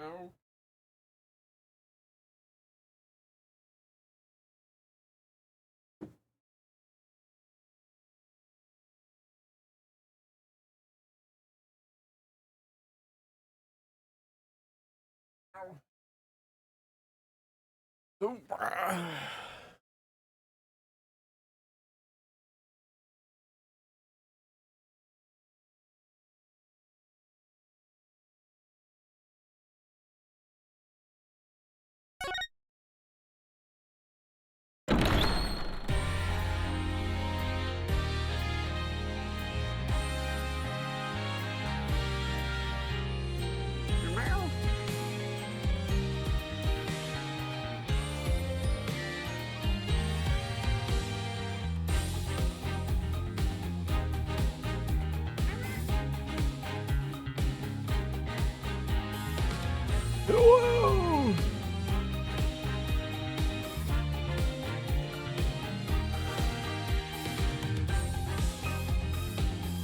Meow. Ow. Meow. Whoa!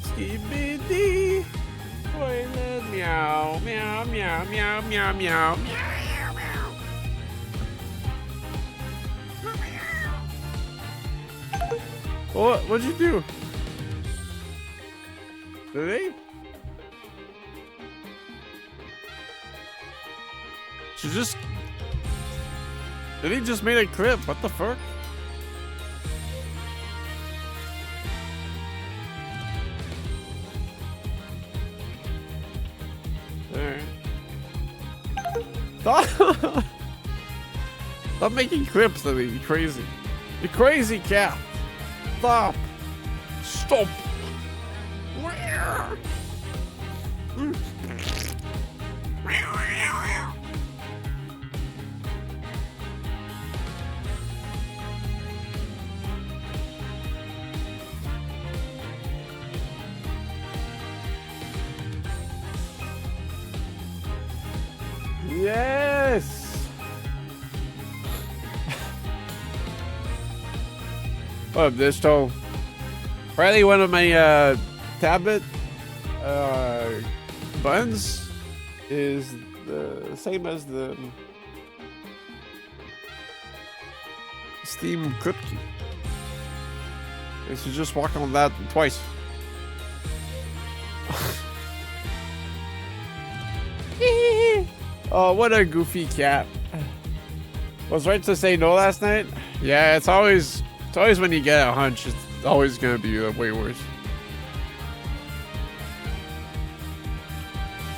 Skibidi. Toilet. Meow. Meow. Meow. Meow. Meow. Meow. Meow. Meow. What'd you do? Did they? She just... Did he just made a clip? What the fuck? Alright. Stop making clips of me, you crazy. You crazy cat. Stop. Stop. Yes. Oh, this toe. Apparently one of my tablet buttons is the same as the Steam clip key. I should just walk on that twice. Oh, what a goofy cat. Was right to say no last night? Yeah, it's always when you get a hunch, it's always gonna be way worse.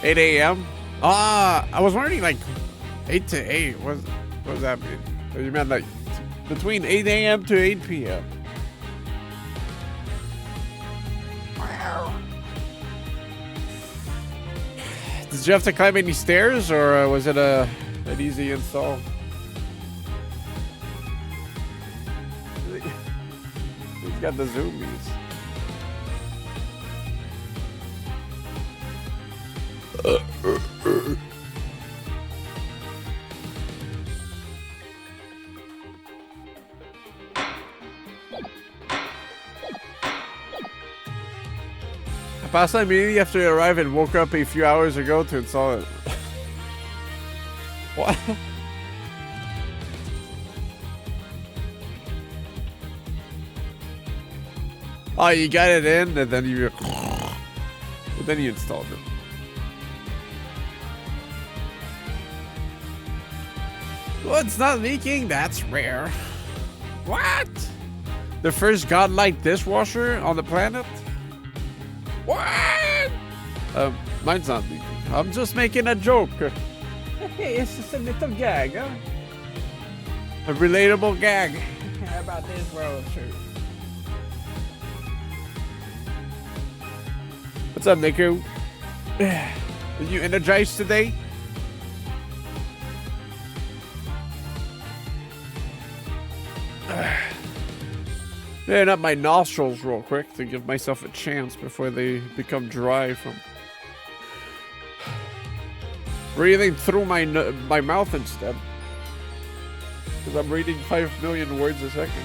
8 a.m. Ah, I was wondering like 8 to 8. What does that mean? You meant like between 8 a.m. to 8 p.m. Did you have to climb any stairs, or was it an easy install? He's got the zoomies. I passed that immediately after it arrived and woke up a few hours ago to install it. What? Oh, you got it in, and then you installed it. Well, it's not leaking. That's rare. What? The first godlike dishwasher on the planet? What? Mine's not leaking. I'm just making a joke. Hey, it's just a little gag, huh? A relatable gag. How about this world shirt? What's up, Nico? Are you energized today? Man up my nostrils real quick to give myself a chance before they become dry from breathing through my mouth instead. Because I'm reading 5 million words a second.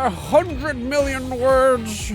100 million words.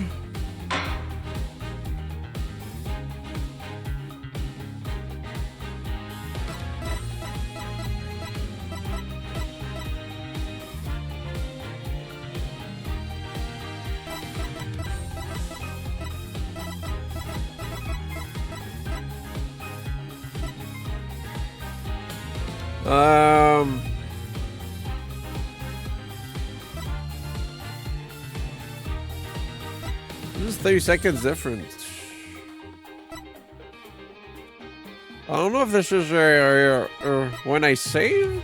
This is 30 seconds difference. I don't know if this is when I saved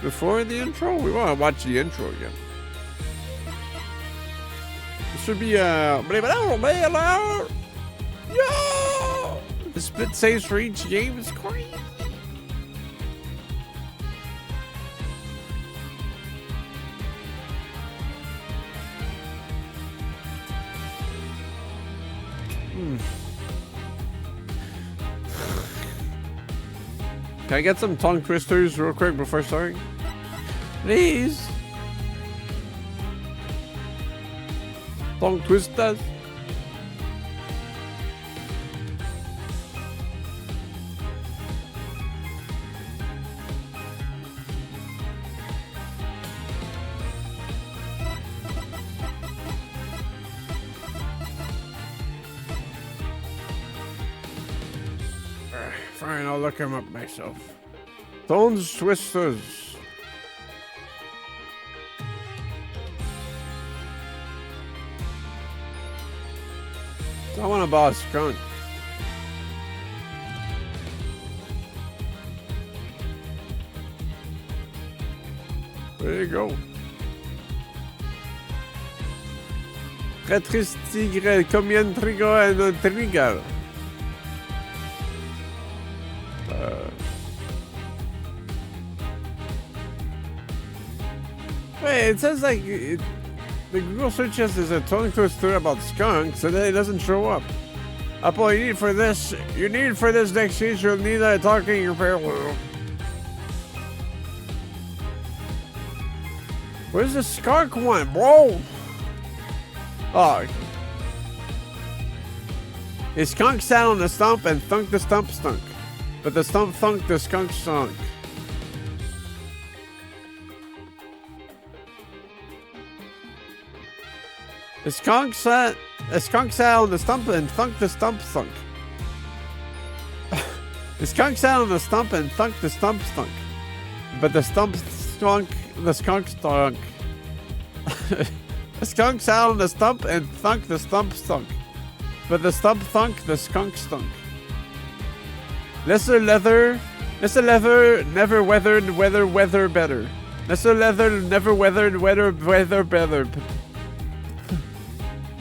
before the intro. We want to watch the intro again. It should be yeah. The split saves for each game is crazy. Can I get some tongue twisters real quick before starting? Please. Tongue twisters. Fine, I'll look him up myself. Tongue twisters. I want to buy a skunk. There you go. Très triste tigre, combien de trigo and un trigger? Wait, it says like the Google searches is a tongue twister about skunks, and then it doesn't show up. Apple, you need for this next year, you'll need a talking your parallel. Where's the skunk one, bro? Oh, okay. A skunk sat on the stump and thunk the stump stunk, but the stump thunk the skunk stunk. The skunk sat on the stump and thunk the stump thunk. The skunk sat on the stump and thunk the stump stunk, but the stump stunk the skunk stunk. The skunk sat on the stump and thunk the stump stunk, but the stump thunk the skunk stunk. Lesser leather, never weathered, weather better. Lesser leather, never weathered, weather better.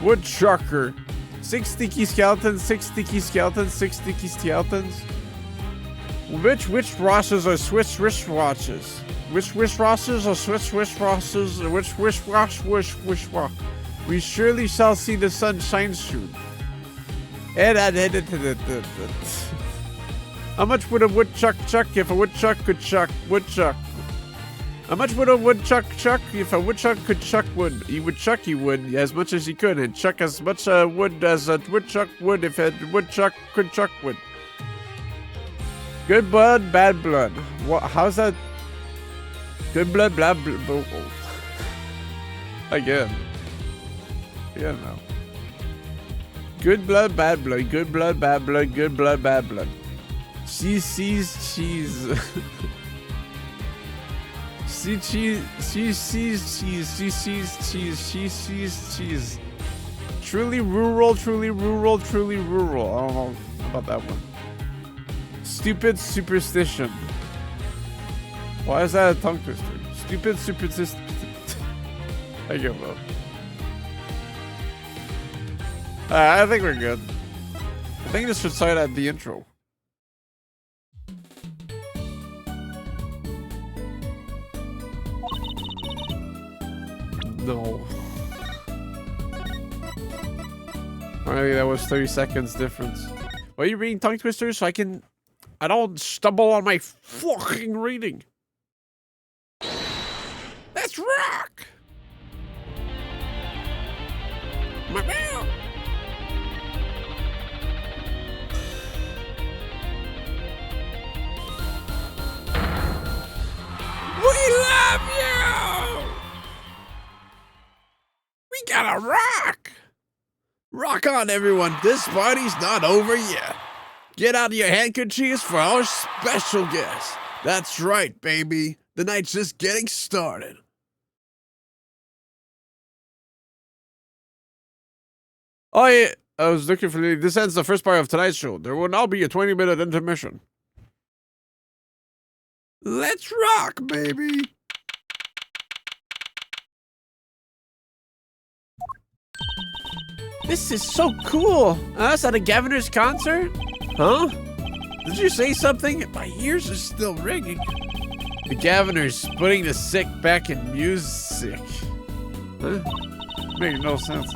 Woodchucker. 6 sticky skeletons, 6 sticky skeletons, 6 sticky skeletons. Which washes are Swiss wristwatches? Which wristwatches are Swiss wristwatches? Which wristwatch, wish. We surely shall see the sun shine soon. How much would a woodchuck chuck if a woodchuck could chuck woodchuck? How much would a woodchuck chuck if a woodchuck could chuck wood? He would chuck as much as he could, and chuck as much wood as a woodchuck would if a woodchuck could chuck wood. Good blood, bad blood. What? How's that? Good blood, bad blood. Again now. Good blood, bad blood. Good blood, bad blood. Good blood, bad blood. She sees cheese. She sees cheese. Truly rural. I don't know about that one. Stupid superstition. Why is that a tongue twister? Stupid superstition. I give up. I think we're good. I think this should start at the intro. No. Alright, that was 30 seconds difference. Why are you reading tongue twisters so I don't stumble on my fucking reading? Let's rock! We love you! We gotta rock! Rock on, everyone. This party's not over yet. Get out your handkerchiefs for our special guest. That's right, baby. The night's just getting started. Oh, yeah. I was looking for this ends the first part of tonight's show. There will now be a 20-minute intermission. Let's rock, baby. This is so cool. Us at a governor's concert? Huh? Did you say something? My ears are still ringing. The governor's putting the sick back in music. Huh? Makes no sense.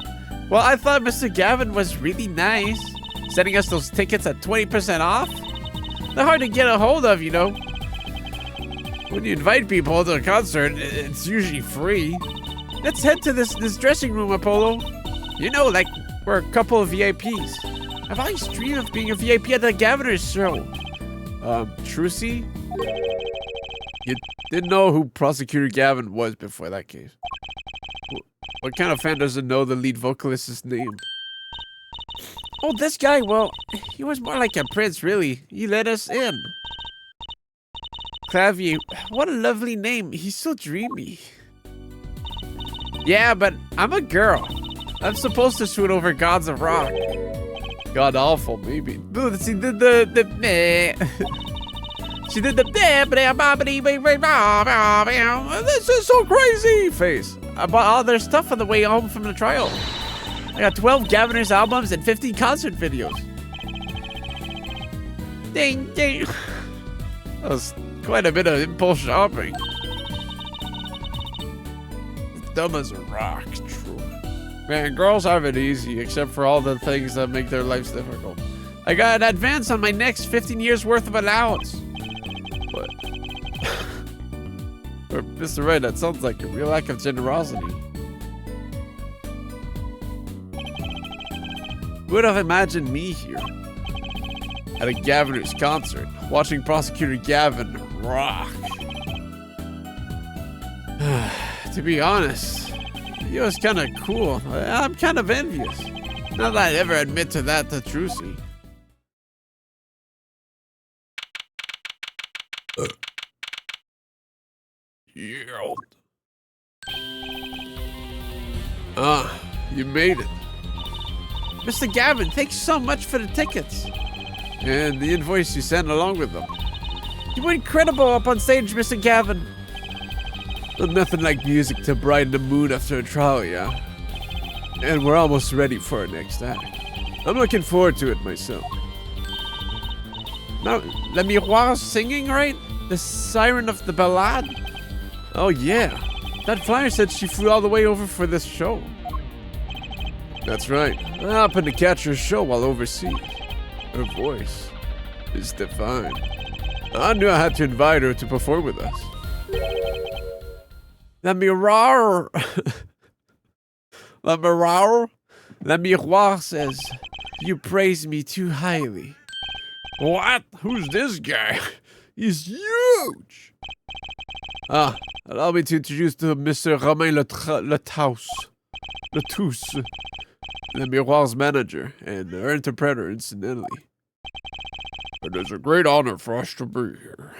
Well, I thought Mr. Gavin was really nice, sending us those tickets at 20% off. They're hard to get a hold of, you know. When you invite people to a concert, it's usually free. Let's head to this dressing room, Apollo. You know, like, we're a couple of VIPs. I've always dreamed of being a VIP at the governor's show. Trucy? You didn't know who Prosecutor Gavin was before that case. What kind of fan doesn't know the lead vocalist's name? Oh, this guy, well, he was more like a prince, really. He let us in. Clavier, what a lovely name. He's so dreamy. Yeah, but I'm a girl. I'm supposed to shoot over gods of rock. God awful, maybe. Dude, she did the she did the this is so crazy face. I bought all their stuff on the way home from the trial. I got 12 Governor's albums and 15 concert videos. Ding, ding. That was quite a bit of impulse shopping. Dumb as a rock, true. Man, girls have it easy, except for all the things that make their lives difficult. I got an advance on my next 15 years worth of allowance. What? Or, Mr. Ray, that sounds like a real lack of generosity. Who would have imagined me here? At a Governor's concert, watching Prosecutor Gavin rock. To be honest, he was kind of cool. I'm kind of envious. Not that I'd ever admit to that to Trucy. Yeah. You made it. Mr. Gavin, thanks so much for the tickets. And the invoice you sent along with them. You were incredible up on stage, Mr. Gavin. Well, nothing like music to brighten the mood after a trial, yeah? And we're almost ready for our next act. I'm looking forward to it myself. Now, La Miroir's singing, right? The siren of the ballad? Oh, yeah. That flyer said she flew all the way over for this show. That's right. I happened to catch her show while overseas. Her voice is divine. I knew I had to invite her to perform with us. La Miroir... La Miroir? La Miroir says, you praise me too highly. What? Who's this guy? He's huge! Allow me to introduce to Mr. Romain Letous, La Miroir's manager, and her interpreter, incidentally. It is a great honor for us to be here.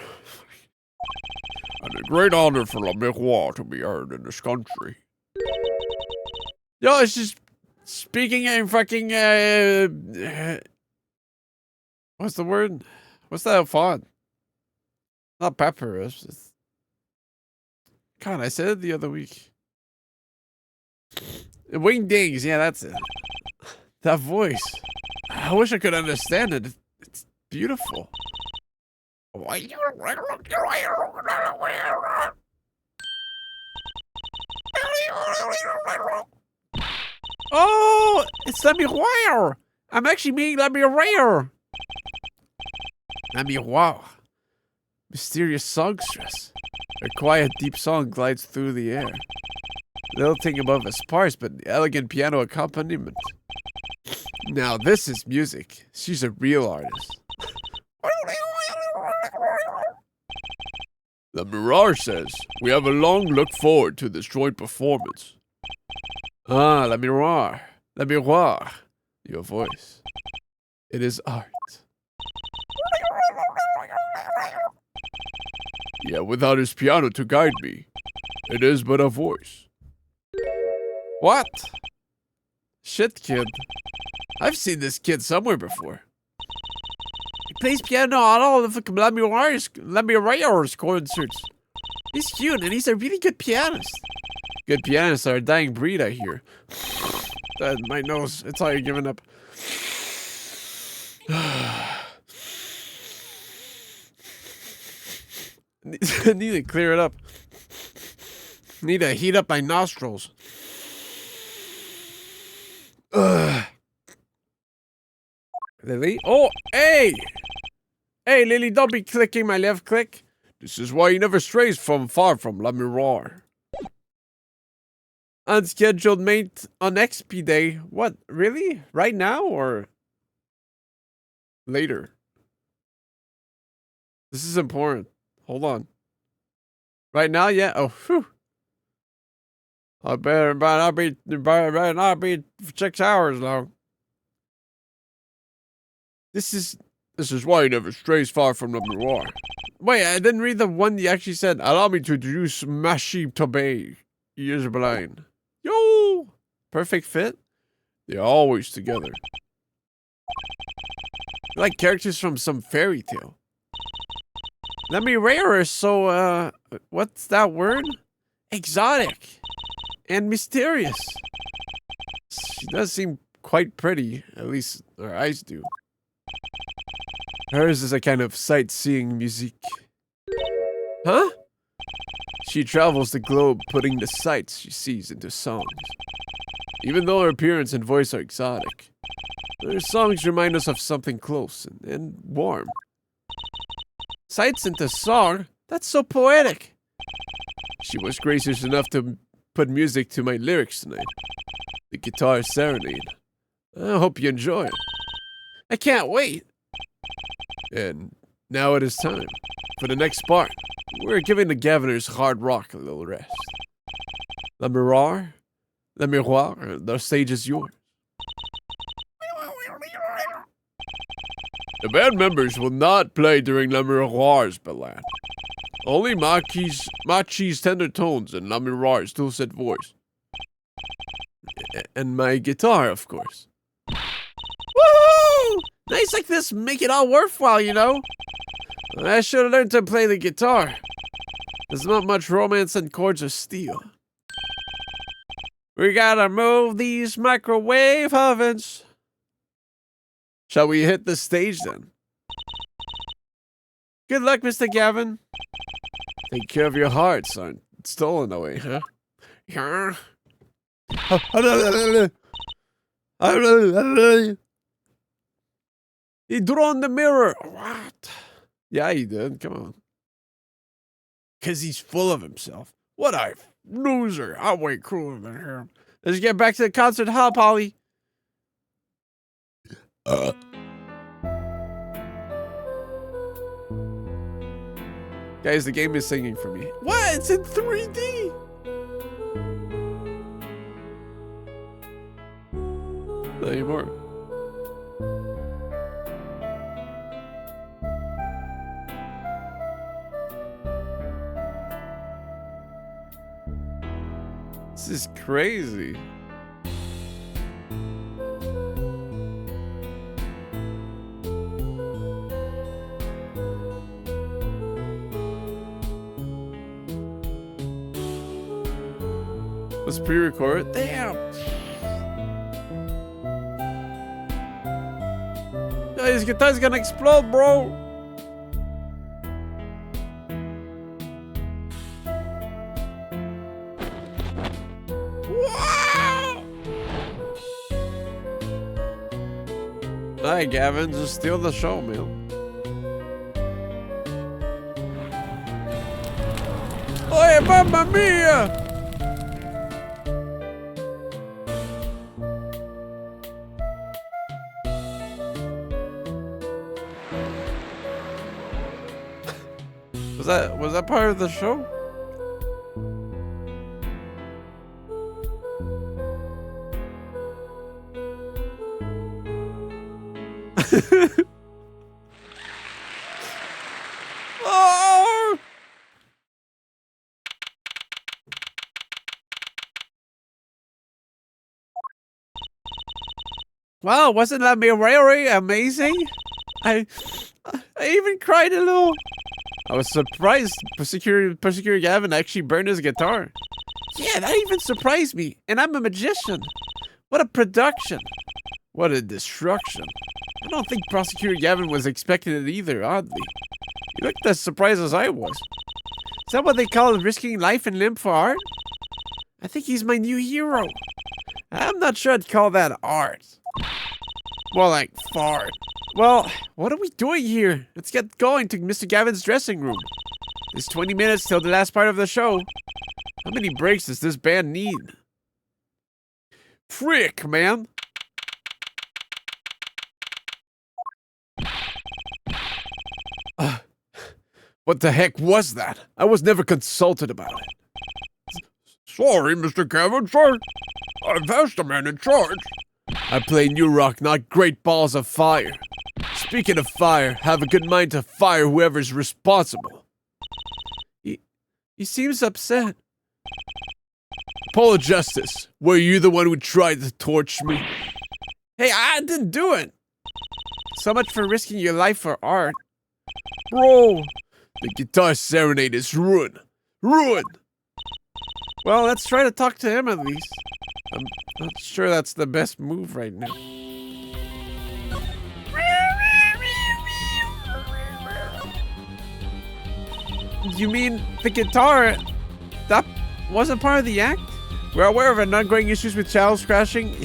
And a great honor for La Miroir to be heard in this country. Yo, it's just speaking in fucking, what's the word? What's that font? Not papyrus. It's... God, I said it the other week. Wingdings, yeah, that's it. That voice. I wish I could understand it. It's beautiful. Oh, it's La Miroir. I'm actually meeting La Miroir. La Miroir. Mysterious songstress. A quiet, deep song glides through the air. Little thing above is sparse, but elegant piano accompaniment. Now this is music. She's a real artist. The Mirage says, we have a long look forward to this joint performance. Ah, la miroir. La miroir. Your voice. It is art. Yeah, without his piano to guide me, it is but a voice. What? Shit, kid. I've seen this kid somewhere before. He plays piano at all of the La Miroir's concerts. He's cute and he's a really good pianist. Good pianists are a dying breed, I hear. My nose, it's all you're giving up. I need to clear it up. Need to heat up my nostrils. Lily? Oh, hey! Hey, Lily, don't be clicking my left click. This is why he never strays from far from La Miroir. Unscheduled mate on XP day. What, really? Right now or later? This is important. Hold on. Right now, yeah. Oh, whew. I better not be 6 hours long. This is why he never strays far from the Miroir. Wait, I didn't read the one you actually said. Allow me to introduce Mashi Tobe. He is blind. Yo! Perfect fit? They're always together. Like characters from some fairy tale. Let me rare is so, what's that word? Exotic. And mysterious. She does seem quite pretty. At least her eyes do. Hers is a kind of sightseeing music. Huh? She travels the globe putting the sights she sees into songs. Even though her appearance and voice are exotic, her songs remind us of something close and warm. Sights into song? That's so poetic. She was gracious enough to put music to my lyrics tonight. The guitar serenade. I hope you enjoy it. I can't wait. And now it is time for the next part. We're giving the Governors hard rock a little rest. La Miroir, the stage is yours. The band members will not play during La Miroir's ballad. Only Machi's tender tones and La Miroir's dulcet voice. And my guitar, of course. Woohoo! Nights like this make it all worthwhile, you know? I should have learned to play the guitar. There's not much romance in chords of steel. We gotta move these microwave ovens. Shall we hit the stage then? Good luck, Mr. Gavin. Take care of your hearts aren't stolen away, huh? He drew on the mirror. What? Yeah, he did. Come on. Because he's full of himself. What a loser. I'm way cooler than him. Let's get back to the concert, huh, Polly? Guys, the game is singing for me. What? It's in 3D. Not anymore. This is crazy. Let's pre-record it. Damn. Yo, his guitar's gonna explode, bro. Wow. Hi, Gavin. Just steal the show, man. Oye, mamma mia! Was that part of the show? Oh! Wow, wasn't that very amazing? I even cried a little. I was surprised Prosecutor Gavin actually burned his guitar. Yeah, that even surprised me. And I'm a magician. What a production. What a destruction. I don't think Prosecutor Gavin was expecting it either, oddly. He looked as surprised as I was. Is that what they call risking life and limb for art? I think he's my new hero. I'm not sure I'd call that art. More like fart. Well, what are we doing here? Let's get going to Mr. Gavin's dressing room. It's 20 minutes till the last part of the show. How many breaks does this band need? Frick, man. What the heck was that? I was never consulted about it. Sorry, Mr. Gavin, sir. I've asked the man in charge. I play new rock, not great balls of fire. Speaking of fire, have a good mind to fire whoever's responsible. He seems upset. Polo Justice, were you the one who tried to torch me? Hey, I didn't do it. So much for risking your life for art. Bro, the guitar serenade is ruined. Ruined! Well, let's try to talk to him at least. I'm not sure that's the best move right now. You mean the guitar? That wasn't part of the act? We're aware of ongoing issues with channels crashing.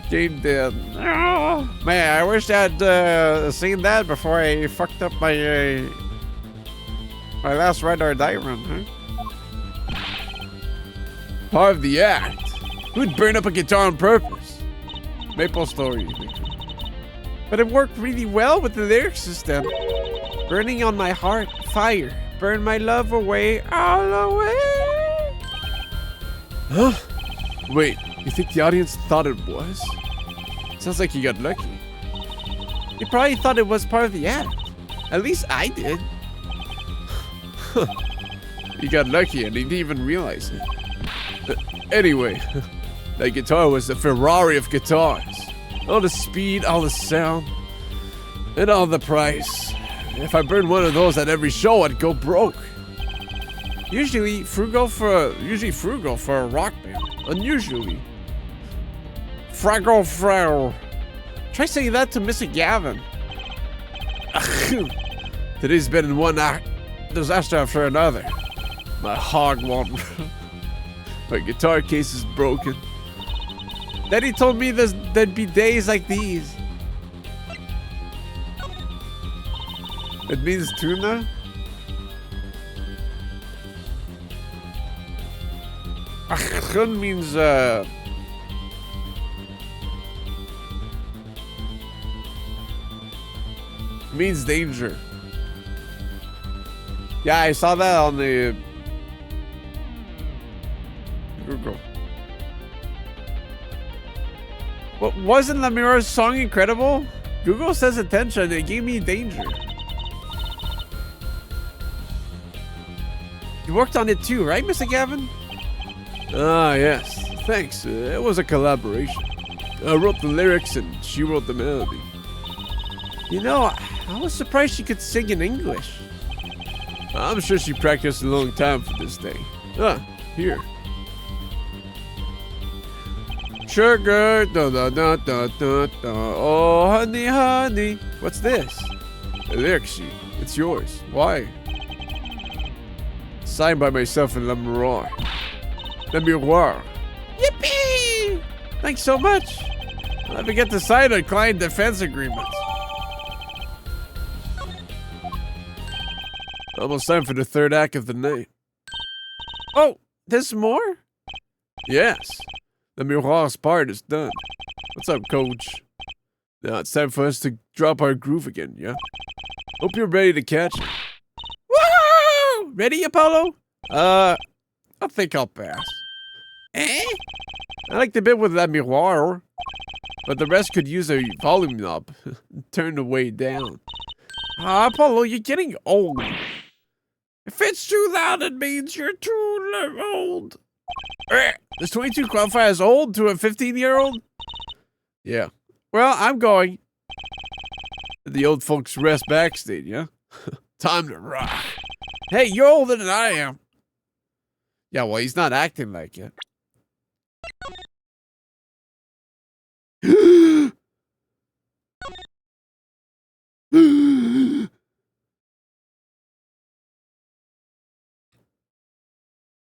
Game dead. Oh, man, I wish I'd seen that before I fucked up my my last Ride or Die run, huh? Part of the act? Who'd burn up a guitar on purpose? Maple Story. But it worked really well with the lyric system. Burning on my heart, fire. Burn my love away, all away. Huh? Wait, you think the audience thought it was? Sounds like you got lucky. You probably thought it was part of the act. At least I did. You got lucky and didn't even realize it. Anyway, that guitar was the Ferrari of guitars. All the speed, all the sound, and all the price. If I burned one of those at every show, I'd go broke. Usually frugal for a rock band. Unusually. Fraggle. Try saying that to Mr. Gavin. Today's been one disaster after another. My hog won't. My guitar case is broken. Daddy told me there'd be days like these. It means tuna? Achun means means danger. Yeah, I saw that on the Google. What wasn't Lamira's song incredible? Google says attention, it gave me danger. You worked on it too, right, Mr. Gavin? Ah, yes. Thanks. It was a collaboration. I wrote the lyrics and she wrote the melody. You know, I was surprised she could sing in English. I'm sure she practiced a long time for this day. Ah, here. Sugar, da da da da da da. Oh, honey, honey. What's this? A lyric sheet. It's yours. Why? Signed by myself and Lamira. Lamira. Yippee! Thanks so much. I'll never get to sign a client defense agreement. Almost time for the third act of the night. Oh, there's more? Yes. Lamira's part is done. What's up, coach? Now it's time for us to drop our groove again, yeah? Hope you're ready to catch it. Woo! Ready, Apollo? I think I'll pass. Eh? I like the bit with La Miroir, but the rest could use a volume knob. Turn the way down. Apollo, you're getting old. If it's too loud, it means you're too old. Does 22 qualify as old to a 15-year-old? Yeah. Well, I'm going. The old folks rest backstage, yeah? Time to rock. Hey, you're older than I am. Yeah, well, he's not acting like it.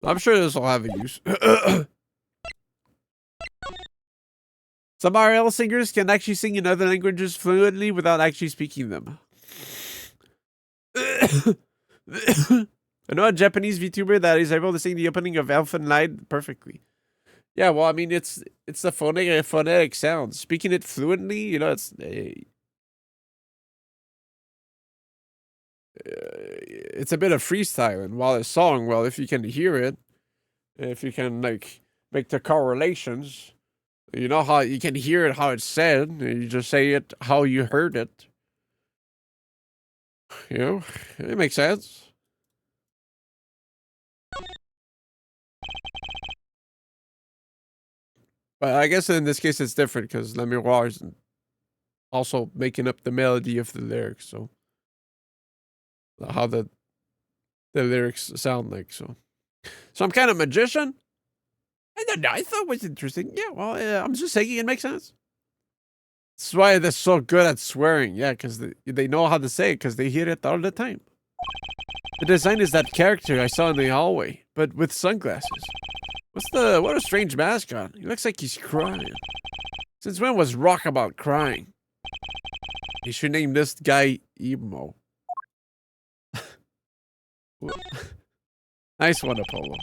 I'm sure this will have a use. Some RL singers can actually sing in other languages fluently without actually speaking them. I know a Japanese VTuber that is able to sing the opening of Elfen Lied perfectly. Yeah, well, I mean, it's the phonetic sound. Speaking it fluently, you know, it's a bit of freestyling. While a song, well, if you can hear it, if you can like make the correlations, you know how you can hear it how it's said. You just say it how you heard it. You know, it makes sense. But I guess in this case it's different because Le Miroir is also making up the melody of the lyrics, so how the lyrics sound like. So some kind of magician. I thought it was interesting. Yeah, well, I'm just saying it makes sense. That's why they're so good at swearing. Yeah, because they know how to say it because they hear it all the time. The design is that character I saw in the hallway, but with sunglasses. What a strange mascot. He looks like he's crying. Since when was Rock about crying? You should name this guy Emo. Nice one, Apollo.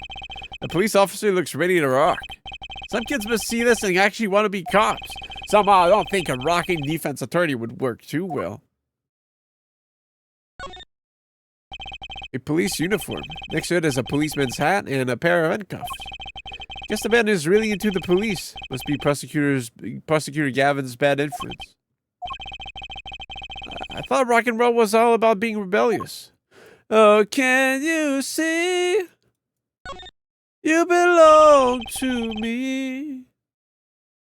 The police officer looks ready to rock. Some kids must see this and actually want to be cops. Somehow I don't think a rocking defense attorney would work too well. A police uniform. Next to it is a policeman's hat and a pair of handcuffs. Guess the man is really into the police. Must be Prosecutor Gavin's bad influence. I thought rock and roll was all about being rebellious. Oh, can you see? You belong to me.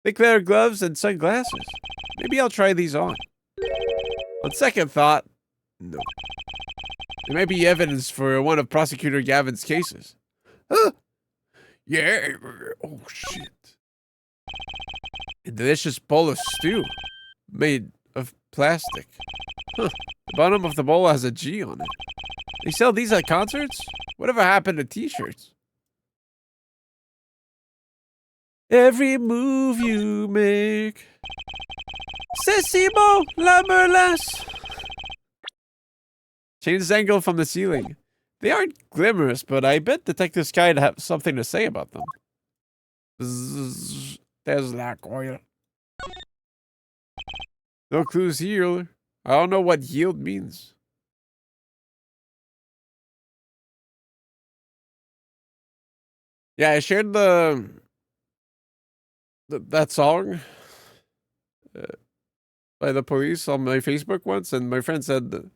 Thick leather gloves and sunglasses. Maybe I'll try these on. On second thought, no. There might be evidence for one of Prosecutor Gavin's cases. Huh? Yeah. Oh, shit. A delicious bowl of stew made of plastic. Huh. The bottom of the bowl has a G on it. They sell these at concerts? Whatever happened to t-shirts? Every move you make. C'est bon, la merlasse. Change this angle from the ceiling. They aren't glamorous, but I bet Detective Sky would have something to say about them. Bzzz, there's lack oil. No clues here. I don't know what yield means. Yeah, I shared that song by the police on my Facebook once, and my friend said,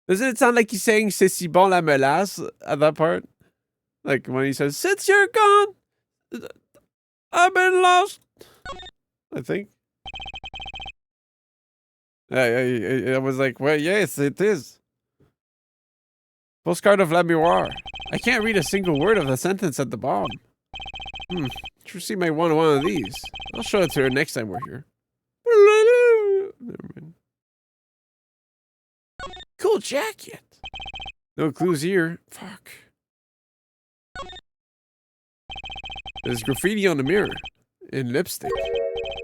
doesn't it sound like he's saying "C'est si bon la mélasse" at that part? Like when he says, "Since you're gone, I've been lost." I think. I was like, well, yes, it is. Postcard of La Miroir. I can't read a single word of the sentence at the bottom. Trixie might want one of these. I'll show it to her next time we're here. Never mind. Cool jacket. No clues here. Fuck. There's graffiti on the mirror. In lipstick.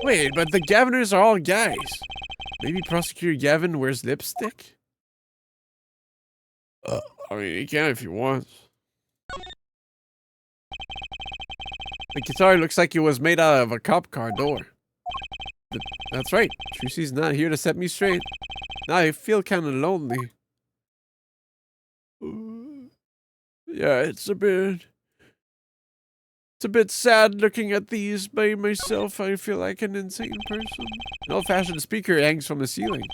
Wait, but the Gaviners are all guys. Maybe Prosecutor Gavin wears lipstick? I mean, he can if he wants. The guitar looks like it was made out of a cop car door. That's right. Trixie's not here to set me straight. Now I feel kind of lonely. Yeah, it's a bit sad looking at these by myself. I feel like an insane person. An old-fashioned speaker hangs from the ceiling.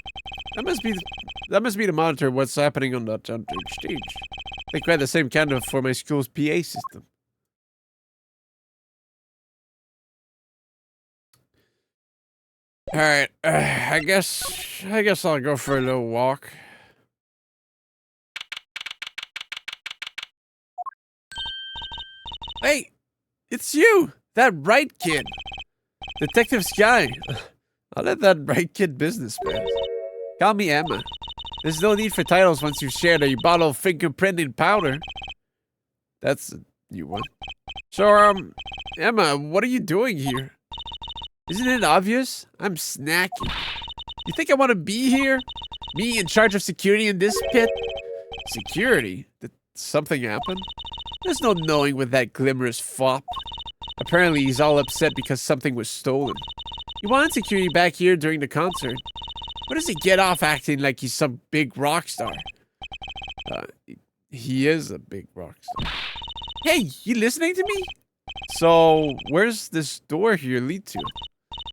That must be to monitor what's happening on that stage. They quite the same kind of for my school's PA system. All right, I guess I'll go for a little walk. Hey, it's you, that right kid, Detective Sky. I'll let that right kid business pass. Call me Emma. There's no need for titles once you've shared a bottle of fingerprinting powder. That's a new one. So, Emma, what are you doing here? Isn't it obvious? I'm snacking. You think I want to be here? Me in charge of security in this pit? Security? Did something happen? There's no knowing with that glimmerous fop. Apparently he's all upset because something was stolen. He wanted security back here during the concert. Where does he get off acting like he's some big rock star? He is a big rock star. Hey, you listening to me? So, where's this door here lead to?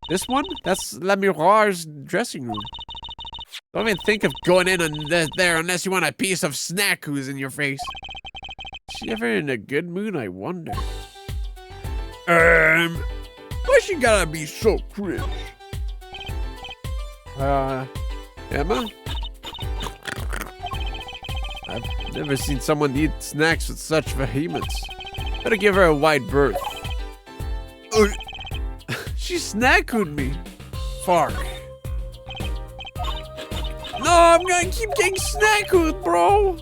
This one? That's La Miroir's dressing room. Don't even think of going in on there unless you want a piece of snack who's in your face. Is she ever in a good mood, I wonder? Why she gotta be so cringe? Emma? I've never seen someone eat snacks with such vehemence. Better give her a wide berth. She snack-hooed me. Fuck. No, I'm gonna keep getting snack-hooed, bro.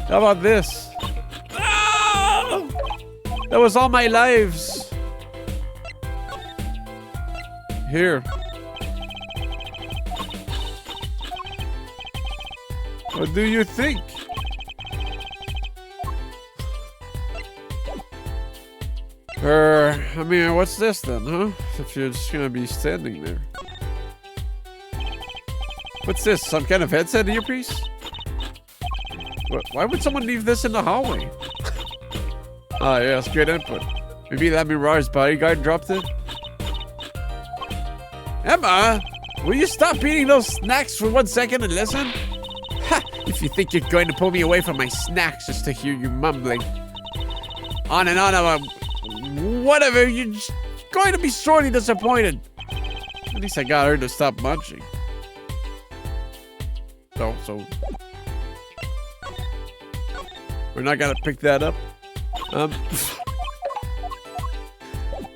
How about this? Ah! That was all my lives. Here. What do you think? I mean, what's this then, huh? If you're just gonna be standing there. What's this, some kind of headset earpiece? Why would someone leave this in the hallway? Ah, yes, good input. Maybe that Miroir's bodyguard dropped it? Emma, will you stop eating those snacks for 1 second and listen? Ha! If you think you're going to pull me away from my snacks just to hear you mumbling. On and on about whatever, you're just going to be sorely disappointed. At least I got her to stop munching. So we're not gonna pick that up.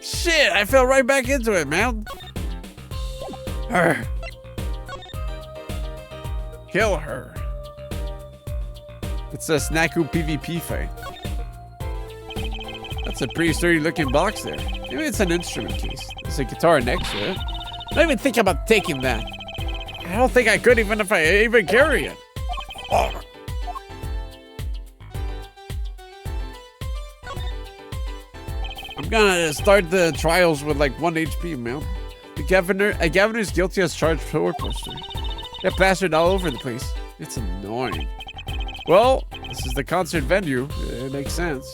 Shit, I fell right back into it, man. Her. Kill her. It's a Snacku PvP fight. That's a pretty sturdy looking box there. Maybe it's an instrument case. There's a guitar next to it. Don't even think about taking that. I don't think I could even if I even carry it. Oh. I'm gonna start the trials with like 1 HP, man. A governor's guilty as charged floor poster. They're plastered all over the place. It's annoying. Well, this is the concert venue. It makes sense.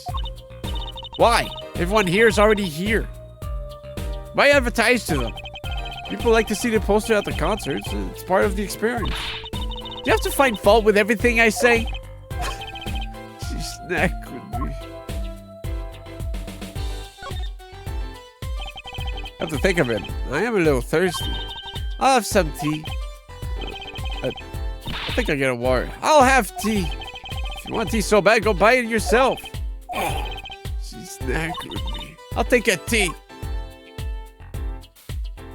Why? Everyone here is already here. Why advertise to them? People like to see the poster at the concerts. It's part of the experience. Do you have to find fault with everything I say? She snacked with me. I have to think of it. I am a little thirsty. I'll have some tea. I think I'll get a water. I'll have tea. If you want tea so bad, go buy it yourself. She snacked with me. I'll take a tea.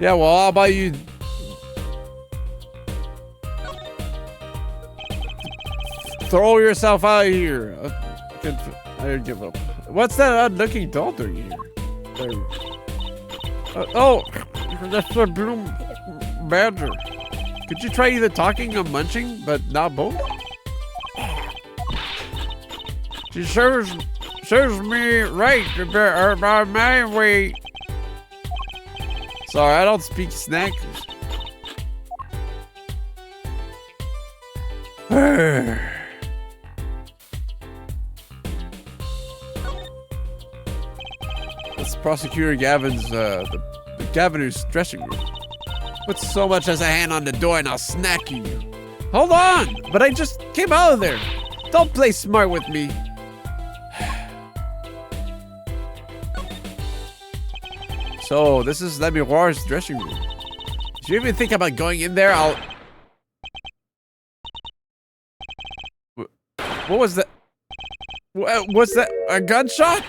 Yeah, well, I'll buy you. Throw yourself out of here. I give up. What's that odd-looking doll doing here? Oh, that's a blue badger. Could you try either talking or munching, but not both? She serves me right by my way. Sorry, I don't speak snack. That's Prosecutor Gavin's, the Governor's dressing room. Put so much as a hand on the door and I'll snack you. Hold on! But I just came out of there. Don't play smart with me. So, this is Le Miroir's dressing room. If you even think about going in there, I'll... What was that? Was that a gunshot?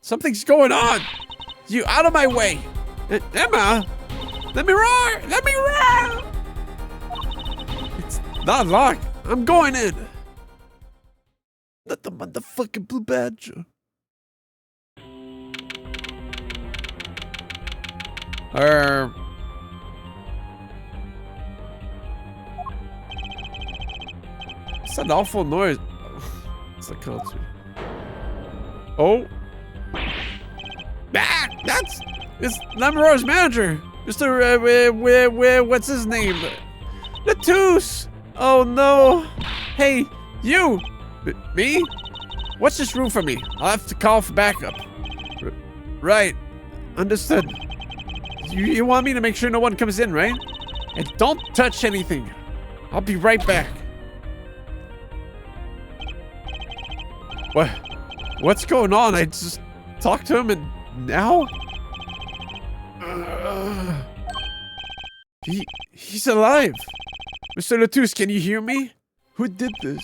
Something's going on. You out of my way. Emma, let me roar. Let me roar. It's not locked. I'm going in. Not the motherfucking Blue Badger. It's an awful noise. It's a concert. Oh. Ah, it's Lamoureux's manager. Mr. What's his name? Latouche. Oh no. Hey, you. Me? What's this room for me? I'll have to call for backup. Right. Understood. You want me to make sure no one comes in, right? And don't touch anything. I'll be right back. What's going on? I just talked to him and now? He's alive. Mr. Latouche, can you hear me? Who did this?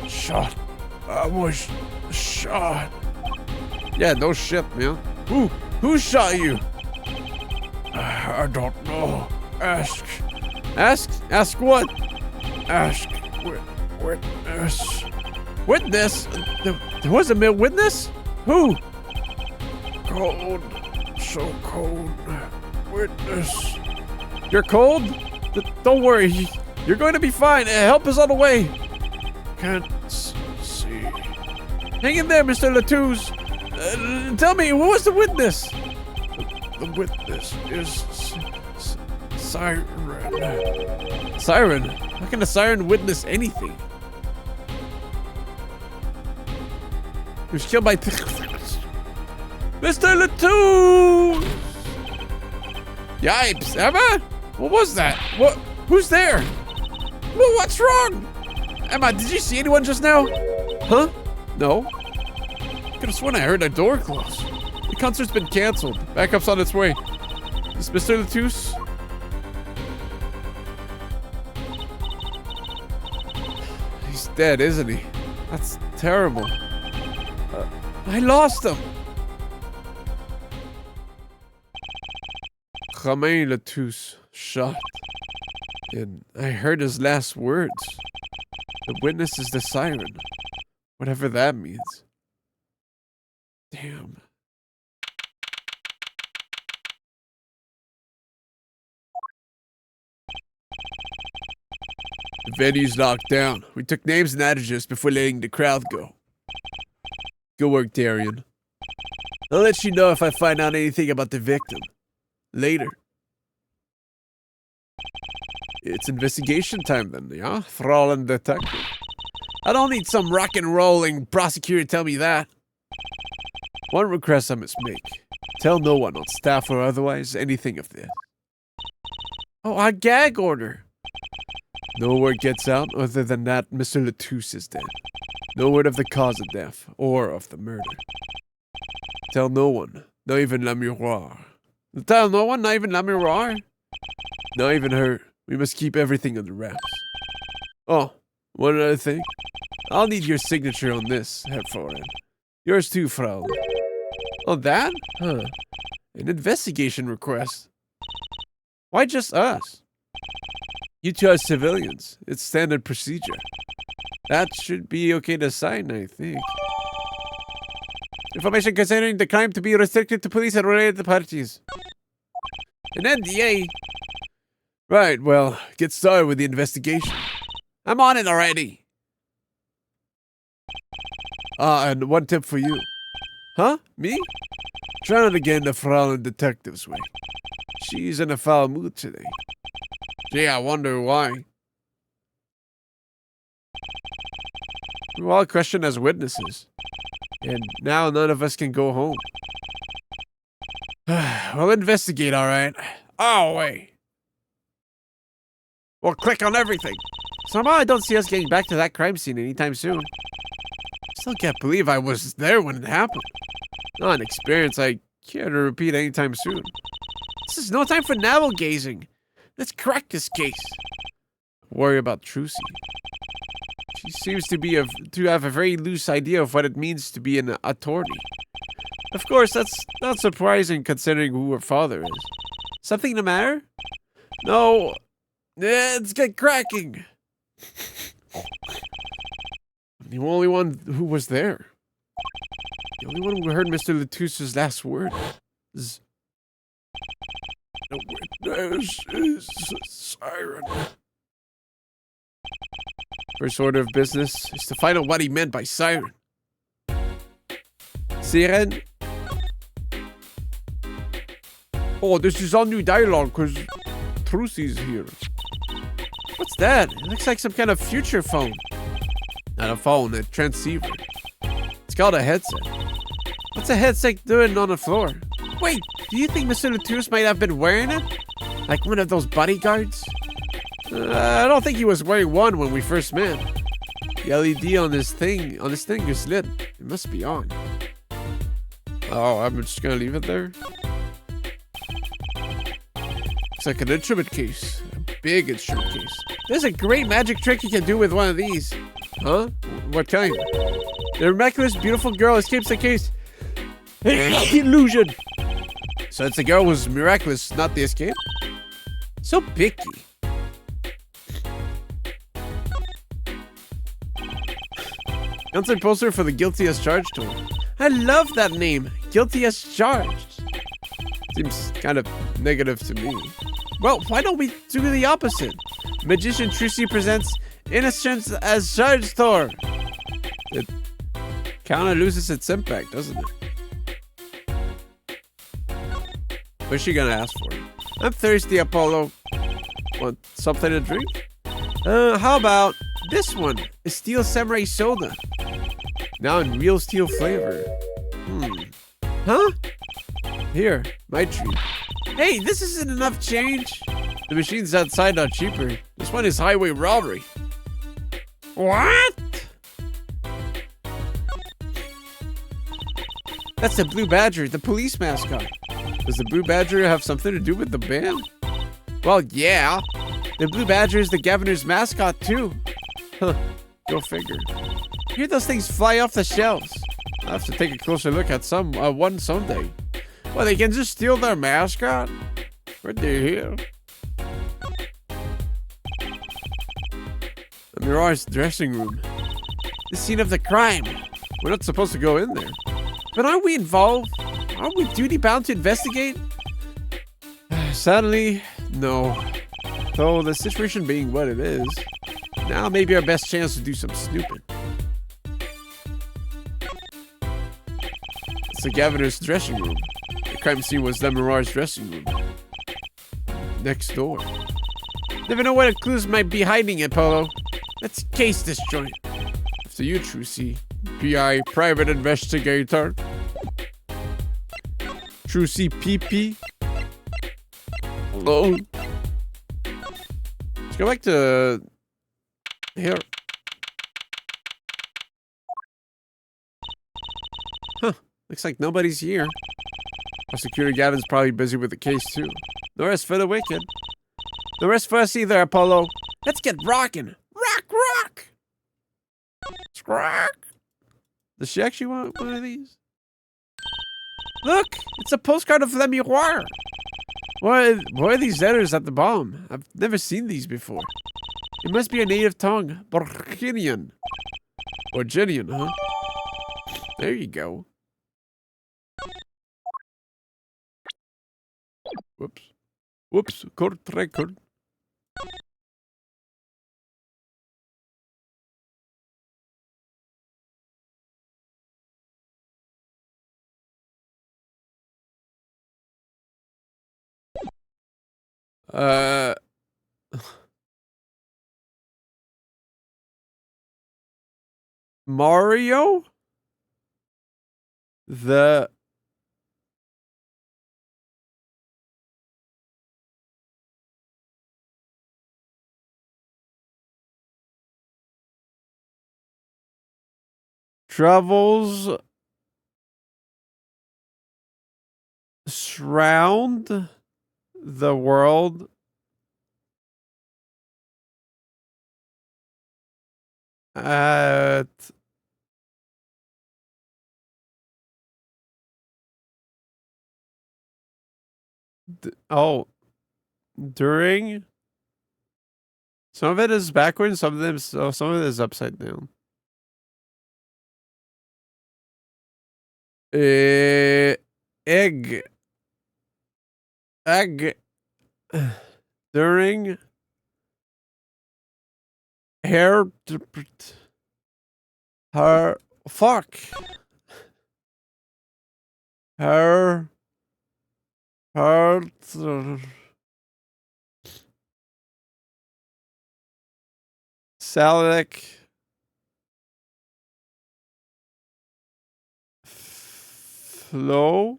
Shot. I was shot. Yeah, no shit, man. Who shot you? I don't know. Ask. Ask? Ask what? Ask witness. Witness? There was a witness? Who? Cold. So cold. Witness. You're cold? Don't worry. You're going to be fine. Help is on the way. Can't see. Hang in there, Mr. Latouche. Tell me, who was the witness? The witness is Siren. Siren? How can a siren witness anything? He was killed by Mr. Latouche! Yipes, Emma? What was that? What? Who's there? What's wrong? Emma, did you see anyone just now? Huh? No. Could have sworn I heard a door close. The concert's been canceled. Backup's on its way. Is Mr. Latouche? He's dead, isn't he? That's terrible. I lost him. Romain Latouche shot. And I heard his last words. The witness is the siren. Whatever that means. Damn. The venue's locked down. We took names and addresses before letting the crowd go. Good work, Darian. I'll let you know if I find out anything about the victim. Later. It's investigation time then, yeah? Fräulein Detective. I don't need some rock and rolling prosecutor to tell me that. One request I must make. Tell no one on staff or otherwise anything of this. Oh, a gag order. No word gets out other than that Mr. Latouche is dead. No word of the cause of death or of the murder. Tell no one, not even Le Miroir. Tell no one, not even Le Miroir? Not even her. We must keep everything under wraps. Oh, one other thing. I'll need your signature on this, Herr Foreign. Yours too, Frau. Oh, that? Huh. An investigation request. Why just us? You two are civilians. It's standard procedure. That should be okay to sign, I think. Information concerning the crime to be restricted to police and related parties. An NDA? Right, well, get started with the investigation. I'm on it already. And one tip for you. Huh? Me? Try not again the Fräulein Detective's way. She's in a foul mood today. Gee, I wonder why. We were all questioned as witnesses. And now none of us can go home. We'll investigate, alright. Oh, wait. We'll click on everything. Somehow I don't see us getting back to that crime scene anytime soon. Still can't believe I was there when it happened. Not an experience I care to repeat anytime soon. This is no time for navel gazing. Let's crack this case. Worry about Trucy. She seems to have a very loose idea of what it means to be an attorney. Of course, that's not surprising considering who her father is. Something the matter? No. Let's get cracking. I'm the only one who was there. The only one who heard Mr. Letus's last word. The witness is Siren. First order of business is to find out what he meant by siren. Siren? Oh, this is all new dialogue because Trucy's here. What's that? It looks like some kind of future phone. Not a phone, a transceiver. It's called a headset. What's a headset doing on the floor? Wait, do you think Mr. Letus might have been wearing it? Like one of those bodyguards? I don't think he was wearing one when we first met. The LED on this thing is lit. It must be on. Oh, I'm just gonna leave it there. It's like an instrument case. A big instrument case. There's a great magic trick you can do with one of these. Huh? What kind? The miraculous, beautiful girl escapes the case. Illusion! So it's the girl who's miraculous, not the escape? So picky. Counselor poster for the guilty as charged tool. I love that name. Guilty as charged. Seems kind of negative to me. Well, why don't we do the opposite? Magician Trucy presents innocence as charged Thor. It kind of loses its impact, doesn't it? What's she gonna ask for? I'm thirsty, Apollo. Want something to drink? How about this one? A steel samurai soda. Now in real steel flavor. Huh? Here, my treat. Hey, this isn't enough change. The machines outside are cheaper. This one is highway robbery. What? That's the Blue Badger, the police mascot. Does the Blue Badger have something to do with the band? Well, yeah. The Blue Badger is the governor's mascot, too. Huh, go figure. Hear those things fly off the shelves. I'll have to take a closer look at one someday. Well, they can just steal their mascot? Where'd they hear? The Mirage dressing room. The scene of the crime. We're not supposed to go in there. But aren't we involved? Aren't we duty-bound to investigate? Sadly, no. Though the situation being what it is, now may be our best chance to do some snooping. It's the governor's dressing room. The crime scene was the Mirage dressing room. Next door. Never know where the clues might be hiding, Apollo. Let's case this joint. After you, Trucy. PI, private investigator. Trucy PP. Hello. Let's go back to here. Huh. Looks like nobody's here. Our security Gavin's probably busy with the case too. No rest for the wicked. No rest for us either, Apollo. Let's get rocking. Rock, rock. Let's rock. Does she actually want one of these? Look, it's a postcard of Le Miroir. Why are these letters at the bottom? I've never seen these before. It must be a native tongue. Borginian. Borginian, huh? There you go. Whoops. Whoops. Court record. Mario? The travels surround the world at during some of it is backwards, some of some of it is upside down. Egg egg during hair her fuck her her Salic flow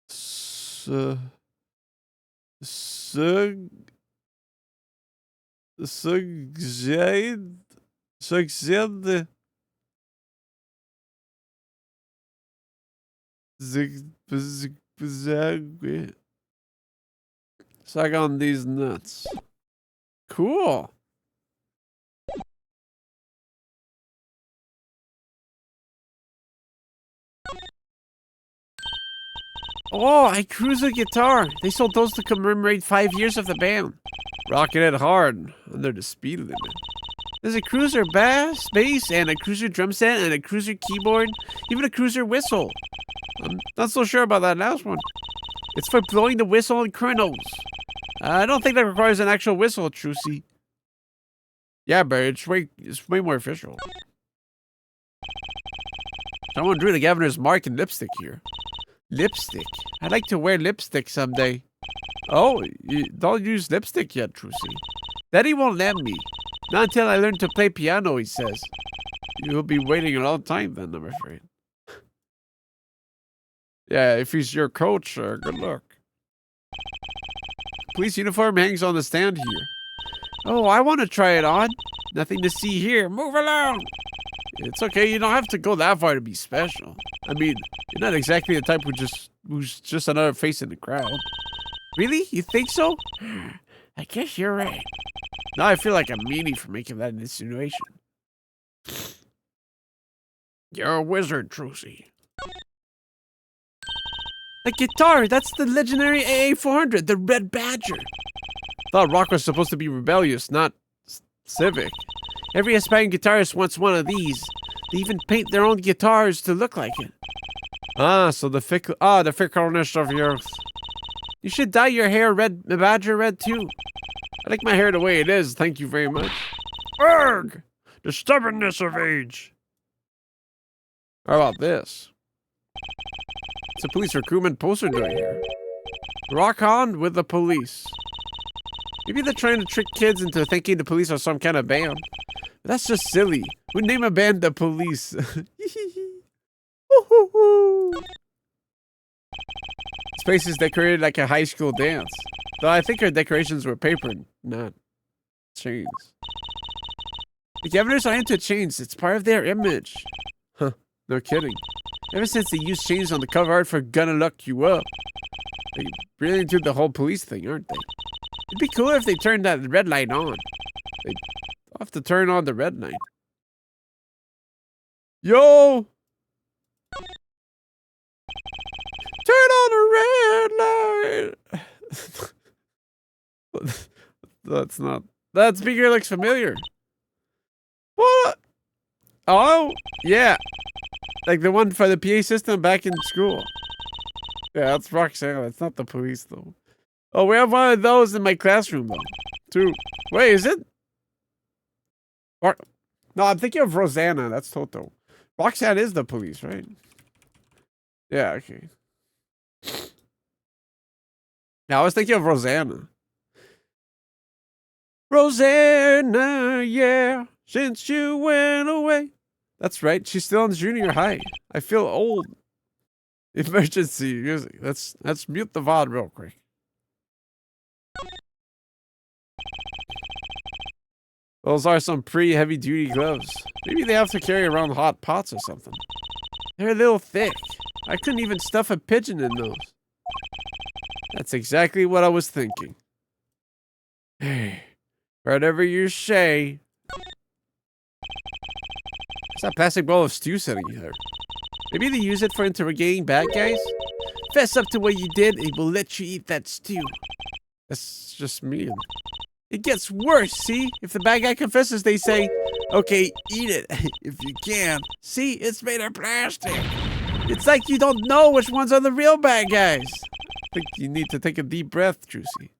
su, sug, succeed succeed suck on these nuts. Cool. Oh, I cruise a guitar. They sold those to commemorate 5 years of the band. Rocking it hard under the speed limit. There's a cruiser bass, and a cruiser drum set, and a cruiser keyboard, even a cruiser whistle. I'm not so sure about that last one. It's for blowing the whistle in kernels. I don't think that requires an actual whistle, Trucy. Yeah, but it's way more official. Someone drew the governor's mark in lipstick here. Lipstick? I'd like to wear lipstick someday. Oh, you don't use lipstick yet, Trucy. Daddy won't let me. Not until I learn to play piano, he says. You'll be waiting a long time then, I'm afraid. Yeah, if he's your coach, good luck. Police uniform hangs on the stand here. Oh, I want to try it on. Nothing to see here. Move along. It's okay. You don't have to go that far to be special. I mean, you're not exactly the type who's just another face in the crowd. Really? You think so? I guess you're right. Now I feel like a meanie for making that insinuation. You're a wizard, Trucy. A guitar! That's the legendary AA400, the Red Badger. Thought rock was supposed to be rebellious, not civic. Every aspiring guitarist wants one of these. They even paint their own guitars to look like it. Ah, so the fickleness of youth. You should dye your hair red, badger red too. I like my hair the way it is, thank you very much. Urgh! The stubbornness of age. How about this? It's a police recruitment poster right here. Rock on with the police. Maybe they're trying to trick kids into thinking the police are some kind of band. But that's just silly. Who'd name a band the Police? Space is decorated like a high school dance. Though I think our decorations were paper, not chains. The governors are into chains. It's part of their image. Huh, no kidding. Ever since they used chains on the cover art for Gonna Lock You Up. They really into the whole police thing, aren't they? It'd be cooler if they turned that red light on. They'd have to turn on the red light. Yo! Turn on the red light! That's not... That speaker looks familiar. What? Oh, yeah. Like the one for the PA system back in school. Yeah, that's Roxanne. It's not the police, though. Oh, we have one of those in my classroom, though. Too. Wait, is it? Or, no, I'm thinking of Rosanna. That's Toto. Roxanne is the police, right? Yeah, okay. Yeah, I was thinking of Rosanna. Rosanna, yeah, since you went away. That's right, she's still in junior high. I feel old. Emergency music. Let's mute the VOD real quick. Those are some pretty heavy duty gloves. Maybe they have to carry around hot pots or something. They're a little thick. I couldn't even stuff a pigeon in those. That's exactly what I was thinking. Hey, whatever you say. What's that plastic bowl of stew sitting here? Maybe they use it for interrogating bad guys? Fess up to what you did and we'll let you eat that stew. That's just mean. It gets worse, see? If the bad guy confesses, they say, okay, eat it, if you can. See, it's made of plastic. It's like you don't know which ones are the real bad guys. I think you need to take a deep breath, Juicy.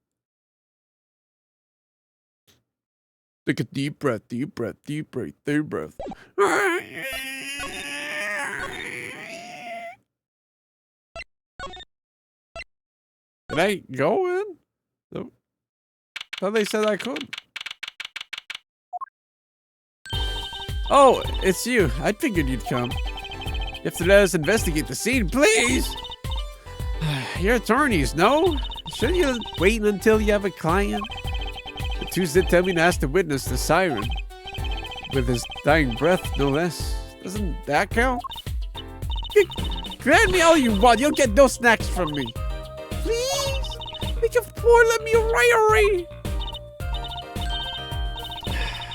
Take a deep breath, deep breath, deep breath, deep breath. Can I go in? No. I thought they said I could. Oh, it's you. I figured you'd come. You have to let us investigate the scene, please. You're attorneys, no? Shouldn't you wait until you have a client? The Tuesday tell me to ask the witness the siren. With his dying breath, no less. Doesn't that count? Grant me all you want. You'll get no snacks from me. Please? Make a poor let me right.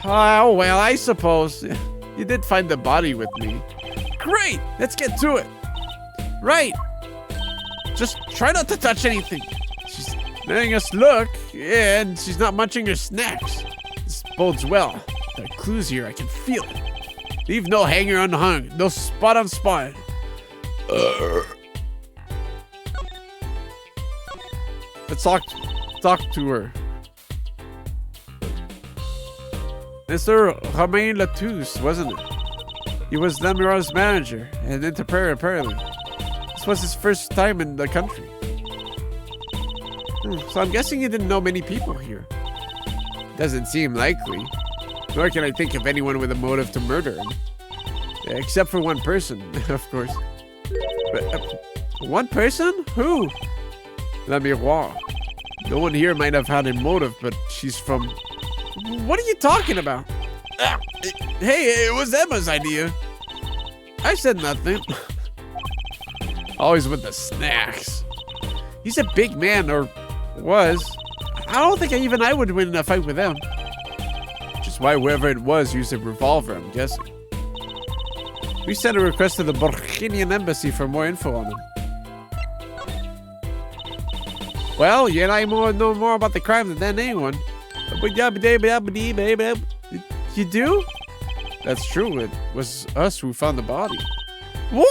Oh, well, I suppose. You did find the body with me. Great! Let's get to it. Right. Just try not to touch anything. She's letting us look, and she's not munching her snacks. This bodes well. There are clues here. I can feel it. Leave no hanger unhung. No spot unspotted. Let's talk to her. Mr. Romain Latouche, wasn't it? He was Lemireaux's manager and interpreter, apparently. This was his first time in the country. So I'm guessing you didn't know many people here. Doesn't seem likely. Nor can I think of anyone with a motive to murder him. Except for one person, of course. But, one person? Who? Lemireaux. No one here might have had a motive, but she's from... What are you talking about? Hey, it was Emma's idea. I said nothing. Always with the snacks. He's a big man, or was. I don't think even I would win in a fight with him. Which is why whoever it was used a revolver, I'm guessing. We sent a request to the Burkinian embassy for more info on him. Well, you and I know more about the crime than anyone. You do? That's true. It was us who found the body. What?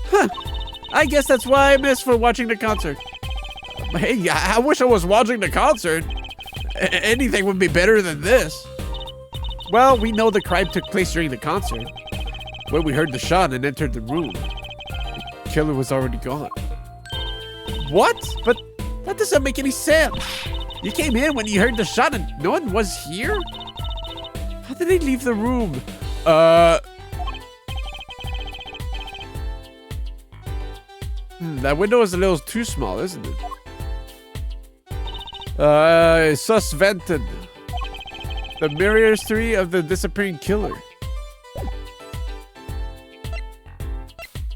Huh. I guess that's why I missed for watching the concert. Hey, I wish I was watching the concert. Anything would be better than this. Well, we know the crime took place during the concert. When we heard the shot and entered the room, the killer was already gone. What? But that doesn't make any sense. You came in when you heard the shot and no one was here? How did they leave the room? That window is a little too small, isn't it? Sus vented. The mirror history of the disappearing killer.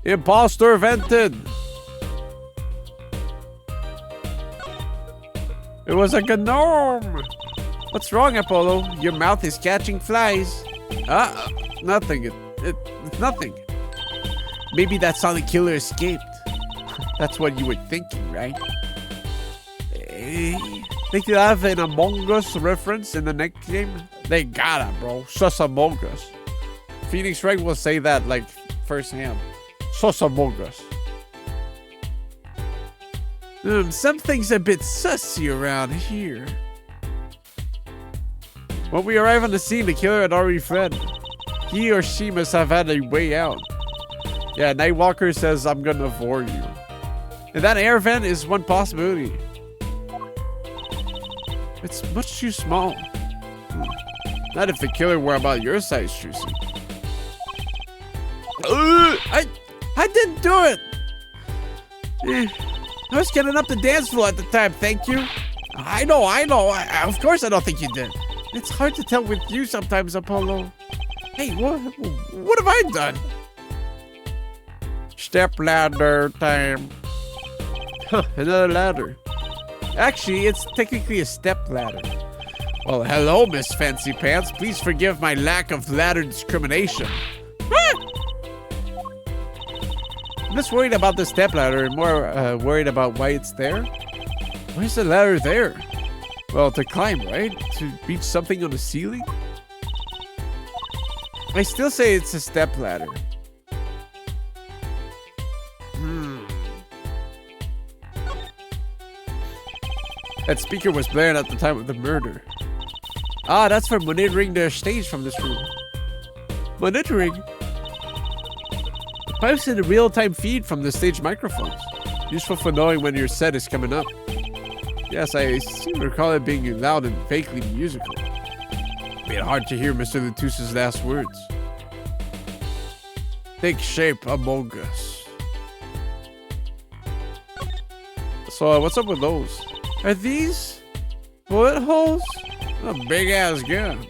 Imposter vented. It was a gnome. What's wrong, Apollo? Your mouth is catching flies. Nothing. It's nothing. Maybe that's how the killer escaped. That's what you were thinking, right? Think you have an Among Us reference in the next game? They gotta, bro. Sus Among Us. Phoenix Wright will say that like firsthand. Sus Among Us. Something's a bit sussy around here. When we arrive on the scene, the killer had already fled. He or she must have had a way out. Yeah, Nightwalker says, I'm gonna vor you. And that air vent is one possibility. It's much too small. Not if the killer were about your size, Trucy. I didn't do it. I was getting up the dance floor at the time, thank you. I know. Of course I don't think you did. It's hard to tell with you sometimes, Apollo. Hey, what have I done? Step ladder time. Huh, another ladder. Actually, it's technically a step ladder. Well, hello, Miss Fancy Pants. Please forgive my lack of ladder discrimination. I'm less worried about the step ladder and more worried about why it's there. Why is the ladder there? Well, to climb, right? To reach something on the ceiling? I still say it's a step ladder. That speaker was blaring at the time of the murder. Ah, that's for monitoring the stage from this room. Monitoring? The pipes in a real-time feed from the stage microphones. Useful for knowing when your set is coming up. Yes, I seem to recall it being loud and vaguely musical. Made it hard to hear Mr. Latus's last words. Take shape among us. So, what's up with those? Are these bullet holes? A big ass gun.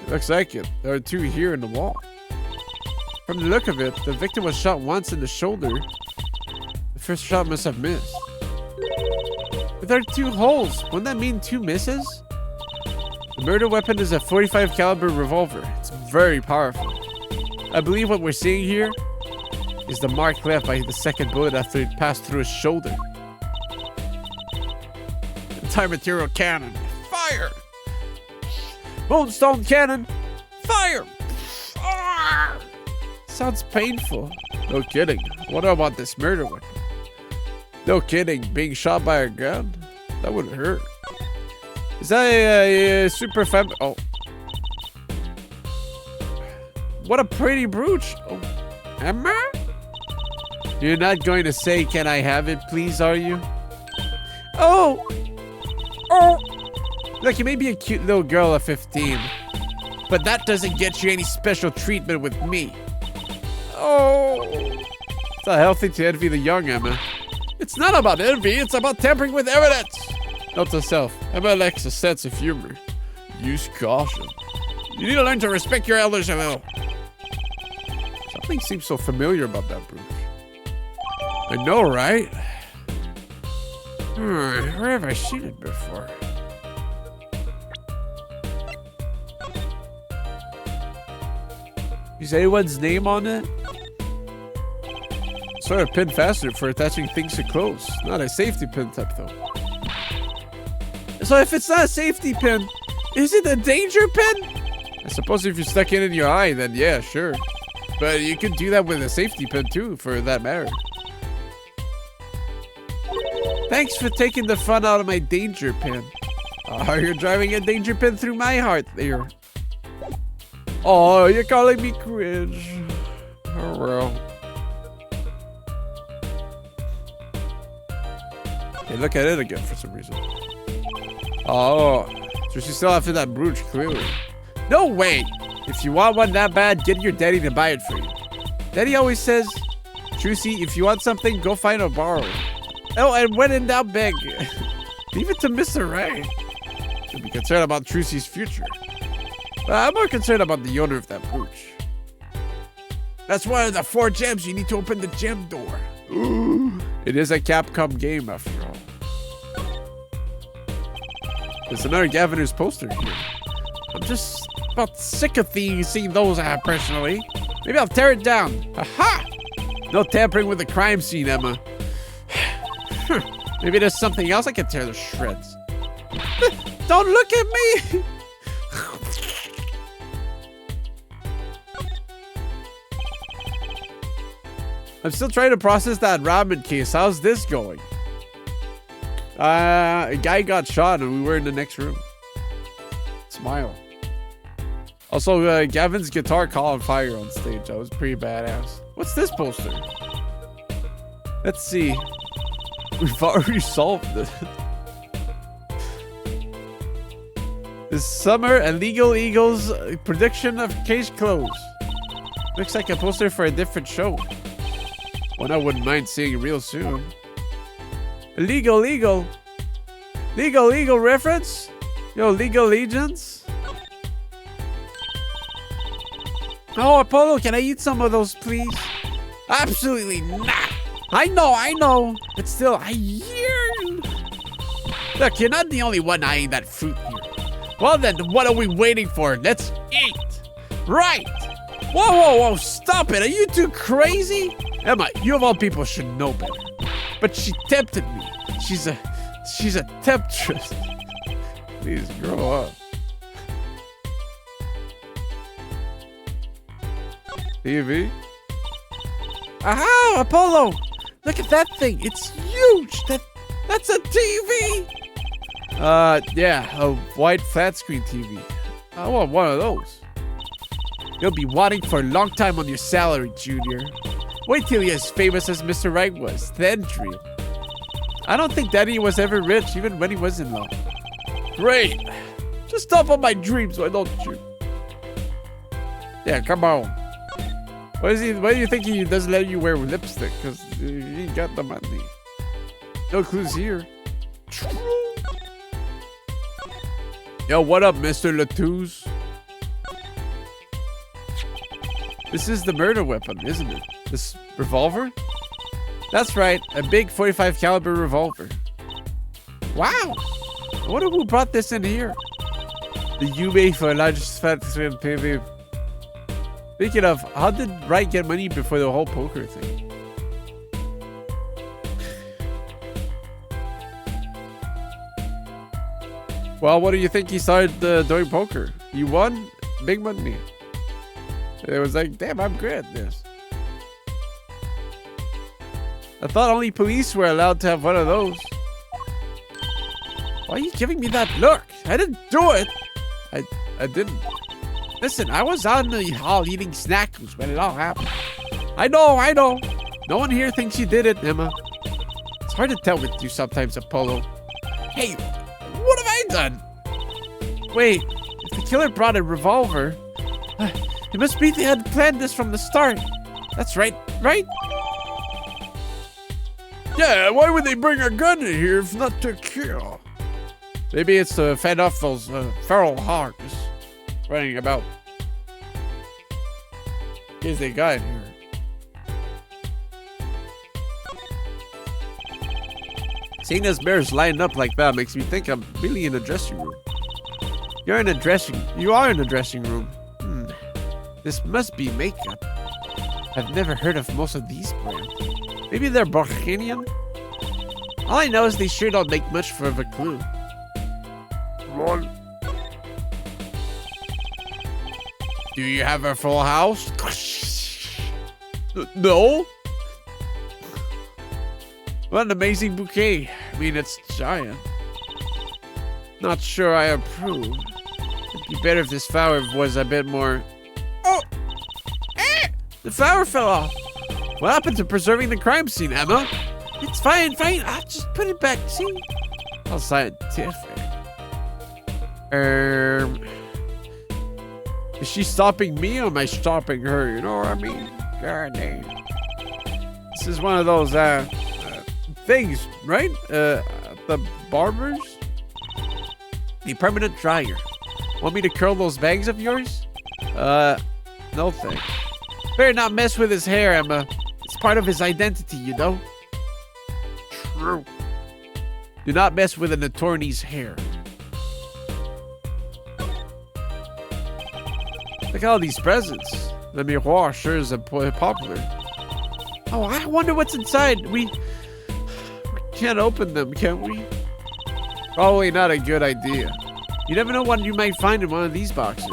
Looks like it. There are two here in the wall. From the look of it, the victim was shot once in the shoulder. The first shot must have missed. But there are two holes. Wouldn't that mean two misses? The murder weapon is a .45 caliber revolver. It's very powerful. I believe what we're seeing here is the mark left by the second bullet after it passed through his shoulder. Anti-material cannon. Fire! Moonstone cannon. Fire! Sounds painful. No kidding. What about this murder weapon? No kidding. Being shot by a gun? That would hurt. Is that a super fem? Oh. What a pretty brooch. Oh. Emma? You're not going to say, can I have it, please, are you? Oh! Oh! Look, you may be a cute little girl of 15, but that doesn't get you any special treatment with me. Oh! It's not healthy to envy the young, Emma. It's not about envy, it's about tampering with evidence. Note to self, Emma lacks a sense of humor. Use caution. You need to learn to respect your elders a little. Something seems so familiar about that brooch. I know, right? Where have I seen it before? Is anyone's name on it? Sort of pin fastener for attaching things to clothes. Not a safety pin type though. So if it's not a safety pin, is it a danger pin? I suppose if you stuck it in your eye, then yeah, sure. But you could do that with a safety pin too, for that matter. Thanks for taking the fun out of my danger pin. Oh, you're driving a danger pin through my heart there. Oh, you're calling me cringe. Oh, well. Hey, look at it again for some reason. Oh, so she's still after that brooch, clearly. No way! If you want one that bad, get your daddy to buy it for you. Daddy always says, Trucy, if you want something, go find or borrow it. Oh, and when in doubt, beg. Leave it to Mr. Ray. Should be concerned about Trucy's future. But I'm more concerned about the owner of that brooch. That's one of the 4 gems. You need to open the gem door. Ooh, it is a Capcom game, after all. There's another Gaviner's poster here. I'm just about sick of seeing those personally. Maybe I'll tear it down. Aha! No tampering with the crime scene, Emma. Maybe there's something else I can tear to shreds. Don't look at me! I'm still trying to process that ramen case. How's this going? A guy got shot and we were in the next room. Smile. Also, Gavin's guitar caught on fire on stage. That was pretty badass. What's this poster? Let's see. We've already solved it. This summer, illegal eagles prediction of case closed. Looks like a poster for a different show. One I wouldn't mind seeing real soon. Legal reference? Yo, League of Legends? Oh, Apollo, can I eat some of those, please? Absolutely not. I know. But still, I yearn. Look, you're not the only one eyeing that fruit here. Well then, what are we waiting for? Let's eat. Right. Whoa, stop it. Are you too crazy? Emma, you of all people should know better. But she tempted me. She's a temptress. Please grow up. TV? Aha, Apollo! Look at that thing. It's huge. That's a TV. Yeah, a white flat screen TV. I want one of those. You'll be wanting for a long time on your salary, Junior. Wait till you're as famous as Mr. Right was, then dream. I don't think Daddy was ever rich, even when he was in love. Great. Just stop on my dreams, why don't you? Yeah, come on. Why do you think he doesn't let you wear lipstick? Because he got the money. No clues here. Yo, what up, Mr. Latouze? This is the murder weapon, isn't it? This revolver? That's right, a big 45 caliber revolver. Wow! I wonder who brought this in here. The UA for a large fat PV. Speaking of, how did Wright get money before the whole poker thing? Well, what do you think he started doing poker? He won big money. It was like, damn, I'm good at this. I thought only police were allowed to have one of those. Why are you giving me that look? I didn't do it. I didn't. Listen, I was out in the hall eating snackers when it all happened. I know. No one here thinks you did it, Emma. It's hard to tell with you sometimes, Apollo. Hey, what have I done? Wait, if the killer brought a revolver, it must be they had planned this from the start. That's right? Yeah, why would they bring a gun in here if not to kill? Maybe it's to fend off those feral hogs running about. In case they got in here. Seeing those bears lined up like that makes me think I'm really in a dressing room. You are in a dressing room. This must be makeup. I've never heard of most of these brands. Maybe they're Bohemian? All I know is they sure don't make much of a clue. Run. Do you have a full house? No. What an amazing bouquet. I mean, it's giant. Not sure I approve. It'd be better if this flower was a bit more... Oh! The flower fell off. What happened to preserving the crime scene, Emma? It's fine. I'll just put it back, see? How scientific. Is she stopping me or am I stopping her? You know what I mean? God damn. This is one of those things, right? The barbers? The permanent dryer. Want me to curl those bangs of yours? No thanks. Better not mess with his hair, Emma. It's part of his identity, you know? True. Do not mess with an attorney's hair. Look at all these presents. The miroir sure is popular. Oh, I wonder what's inside. We can't open them, can we? Probably not a good idea. You never know what you might find in one of these boxes.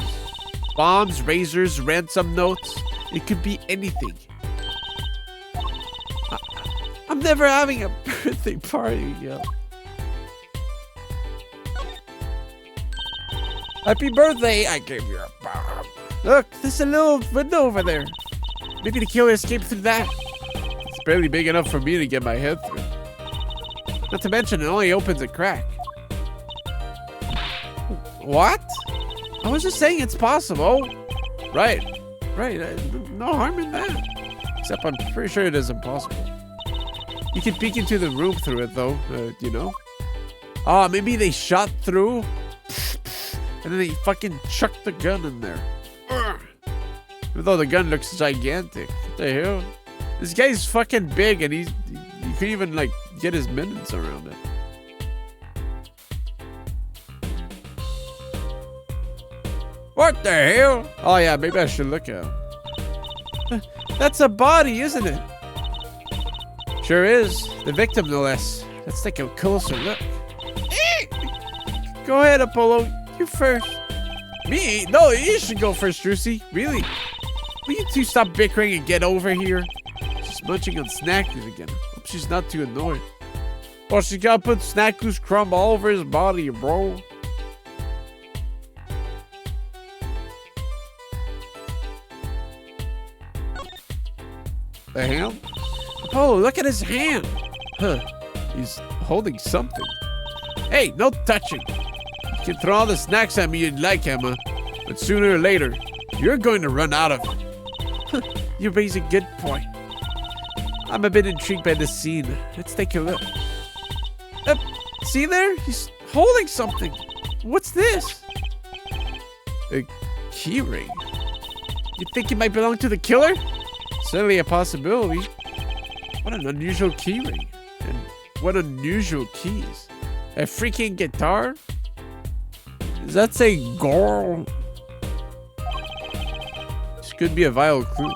Bombs, razors, ransom notes. It could be anything. I'm never having a birthday party, yo. Happy birthday! I gave you a bomb. Look, there's a little window over there. Maybe the killer escaped through that. It's barely big enough for me to get my head through. Not to mention, it only opens a crack. What? I was just saying it's possible. Right. Right. No harm in that. Except I'm pretty sure it is impossible. You can peek into the room through it, though. You know? Oh, maybe they shot through. And then they fucking chucked the gun in there. Even though the gun looks gigantic. What the hell? This guy's fucking big and you could even, like, get his minions around it. What the hell? Oh, yeah, maybe I should look at him. That's a body, isn't it? Sure is. The victim, no less. Let's take a closer look. Go ahead, Apollo. You first. Me? No, you should go first, Juicy. Really? Will you two stop bickering and get over here? She's munching on Snackus again. Hope she's not too annoyed. Oh, she gotta put Snackus crumb all over his body, bro. The hand? Oh, look at his hand. Huh. He's holding something. Hey, no touching. You can throw all the snacks at me you'd like, Emma. But sooner or later, you're going to run out of it. You raise a good point. I'm a bit intrigued by this scene. Let's take a look. See there? He's holding something. What's this? A key ring. You think it might belong to the killer? Certainly a possibility. What an unusual key ring. And what unusual keys. A freaking guitar? Does that say girl? This could be a vital clue.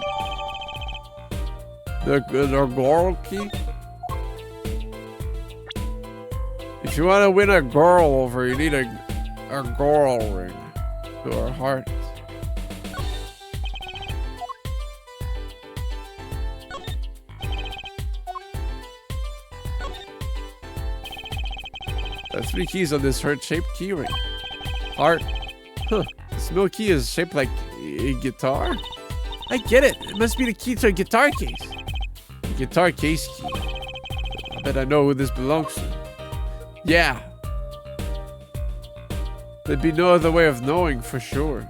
The girl key? If you want to win a girl over, you need a girl ring to her heart. There are 3 keys on this heart-shaped key ring. Heart. Huh. This middle key is shaped like a guitar? I get it. It must be the key to a guitar case. A guitar case key. I bet I know who this belongs to. Yeah. There'd be no other way of knowing for sure.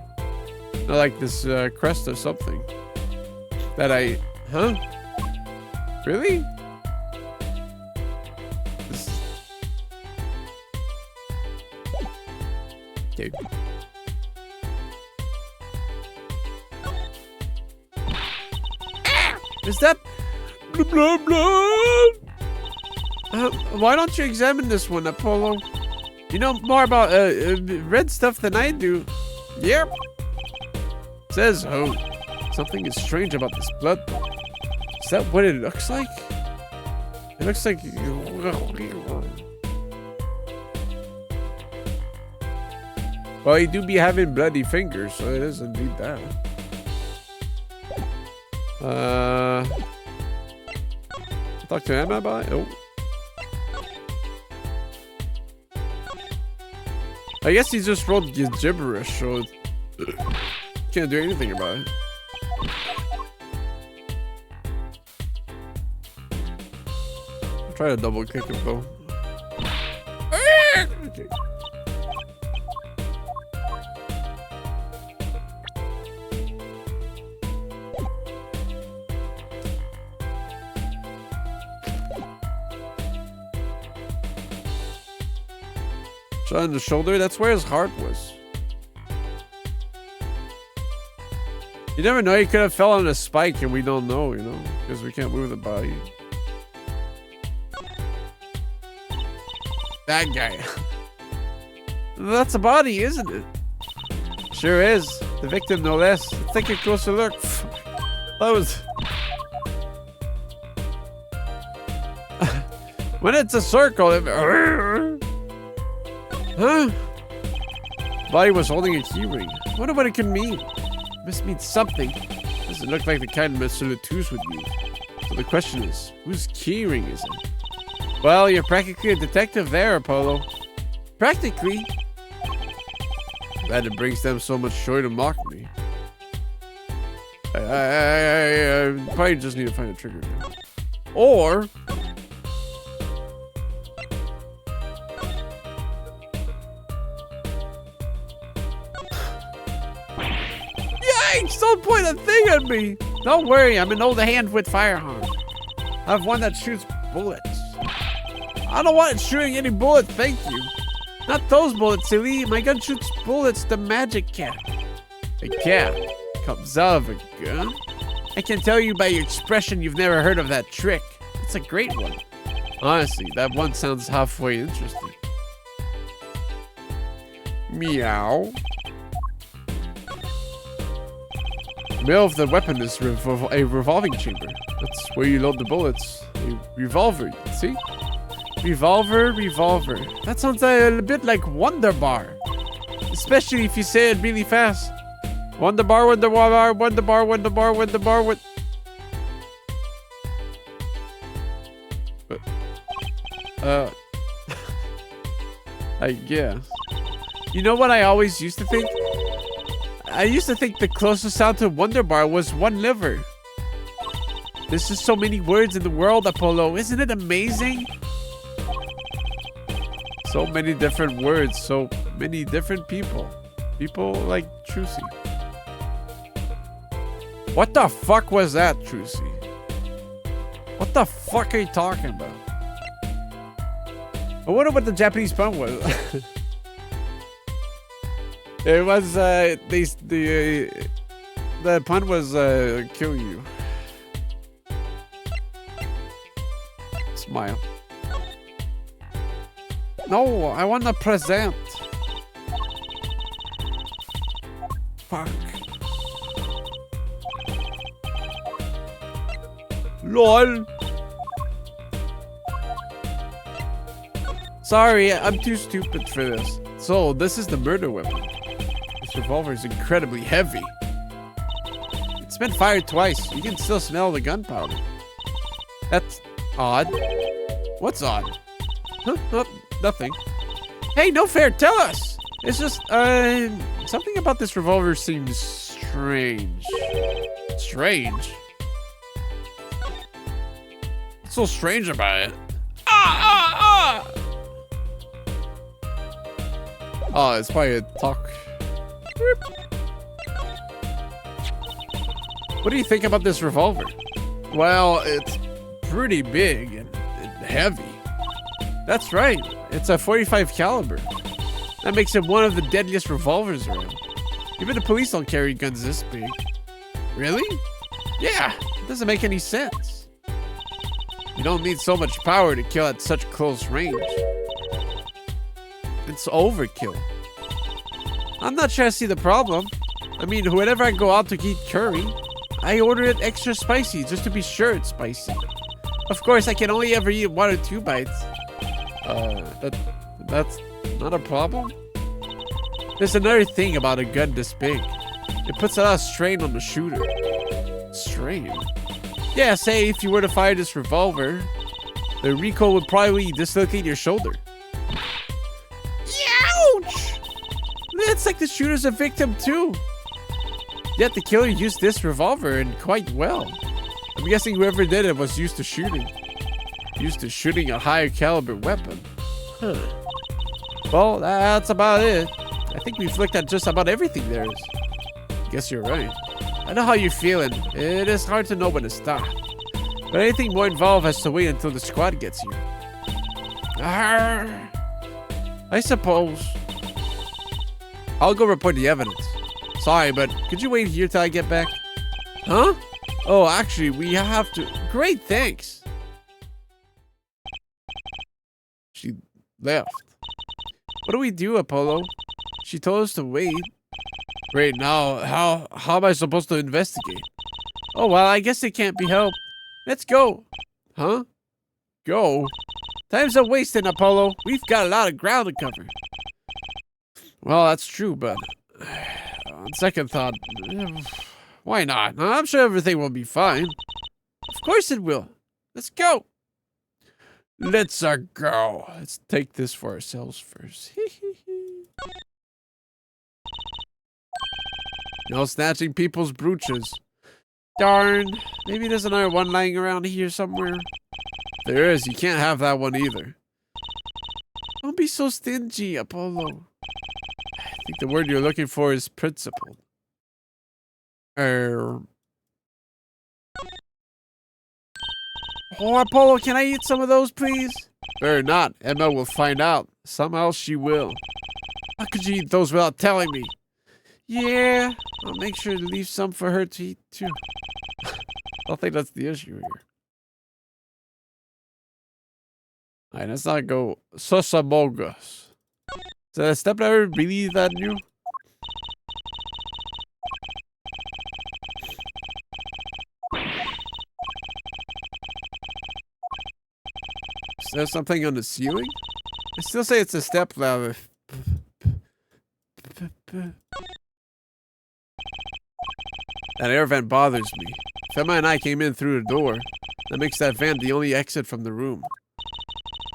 Not like this crest or something. That I... Huh? Really? Okay. Is that blah blah? Why don't you examine this one, Apollo? You know more about red stuff than I do. Yep. Says who? Something is strange about this blood. Is that what it looks like? It looks like. Well, you do be having bloody fingers, so it is indeed that. Talk to Emma about it? Oh. I guess he just wrote gibberish, so can't do anything about it. I'll try to double kick him though. Okay. Shot in the shoulder? That's where his heart was. You never know, he could have fell on a spike and we don't know, you know, because we can't move the body. That guy. That's a body, isn't it? Sure is. The victim, no less. Let's take a closer look. That was... When it's a circle, it... Huh? Body was holding a key ring. I wonder what it could mean. It must mean something. Doesn't look like the kind Mr. Latouche would use. So the question is, whose key ring is it? Well, you're practically a detective there, Apollo. Practically? Glad it brings them so much joy to mock me. I probably just need to find a trigger now. Or... Yikes! Don't point a thing at me! Don't worry, I'm an old hand with firearm. I have one that shoots bullets. I don't want it shooting any bullets, thank you. Not those bullets, silly. My gun shoots bullets, the magic cat. A cat comes out of a gun? I can tell you by your expression you've never heard of that trick. It's a great one. Honestly, that one sounds halfway interesting. Meow. The middle of the weapon is a revolving chamber. That's where you load the bullets. A revolver, see? Revolver, revolver. That sounds a bit like Wonder Bar. Especially if you say it really fast. Wonder Bar, Wonder Bar, Wonder Bar, Wonder Bar, Wonder Bar, Wonder... I guess. You know what I always used to think? I used to think the closest sound to Wonder Bar was one liver. There's just so many words in the world, Apollo. Isn't it amazing? So many different words, so many different people. People like Trucy. What the fuck was that, Trucy? What the fuck are you talking about? I wonder what the Japanese pun was. It was, the pun was, kill you. Smile. No, I want a present. Fuck. LOL. Sorry, I'm too stupid for this. So, this is the murder weapon. This revolver is incredibly heavy. It's been fired twice. You can still smell the gunpowder. That's odd. What's odd? Huh? Oh, nothing. Hey, no fair, tell us! It's just, something about this revolver seems strange. Strange? What's so strange about it? Oh, it's probably a talk. What do you think about this revolver? Well, it's pretty big and heavy. That's right. It's a 45 caliber. That makes it one of the deadliest revolvers around. Even the police don't carry guns this big. Really? Yeah, it doesn't make any sense. You don't need so much power to kill at such close range. It's overkill. I'm not sure I see the problem. I mean, whenever I go out to eat curry, I order it extra spicy just to be sure it's spicy. Of course, I can only ever eat 1 or 2 bites. That's not a problem? There's another thing about a gun this big. It puts a lot of strain on the shooter. Strain? Yeah, say if you were to fire this revolver, the recoil would probably dislocate your shoulder. Ouch! It's like the shooter's a victim too. Yet the killer used this revolver and quite well. I'm guessing whoever did it was used to shooting. Used to shooting a higher caliber weapon. Huh. Well, that's about it. I think we've looked at just about everything there is. Guess you're right. I know how you're feeling. It is hard to know when to stop. But anything more involved has to wait until the squad gets here. Arr. I suppose. I'll go report the evidence. Sorry, but could you wait here till I get back? Huh? Oh, actually, we have to. Great, thanks. She left. What do we do, Apollo? She told us to wait. Great, now, how am I supposed to investigate? Oh, well, I guess it can't be helped. Let's go. Huh? Go? Time's up wasting, Apollo. We've got a lot of ground to cover. Well, that's true, but on second thought, why not? I'm sure everything will be fine. Of course it will. Let's go. Let's go. Let's take this for ourselves first. No snatching people's brooches. Darn. Maybe there's another one lying around here somewhere. There is. You can't have that one either. Don't be so stingy, Apollo. I think the word you're looking for is principled. Oh, Apollo, can I eat some of those, please? Better not. Emma will find out. Somehow she will. How could you eat those without telling me? Yeah, I'll make sure to leave some for her to eat, too. I don't think that's the issue here. Alright, let's not go Sosamogas. Is that a stepladder really that new? Is there something on the ceiling? I still say it's a stepladder. That air vent bothers me. If Emma and I came in through the door, that makes that vent the only exit from the room.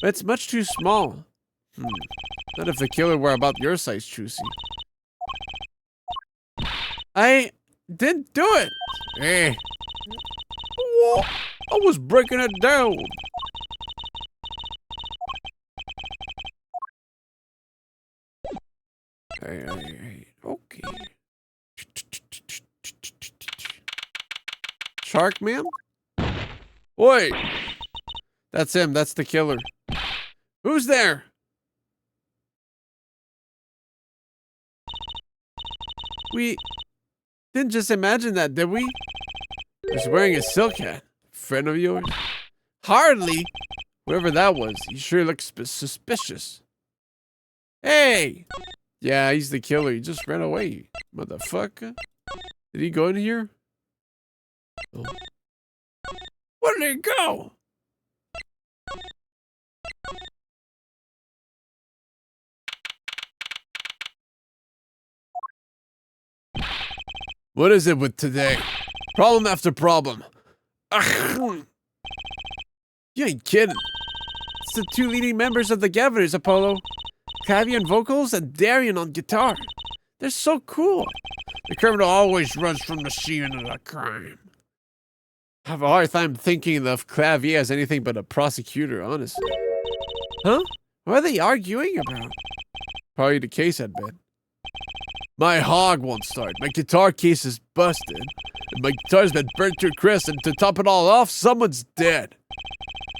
But it's much too small. Not if the killer were about your size, Trucy. I didn't do it. Hey. What? I was breaking it down. Hey. Okay. Shark man? Wait. That's him. That's the killer. Who's there? We didn't just imagine that, did we? He's wearing a silk hat. Friend of yours? Hardly. Whoever that was, he sure looks suspicious. Hey! Yeah, he's the killer. He just ran away. Motherfucker. Did he go in here? Oh. Where did he go? What is it with today? Problem after problem. Ugh. You ain't kidding. It's the two leading members of the Gatherers, Apollo. Clavier on vocals and Darian on guitar. They're so cool. The criminal always runs from the scene of the crime. I have a hard time thinking of Clavier as anything but a prosecutor, honestly. Huh? What are they arguing about? Probably the case I'd bet. My hog won't start. My guitar case is busted. And my guitar's been burnt to a crisp, and to top it all off, someone's dead.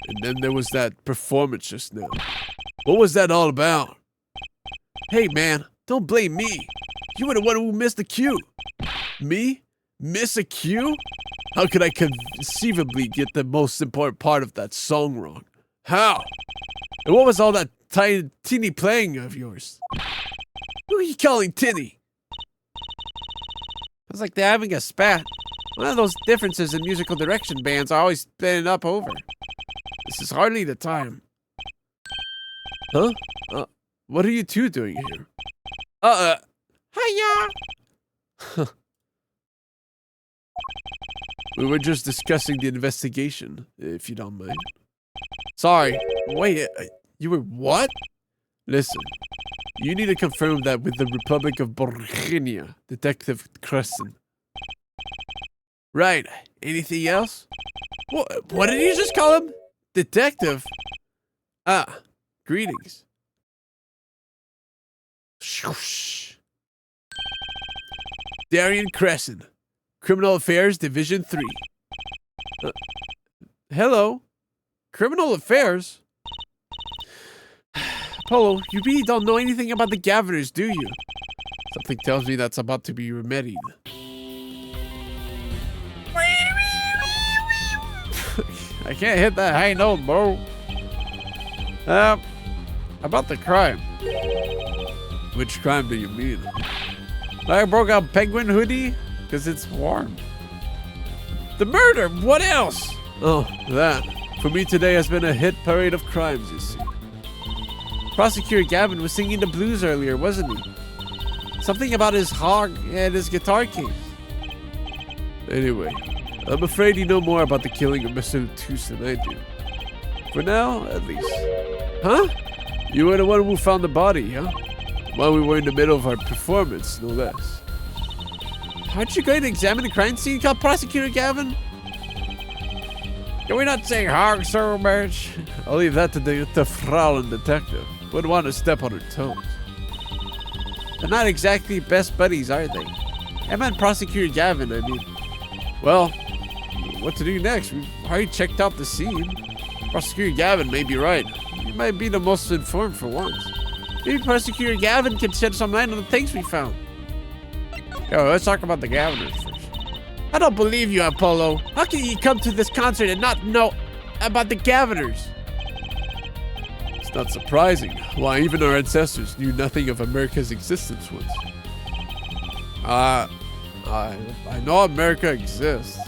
And then there was that performance just now. What was that all about? Hey man, don't blame me. You were the one who missed the cue. Me? Miss a cue? How could I conceivably get the most important part of that song wrong? How? And what was all that teeny playing of yours? Who are you calling tinny? It's like they're having a spat. One of those differences in musical direction bands are always splitting up over. This is hardly the time. Huh? What are you two doing here? Hiya! We were just discussing the investigation, if you don't mind. Sorry. Wait, you were what? Listen, you need to confirm that with the Republic of Virginia, Detective Crescent. Right. Anything else? What did you just call him? Detective? Ah, greetings. Shh. Darian Crescent, Criminal Affairs Division 3. Hello? Criminal Affairs? Apollo, you really don't know anything about the Gatherers, do you? Something tells me that's about to be remedied. I can't hit that high note, bro. About the crime. Which crime do you mean? I broke out penguin hoodie because it's warm. The murder, what else? Oh, that. For me today has been a hit parade of crimes, you see. Prosecutor Gavin was singing the blues earlier, wasn't he? Something about his hog and his guitar case. Anyway, I'm afraid you know more about the killing of Mr. Lutus than I do. For now, at least. Huh? You were the one who found the body, huh? While we were in the middle of our performance, no less. Aren't you going to examine the crime scene, Prosecutor Gavin? Can we not say hog so much? I'll leave that to the Fraulein detective. Wouldn't want to step on her toes. They're not exactly best buddies, are they? I meant Prosecutor Gavin, I mean. Well, what to do next? We've already checked out the scene. Prosecutor Gavin may be right. He might be the most informed for once. Maybe Prosecutor Gavin can shed some light on the things we found. Yo, let's talk about the Governors first. I don't believe you, Apollo. How can you come to this concert and not know about the Governors? It's not surprising. Why, even our ancestors knew nothing of America's existence once. I know America exists.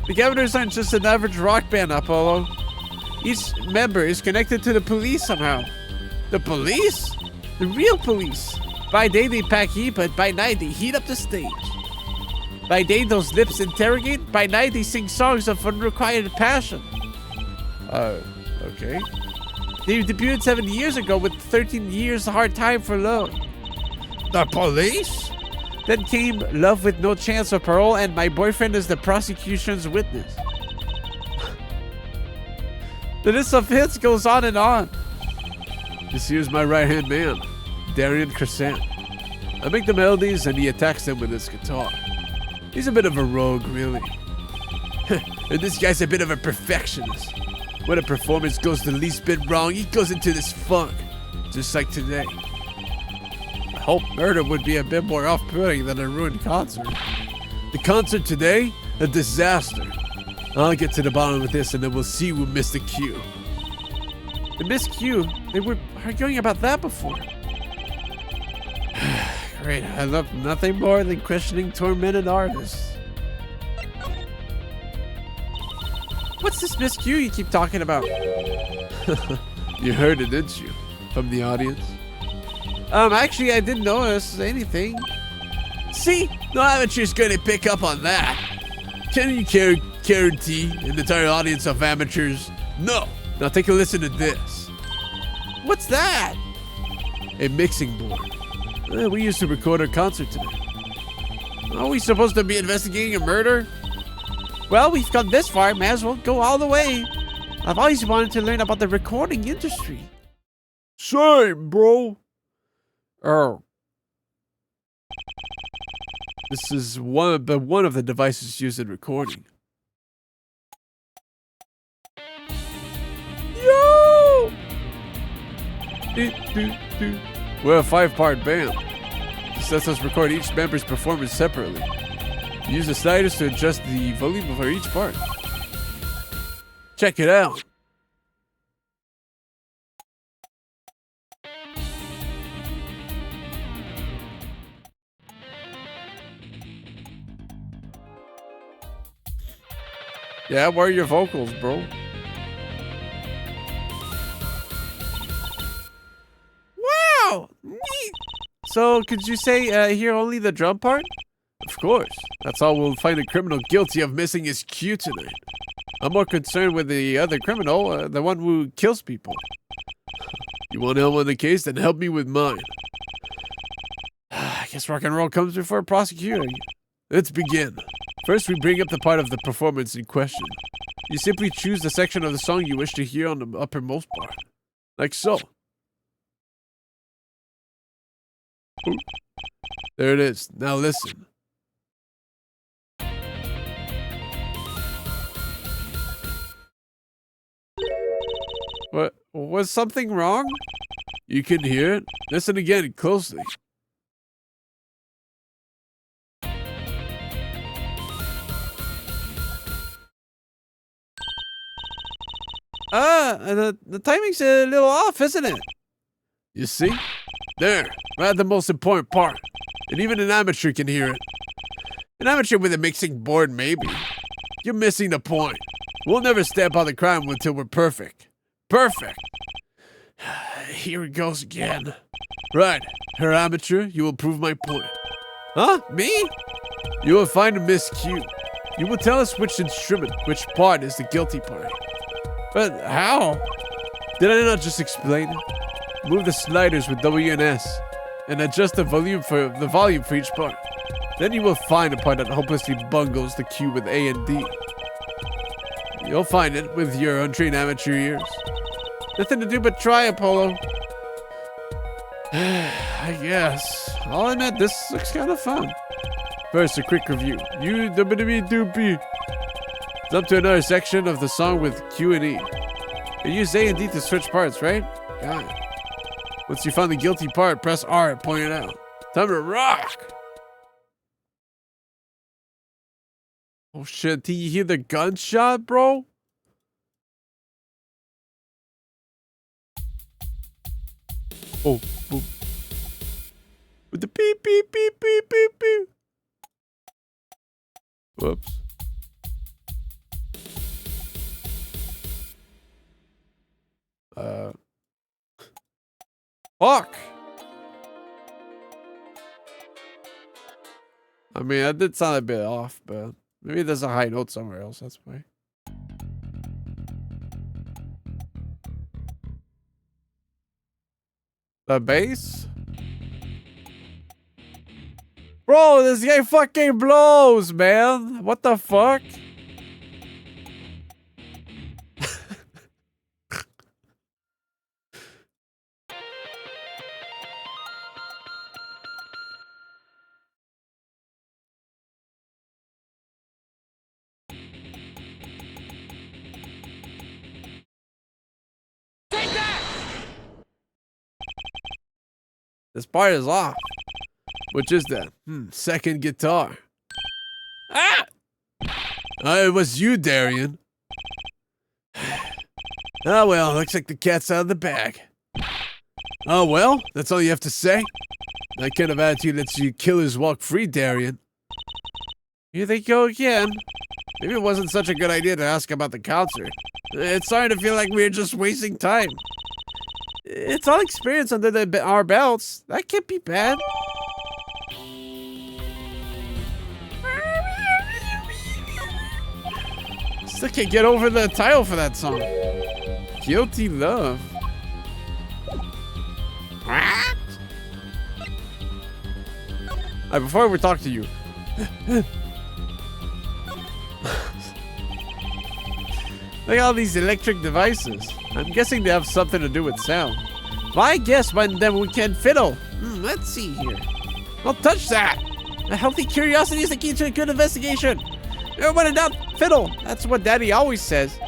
The Governors aren't just an average rock band, Apollo. Each member is connected to the police somehow. The police? The real police. By day they pack heat, but by night they heat up the stage. By day those lips interrogate, by night they sing songs of unrequited passion. Okay. They debuted 7 years ago with 13 years hard time for love. The police? Then came Love with No Chance of Parole and My Boyfriend is the Prosecution's Witness. The list of hits goes on and on. This here's my right-hand man, Darian Crescent. I make the melodies and he attacks them with his guitar. He's a bit of a rogue, really. And this guy's a bit of a perfectionist. When a performance goes the least bit wrong, he goes into this funk, just like today. I hope murder would be a bit more off-putting than a ruined concert. The concert today? A disaster. I'll get to the bottom of this and then we'll see who missed the cue. The missed cue? They were arguing about that before. Great, I love nothing more than questioning tormented artists. What's this missed cue you keep talking about? You heard it, didn't you? From the audience? Actually, I didn't notice anything. See? No amateur's gonna pick up on that. Can you guarantee an entire audience of amateurs? No. Now take a listen to this. What's that? A mixing board. We used to record our concert today. Are we supposed to be investigating a murder? Well, we've come this far, may as well go all the way. I've always wanted to learn about the recording industry. Same, bro. This is one of the devices used in recording. Yo! We're a 5-part band. This lets us record each member's performance separately. Use the sliders to adjust the volume for each part. Check it out. Yeah, where are your vocals, bro? Wow! Neat! So, could you say hear only the drum part? Of course. That's all we'll find a criminal guilty of missing his cue tonight. I'm more concerned with the other criminal, the one who kills people. You want help on the case? Then help me with mine. I guess rock and roll comes before prosecuting. Let's begin. First, we bring up the part of the performance in question. You simply choose the section of the song you wish to hear on the uppermost part. Like so. Ooh. There it is. Now listen. What? Was something wrong? You can hear it. Listen again closely. The timing's a little off, isn't it? You see? There, right at the most important part. And even an amateur can hear it. An amateur with a mixing board, maybe. You're missing the point. We'll never stamp out the crime until we're perfect. Perfect! Here it goes again. Right, Herr Amateur, you will prove my point. Huh? Me? You will find a miscue. You will tell us which instrument, which part is the guilty part. But how? Did I not just explain it? Move the sliders with W and S, and adjust the volume for each part. Then you will find a part that hopelessly bungles the cue with A and D. You'll find it with your untrained amateur ears. Nothing to do but try, Apollo. I guess. I'll admit, this looks kind of fun. First, a quick review. You doopy. It's up to another section of the song with Q and E. You use A and D to switch parts, right? Got it. Once you find the guilty part, press R and point it out. Time to rock! Oh shit, did you hear the gunshot, bro? Oh, boop. With the beep, beep, beep, beep, beep, beep. Whoops. Fuck! I mean, that did sound a bit off, but maybe there's a high note somewhere else, that's why. The bass? Bro, this guy fucking blows, man. What the fuck? This part is off. Which is that? Second guitar. Ah! It was you, Darian. Oh well, looks like the cat's out of the bag. Oh well, that's all you have to say? That kind of attitude lets you killers walk free, Darian. Here they go again. Maybe it wasn't such a good idea to ask about the concert. It's starting to feel like we're just wasting time. It's all experience under our belts. That can't be bad. Still can't get over the title for that song. Guilty Love. Alright, before we talk to you. Look at all these electric devices. I'm guessing they have something to do with sound. Well, I guess then we can fiddle. Let's see here. Don't touch that. A healthy curiosity is the key to a good investigation. When in doubt, fiddle. That's what Daddy always says.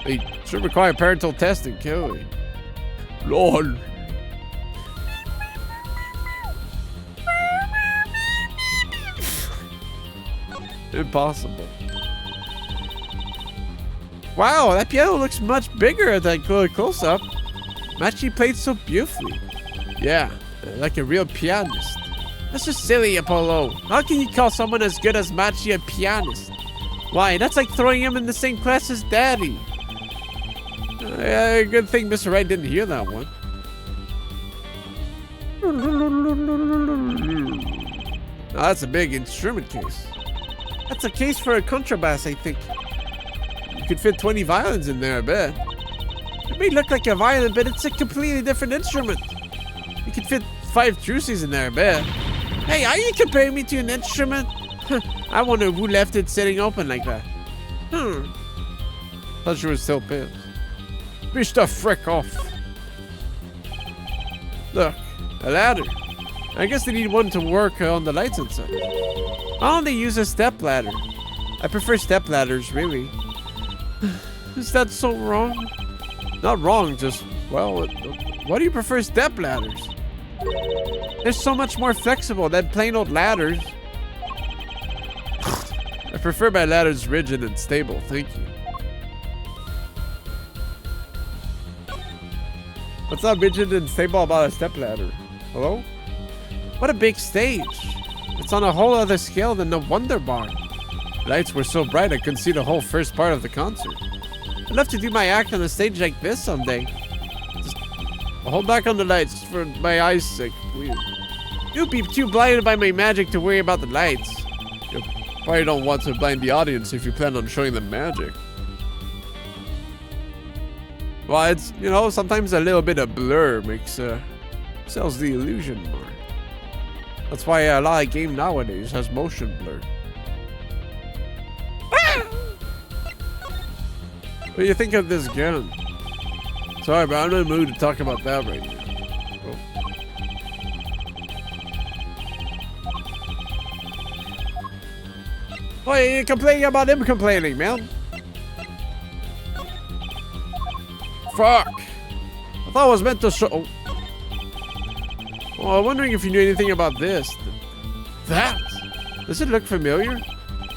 They should require parental testing, Kelly. LOL. Impossible. Wow, that piano looks much bigger at that close up. Machi played so beautifully. Yeah, like a real pianist. That's just silly, Apollo. How can you call someone as good as Machi a pianist? Why, that's like throwing him in the same class as Daddy. Good thing Mr. Wright didn't hear that one. Oh, that's a big instrument case. That's a case for a contrabass, I think. You could fit 20 violins in there, I bet. It may look like a violin, but it's a completely different instrument. You could fit 5 truces in there, I bet. Hey, are you comparing me to an instrument? I wonder who left it sitting open like that. Thought you were still pissed. Fish the frick off. Look, a ladder. I guess they need one to work on the lights inside. Why don't they use a step ladder? I prefer step ladders, really. Is that so wrong? Not wrong, just, well, why do you prefer step ladders? They're so much more flexible than plain old ladders. I prefer my ladders rigid and stable, thank you. What's not rigid and stable about a step ladder? Hello? What a big stage. It's on a whole other scale than the Wonder Bar. Lights were so bright I couldn't see the whole first part of the concert. I'd love to do my act on a stage like this someday. Just hold back on the lights for my eyes' sake, please. You'd be too blinded by my magic to worry about the lights. You probably don't want to blind the audience if you plan on showing them magic. Well, it's, you know, sometimes a little bit of blur makes, sells the illusion more. That's why a lot of game nowadays has motion blur. What do you think of this gun? Sorry, but I'm in the mood to talk about that right now. Why are you complaining about him complaining, man? Fuck. I thought I was meant to show... Oh. Well, I'm wondering if you knew anything about this. That? Does it look familiar?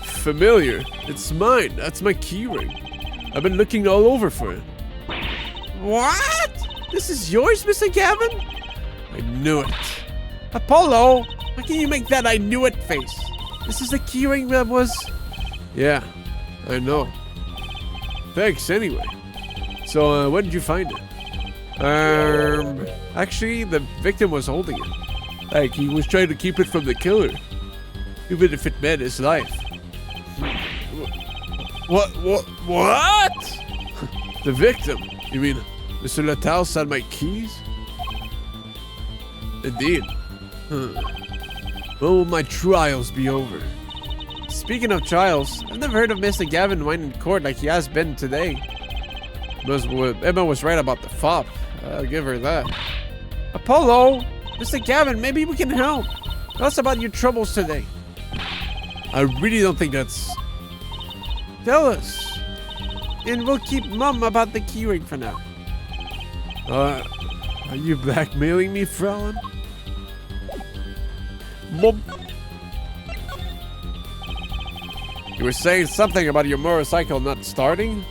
Familiar? It's mine. That's my keyring. I've been looking all over for it. What? This is yours, Mr. Gavin? I knew it. Apollo, how can you make that I knew it face? This is the keyring that was... Yeah, I know. Thanks anyway. So, when did you find it? Actually, the victim was holding it. Like, he was trying to keep it from the killer. Even if it meant his life. What? The victim? You mean, Mr. Lataus had my keys? Indeed. When will my trials be over? Speaking of trials, I've never heard of Mr. Gavin whining in court like he has been today. Emma was right about the fop. I'll give her that. Apollo! Mr. Gavin, maybe we can help. Tell us about your troubles today. I really don't think that's... Tell us. And we'll keep mum about the keyring for now. Are you blackmailing me, Fraulein? Mom. You were saying something about your motorcycle not starting?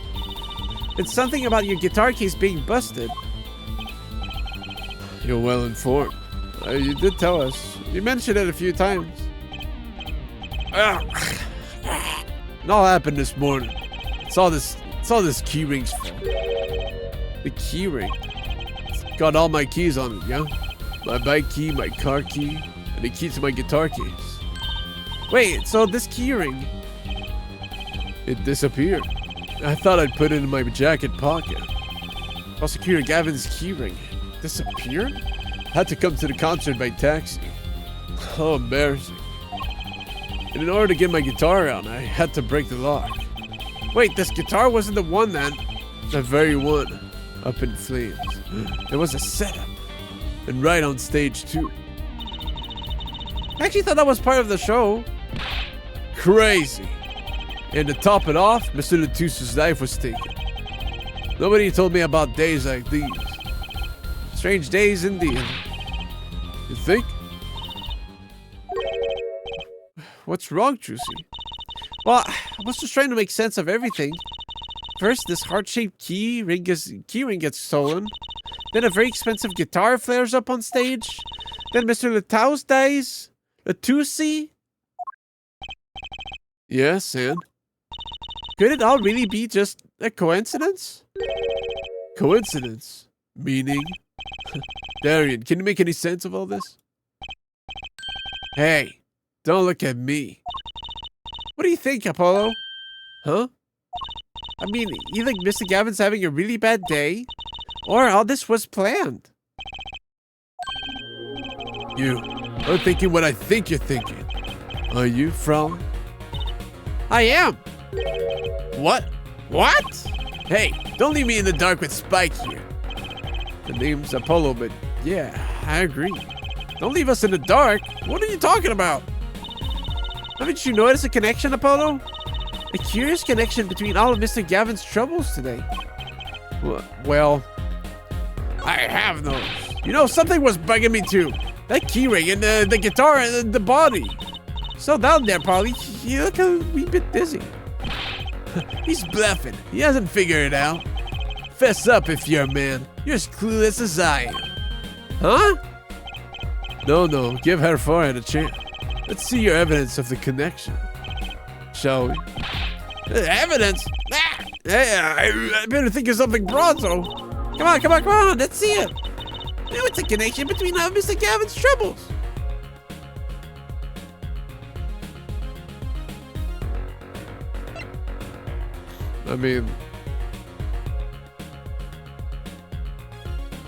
It's something about your guitar case being busted. You're well informed. You did tell us. You mentioned it a few times. It all happened this morning. It's all this keyring's fault. The keyring? It's got all my keys on it, yeah? My bike key, my car key, and the key to my guitar case. Wait, so this keyring... It disappeared. I thought I'd put it in my jacket pocket. Prosecutor Gavin's keyring disappeared? Had to come to the concert by taxi. Oh, embarrassing. And in order to get my guitar out, I had to break the lock. Wait, this guitar wasn't the one then? The very one. Up in flames. There was a setup. And right on stage too. I actually thought that was part of the show. Crazy. And to top it off, Mr. Lataus's life was taken. Nobody told me about days like these. Strange days indeed. You think? What's wrong, Trucy? Well, I was just trying to make sense of everything. First, this heart-shaped keyring gets stolen. Then a very expensive guitar flares up on stage. Then Mr. Lataus dies. Latusi? Yes, and? Could it all really be just a coincidence? Coincidence? Meaning? Darian, can you make any sense of all this? Hey, don't look at me. What do you think, Apollo? Huh? I mean, either Mr. Gavin's having a really bad day, or all this was planned. You are thinking what I think you're thinking. Are you, Fraulein? I am. What? What? Hey, don't leave me in the dark with Spike here. The name's Apollo, but yeah, I agree. Don't leave us in the dark. What are you talking about? Haven't you noticed a connection, Apollo? A curious connection between all of Mr. Gavin's troubles today. Well, I have noticed. You know, something was bugging me too. That keyring and the guitar and the body. So down there, Polly. You look a wee bit dizzy. He's bluffing. He hasn't figured it out. Fess up if you're a man. You're as clueless as I am. Huh? No. Give her forehead a chance. Let's see your evidence of the connection. Shall we? Evidence? Ah! Hey, I better think of something pronto. Come on. Let's see it. What's the connection between Mr. Gavin's troubles? I mean...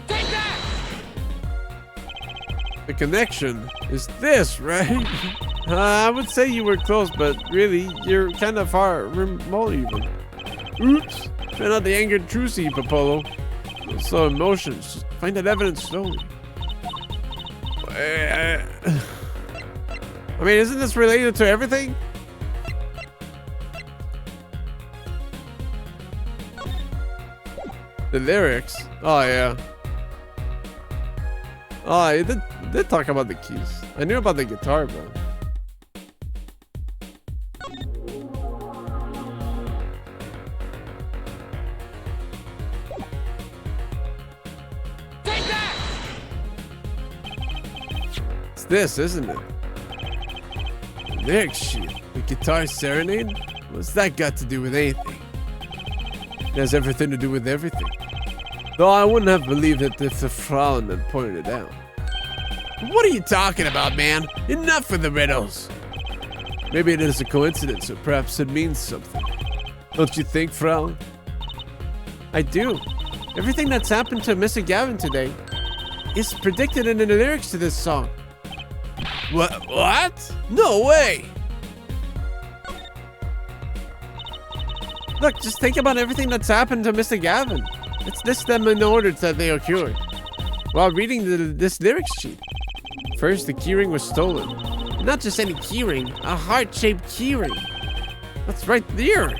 Take that! The connection is this, right? I would say you were close, but really, you're kind of far remote even. Oops! Try not to anger Trucy, Apollo. So emotions. Just find that evidence slowly. I mean, isn't this related to everything? The lyrics? Oh, yeah. Oh, I did talk about the keys. I knew about the guitar, bro. Take that! It's this, isn't it? The lyrics sheet. The guitar serenade? What's that got to do with anything? It has everything to do with everything. Though I wouldn't have believed it if the Frauen had pointed it out. What are you talking about, man? Enough with the riddles. Maybe it is a coincidence, or perhaps it means something. Don't you think, Frauen? I do. Everything that's happened to Mr. Gavin today is predicted in the lyrics to this song. What? No way! Look, just think about everything that's happened to Mr. Gavin. Let's list them in the order that they occurred. While reading this lyrics sheet. First, the keyring was stolen. And not just any keyring, a heart-shaped keyring. That's right there.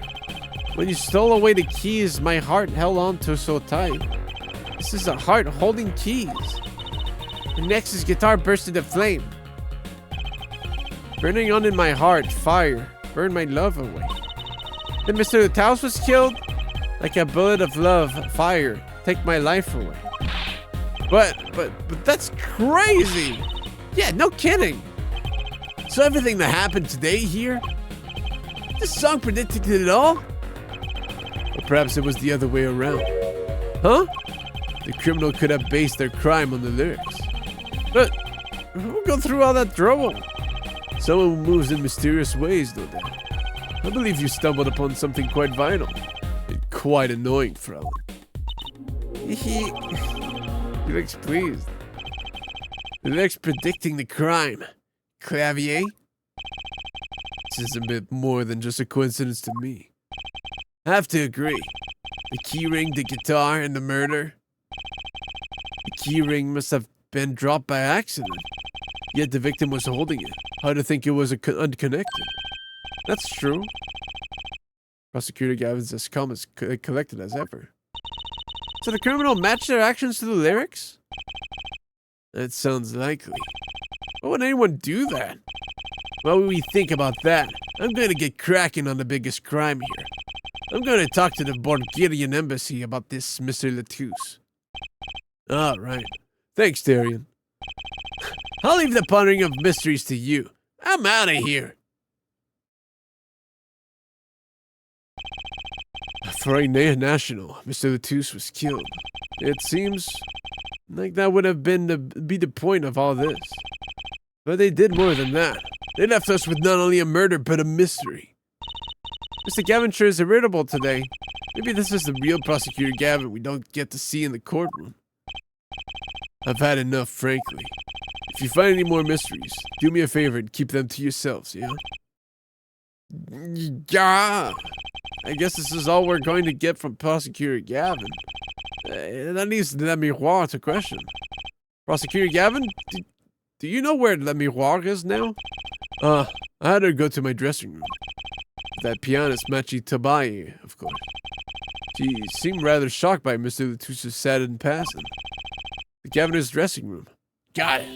When you stole away the keys my heart held on to so tight. This is a heart holding keys. And next, his guitar burst into flame. Burning on in my heart, fire, burned my love away. Then Mr. Taos was killed. Like a bullet of love, fire, take my life away. But that's crazy. Yeah, no kidding. So everything that happened today here, this song predicted it all? Or perhaps it was the other way around. Huh? The criminal could have based their crime on the lyrics. But who'll go through all that trouble? Someone who moves in mysterious ways, no doubt. I believe you stumbled upon something quite vital. And quite annoying, Frauen. He looks pleased. The lyrics predicting the crime. Clavier? This is a bit more than just a coincidence to me. I have to agree. The keyring, the guitar, and the murder. The keyring must have been dropped by accident. Yet the victim was holding it. Hard to think it was unconnected. That's true. Prosecutor Gavin's as calm as collected as ever. So the criminal matched their actions to the lyrics? That sounds likely. Why would anyone do that? While we think about that, I'm going to get cracking on the biggest crime here. I'm going to talk to the Bulgarian embassy about this, Mr. Latouche. All right. Thanks, Darian. I'll leave the pondering of mysteries to you. I'm out of here. For a national, Mr. Latouche was killed. It seems like that would have been the point of all this. But they did more than that. They left us with not only a murder, but a mystery. Mr. Gavin sure is irritable today. Maybe this is the real Prosecutor Gavin we don't get to see in the courtroom. I've had enough, frankly. If you find any more mysteries, do me a favor and keep them to yourselves, yeah? Yeah! I guess this is all we're going to get from Prosecutor Gavin. That leaves Le Miroir to question. Prosecutor Gavin, do you know where Le Miroir is now? I had her go to my dressing room. That pianist Machi Tabaye, of course. She seemed rather shocked by Mr. Latouche's sudden passing. The governor's dressing room. Got it.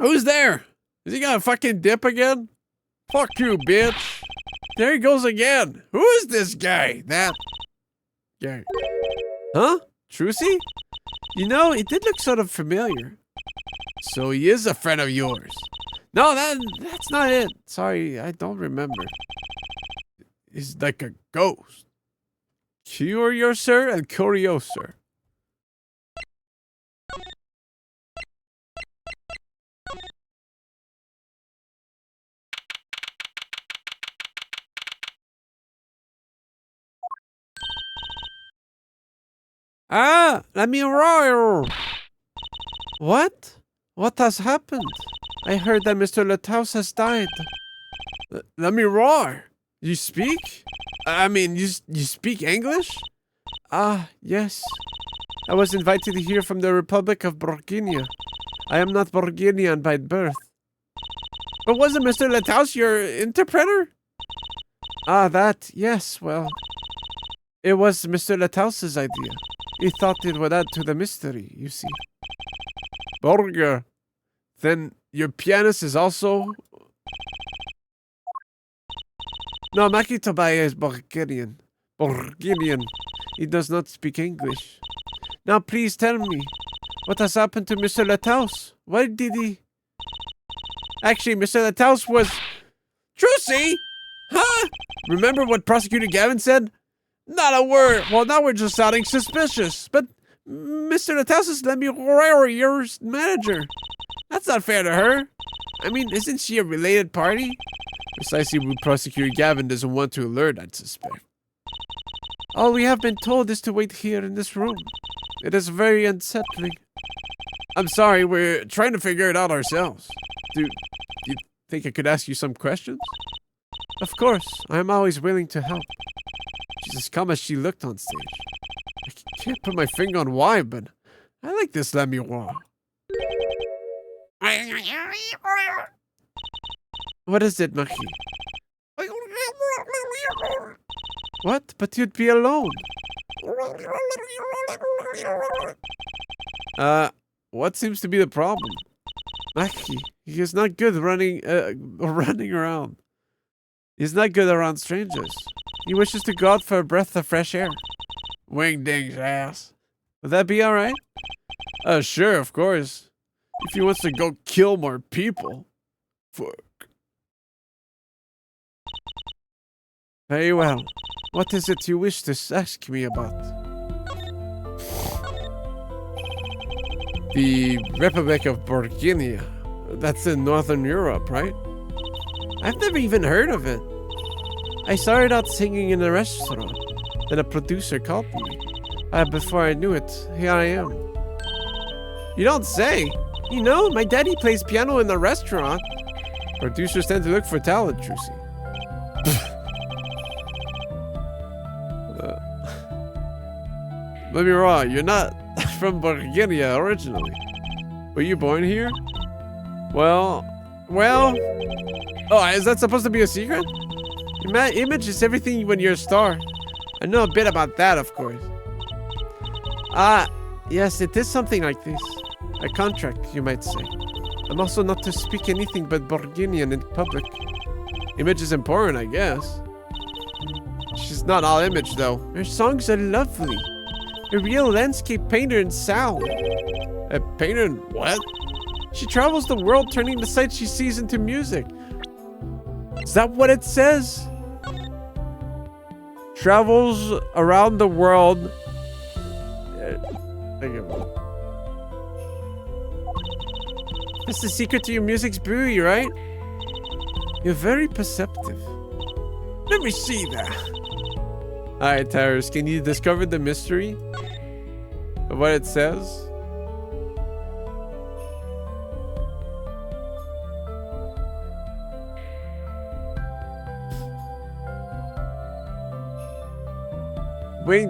Who's there? Is he gonna fucking dip again? Fuck you, bitch. There he goes again. Who is this guy? That guy. Huh? Trucy? You know, it did look sort of familiar. So he is a friend of yours. No, that's not it. Sorry, I don't remember. He's like a ghost. Curiouser and Curioser. Ah, let me roar. What? What has happened? I heard that Mr. Latouche has died. Let me roar. You speak? I mean, you speak English? Ah, yes. I was invited here from the Republic of Burgunia. I am not Burgundian by birth. But wasn't Mr. Lataus your interpreter? Ah, that, yes, well. It was Mr. Lataus's idea. He thought it would add to the mystery, you see. Burger. Then your pianist is also... No, Maki Tobaya is Burgundian. Burgundian. He does not speak English. Now please tell me, what has happened to Mr. Lataus? Why did he... Actually, Mr. Lataus was... Trucy? Huh? Remember what Prosecutor Gavin said? Not a word. Well, now we're just sounding suspicious. But Mr. Lataus is your manager. That's not fair to her. I mean, isn't she a related party? Precisely what Prosecutor Gavin doesn't want to alert, I'd suspect. All we have been told is to wait here in this room. It is very unsettling. I'm sorry, we're trying to figure it out ourselves. Do you think I could ask you some questions? Of course, I am always willing to help. She's as calm as she looked on stage. I can't put my finger on why, but I like this La Miroir. What is it, Maki? What? But you'd be alone. What seems to be the problem? Maki, he is not good running around. He's not good around strangers. He wishes to go out for a breath of fresh air. Wingding's ass. Would that be alright? Sure, of course. If he wants to go kill more people. Fuck. Very well. What is it you wish to ask me about? The Republic of Burgunia. That's in Northern Europe, right? I've never even heard of it. I started out singing in a restaurant. Then a producer called me. Before I knew it, here I am. You don't say. You know, my daddy plays piano in the restaurant. Producers tend to look for talent, Trucy. Let me wrong, you're not from Burgunia originally. Were you born here? Well... Oh, is that supposed to be a secret? Image is everything when you're a star. I know a bit about that, of course. Yes, it is something like this. A contract, you might say. I'm also not to speak anything but Burgundian in public. Image is important, I guess. She's not all image, though. Her songs are lovely. A real landscape painter in sound. A painter in what? She travels the world turning the sights she sees into music. Is that what it says? Travels around the world. That's the secret to your music's beauty, right? You're very perceptive. Let me see that. Alright, Tyrus, can you discover the mystery of what it says? Wait.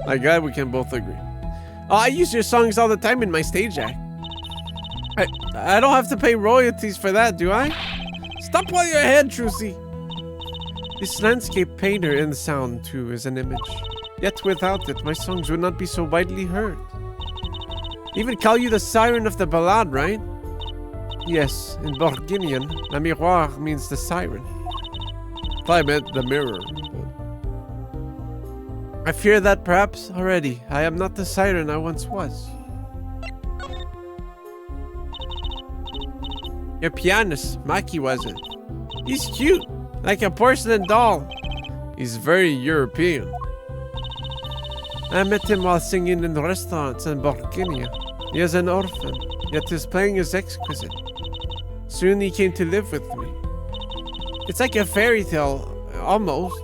My God, we can both agree. Oh, I use your songs all the time in my stage act. I don't have to pay royalties for that, do I? Stop while you're ahead, Trucy. This landscape painter in sound, too, is an image. Yet without it, my songs would not be so widely heard. Even call you the siren of the ballad, right? Yes, in Burgundian, La Miroir means the siren. I meant the mirror. I fear that perhaps already I am not the siren I once was. Your pianist, Maki, was it? He's cute, like a porcelain doll. He's very European. I met him while singing in restaurants in Burgunia. He is an orphan, yet his playing is exquisite. Soon he came to live with me. It's like a fairy tale, almost.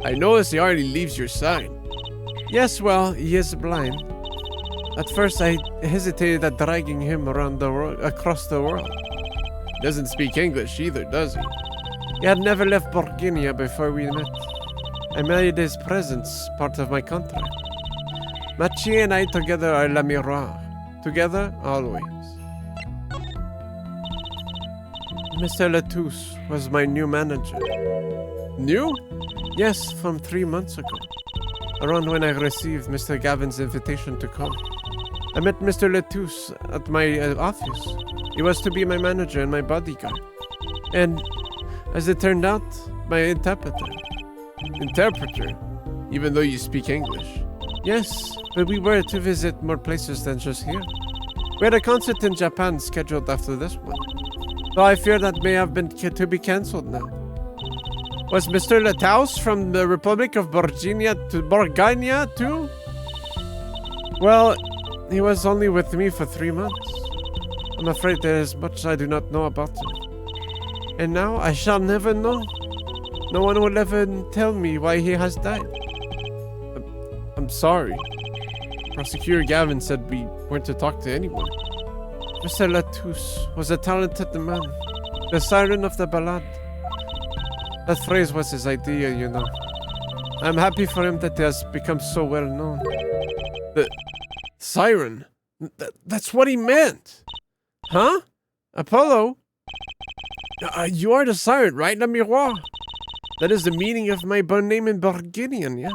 I notice he already leaves your side. Yes, well, he is blind. At first, I hesitated at dragging him around across the world. He doesn't speak English either, does he? He had never left Burgunia before we met. I made his presence part of my contract. Machi and I together are la miroir. Together, always. Mr. Latouche was my new manager. New? Yes, from 3 months ago. Around when I received Mr. Gavin's invitation to come. I met Mr. Latouche at my office. He was to be my manager and my bodyguard. And, as it turned out, my interpreter. Interpreter? Even though you speak English? Yes, but we were to visit more places than just here. We had a concert in Japan scheduled after this one. Though I fear that may have been to be cancelled now. Was Mr. Latouche from the Republic of Borginia too? Well, he was only with me for 3 months. I'm afraid there is much I do not know about him. And now I shall never know. No one will ever tell me why he has died. I'm sorry. Prosecutor Gavin said we weren't to talk to anyone. Mr. Latouche was a talented man. The siren of the ballad. That phrase was his idea, you know. I'm happy for him that it has become so well known. The siren? That's what he meant. Huh? Apollo? You are the siren, right, La Miroir? That is the meaning of my name in Burgundian, yes.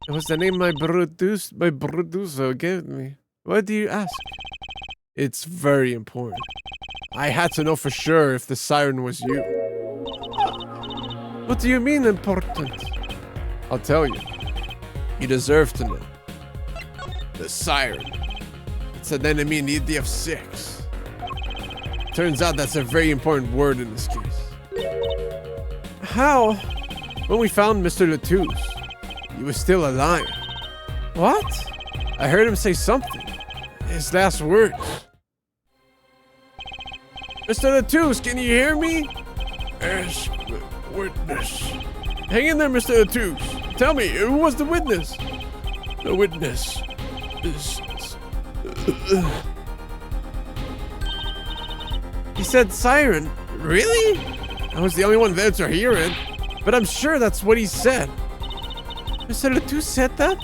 It was the name my producer gave me. Why do you ask? It's very important. I had to know for sure if the siren was you. What do you mean important? I'll tell you. You deserve to know. The siren. It's an enemy in the EDF6. Turns out that's a very important word in this case. How? When we found Mr. Latouche, he was still alive. What? I heard him say something. His last words. Mr. Latouche, can you hear me? Yes, witness. Hang in there, Mr. Latouche. Tell me, who was the witness? The witness is... He said siren. Really? I was the only one there to hear it. But I'm sure that's what he said. Mr. Latouche said that?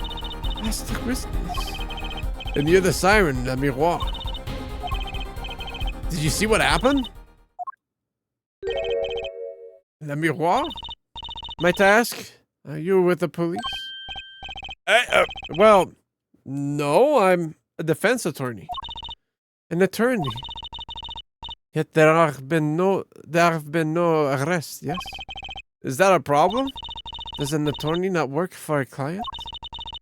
That's the witness. And you're the siren, La Miroir. Did you see what happened? La Miroir? Might I ask, are you with the police? Well, no, I'm a defense attorney. An attorney. Yet there have been no arrests, yes? Is that a problem? Does an attorney not work for a client?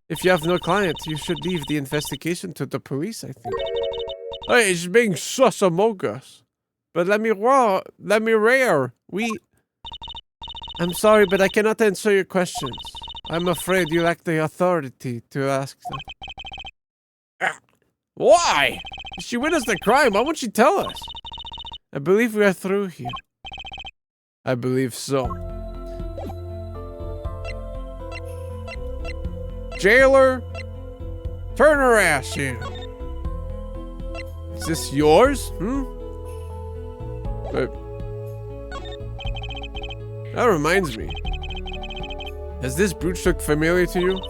If you have no client, you should leave the investigation to the police, I think. Hey, it's being sus among us. But let me rare. I'm sorry, but I cannot answer your questions. I'm afraid you lack the authority to ask them. Why? If she witnessed the crime, why won't she tell us? I believe we are through here. I believe so. Jailer, turn her ass in. Is this yours? That reminds me. Does this brooch look familiar to you?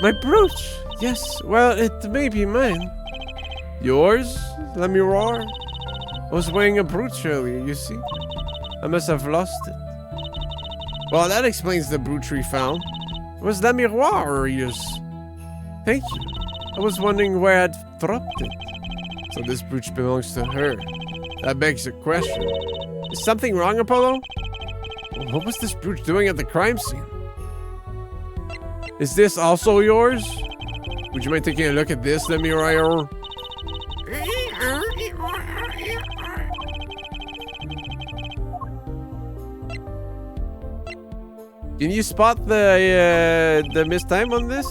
My brooch? Yes, well, it may be mine. Yours? La Miroir? I was wearing a brooch earlier, you see? I must have lost it. Well, that explains the brooch we found. It was La Miroir or yours. Thank you. I was wondering where I'd dropped it. So this brooch belongs to her. That begs the question. Is something wrong, Apollo? What was this brooch doing at the crime scene? Is this also yours? Would you mind taking a look at this, La Miroir? Can you spot the missed time on this?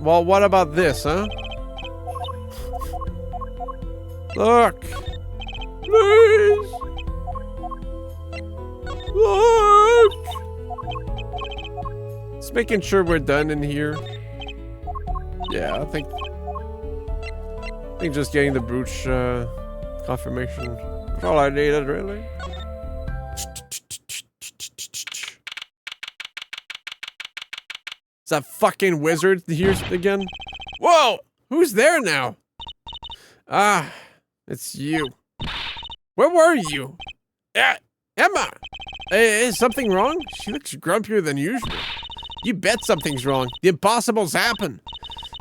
Well, what about this, huh? Look! Please! Look! Just making sure we're done in here. Yeah, I think just getting the brooch confirmation is all I needed, really. Is that fucking wizard here again? Whoa! Who's there now? Ah, it's you. Where were you? Emma! Is something wrong? She looks grumpier than usual. You bet something's wrong. The impossible's happened.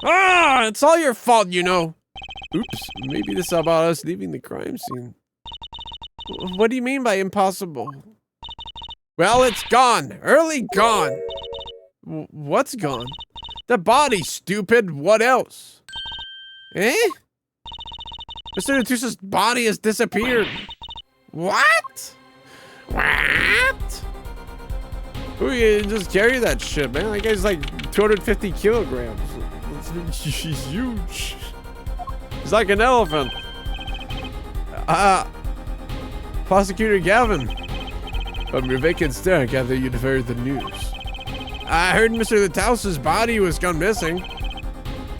Ah, it's all your fault, you know. Oops, maybe this is about us leaving the crime scene. What do you mean by impossible? Well, it's gone. Early gone. What's gone? The body, stupid. What else? Eh? Mr. Natusa's body has disappeared. What? What? Who you just carry that shit, man? That guy's like 250 kilograms. He's huge. He's like an elephant. Prosecutor Gavin. From your vacant stare, I gather you'd heard the news. I heard Mr. Latouse's body was gone missing.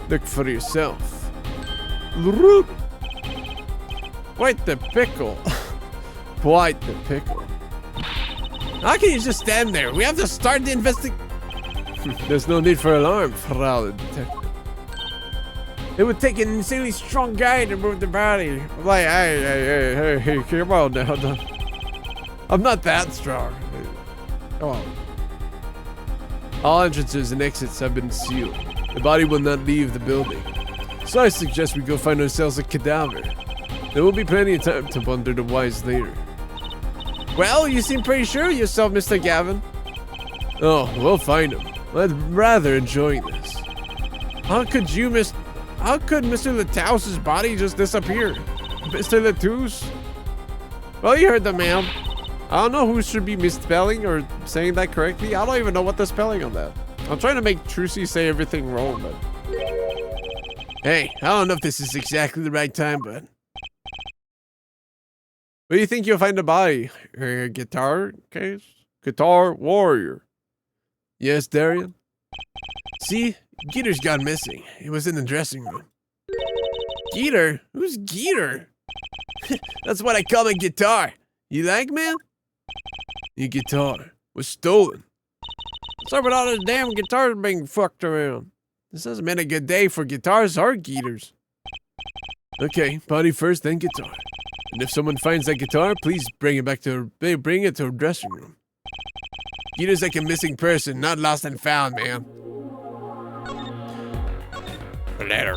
Look for yourself. Quite the pickle. Quite the pickle. How can you just stand there? We have to start the investigation. There's no need for alarm, Frau Detective. It would take an insanely strong guy to move the body. I'm like, hey, come on now. I'm not that strong. Come on. All entrances and exits have been sealed. The body will not leave the building. So I suggest we go find ourselves a cadaver. There will be plenty of time to wonder the whys later. Well, you seem pretty sure of yourself, Mr. Gavin. Oh, we'll find him. I'm rather enjoying this. How could Mr. Latouse's body just disappear? Mr. Latouse? Well, you heard the man. I don't know who should be misspelling or saying that correctly. I don't even know what the spelling on that. I'm trying to make Trucy say everything wrong, but... Hey, I don't know if this is exactly the right time, but... Where do you think you'll find the body? Your guitar case? Guitar warrior. Yes, Darian? See? Geeter's gone missing. He was in the dressing room. Geeter? Who's Geeter? That's what I call my guitar. You like, man? Your guitar was stolen. What's up with all those damn guitars being fucked around? This hasn't been a good day for guitars or Geeters. Okay, body first, then guitar. And if someone finds that guitar, please bring it to her dressing room. Geeter's like a missing person, not lost and found, man. Letter.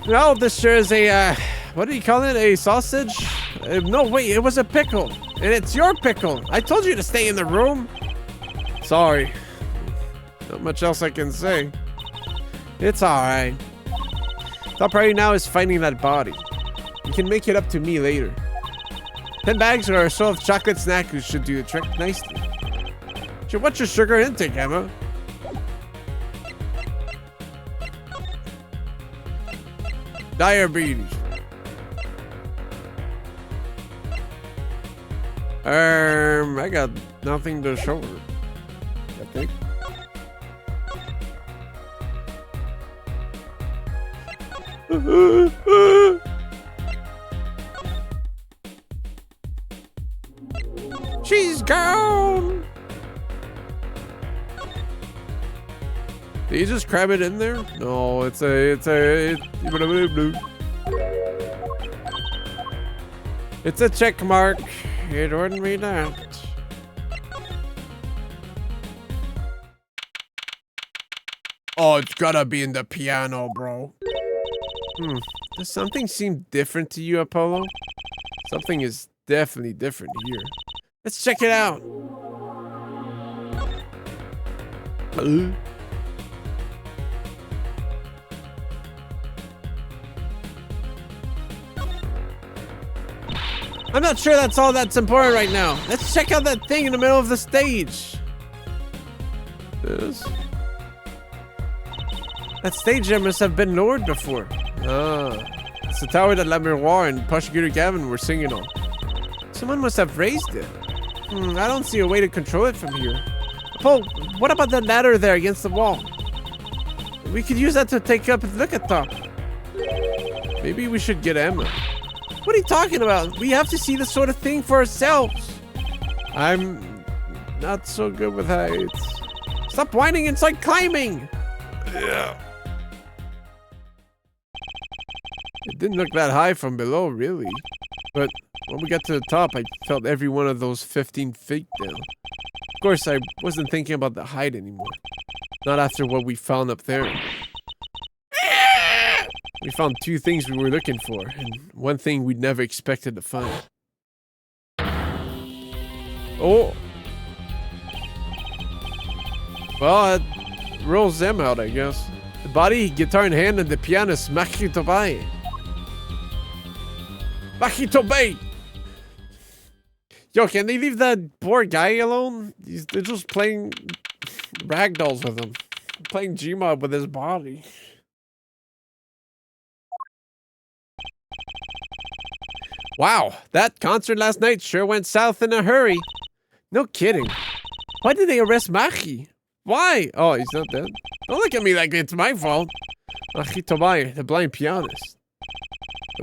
Well, this sure is a, what do you call it? A sausage? No, wait, it was a pickle. And it's your pickle. I told you to stay in the room. Sorry. Not much else I can say. It's alright. Top priority now is finding that body. You can make it up to me later. 10 bags or so of chocolate snackers should do the trick nicely. What's your sugar intake, Emma? Diabetes. I got nothing to show her, I think. She's gone. Did you just cram it in there? No, it's a check mark. It wouldn't be that. Oh, it's gotta be in the piano, bro. Does something seem different to you, Apollo? Something is definitely different here. Let's check it out. I'm not sure that's all that's important right now. Let's check out that thing in the middle of the stage. This? That stage there must have been lowered before. It's the tower that La Miroir and Prosecutor Gavin were singing on. Someone must have raised it. I don't see a way to control it from here. Paul, what about that ladder there against the wall? We could use that to take up and look at top. Maybe we should get Emma. What are you talking about? We have to see this sort of thing for ourselves. I'm not so good with heights. Stop whining and start climbing. Yeah. It didn't look that high from below, really. But when we got to the top, I felt every one of those 15 feet down. Of course, I wasn't thinking about the height anymore. Not after what we found up there. We found two things we were looking for, and one thing we'd never expected to find. Oh! Well, that rules them out, I guess. The body, guitar in hand, and the pianist, Maki Tobai. Maki Tobai! Yo, can they leave that poor guy alone? They're just playing ragdolls with him. Playing Gmod with his body. Wow, that concert last night sure went south in a hurry. No kidding. Why did they arrest Maki? Why? Oh, he's not dead. Don't look at me like it's my fault. Maki Tobai, the blind pianist.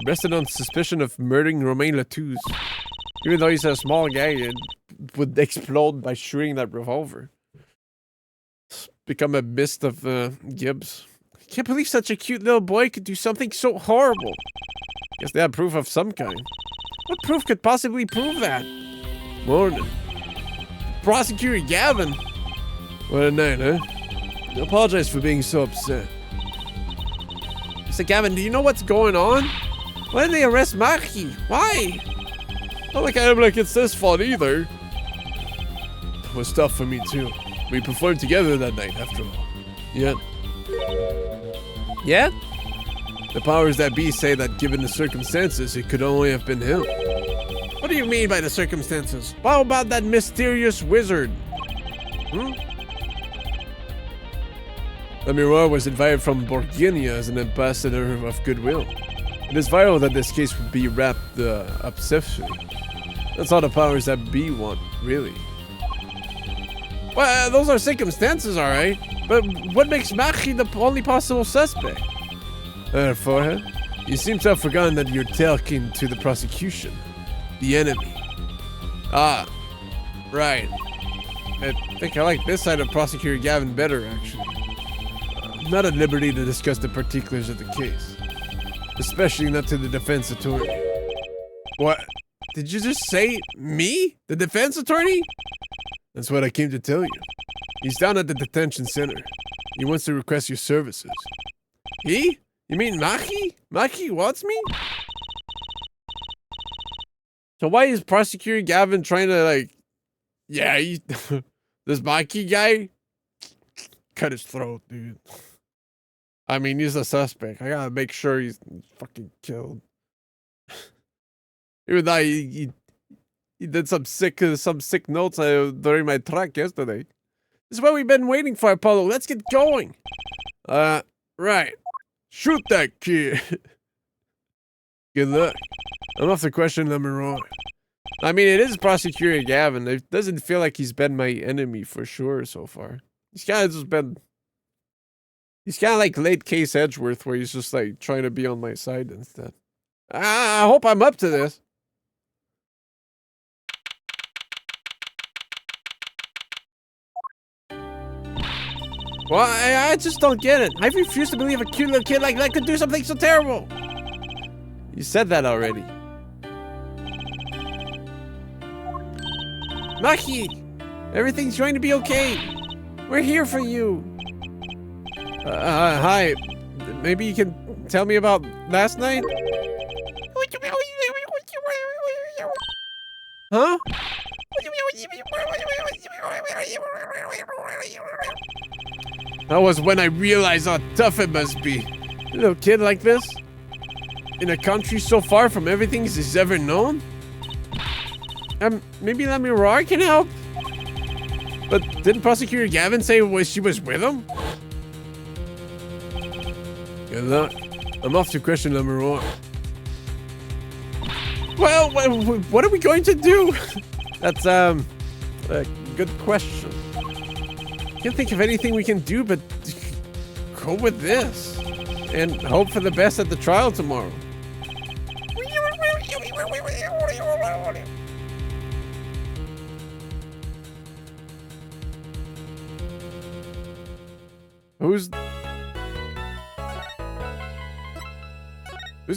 Arrested on suspicion of murdering Romain Latouze. Even though he's a small guy, it would explode by shooting that revolver. It's become a mist of Gibbs. I can't believe such a cute little boy could do something so horrible. Guess they had proof of some kind. What proof could possibly prove that? Morning. Prosecutor Gavin. What a night, huh? I apologize for being so upset. Mr. Gavin, do you know what's going on? Why did they arrest Maki? Why? Not like I'm like it's this fault either. It was tough for me too. We performed together that night after all. Yeah. Yeah? The powers that be say that given the circumstances, it could only have been him. What do you mean by the circumstances? How about that mysterious wizard? Lemuroy was invited from Borginia as an ambassador of goodwill. It is vital that this case would be wrapped up swiftly. That's all the powers that be want, really. Well, those are circumstances, alright. But what makes Maki the only possible suspect? Forehead? You seem to have forgotten that you're talking to the prosecution. The enemy. Ah, right. I think I like this side of Prosecutor Gavin better, actually. I'm not at liberty to discuss the particulars of the case. Especially not to the defense attorney. What? Did you just say me? The defense attorney? That's what I came to tell you. He's down at the detention center. He wants to request your services. He? You mean Maki? Maki wants me? So why is Prosecutor Gavin trying to like... Yeah, this Maki guy? Cut his throat, dude. I mean, he's a suspect. I gotta make sure he's fucking killed. Even though he did some sick notes during my track yesterday. This is what we've been waiting for, Apollo. Let's get going. Right. Shoot that kid. Good luck. I'm off to question Lemuroy. I mean, it is Prosecutor Gavin. It doesn't feel like he's been my enemy for sure so far. He's kind of just been... He's kind of like late case Edgeworth, where he's just like trying to be on my side instead. I hope I'm up to this. Well, I just don't get it. I refuse to believe a cute little kid like that could do something so terrible. You said that already. Maki, everything's going to be okay. We're here for you. Hi. Maybe you can tell me about last night? Huh? That was when I realized how tough it must be. A little kid like this? In a country so far from everything he's ever known? Maybe Lemuroy can help? But didn't Prosecutor Gavin say she was with him? Good luck. I'm off to question Lemuroy. Well, what are we going to do? That's, a good question. Can't think of anything we can do but cope with this and hope for the best at the trial tomorrow. Who's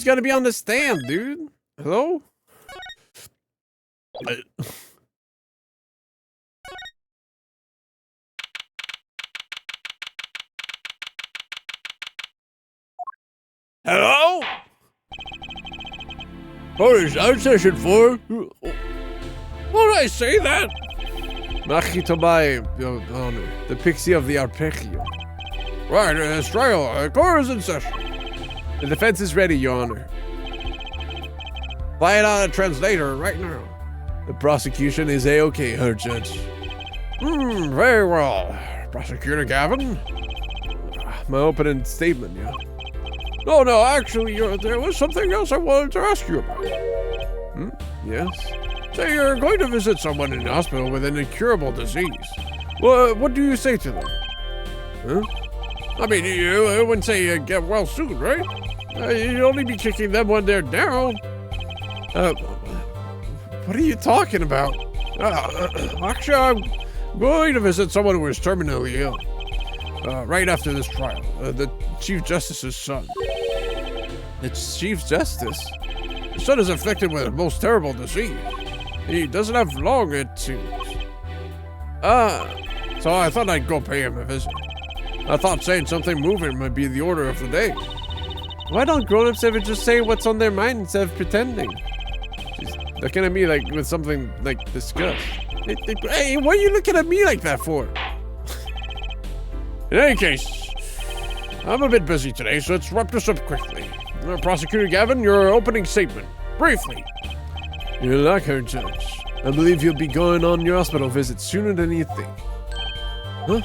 gonna be on the stand, dude? Hello? Hello? What is that session for? What did I say that? Machitobai, your honor, the pixie of the arpeggio. Right, this trial, court is in session. The defense is ready, your honor. Fly it out a translator right now. The prosecution is A-OK, her judge. Very well. Prosecutor Gavin? My opening statement, yeah. No, actually, there was something else I wanted to ask you about. Yes? Say you're going to visit someone in the hospital with an incurable disease. Well, what do you say to them? Huh? I mean, you wouldn't say get well soon, right? You'd only be kicking them when they're down. What are you talking about? Actually, I'm going to visit someone who is terminally ill. Right after this trial. The Chief Justice's son. The Chief Justice? His son is afflicted with a most terrible disease. He doesn't have long, it seems. So I thought I'd go pay him a visit. I thought saying something moving might be the order of the day. Why don't grown-ups ever just say what's on their mind instead of pretending? She's looking at me like with something like disgust. Hey, what are you looking at me like that for? In any case, I'm a bit busy today, so let's wrap this up quickly. Prosecutor Gavin, your opening statement. Briefly. You're like her, Judge. I believe you'll be going on your hospital visit sooner than you think. Huh?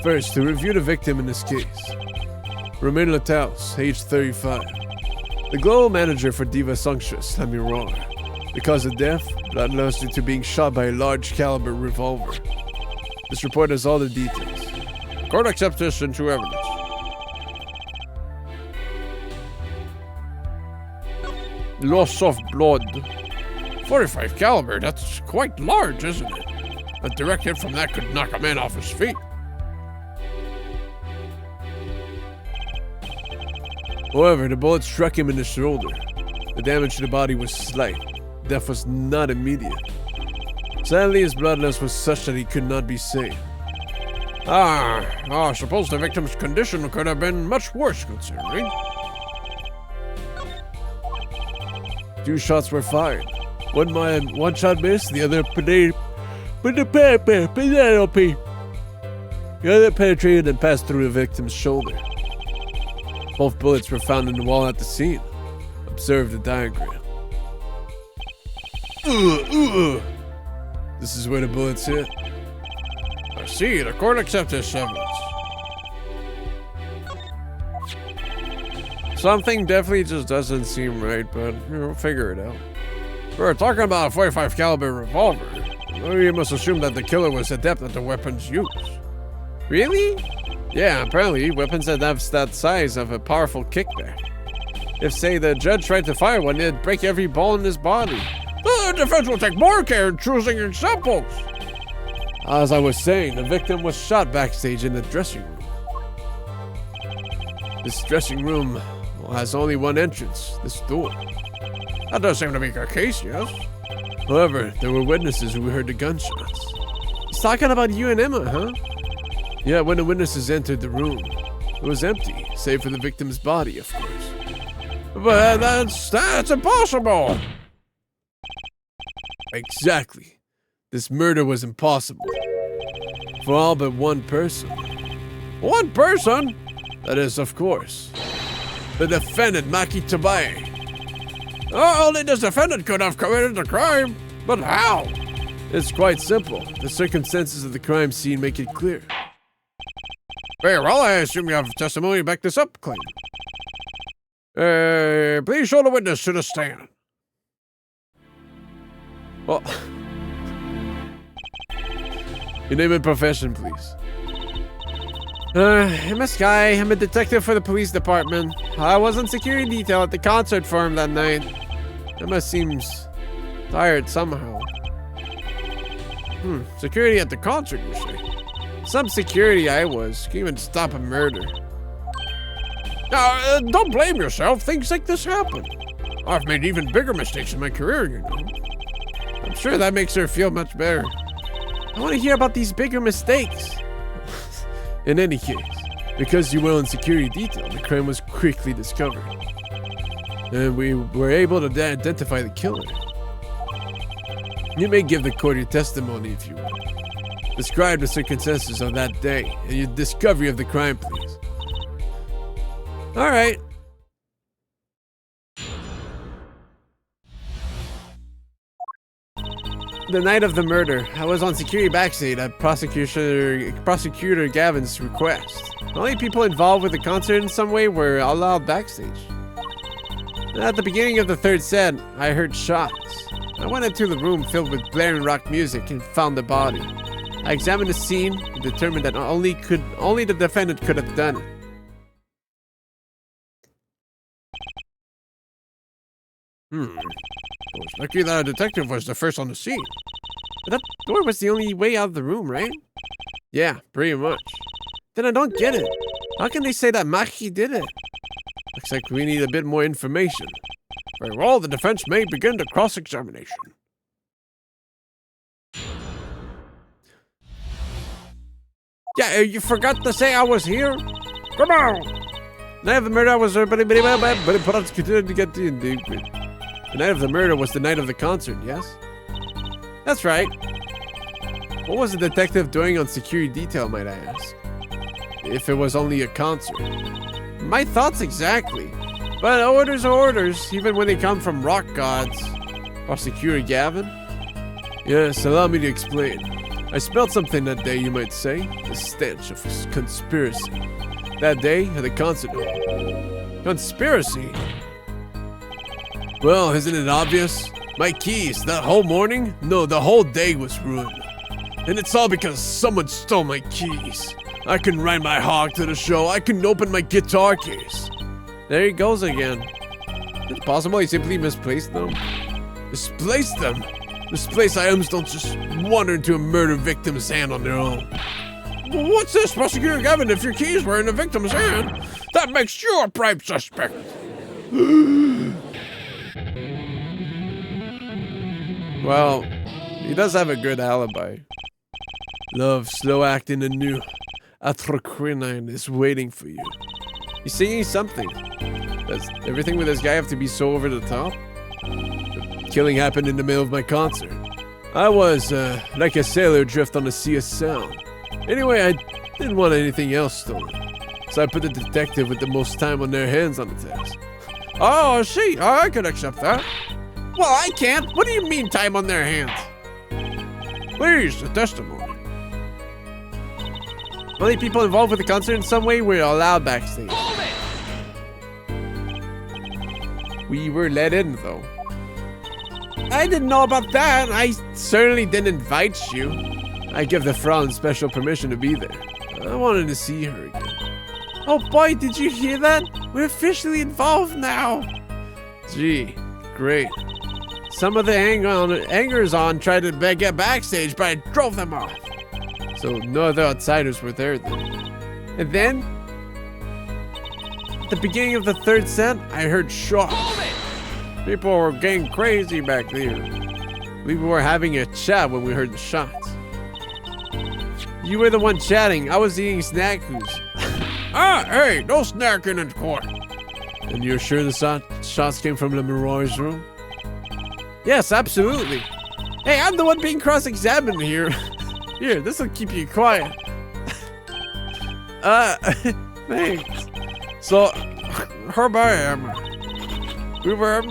First, to review the victim in this case. Romain Lataus, age 35. The global manager for Diva Sumptuous, let me wrong. The cause of death, blood loss due to being shot by a large caliber revolver. This report has all the details. Court accepts this into evidence. Loss of blood. 45 caliber, that's quite large, isn't it? A direct hit from that could knock a man off his feet. However, the bullet struck him in the shoulder. The damage to the body was slight. Death was not immediate. Sadly, his blood loss was such that he could not be saved. I suppose the victim's condition could have been much worse, considering. 2 shots were fired. One shot missed, the other penetrated and passed through the victim's shoulder. Both bullets were found in the wall at the scene. Observe the diagram. This is where the bullets hit. I see, the court accepts this evidence. Something definitely just doesn't seem right, but we'll figure it out. We're talking about a 45 caliber revolver. You must assume that the killer was adept at the weapon's use. Really? Yeah, apparently weapons that have that size have a powerful kickback. If, say, the judge tried to fire one, it'd break every bone in his body. The defense will take more care in choosing examples. As I was saying, the victim was shot backstage in the dressing room. This dressing room has only one entrance, this door. That does seem to make a case, yes? However, there were witnesses who heard the gunshots. He's talking about you and Emma, huh? Yeah, when the witnesses entered the room, it was empty, save for the victim's body, of course. But that's impossible! Exactly. This murder was impossible. For all but one person. One person? That is, of course, the defendant, Maki Tabaye. Only this defendant could have committed the crime, but how? It's quite simple. The circumstances of the crime scene make it clear. Very well, I assume you have testimony to back this up, claim. Please show the witness to the stand. Well, your name and profession, please. I'm a Sky. I'm a detective for the police department. I was on security detail at the concert for him that night. Emma seems tired somehow. Security at the concert, you say? Some security I was. Can't even stop a murder. Now, don't blame yourself. Things like this happen. I've made even bigger mistakes in my career, you know. I'm sure that makes her feel much better. I want to hear about these bigger mistakes. In any case, because you were on security detail, the crime was quickly discovered. And we were able to identify the killer. You may give the court your testimony if you want. Describe the circumstances of that day and your discovery of the crime, please. All right. The night of the murder, I was on security backstage at Prosecutor Gavin's request. The only people involved with the concert in some way were allowed backstage. At the beginning of the third set, I heard shots. I went into the room filled with blaring rock music and found the body. I examined the scene and determined that only the defendant could have done it. I was lucky that a detective was the first on the scene. But that door was the only way out of the room, right? Yeah, pretty much. Then I don't get it. How can they say that Maki did it? Looks like we need a bit more information. Very well, the defense may begin the cross-examination. Yeah, you forgot to say I was here? Come on! The night of the murder was... The night of the murder was the night of the concert, yes? That's right. What was the detective doing on security detail, might I ask? If it was only a concert. My thoughts exactly. But orders are orders, even when they come from rock gods. Prosecutor Gavin? Yes, allow me to explain. I smelled something that day, you might say. The stench of conspiracy. That day, at the concert hall. Conspiracy? Well, isn't it obvious? My keys, that whole morning? No, the whole day was ruined. And it's all because someone stole my keys. I couldn't ride my hog to the show. I couldn't open my guitar case. There he goes again. Is it possible he simply misplaced them? Misplaced them? Misplaced items don't just wander into a murder victim's hand on their own. What's this, Prosecutor Gavin? If your keys were in the victim's hand, that makes you a prime suspect. Well, he does have a good alibi. Love, slow acting anew. Atroquinine is waiting for you. He's singing something. Does everything with this guy have to be so over the top? The killing happened in the middle of my concert. I was, like a sailor adrift on a sea of sound. Anyway, I didn't want anything else stolen. So I put the detective with the most time on their hands on the task. Oh, I see. I can accept that. Well, I can't. What do you mean, time on their hands? Please, the testimony. Only people involved with the concert in some way were allowed backstage. We were let in, though. I didn't know about that. I certainly didn't invite you. I give the Frown special permission to be there. I wanted to see her again. Oh boy, did you hear that? We're officially involved now. Gee, great. Some of the hangers-on tried to get backstage, but I drove them off. So no other outsiders were there then. And then, at the beginning of the third set, I heard shots. People were getting crazy back there. We were having a chat when we heard the shots. You were the one chatting. I was eating snackos. Hey, no snacking in court. And you're sure the shots came from the Mirage room? Yes, absolutely. Hey, I'm the one being cross-examined here. Here, this'll keep you quiet. Thanks. So, here I am. We were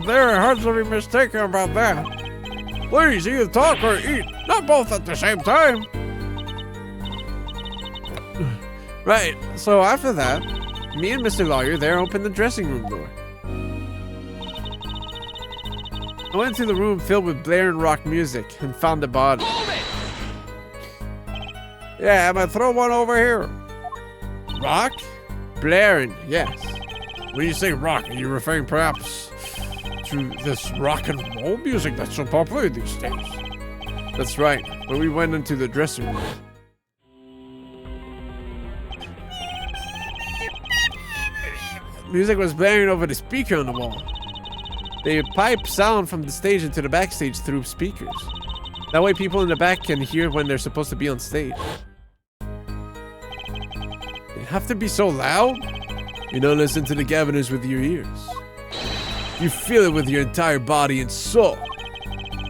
there, hard to be mistaken about that. Please, either talk or eat. Not both at the same time. Right, so after that, me and Mr. Lawyer there opened the dressing room door. I went into the room filled with blaring rock music and found the body. Yeah, I'm gonna throw one over here. Rock? Blaring, yes. When you say rock, are you referring perhaps to this rock and roll music that's so popular these days? That's right. When we went into the dressing room. Music was blaring over the speaker on the wall. They pipe sound from the stage into the backstage through speakers. That way people in the back can hear when they're supposed to be on stage. They have to be so loud? You don't listen to the governors with your ears. You feel it with your entire body and soul.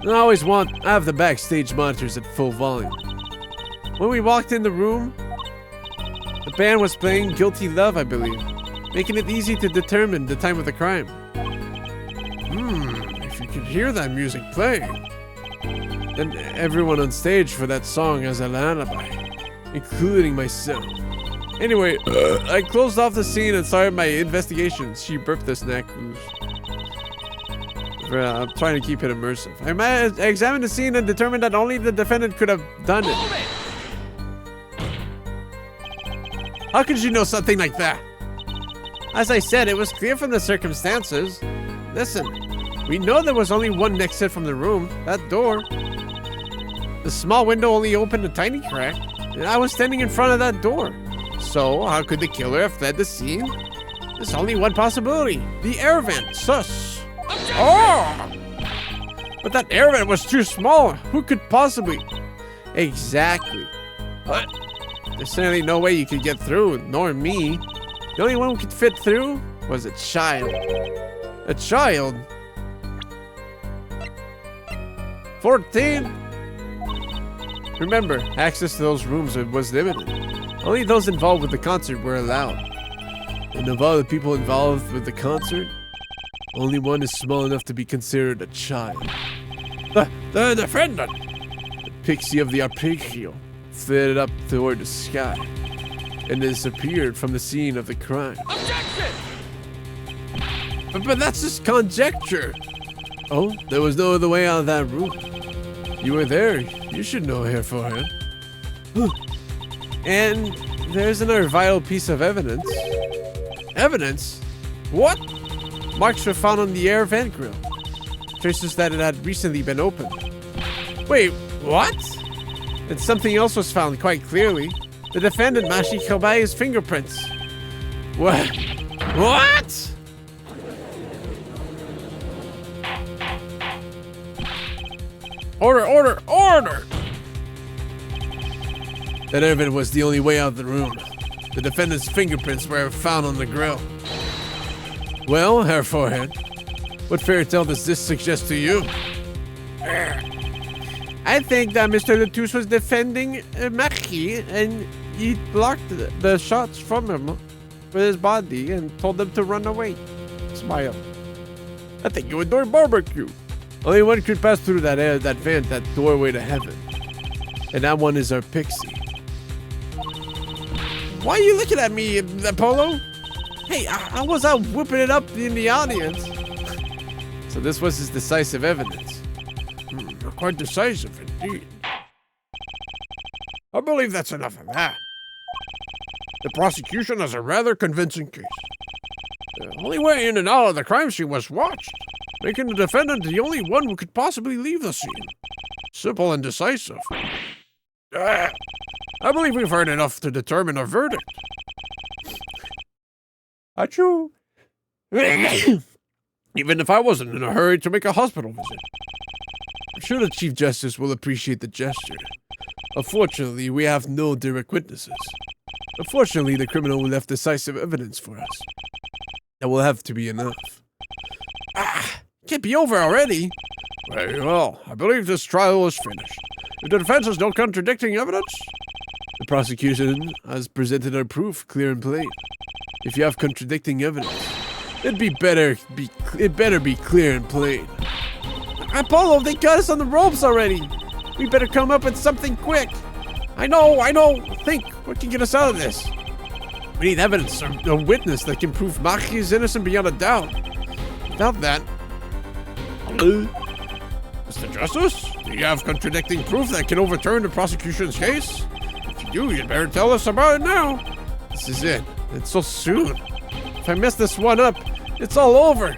And I have the backstage monitors at full volume. When we walked in the room, the band was playing Guilty Love, I believe, making it easy to determine the time of the crime. If you could hear that music playing, then everyone on stage for that song has an alibi, including myself. Anyway, I closed off the scene and started my investigation. She burped the snack. I'm trying to keep it immersive. I examined the scene and determined that only the defendant could have done it. How could you know something like that? As I said, it was clear from the circumstances. Listen, we know there was only one exit from the room, that door. The small window only opened a tiny crack, and I was standing in front of that door. So, how could the killer have fled the scene? There's only one possibility. The air vent. Sus. Oh! But that air vent was too small. Who could possibly? Exactly. But there's certainly no way you could get through, nor me. The only one who could fit through was a child. A child? 14? Remember, access to those rooms was limited. Only those involved with the concert were allowed. And of all the people involved with the concert, only one is small enough to be considered a child. The defendant! The pixie of the arpeggio flitted up toward the sky and disappeared from the scene of the crime. Objection! But that's just conjecture. Oh, there was no other way out of that room. You were there. You should know, Herr Forehead. And there's another vital piece of evidence. Evidence? What? Marks were found on the air vent grill. Traces that it had recently been opened. Wait, what? And something else was found quite clearly. The defendant, Mashi Kobaya's fingerprints. What? What? Order, order, order! That air vent was the only way out of the room. The defendant's fingerprints were found on the grill. Well, Herr Forehead, what fairy tale does this suggest to you? I think that Mr. Latouche was defending Maki, and he blocked the shots from him with his body and told them to run away. Smile. I think you adore barbecue. Only one could pass through that vent, that doorway to heaven. And that one is our pixie. Why are you looking at me, Apollo? Hey, I was out whooping it up in the audience. So this was his decisive evidence. Quite decisive indeed. I believe that's enough of that. The prosecution has a rather convincing case. The only way in and out of the crime scene was watched, making the defendant the only one who could possibly leave the scene. Simple and decisive. I believe we've heard enough to determine a verdict. Achoo! Even if I wasn't in a hurry to make a hospital visit. I'm sure the Chief Justice will appreciate the gesture. Unfortunately, we have no direct witnesses. Unfortunately, the criminal left decisive evidence for us. That will have to be enough. Can't be over already. Very well. I believe this trial is finished. If the defense has no contradicting evidence, the prosecution has presented our proof clear and plain. If you have contradicting evidence, it better be clear and plain. Apollo, they got us on the ropes already. We better come up with something quick. I know. Think, what can get us out of this? We need evidence, a witness that can prove Maki is innocent beyond a doubt. Without that... Mr. Justice, do you have contradicting proof that can overturn the prosecution's case? If you do, you'd better tell us about it now. This is it. It's so soon. If I mess this one up, it's all over.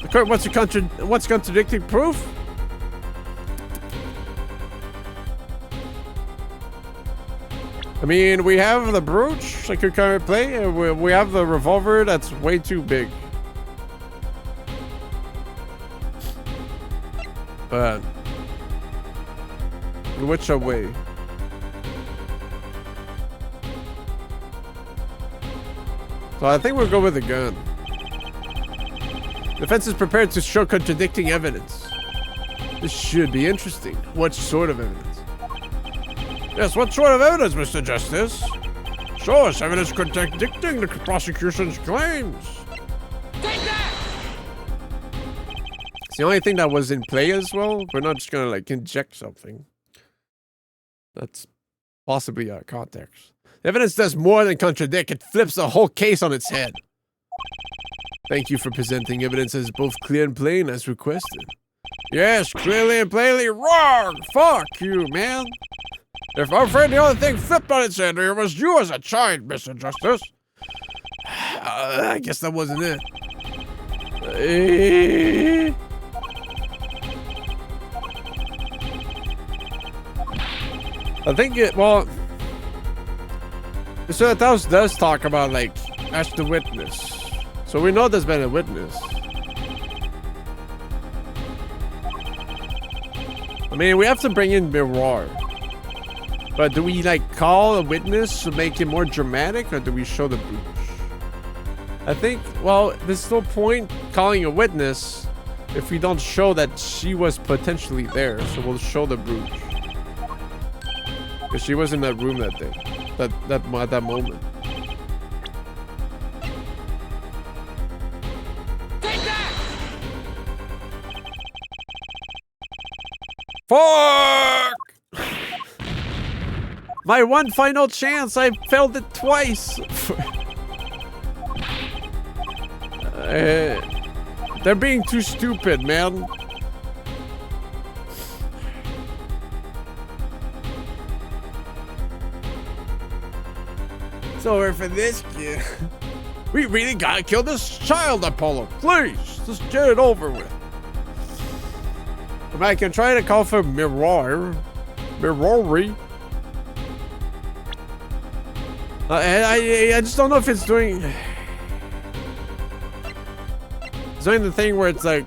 The court wants contradicting proof? I mean, we have the brooch I could kind of play, and we have the revolver that's way too big. But which way? So I think we'll go with the gun. Defense is prepared to show contradicting evidence. This should be interesting. What sort of evidence? Yes, what sort of evidence, Mr. Justice? Show us evidence contradicting the prosecution's claims. Take that! It's the only thing that was in play as well. We're not just gonna like inject something. That's possibly out of context. The evidence does more than contradict. It flips the whole case on its head. Thank you for presenting evidence as both clear and plain as requested. Yes, clearly and plainly wrong. Fuck you, man. If I'm afraid the only thing flipped on its head here was you as a child, Mr. Justice. I guess that wasn't it. I think it, well... So that house does talk about, like, ask the witness. So we know there's been a witness. I mean, we have to bring in Mirar. But do we, like, call a witness to make it more dramatic, or do we show the brooch? I think, well, there's no point calling a witness if we don't show that she was potentially there. So we'll show the brooch. Because she was in that room that day. At that moment. Take that! Fuck! My one final chance. I failed it twice. They're being too stupid, man. It's over for this kid. We really gotta kill this child, Apollo. Please, just get it over with. If I can try to call for Mirari. I just don't know if it's doing... It's doing the thing where it's like,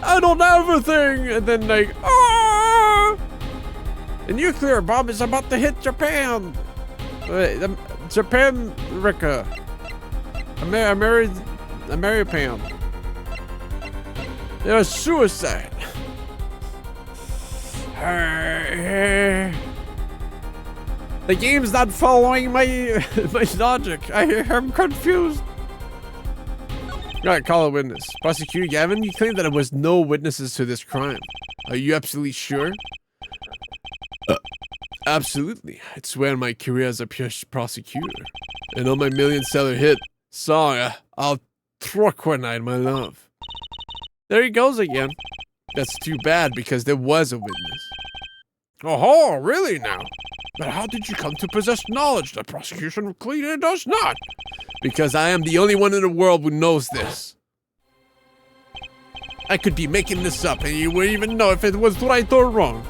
I don't have a thing, and then like, ah! A nuclear bomb is about to hit Japan. Japan, Rika. Ameripan. It was suicide. The game's not following my logic. I'm confused. Alright, call a witness. Prosecutor Gavin, you claim that there was no witnesses to this crime. Are you absolutely sure? Absolutely. I swear on my career as a prosecutor. And on my million-seller hit song, I'll troquinite my love. There he goes again. That's too bad because there was a witness. Oh, really now? But how did you come to possess knowledge the prosecution clearly does not? Because I am the only one in the world who knows this. I could be making this up and you wouldn't even know if it was right or wrong.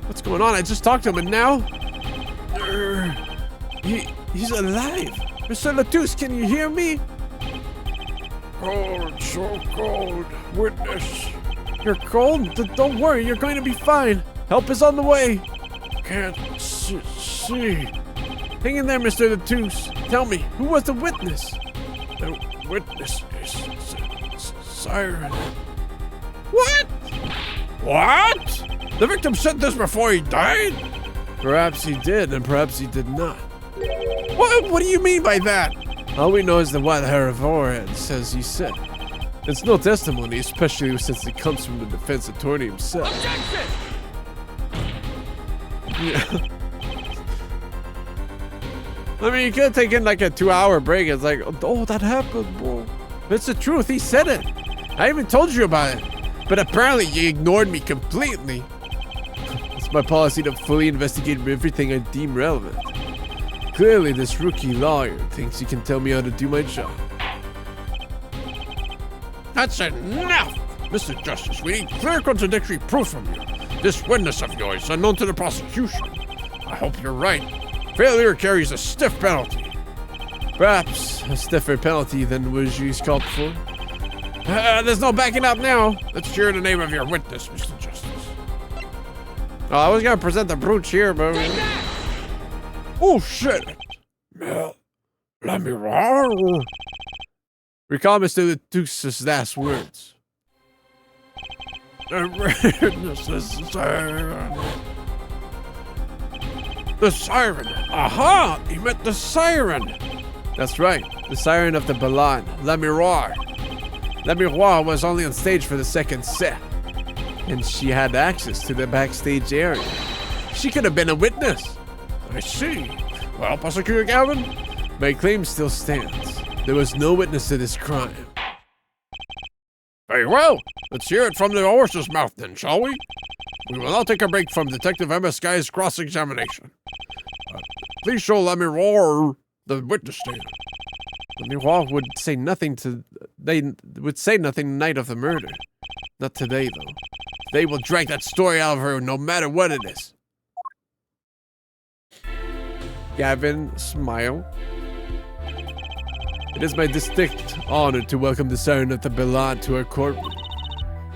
What's going on? I just talked to him and now... He's alive. Mr. Latouche, can you hear me? Cold, so cold. Witness. You're cold? Don't worry, you're going to be fine. Help is on the way. Can't see. Hang in there, Mr. Latouche. Tell me, who was the witness? The witness is Siren. What? What? The victim said this before he died? Perhaps he did, and perhaps he did not. What do you mean by that? All we know is that what her forehead says he said. It's no testimony, especially since it comes from the defense attorney himself. Objection! Yeah. I mean, you could have taken like a 2-hour break. It's like, oh, that happened, bro. It's the truth. He said it. I even told you about it. But apparently you ignored me completely. It's my policy to fully investigate everything I deem relevant. Clearly, this rookie lawyer thinks he can tell me how to do my job. That's enough! Mr. Justice, we need clear contradictory proof from you. This witness of yours is unknown to the prosecution. I hope you're right. Failure carries a stiff penalty. Perhaps a stiffer penalty than was usually called for. There's no backing up now. Let's hear the name of your witness, Mr. Justice. Oh, I was gonna present the brooch here, but... Oh, shit! Well, let me roll. Recall Mr. Letoux's last words. The siren. Aha! He meant the siren. That's right, the siren of the ballad, La Miroir. La Miroir was only on stage for the second set, and she had access to the backstage area. She could have been a witness. I see. Well, Prosecutor Gavin? My claim still stands. There was no witness to this crime. Very well. Let's hear it from the horse's mouth then, shall we? We will now take a break from Detective Emma Sky's cross-examination. Please show La Miroir the witness stand. La Miroir would say nothing the night of the murder. Not today, though. They will drag that story out of her no matter what it is. Gavin, smile. It is my distinct honor to welcome the siren of the ballad to our courtroom.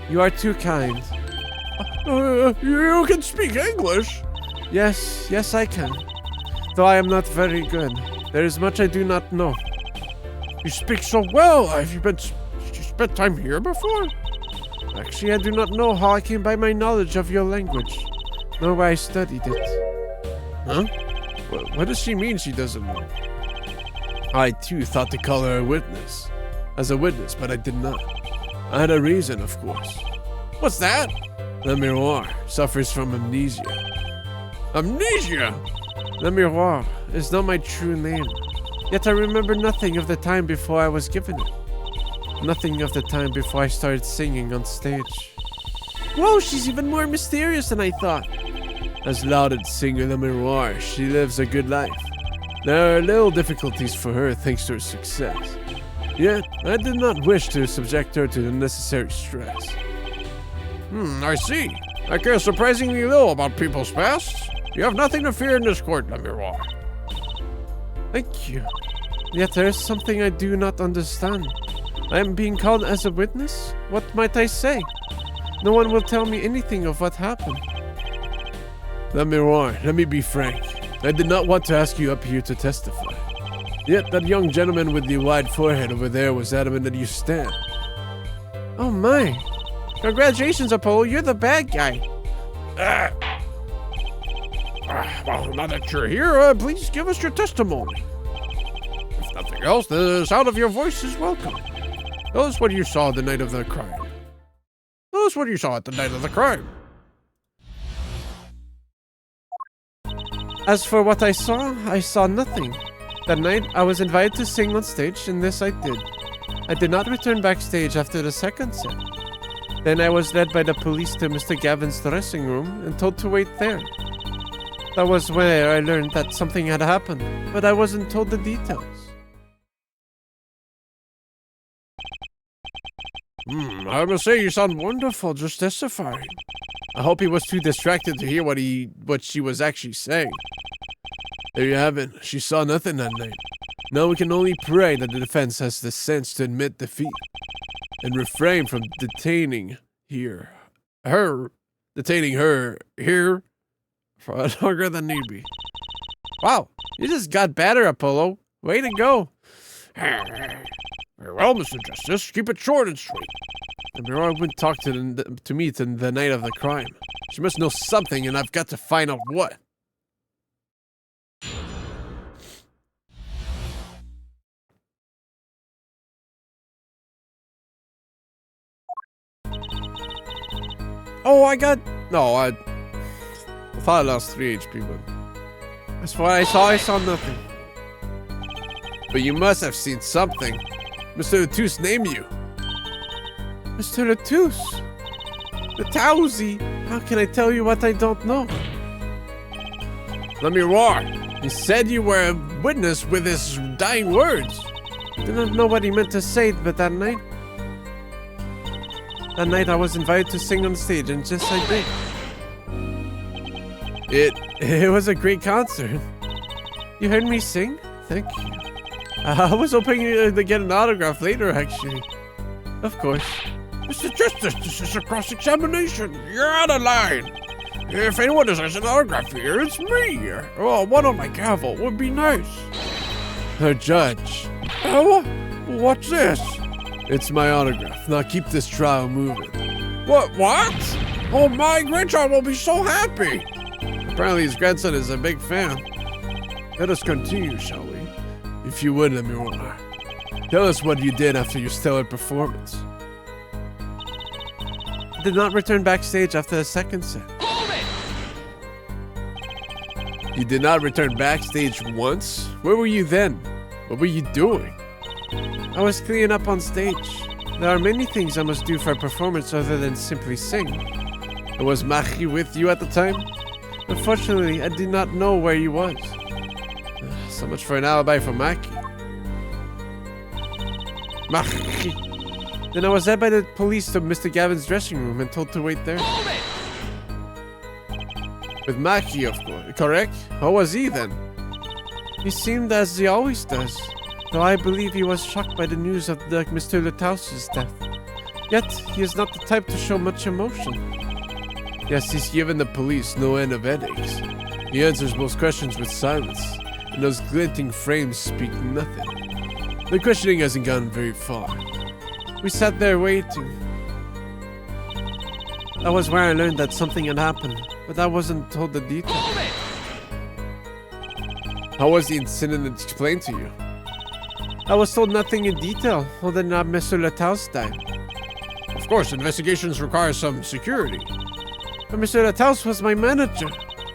You are too kind. You can speak English? Yes, I can. Though I am not very good. There is much I do not know. You speak so well. Have you spent time here before? Actually, I do not know how I came by my knowledge of your language, nor where I studied it. Huh? What does she mean she doesn't know? I, too, thought to call her a witness. As a witness, but I did not. I had a reason, of course. What's that? La Miroir suffers from amnesia. Amnesia? La Miroir is not my true name. Yet I remember nothing of the time before I was given it. Nothing of the time before I started singing on stage. Whoa, she's even more mysterious than I thought. As lauded singer La Miroir, she lives a good life. There are little difficulties for her thanks to her success. Yet, I did not wish to subject her to unnecessary stress. I see. I care surprisingly little about people's pasts. You have nothing to fear in this court, La Miroir. Thank you. Yet there is something I do not understand. I am being called as a witness? What might I say? No one will tell me anything of what happened. La Miroir, let me be frank. I did not want to ask you up here to testify. Yet that young gentleman with the wide forehead over there was adamant that you stand. Oh my. Congratulations, Apollo. You're the bad guy. Well, now that you're here, please give us your testimony. If nothing else, the sound of your voice is welcome. Tell us what you saw the night of the crime. Tell us what you saw at the night of the crime. As for what I saw nothing. That night, I was invited to sing on stage, and this I did. I did not return backstage after the second set. Then I was led by the police to Mr. Gavin's dressing room and told to wait there. That was where I learned that something had happened, but I wasn't told the details. I must say you sound wonderful just testifying. I hope he was too distracted to hear what she was actually saying. There you have it. She saw nothing that night. Now we can only pray that the defense has the sense to admit defeat and refrain from detaining her here for longer than need be. Wow, you just got better, Apollo. Way to go. Very well, Mr. Justice. Keep it short and sweet. The Miroir wouldn't talk to me the night of the crime. She must know something, and I've got to find out what. Oh, I thought I lost 3 HP, but as far as I saw nothing. But you must have seen something. Mr. Letoux named you. Mr. Letoux? The Towsy? How can I tell you what I don't know? La Miroir, He said you were a witness with his dying words. I did not know what he meant to say, but that night I was invited to sing on stage, and just I did. It was a great concert. You heard me sing? Thank you. I was hoping to get an autograph later, actually. Of course. Mr. Justice, this is a cross-examination. You're out of line. If anyone desires an autograph here, it's me. Oh, one on my gavel would be nice. The judge. Oh, what's this? It's my autograph. Now keep this trial moving. What? Oh, my grandchild will be so happy. Apparently his grandson is a big fan. Let us continue, shall we? If you would, Lemuel. Tell us what you did after your stellar performance. I did not return backstage after the second set. You did not return backstage once? Where were you then? What were you doing? I was cleaning up on stage. There are many things I must do for a performance other than simply sing. And was Machi with you at the time? Unfortunately, I did not know where he was. So much for an alibi for Machi. Then I was led by the police to Mr. Gavin's dressing room and told to wait there. With Machi, of course, correct? How was he then? He seemed as he always does, though I believe he was shocked by the news of Mr. Luthaus's death. Yet, he is not the type to show much emotion. Yes, he's given the police no end of headaches. He answers most questions with silence, and those glinting frames speak nothing. The questioning hasn't gone very far. We sat there waiting. That was where I learned that something had happened, but I wasn't told the details. How was the incident explained to you? I was told nothing in detail, other than that Mr. Luthaus died. Of course, investigations require some security. But Mr. Luthaus was my manager.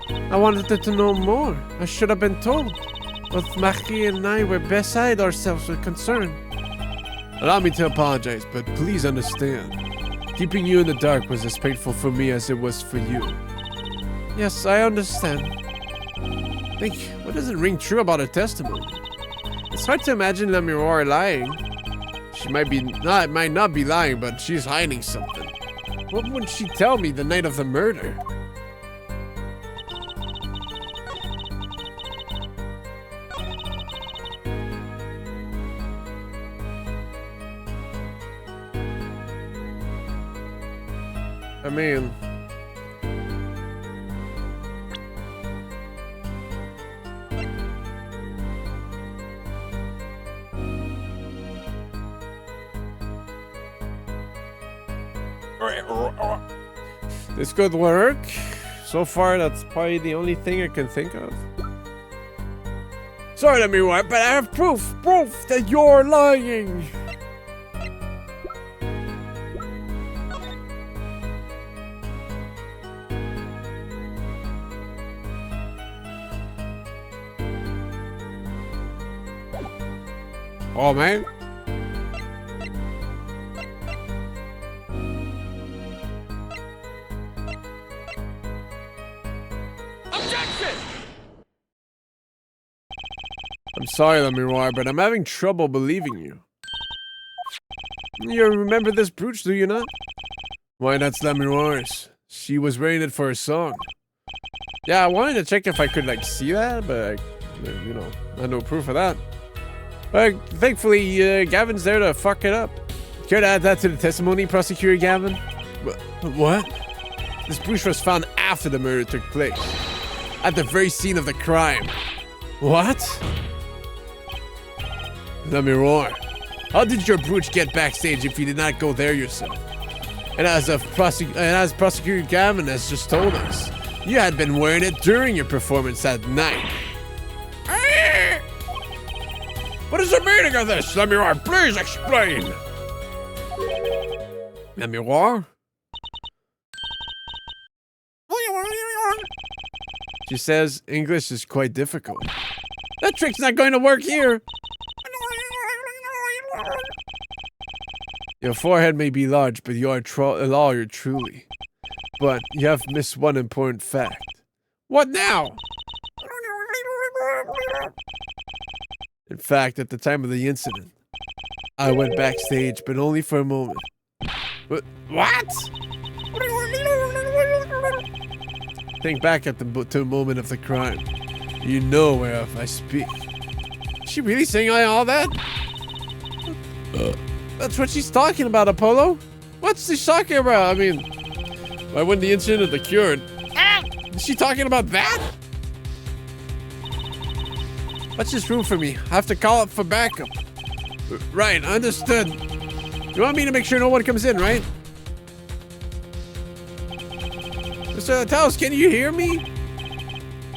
I wanted to know more. I should have been told. Both Machi and I were beside ourselves with concern. Allow me to apologize, but please understand. Keeping you in the dark was as painful for me as it was for you. Yes, I understand. Think, what doesn't ring true about her testimony? It's hard to imagine Lemuel lying. She might not be lying, but she's hiding something. What would she tell me the night of the murder? I mean, this could work. So far, that's probably the only thing I can think of. Sorry, Lemuel, but I have proof that you're lying. Oh, man. Objection! I'm sorry, Lemuel, but I'm having trouble believing you. You remember this brooch, do you not? Why, that's Lemuel's. She was wearing it for a song. Yeah, I wanted to check if I could, see that, but, I had no proof of that. But thankfully, Gavin's there to fuck it up. Care to add that to the testimony, Prosecutor Gavin? What? This brooch was found after the murder took place. At the very scene of the crime. What? Lemuel, how did your brooch get backstage if you did not go there yourself? And as Prosecutor Gavin has just told us, you had been wearing it during your performance that night. What is the meaning of this, Lemuel? Please explain. Lemuel? She says English is quite difficult. That trick's not going to work here. Your forehead may be large, but you are a lawyer truly. But you have missed one important fact. What now? In fact, at the time of the incident, I went backstage, but only for a moment. What? Think back at the moment of the crime. You know whereof I speak. Is she really saying all that? That's what she's talking about, Apollo. What's she talking about? I mean, why wouldn't the incident occurred? Is she talking about that? What's this room for me? I have to call up for backup. Right, understood. You want me to make sure no one comes in, right? Mr. Taos, can you hear me?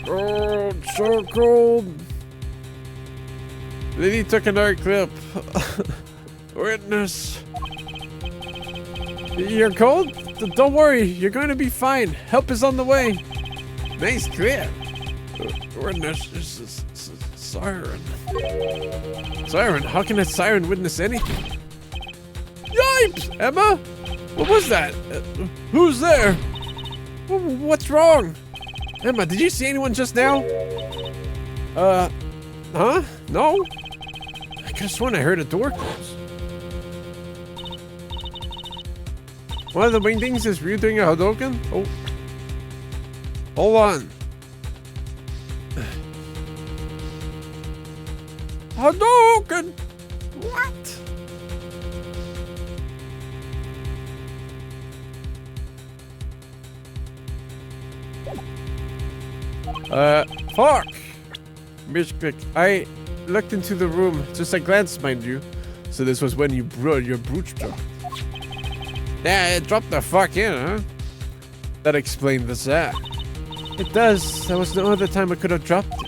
Oh, it's so cold. Lily took another clip. Witness. You're cold? Don't worry, you're going to be fine. Help is on the way. Nice clip. Witness, this is siren. Siren? How can a siren witness anything? Yipes! Emma? What was that? Who's there? What's wrong? Emma, did you see anyone just now? Huh? No? I could have sworn I heard a door close. One of the wingdings is Ryu doing a Hadouken? Oh. Hold on. Hadouken! What? Fuck! Misclick. I looked into the room, just a glance, mind you. So this was when your brooch dropped. Yeah, it dropped the fuck in, huh? That explained the sack. It does. There was no other time I could have dropped it.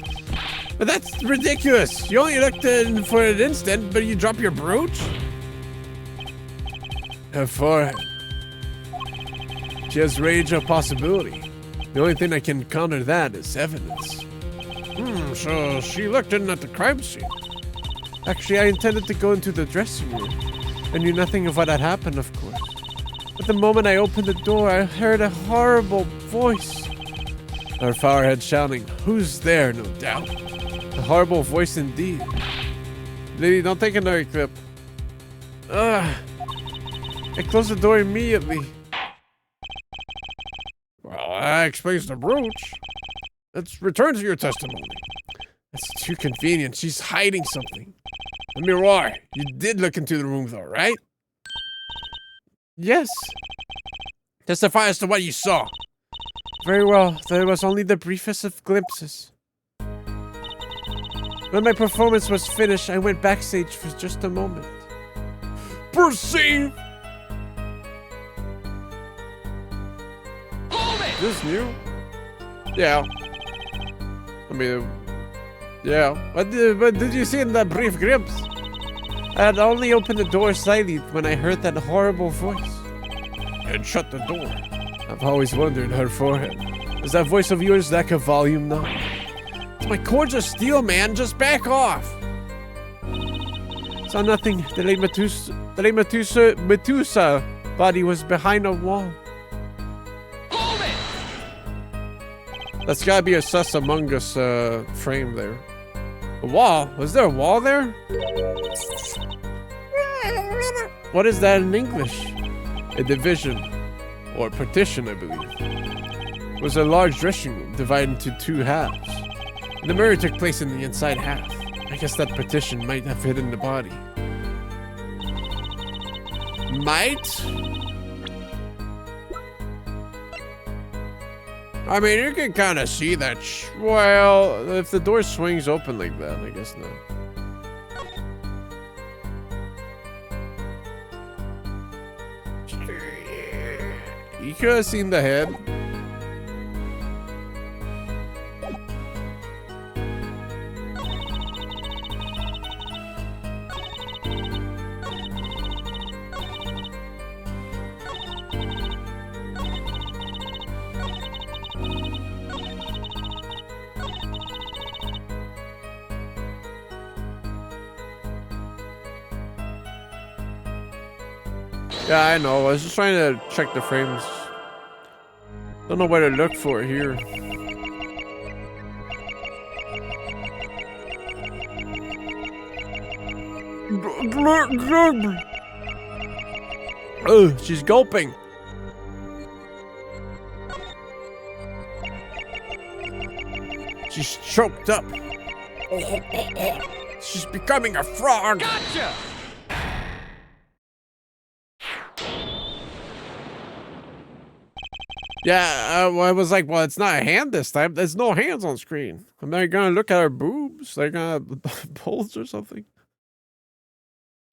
But that's ridiculous. You only looked in for an instant, but you drop your brooch? Her forehead. She has rage or possibility. The only thing that can counter that is evidence. So she looked in at the crime scene. Actually, I intended to go into the dressing room. I knew nothing of what had happened, of course. But the moment I opened the door, I heard a horrible voice. Her forehead shouting, "Who's there?" No doubt. A horrible voice indeed. Lady, don't take another clip. I closed the door immediately. Well, that explains the brooch. Let's return to your testimony. That's too convenient. She's hiding something. The mirror. You did look into the room though, right? Yes. Testify as to what you saw. Very well. There was only the briefest of glimpses. When my performance was finished, I went backstage for just a moment. Perceive! Is this new? Yeah. I mean, yeah. What did you see in that brief glimpse? I had only opened the door slightly when I heard that horrible voice. And shut the door. I've always wondered her forehead. Is that voice of yours lack of volume now? My cords are steel, man. Just back off. Saw nothing. The late Medusa body was behind a wall. Hold it! That's gotta be a Sus Among Us frame there. A wall? Was there a wall there? What is that in English? A division, or partition, I believe. It was a large dressing room divided into two halves. The murder took place in the inside half. I guess that partition might have hidden the body. Might? I mean, you can kind of see that. Well, if the door swings open like that, I guess not. You could have seen the head. Yeah, I know. I was just trying to check the frames. Don't know where to look for here. Oh, she's gulping. She's choked up. She's becoming a frog. Gotcha! Yeah, I was like, well, it's not a hand this time. There's no hands on screen. Am I gonna look at her boobs? Like, bulge or something?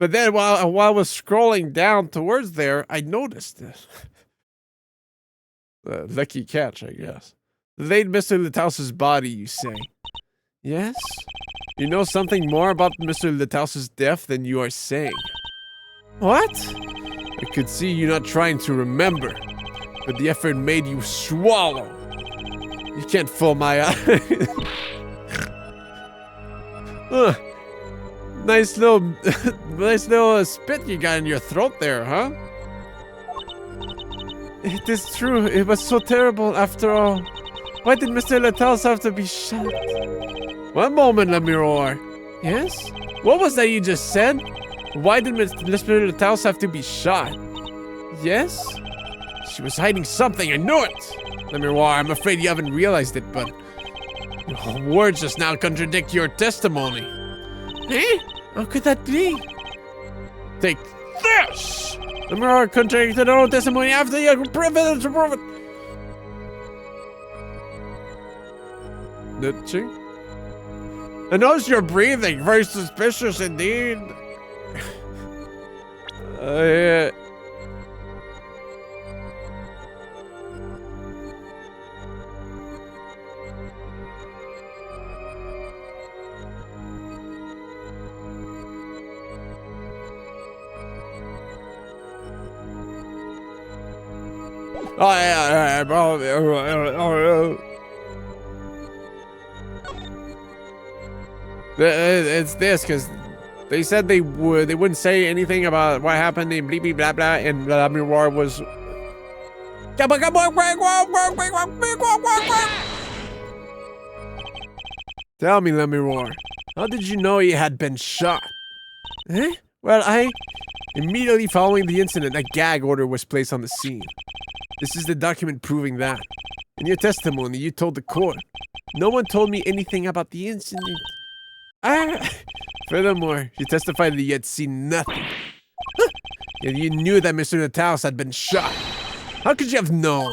But then while I was scrolling down towards there, I noticed it. Lucky catch, I guess. Laid Mr. Littause's body, you say? Yes? You know something more about Mr. Littause's death than you are saying. What? I could see you not trying to remember, but the effort made you swallow. You can't fool my eye. Nice little spit you got in your throat there, huh? It is true. It was so terrible after all. Why did Mr. Littause have to be shot? One moment, Lemuror. Yes? What was that you just said? Why did Mr. Littause have to be shot? Yes? She was hiding something. I knew it. Lemuror, I'm afraid you haven't realized it, but your words just now contradict your testimony. Eh? How could that be? Take this! Lemuror contradicted her own testimony after your privilege to prove it. Did she? I notice you're breathing. Very suspicious indeed. Yeah. Oh yeah, it's this because they said they wouldn't say anything about what happened in blah blah blah blah, and Lemuror was. Tell me, Lemuror, how did you know he had been shot? Eh? Well, immediately following the incident, a gag order was placed on the scene. This is the document proving that. In your testimony, you told the court. No one told me anything about the incident. Furthermore, you testified that you had seen nothing. And you knew that Mr. Littause had been shot. How could you have known?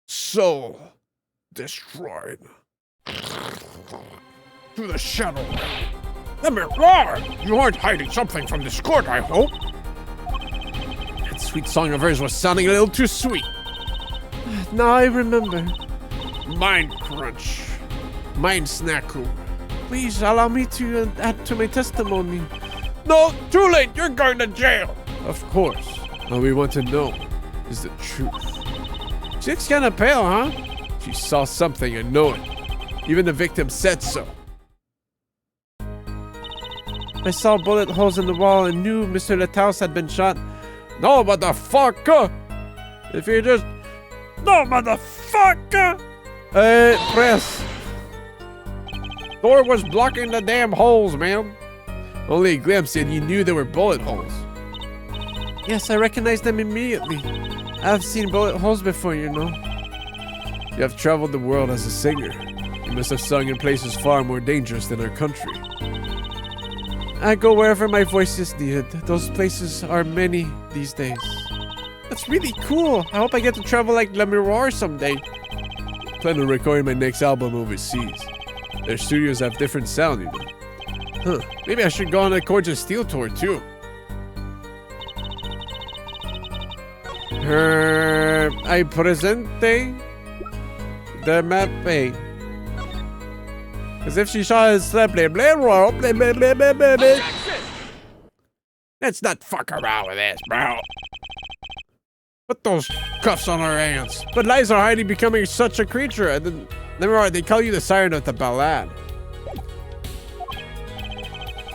Soul destroyed. To the shadow. Lemuror, you aren't hiding something from this court, I hope. That sweet song of hers was sounding a little too sweet. Now I remember. Mind crunch. Mind snacku. Please allow me to add to my testimony. No, too late. You're going to jail. Of course. All we want to know is the truth. She looks kind of pale, huh? She saw something and know it. Even the victim said so. I saw bullet holes in the wall and knew Mr. Littause had been shot. No, motherfucker! If you just... No, motherfucker! Press. Door was blocking the damn holes, man. Only a glimpse and you knew there were bullet holes. Yes, I recognized them immediately. I've seen bullet holes before, you know. You have traveled the world as a singer. You must have sung in places far more dangerous than our country. I go wherever my voice is needed. Those places are many these days. That's really cool. I hope I get to travel like Lemuror someday. I plan on recording my next album overseas. Their studios have different sound, you know. Huh. Maybe I should go on a Gorgeous Steel tour too. I presente the mappe. As if she saw his slap. Let's not fuck around with this, bro. Put those cuffs on our hands. But lies are hiding becoming such a creature. And then, never mind, they call you the siren of the ballad.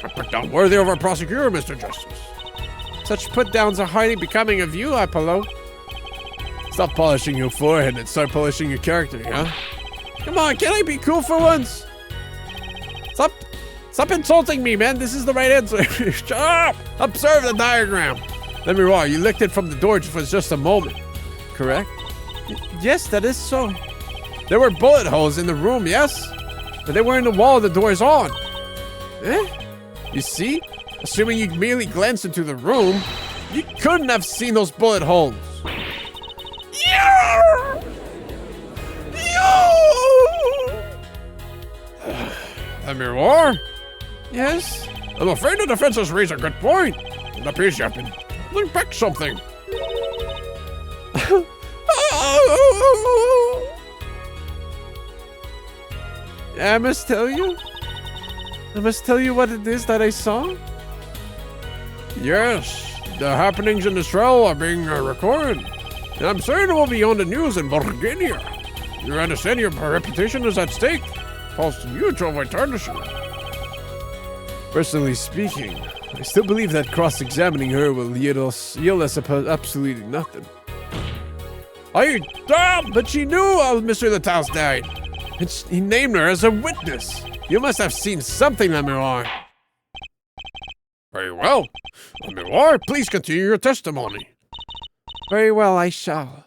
A put down worthy of our prosecutor, Mr. Justice. Such put-downs are hardly becoming of you, Apollo. Stop polishing your forehead and start polishing your character, huh? Come on, can I be cool for once? Stop insulting me, man. This is the right answer. Shut up. Observe the diagram. Let me roll. You licked it from the door for just a moment. Correct? Yes, that is so. There were bullet holes in the room, yes? But they were in the wall the door's on. Eh? You see? Assuming you merely glanced into the room, you couldn't have seen those bullet holes. Yeah! The mirror? Yes? I'm afraid the defenses raise a good point. It appears you have been holding back something. I must tell you what it is that I saw. Yes, the happenings in this trial are being recorded. And I'm certain it will be on the news in Virginia. You understand your reputation is at stake? Falls to you to avoid tarnishing. Personally speaking, I still believe that cross-examining her will yield us absolutely nothing. Are you dumb? But she knew Mr. Latals died. And he named her as a witness. You must have seen something, Lemiroir. Very well. Lemiroir, please continue your testimony. Very well, I shall.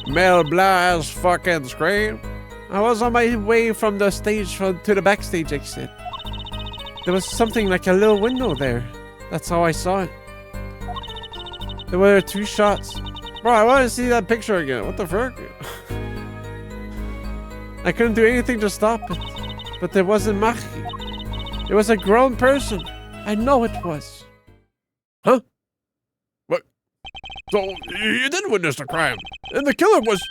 Mel Blas fucking scream. I was on my way from the stage to the backstage exit. There was something like a little window there. That's how I saw it. There were 2 shots. Bro, I want to see that picture again. What the fuck? I couldn't do anything to stop it. But it wasn't Maki. It was a grown person. I know it was. Huh? What? So, you did witness the crime. And the killer was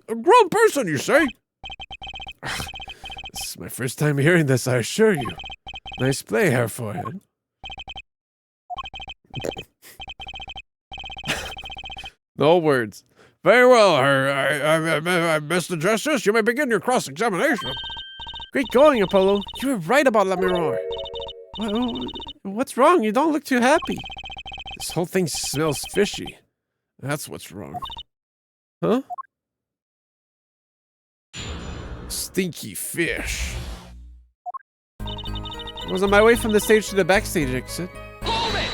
a grown person, you say? This is my first time hearing this, I assure you. Nice play, Hair Forehead. No words. Very well, Mr. Justice. You may begin your cross-examination. Great going, Apollo. You were right about Lemiroir. What's wrong? You don't look too happy. This whole thing smells fishy. That's what's wrong. Huh? Stinky fish. I was on my way from the stage to the backstage exit. Hold it!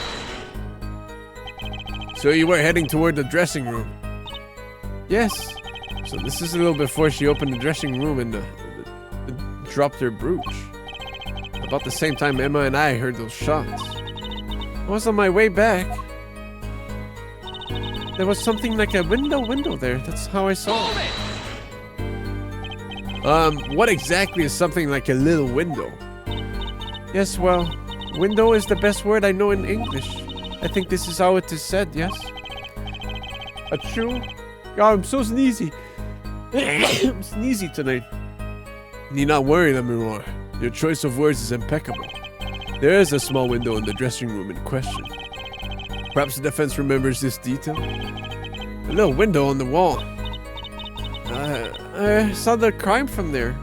So you were heading toward the dressing room? Yes. So this is a little before she opened the dressing room and dropped her brooch. About the same time Emma and I heard those shots. I was on my way back. There was something like a window there. That's how I saw Hold it. it! What exactly is something like a little window? Yes, well, window is the best word I know in English. I think this is how it is said, yes? Achoo. God, I'm so sneezy. I'm sneezy tonight. Need not worry, Lemiroir. Your choice of words is impeccable. There is a small window in the dressing room in question. Perhaps the defense remembers this detail? A little window on the wall. I saw the crime from there.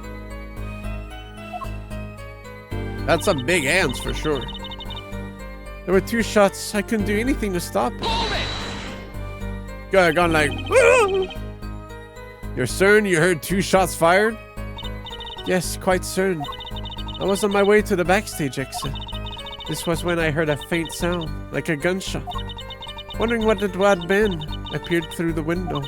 That's some big hands for sure. There were 2 shots. I couldn't do anything to stop it. Hold it! Gone like... You're certain you heard 2 shots fired? Yes, quite certain. I was on my way to the backstage exit. This was when I heard a faint sound, like a gunshot. Wondering what it had been, I peered through the window.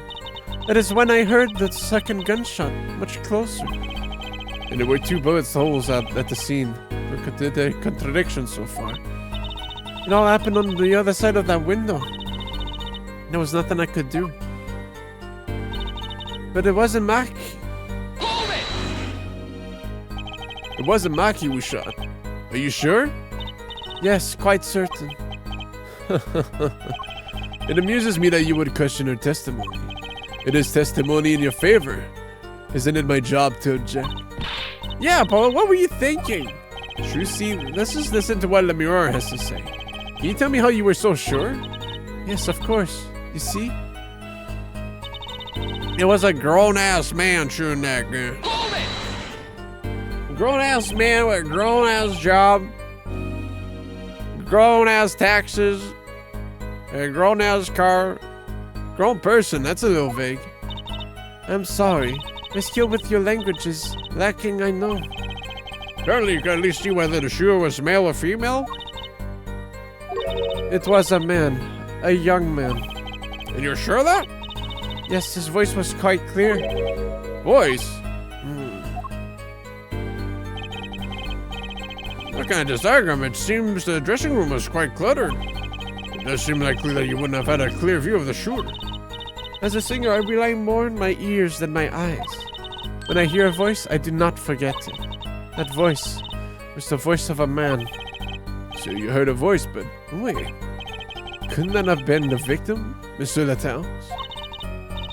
That is when I heard the second gunshot, much closer. And there were 2 bullet holes at the scene. Look at the contradiction so far. It all happened on the other side of that window. There was nothing I could do. But it wasn't Mac. Hold it! It wasn't Maki who shot. Are you sure? Yes, quite certain. It amuses me that you would question her testimony. It is testimony in your favor. Isn't it my job to object? Yeah, Paul, what were you thinking? Trucy, let's just listen to what Lemiroir has to say. Can you tell me how you were so sure? Yes, of course. You see? It was a grown-ass man shooting that gun. Hold it! Grown-ass man with a grown-ass job. Grown-ass taxes. A grown-ass car. Grown person, that's a little vague. I'm sorry. My skill with your language is lacking, I know. Apparently you can at least see whether the shooter was male or female. It was a man. A young man. And you're sure of that? Yes, his voice was quite clear. Voice? Looking at this diagram, it seems the dressing room was quite cluttered. It does seem likely that you wouldn't have had a clear view of the shooter. As a singer, I rely more on my ears than my eyes. When I hear a voice, I do not forget it. That voice was the voice of a man. So you heard a voice, but wait. Couldn't that have been the victim, Monsieur Latels?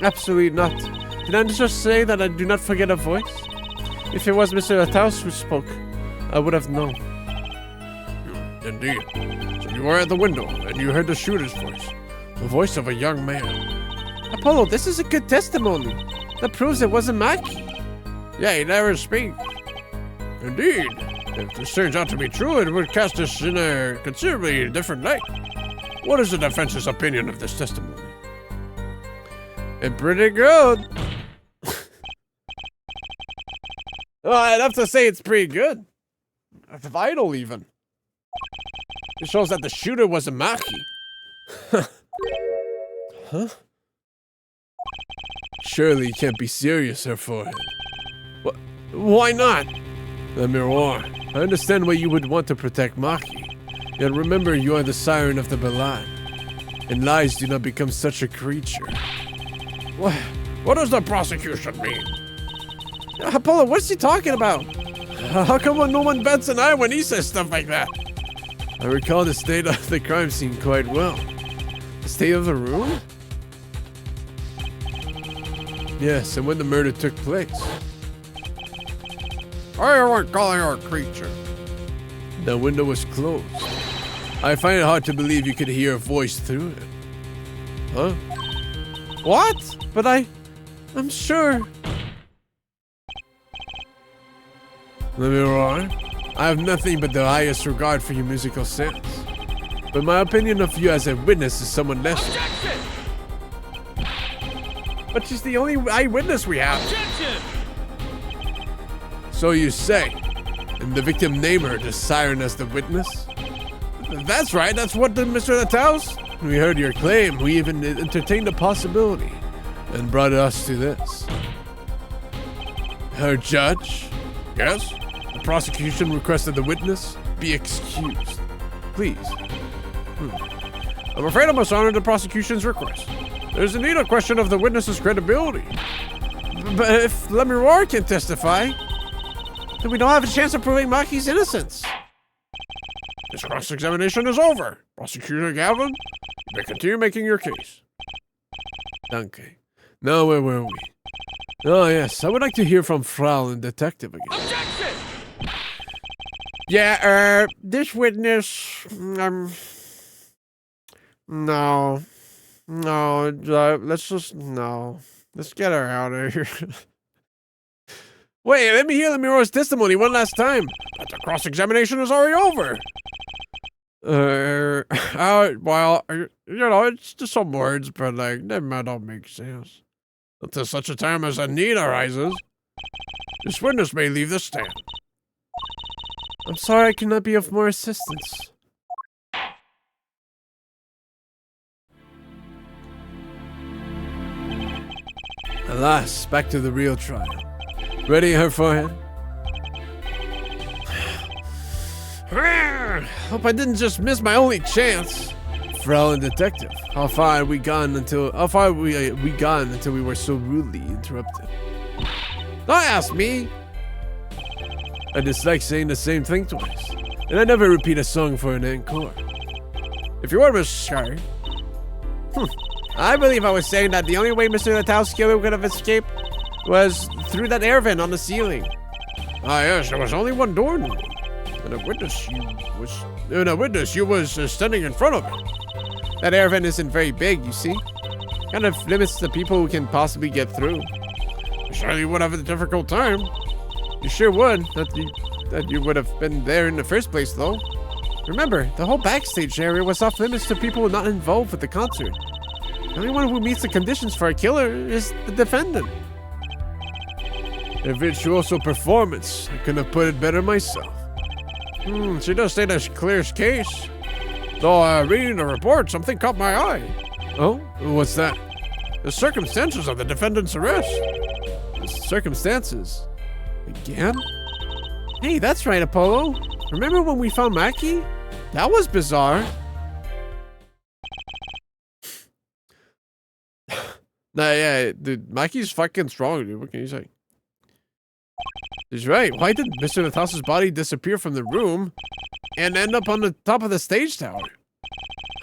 Absolutely not. Did I just say that I do not forget a voice? If it was Monsieur Latels who spoke, I would have known. Indeed. So you were at the window, and you heard the shooter's voice. The voice of a young man. Apollo, this is a good testimony. That proves it wasn't Maki. Yeah, he never speaks. Indeed. If this turns out to be true, it would cast us in a considerably different light. What is the defense's opinion of this testimony? It's pretty good. Oh, I'd have to say it's pretty good. It's vital, even. It shows that the shooter was a Maki. Huh? Surely you can't be serious, Her Forehead. Why not? The Miroir. I understand why you would want to protect Maki. Yet remember, you are the siren of the Ballad. And lies do not become such a creature. What does the prosecution mean? Apollo, what's he talking about? How come no one bats an eye when he says stuff like that? I recall the state of the crime scene quite well. The state of the room? Yes, and when the murder took place. I weren't calling her a creature. The window was closed. I find it hard to believe you could hear a voice through it. Huh? What? But I'm sure. The Miroir, I have nothing but the highest regard for your musical sense. But my opinion of you as a witness is somewhat lesser. Objection! But she's the only eyewitness we have. Objection! So you say. And the victim named her the siren as the witness? That's right, that's what Mr. Latels. We heard your claim. We even entertained the possibility. And brought us to this. Her judge? Yes? The prosecution requested the witness be excused. Please. I'm afraid I must honor the prosecution's request. There's indeed a question of the witness's credibility. But if Le Miroir can testify, then we don't have a chance of proving Maki's innocence. This cross-examination is over. Prosecutor Galvin, you may continue making your case. Danke. Now, where were we? Oh, yes. I would like to hear from Frau and Detective again. Objection! Yeah, this witness, no, let's get her out of here. Wait, let me hear the Miroir's testimony one last time. But the cross-examination is already over. Well, it's just some words, but they might not make sense. Until such a time as a need arises, this witness may leave the stand. I'm sorry I cannot be of more assistance. Alas, back to the real trial. Ready, Her Forehead? Hope I didn't just miss my only chance. Frau and Detective, how far we gone until we were so rudely interrupted? Don't ask me. I dislike saying the same thing twice, and I never repeat a song for an encore. If you were Miss Sky, I believe I was saying that the only way Mr. Latels' killer could have escaped was through that air vent on the ceiling. Ah, yes, there was only one door in the room, and a witness you was standing in front of it. That air vent isn't very big, you see. Kind of limits the people who can possibly get through. You surely would have a difficult time. You sure would. That you would have been there in the first place, though. Remember, the whole backstage area was off limits to people not involved with the concert. The only one who meets the conditions for a killer is the defendant. A virtuoso performance. I couldn't have put it better myself. She does state a clear case. Though reading the report, something caught my eye. Oh? What's that? The circumstances of the defendant's arrest. The circumstances? Again? Hey, that's right, Apollo. Remember when we found Mackie? That was bizarre. Nah, yeah, dude, Mackie's fucking strong, dude. What can you say? He's right. Why did Mr. Natas's body disappear from the room and end up on the top of the stage tower?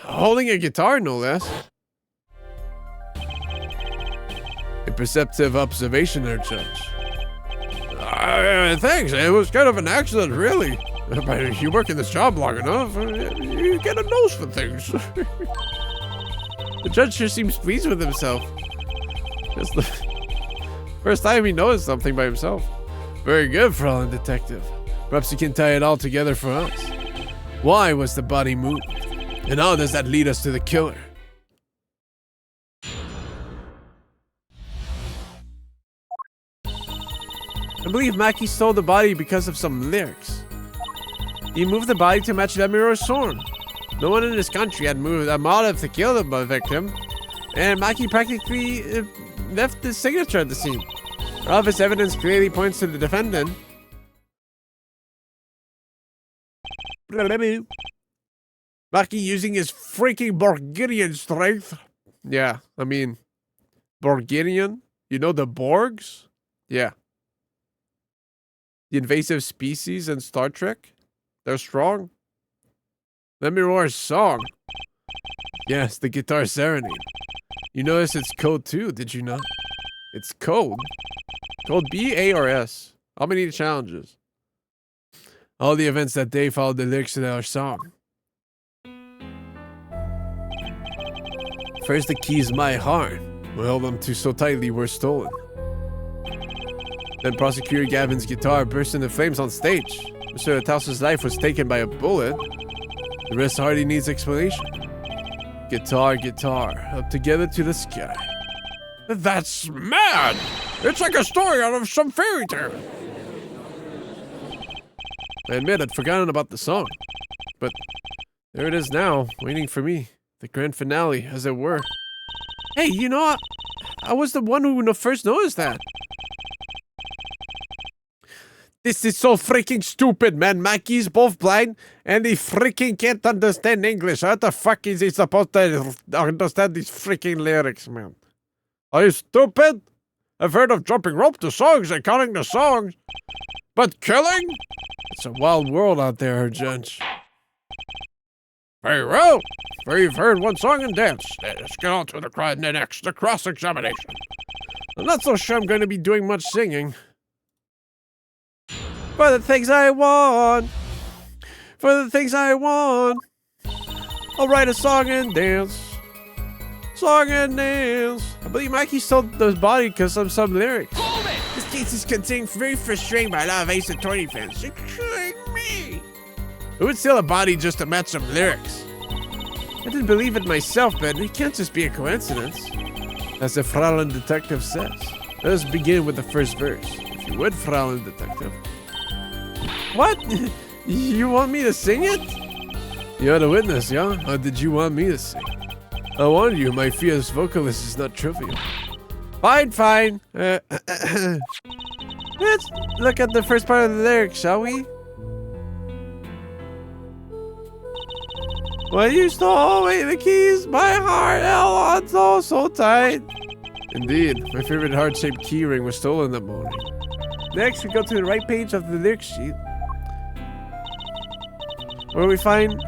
Holding a guitar, no less. A perceptive observation there, Judge. Thanks. It was kind of an accident, really. But you work in this job long enough, you get a nose for things. The judge sure seems pleased with himself. It's the first time he noticed something by himself. Very good, Fraulein Detective. Perhaps you can tie it all together for us. Why was the body moved? And how does that lead us to the killer? I believe Mackie stole the body because of some lyrics. He moved the body to match Lemuro's song. No one in this country had moved a motive to kill the victim, and Mackie practically left his signature at the scene. All of his evidence clearly points to the defendant. Mackie using his freaking Borginian strength. Yeah, I mean, Borginian? You know the Borgs? Yeah. The invasive species in Star Trek? They're strong. Lemuro's song. Yes, the guitar serenade. You notice it's code too, did you not? It's code? Code B, A, or S? How many challenges? All the events that day followed the lyrics to our song. First, the keys my heart, we held them to so tightly were stolen. Then Prosecutor Gavin's guitar burst into flames on stage. Mr. Natas's life was taken by a bullet. The rest hardly needs explanation. Guitar, guitar, up together to the sky. That's mad! It's like a story out of some fairy tale. I admit I'd forgotten about the song. But there it is now, waiting for me. The grand finale, as it were. Hey, you know, I was the one who first noticed that. This is so freaking stupid, man. Mackie's both blind, and he freaking can't understand English. How the fuck is he supposed to understand these freaking lyrics, man? Are you stupid? I've heard of jumping rope to songs and counting the songs. But killing? It's a wild world out there, Judge. Very well. We've heard one song and dance. Let's get on to the cross-examination. I'm not so sure I'm going to be doing much singing. For the things I want. For the things I want. I'll write a song and dance. Song and dance. I believe Mikey stole the body because of some lyrics. This case is contained very frustrating by a lot of Ace Attorney fans, including me. Who would steal a body just to match some lyrics? I didn't believe it myself, but it can't just be a coincidence. As the Fraulein Detective says. Let us begin with the first verse. If you would, Fraulein Detective. What? You want me to sing it? You're the witness, yeah? How did you want me to sing? I warned you, my fierce vocalist is not trivial. Fine. Let's look at the first part of the lyrics, shall we? Well, you stole away the keys, my heart held on so tight. Indeed, my favorite heart-shaped keyring was stolen that morning. Next, we go to the right page of the lyric sheet, where we find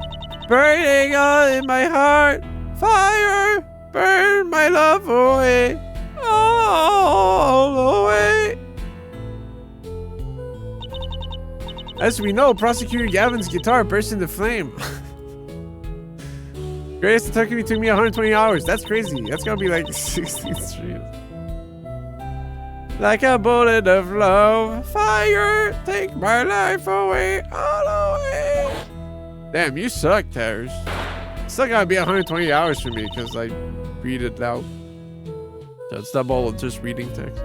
burning on in my heart, fire, burn my love away, all away. As we know, Prosecutor Gavin's guitar burst into flame. Greatest detective took me 120 hours. That's crazy. That's gonna be like 16 streams. Like a bullet of love, fire, take my life away, all away. Damn, you suck, Towers. Still gotta be 120 hours for me because I read it out. So it's double just reading text.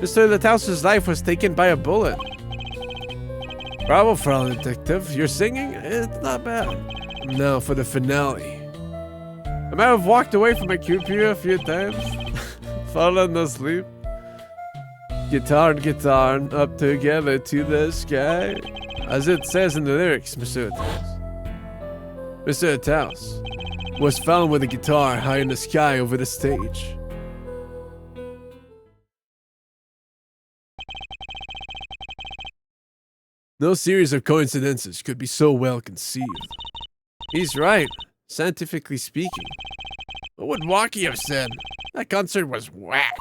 Mr. Latouse's life was taken by a bullet. Bravo, Frau Detective. You're singing? It's not bad. Now for the finale. I might have walked away from my computer a few times. Fallen asleep. Guitar and guitar up together to the sky. As it says in the lyrics, Mr. Latous. Mr. Latous was found with a guitar high in the sky over the stage. No series of coincidences could be so well conceived. He's right, scientifically speaking. What would Waki have said? That concert was whack.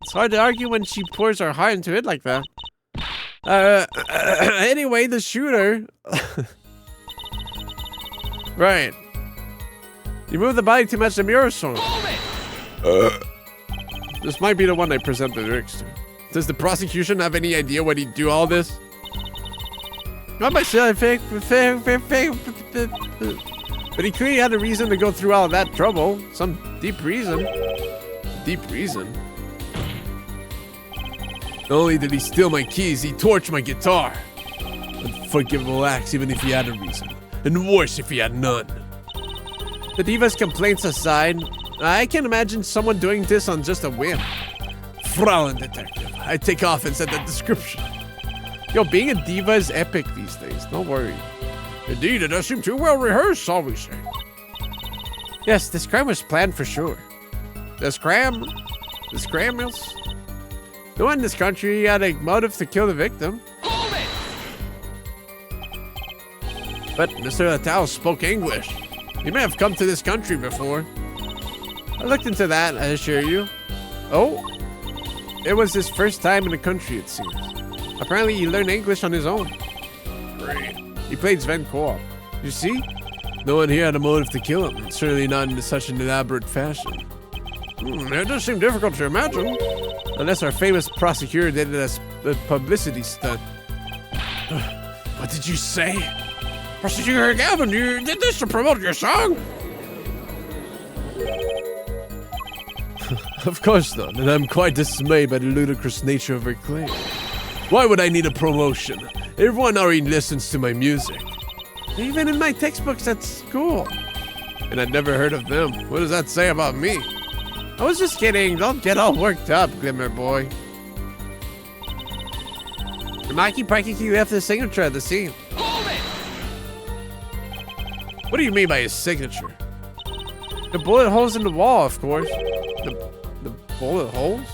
It's hard to argue when she pours her heart into it like that. Anyway, the shooter... Right. You move the body too much to mirror song. This might be the one I present the lyrics to. Does the prosecution have any idea why he'd do all this? Not myself, but he clearly had a reason to go through all that trouble. Some deep reason. Deep reason? Not only did he steal my keys, he torched my guitar. Unforgivable acts even if he had a reason. And worse if he had none. The diva's complaints aside, I can imagine someone doing this on just a whim. Fraulein Detective, I take offense at that description. Yo, being a diva is epic these days, don't worry. Indeed, it does seem too well rehearsed, shall we say. Yes, this crime was planned for sure. This crime is... No one in this country had a motive to kill the victim. Hold it! But Mr. Latous spoke English. He may have come to this country before. I looked into that, I assure you. Oh? It was his first time in the country, it seems. Apparently, he learned English on his own. Great. He played Sven co-op. You see? No one here had a motive to kill him. Certainly not in such an elaborate fashion. It does seem difficult to imagine. Unless our famous prosecutor did it as a publicity stunt. What did you say? Prosecutor Gavin, you did this to promote your song? Of course not, and I'm quite dismayed by the ludicrous nature of her claim. Why would I need a promotion? Everyone already listens to my music. Even in my textbooks at school. And I'd never heard of them. What does that say about me? I was just kidding. Don't get all worked up, Glimmer Boy. The Mikey practically left his signature at the scene. Hold it! What do you mean by his signature? The bullet holes in the wall, of course. The bullet holes?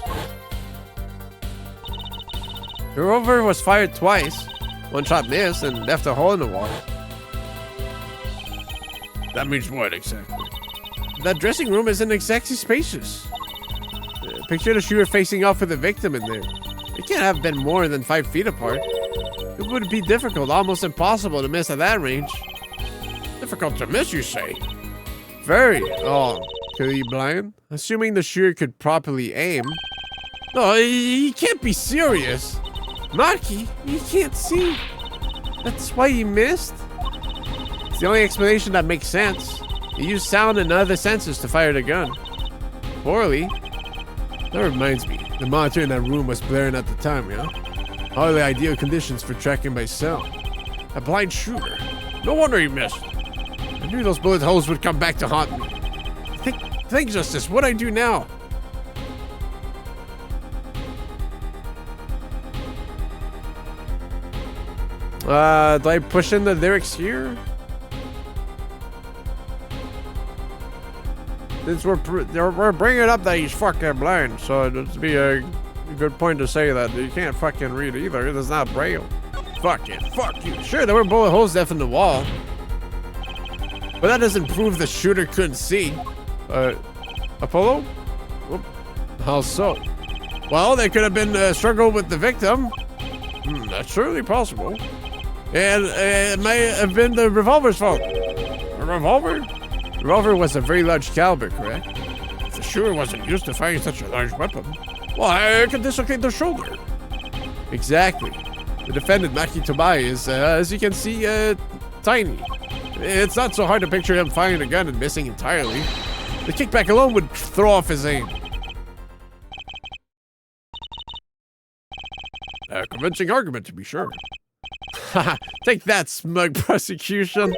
The revolver was fired twice. One shot missed and left a hole in the wall. That means what exactly? That dressing room isn't exactly spacious. Picture the shooter facing off with the victim in there. It can't have been more than 5 feet apart. It would be difficult, almost impossible to miss at that range. Difficult to miss, you say? Very. Oh, could he be blind? Assuming the shooter could properly aim. No, he can't be serious. Marky, he can't see. That's why he missed? It's the only explanation that makes sense. He used sound and other senses to fire the gun. Poorly. That reminds me, the monitor in that room was blaring at the time, yeah? Hardly ideal conditions for tracking by sound. A blind shooter. No wonder he missed. I knew those bullet holes would come back to haunt me. Think, Justice, what'd I do now? Do I push in the lyrics here? Since we're bringing up that he's fucking blind, so it'd be a good point to say that you can't fucking read either. It's not Braille. Fuck it. Fuck you. Sure, there were bullet holes left in the wall. But that doesn't prove the shooter couldn't see. Apollo? Whoop. How so? Well, there could have been a struggle with the victim. That's certainly possible. And it may have been the revolver's fault. A revolver? The revolver was a very large caliber, correct? If the shooter wasn't used to firing such a large weapon, well, I could dislocate the shoulder. Exactly. The defendant, Maki Tobai, is, as you can see, tiny. It's not so hard to picture him firing a gun and missing entirely. The kickback alone would throw off his aim. A convincing argument, to be sure. Take that, smug prosecution.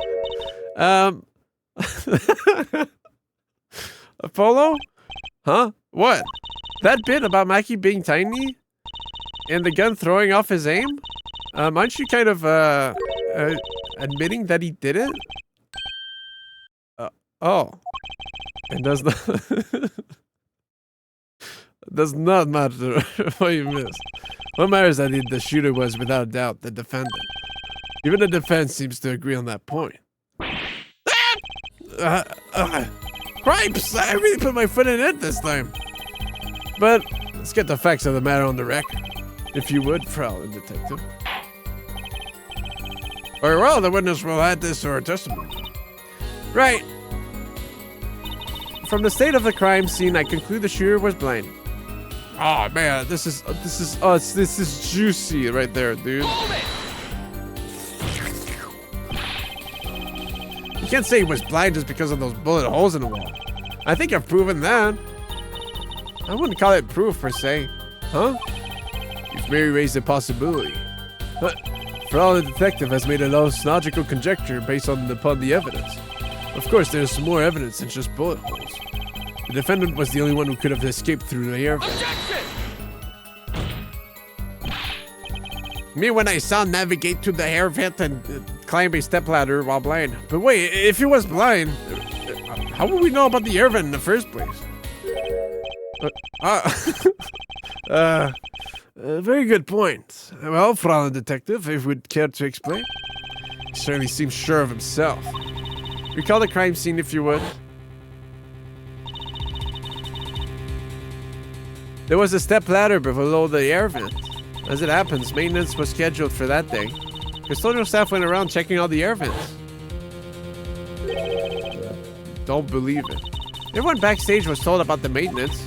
Apollo? Huh? What? That bit about Mikey being tiny? And the gun throwing off his aim? Aren't you kind of, admitting that he did it? Oh. It does not... does not matter what you missed. What matters is that the shooter was, without doubt, the defendant. Even the defense seems to agree on that point. Cripes! I really put my foot in it this time. But let's get the facts of the matter on the record. If you would, Frau Detective. Very well, the witness will add this to her testimony. Right. From the state of the crime scene, I conclude the shooter was blind. Oh man, this is juicy right there, dude. You can't say he was blind just because of those bullet holes in the wall. I think I've proven that. I wouldn't call it proof per se. Huh? You've merely raised a possibility. But for all the detective has made a logical conjecture based upon the evidence. Of course, there's some more evidence than just bullet holes. The defendant was the only one who could have escaped through the air vent. Me when I saw him navigate to the air vent and climb a stepladder while blind. But wait, if he was blind, how would we know about the air vent in the first place? Very good point. Well, Frau Detective, if you would care to explain. He certainly seems sure of himself. Recall the crime scene if you would. There was a step ladder below the air vent. As it happens, maintenance was scheduled for that day. Custodial staff went around checking all the air vents. Don't believe it. Everyone backstage was told about the maintenance,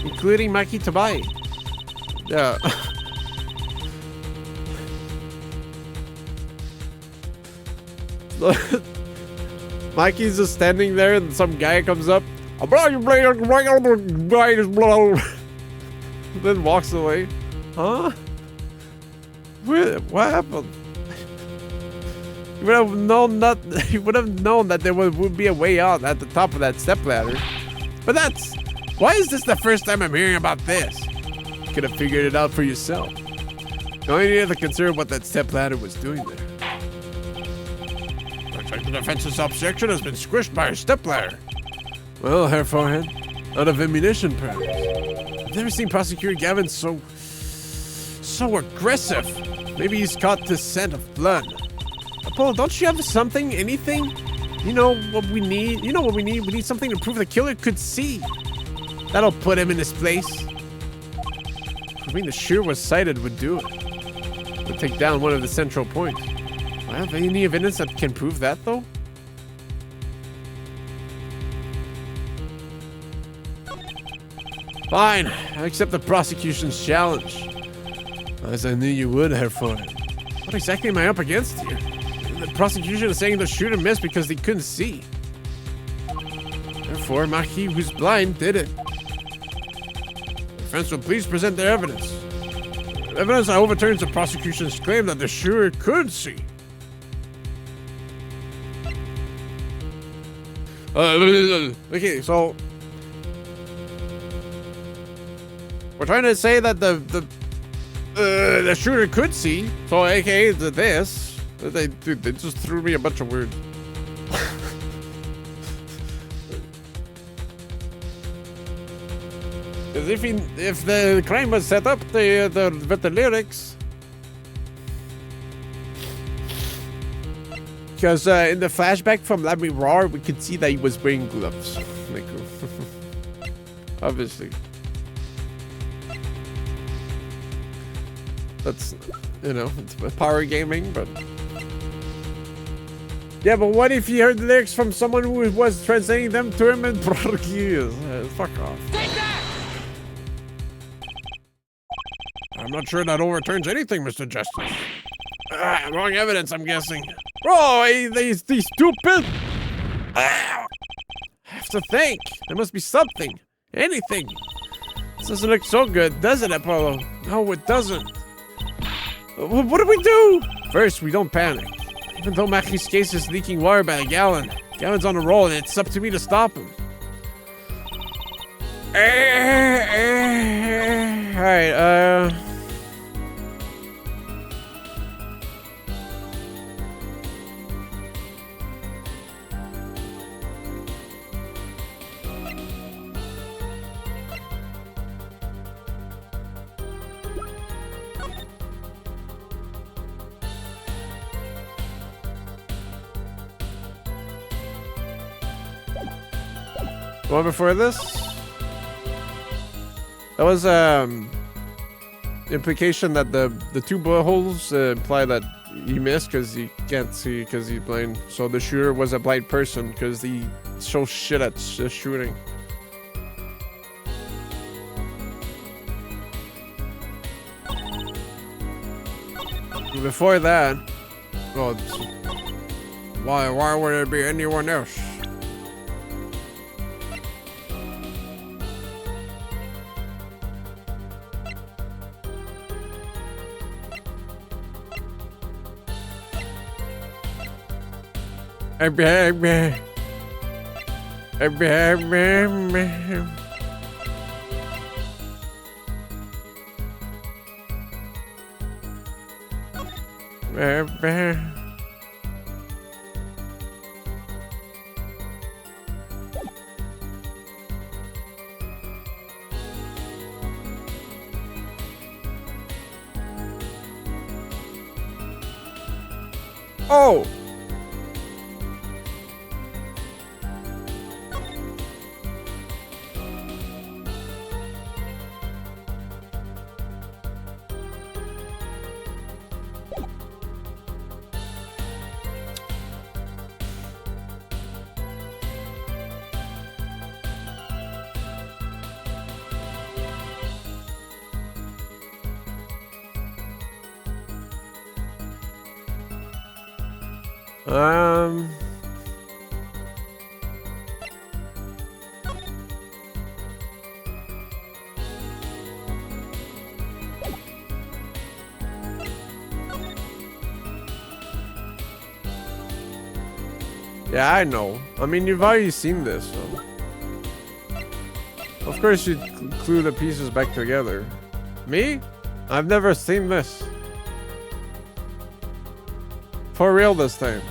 including Maki Tabai. Mikey's just standing there and some guy comes up. Then walks away. Huh? What happened? You would have known that there would be a way out at the top of that stepladder. But why is this the first time I'm hearing about this? You could have figured it out for yourself. You only needed to consider what that stepladder was doing there. Looks like the defense's objection has been squished by a stepladder. Well, Herr Forehead, out of ammunition, perhaps. I've never seen Prosecutor Gavin so aggressive. Maybe he's caught the scent of blood. Apollo, don't you have something, anything? You know what we need? You know what we need? We need something to prove the killer could see. That'll put him in his place. I mean, the shooter was sighted would do it. Would take down one of the central points. Do I have any evidence that can prove that, though? Fine, I accept the prosecution's challenge. As I knew you would, Herr Forehead. What exactly am I up against here? The prosecution is saying the shooter missed because they couldn't see. Therefore, Maki, who's blind, did it. The defense will please present their evidence. Evidence that overturns the prosecution's claim that the shooter could see. Okay, so we're trying to say that the shooter could see. So, aka this. They just threw me a bunch of words. Because if the crime was set up with the lyrics. Because in the flashback from Let Me Roar, we could see that he was wearing gloves. Like, obviously. That's, it's power gaming, but... Yeah, but what if he heard the lyrics from someone who was translating them to him in Portuguese? Fuck off. Take that! I'm not sure that overturns anything, Mr. Justice. Wrong evidence, I'm guessing. Oh, these stupid. I have to think. There must be something. Anything. This doesn't look so good, does it, Apollo? No, it doesn't. What do we do? First, we don't panic. Even though Machi's case is leaking water by a gallon, Gallon's on a roll and it's up to me to stop him. Alright, one before this? That was implication that the two bullet holes imply that he missed because he can't see because he's blind. So the shooter was a blind person because he shows shit at shooting. Before that, well, why would it be anyone else? Oh! Yeah, I know. I mean, you've already seen this, so. Of course you'd glue the pieces back together. Me? I've never seen this. For real this time.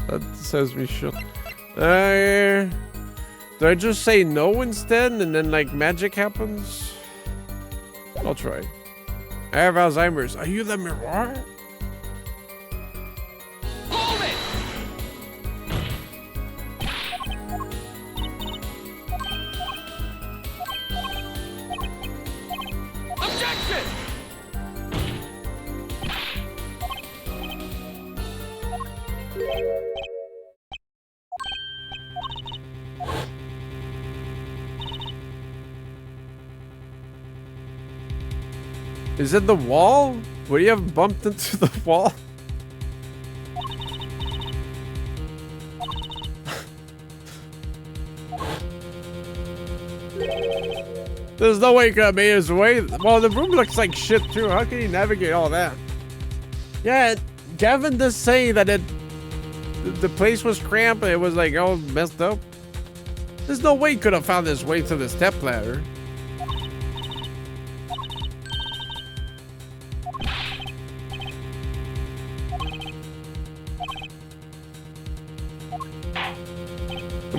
That says we should. Do I just say no instead and then like magic happens? I'll try. I have Alzheimer's. Are you the mirror? Hold it! Objection! Is it the wall? Would you have bumped into the wall? There's no way he could have made his way. Well, the room looks like shit too. How can he navigate all that? Yeah, Gavin does say that the place was cramped and it was like all messed up. There's no way he could have found his way to the step ladder.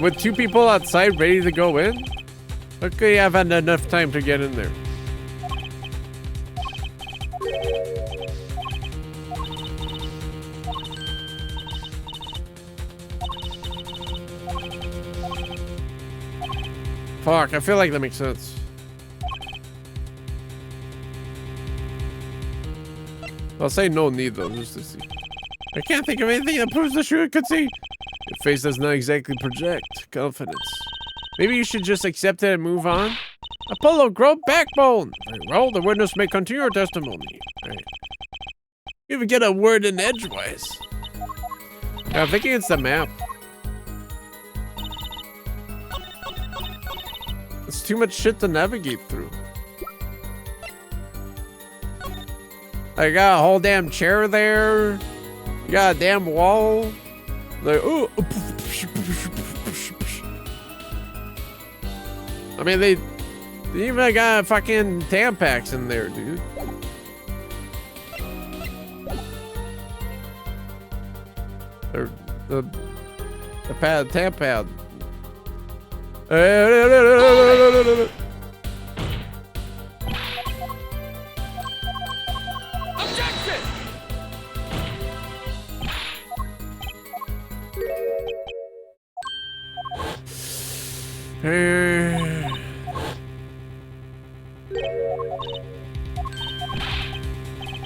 With two people outside ready to go in? Okay, I've had enough time to get in there. Fuck, I feel like that makes sense. I'll say no need though, just to see. I can't think of anything that proves the shooter could see. Your face does not exactly project confidence. Maybe you should just accept it and move on. Apollo, grow backbone. Very well, the witness may continue her testimony. Right. You even get a word in edgewise. Yeah, I'm thinking it's the map. It's too much shit to navigate through. I got a whole damn chair there. You got a damn wall. Like, ooh. I mean, they even got fucking Tampax in there, dude. Or the pad, Tampad. Objection!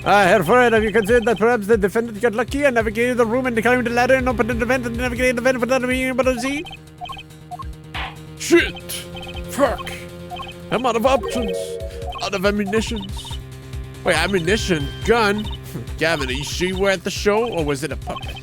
Herr Fred, have you considered that perhaps the defendant got lucky and navigated the room and climbed the ladder and opened the vent and navigated the vent without being able to see? Shit! Fuck! I'm out of options. Out of ammunitions. Wait, ammunition? Gun? Gavin, are you sure you were at the show or was it a puppet?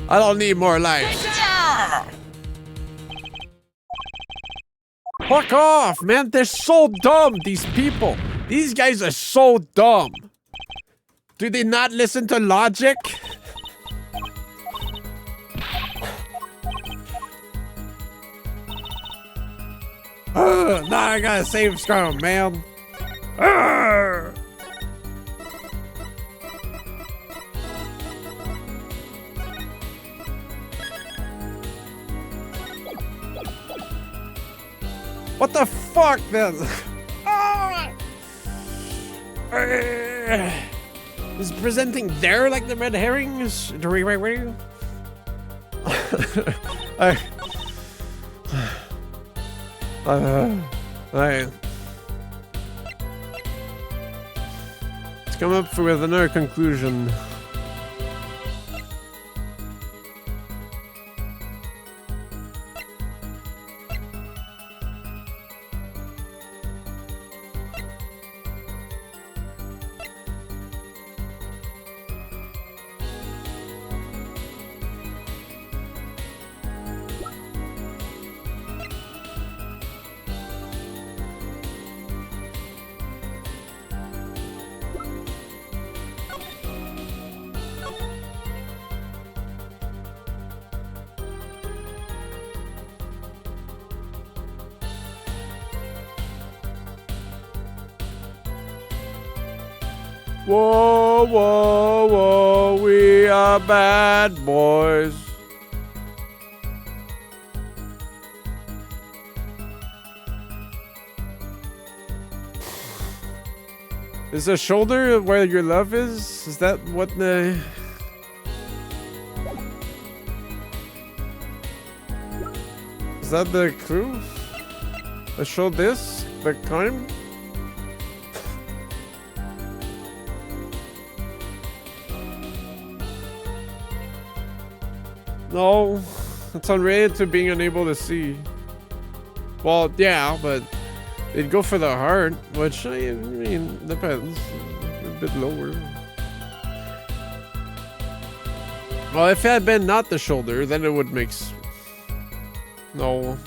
I don't need more life. Fuck off, man. They're so dumb, these people. These guys are so dumb. Do they not listen to logic? Now I gotta save Scrum, man. What the fuck, then? Is presenting there like the red herrings? Let's come up with another conclusion. Whoa, whoa, whoa, we are bad boys. Is the shoulder where your love is? Is that what the... Is that the clue? I showed this? The climb? No, it's unrelated to being unable to see. Well, yeah, but they'd go for the heart, which, I mean, depends. A bit lower. Well, if it had been not the shoulder, then it would make... No.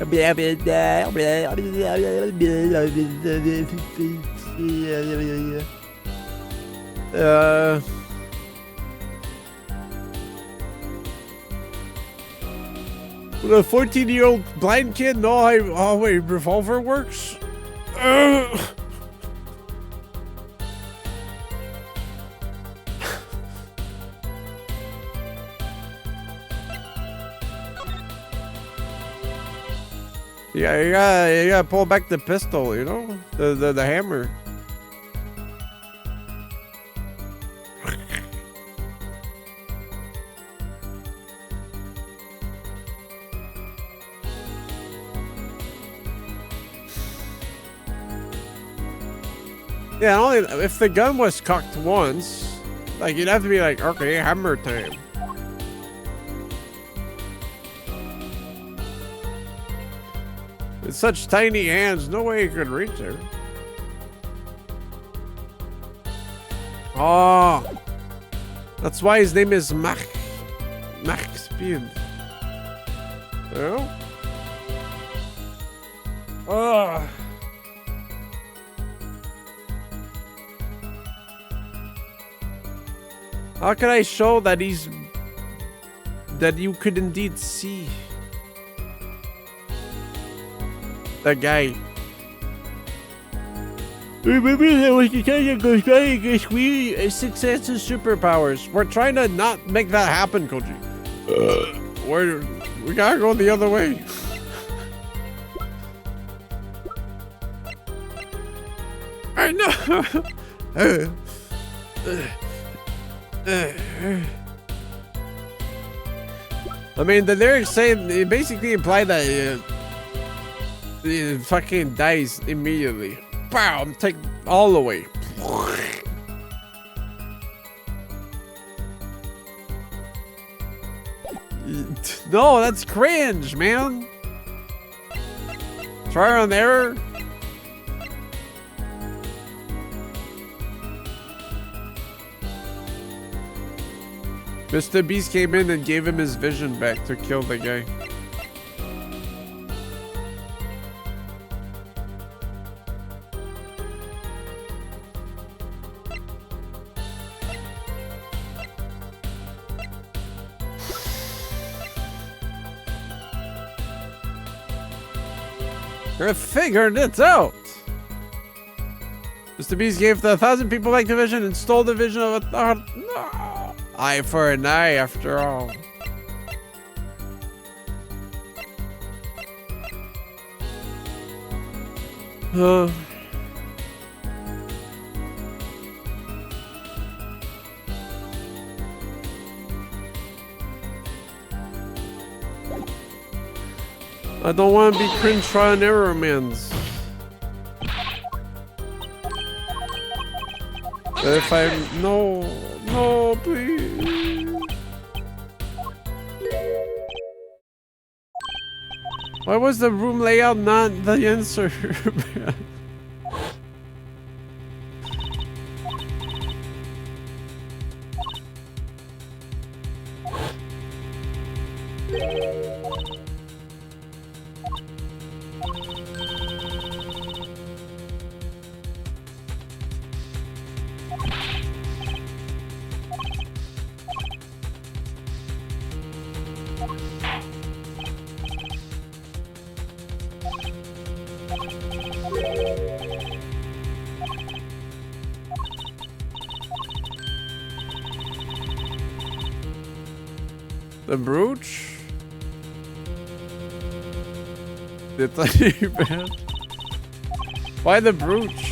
Would a 14-year-old blind kid know how a revolver works? Yeah, you gotta pull back the pistol, you know? The hammer. Yeah, only if the gun was cocked once, like you'd have to be like, okay, hammer time. With such tiny hands, no way you could reach her. Oh, that's why his name is Max Speed. Oh. Oh. How can I show that that you could indeed see the guy? Remember that was the time that goes by against we success and superpowers. We're trying to not make that happen, Koji. We gotta go the other way. I know. I mean, the lyrics say they basically imply that it fucking dies immediately. Bow, take all the way. No, that's cringe, man. Trial and error. Mr. Beast came in and gave him his vision back to kill the guy. I figured it out. Mr. Beast gave the 1,000 people back the vision and stole the vision of a no. Eye for an eye, after all. I don't want to be cringe trial and error mans. If I no, please. Why was the room layout not the answer? The brooch? The tiny bed? Why the brooch?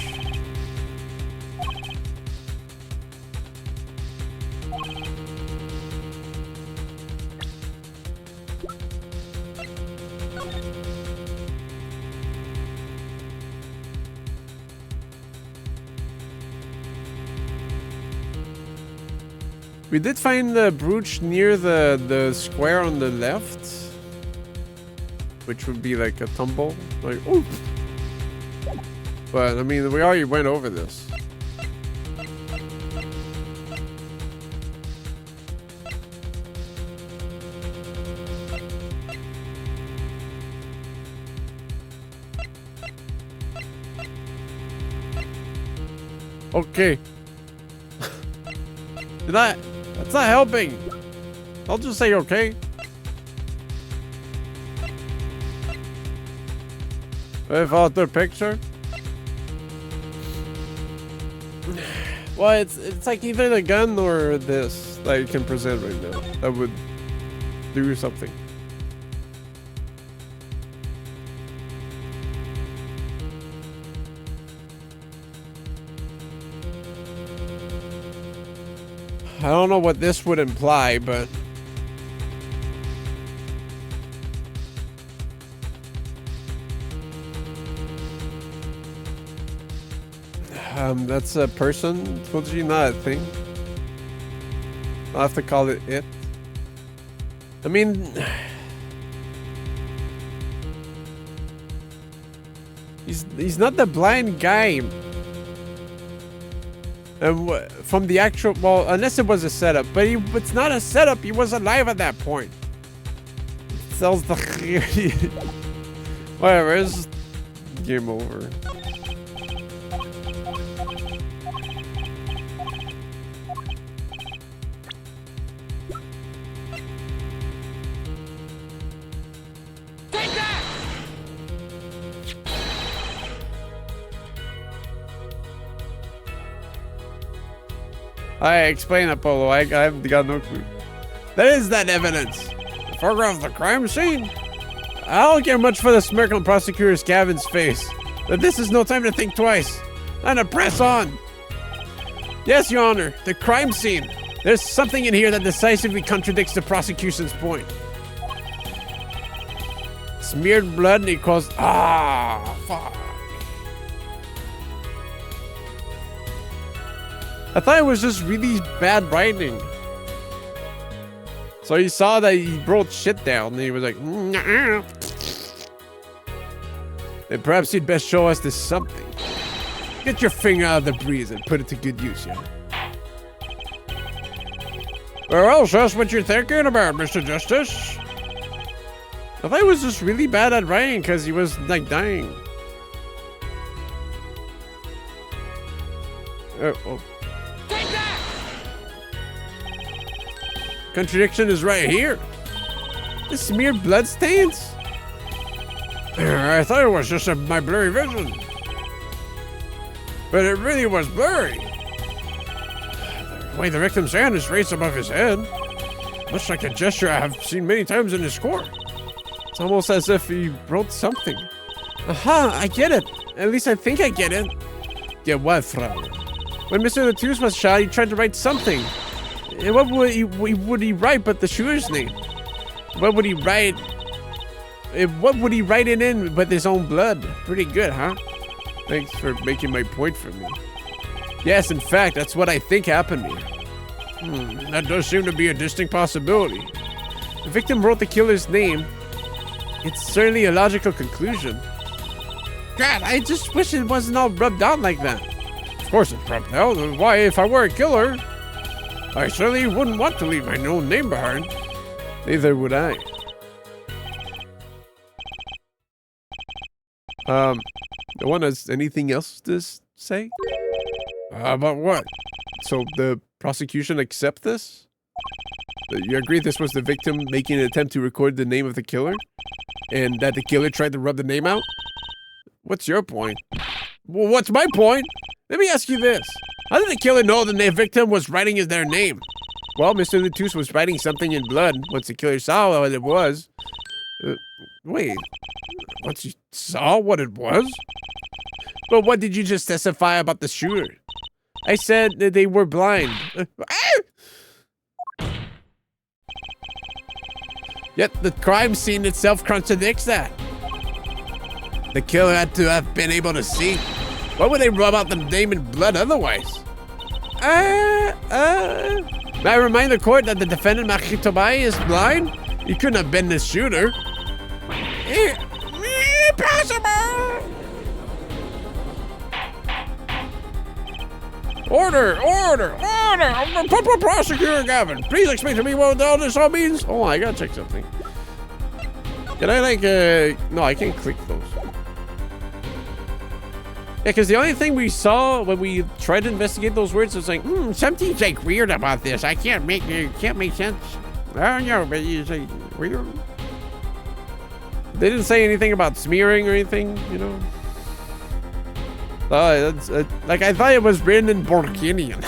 We did find the brooch near the square on the left, which would be like a tumble, like oh. But I mean, we already went over this. Okay. That's not helping. I'll just say okay. Without the picture. Well, it's like either the gun or this that you can present right now. That would do something. I don't know what this would imply, but That's a person, Fuji, not a thing. I'll have to call it it. I mean, he's not the blind guy. And from the actual, well, unless it was a setup, but it's not a setup. He was alive at that point. It sells the whatever. It's just game over. Take that! I explain, Apollo. I've got no clue. That is that evidence. The photograph of the crime scene. I don't care much for the smirk on prosecutor Gavin's face, but this is no time to think twice. Time to press on. Yes, Your Honor, the crime scene. There's something in here that decisively contradicts the prosecution's point. Smeared blood equals fuck. I thought it was just really bad writing. So he saw that he wrote shit down and he was like, nah. And perhaps you'd best show us this something. Get your finger out of the breeze and put it to good use, yeah? Well, that's what you're thinking about, Mr. Justice. I thought he was just really bad at writing because he was like dying. Oh. Take that! Contradiction is right here. The smeared blood stains? I thought it was just my blurry vision. But it really was blurry. The way the victim's hand is raised above his head. Much like a gesture I have seen many times in his court. It's almost as if he wrote something. Aha, I get it. At least I think I get it. Get what, Frau? When Mr. Latouche was shot, he tried to write something. And what would he write but the shooter's name? What would he write? What would he write it in but his own blood? Pretty good, huh? Thanks for making my point for me. Yes, in fact, that's what I think happened here. That does seem to be a distinct possibility. The victim wrote the killer's name. It's certainly a logical conclusion. God, I just wish it wasn't all rubbed out like that. Of course it's rubbed out. Why, if I were a killer, I certainly wouldn't want to leave my own name behind. Neither would I. No one has anything else to say? About what? So the prosecution accept this? You agree this was the victim making an attempt to record the name of the killer? And that the killer tried to rub the name out? What's your point? Well, what's my point? Let me ask you this. How did the killer know the victim was writing their name? Well, Mr. Latouche was writing something in blood once the killer saw what it was. Wait. Once you saw what it was? But what did you just testify about the shooter? I said that they were blind. Yet the crime scene itself contradicts that. The killer had to have been able to see. Why would they rub out the name in blood otherwise? May I remind the court that the defendant, Marie Tobai, is blind? He couldn't have been the shooter. Impossible! Order! Prosecutor Gavin, please explain to me what all this all means. Oh, I gotta check something. Can I no, I can't click those. Yeah, because the only thing we saw when we tried to investigate those words was like, something's like weird about this. It can't make sense. I don't know, but it's like weird. They didn't say anything about smearing or anything, you know. Like I thought it was written in Borkinian.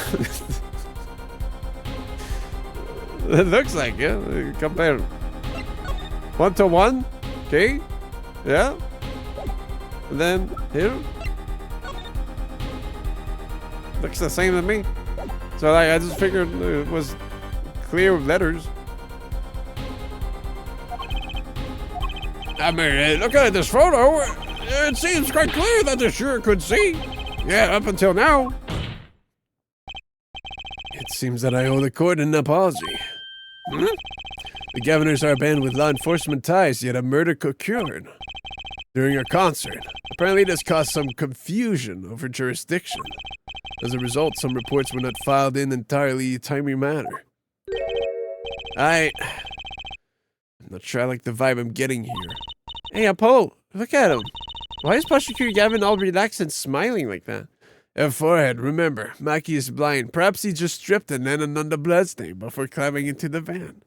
It looks like it. Compare 1 to 1. Okay. Yeah. And then here. Looks the same to me. So I just figured it was clear letters. I mean, looking at this photo, it seems quite clear that the shooter could see. Yeah, up until now. It seems that I owe the court an apology. Hmm? The governors are banned with law enforcement ties, yet a murder occurred during a concert. Apparently this caused some confusion over jurisdiction. As a result, some reports were not filed in entirely timely manner. I'm not sure I like the vibe I'm getting here. Hey, Apollo, look at him. Why is Prosecutor Gavin all relaxed and smiling like that? Forehead, remember, Maki is blind. Perhaps he just stripped and then another bloodstain before climbing into the van.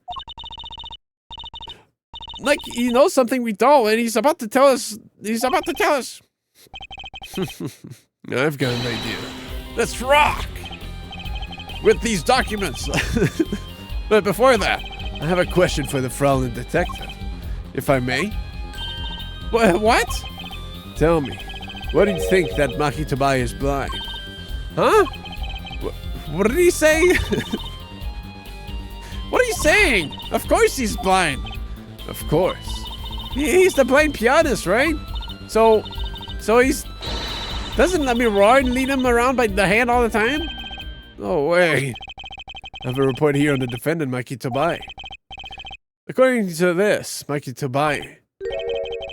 Like, he knows something we don't, and he's about to tell us. I've got an idea. Let's rock! With these documents. But before that, I have a question for the Fraulein detective. If I may? What? Tell me, what do you think that Maki Tobai is blind? Huh? What did he say? What are you saying? Of course he's blind. Of course. He's the blind pianist, right? So he's... Doesn't Leroy lead him around by the hand all the time? No way. I have a report here on the defendant, Maki Tobai. According to this, Maki Tobai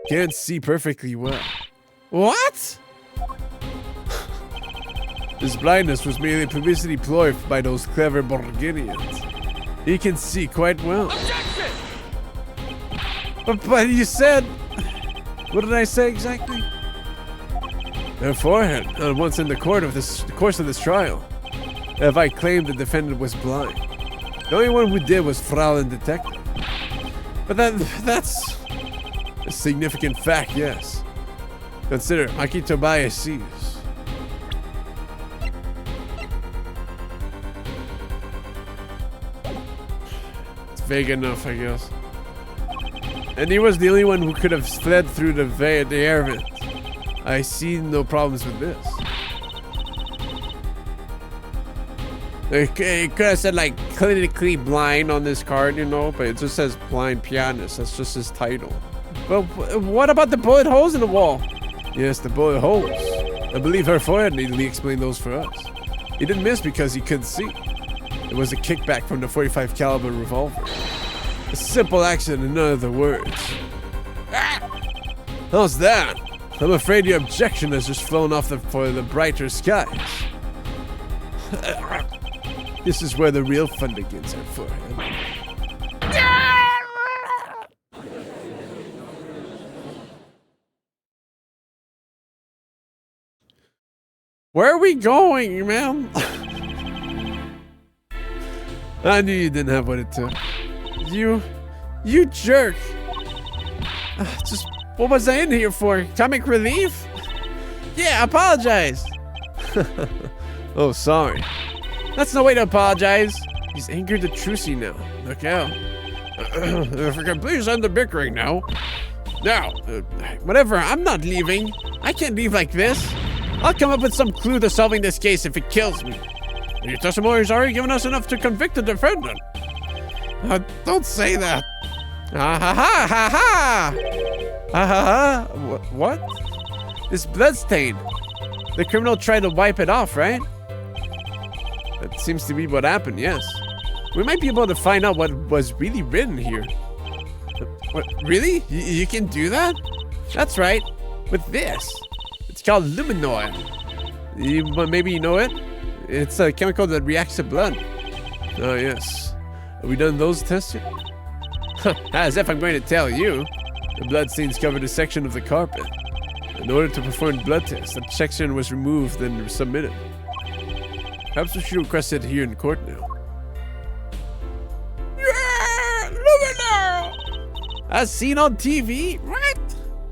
can't see perfectly well. What? His blindness was merely a publicity ploy by those clever Borginians. He can see quite well. Objection! But you said... What did I say exactly? Forehead, once in the course of this trial, have I claimed the defendant was blind. The only one who did was Fraulein detective. But that's a significant fact, yes. Consider, Maki Tobai sees. It's vague enough, I guess. And he was the only one who could have fled through the air vent. I see no problems with this. He could have said, like, clinically blind on this card, you know, but it just says blind pianist. That's just his title. But what about the bullet holes in the wall? Yes, the bullet holes. I believe her forehead neatly explained those for us. He didn't miss because he couldn't see. It was a kickback from the .45 caliber revolver. A simple accident, in other words. How's that? I'm afraid your objection has just flown off for the brighter skies. This is where the real fun begins, her forehead. Where are we going, man? I knew you didn't have what it took. You jerk. Just, what was I in here for? Comic relief? Yeah, apologize. Oh, sorry. That's no way to apologize. He's angered the Trucy now. Look out. If we can please end the bickering now. Now, whatever, I'm not leaving. I can't leave like this. I'll come up with some clue to solving this case if it kills me. Your testimony has already given us enough to convict the defendant. Don't say that. Ha ha ha ha ha! Ha ha ha! What? This bloodstain. The criminal tried to wipe it off, right? That seems to be what happened, yes. We might be able to find out what was really written here. What, really? You can do that? That's right. With this. It's called luminoid. Maybe you know it? It's a chemical that reacts to blood. Oh, yes. Have we done those tests yet? As if I'm going to tell you. The blood stains covered a section of the carpet. In order to perform blood tests, that section was removed and submitted. Perhaps we should request it here in court now. Yeah! Lumino! As seen on TV, right?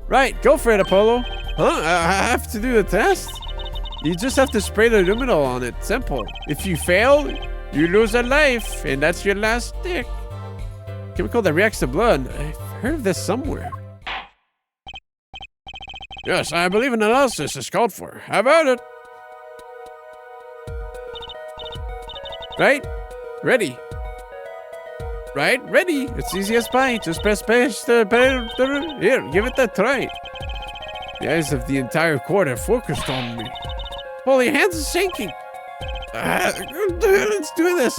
Right, go for it, Apollo. Huh? I have to do the test? You just have to spray the luminol on it. Simple. If you fail, you lose a life, and that's your last stick. Chemical that reacts to blood. I've heard of this somewhere. Yes, I believe an analysis is called for. How about it? Right? Ready. Right? Ready. It's easy as pie. Just press space to... Here, give it a try. The eyes of the entire court are focused on me. Holy, hands are shaking. Let's do this.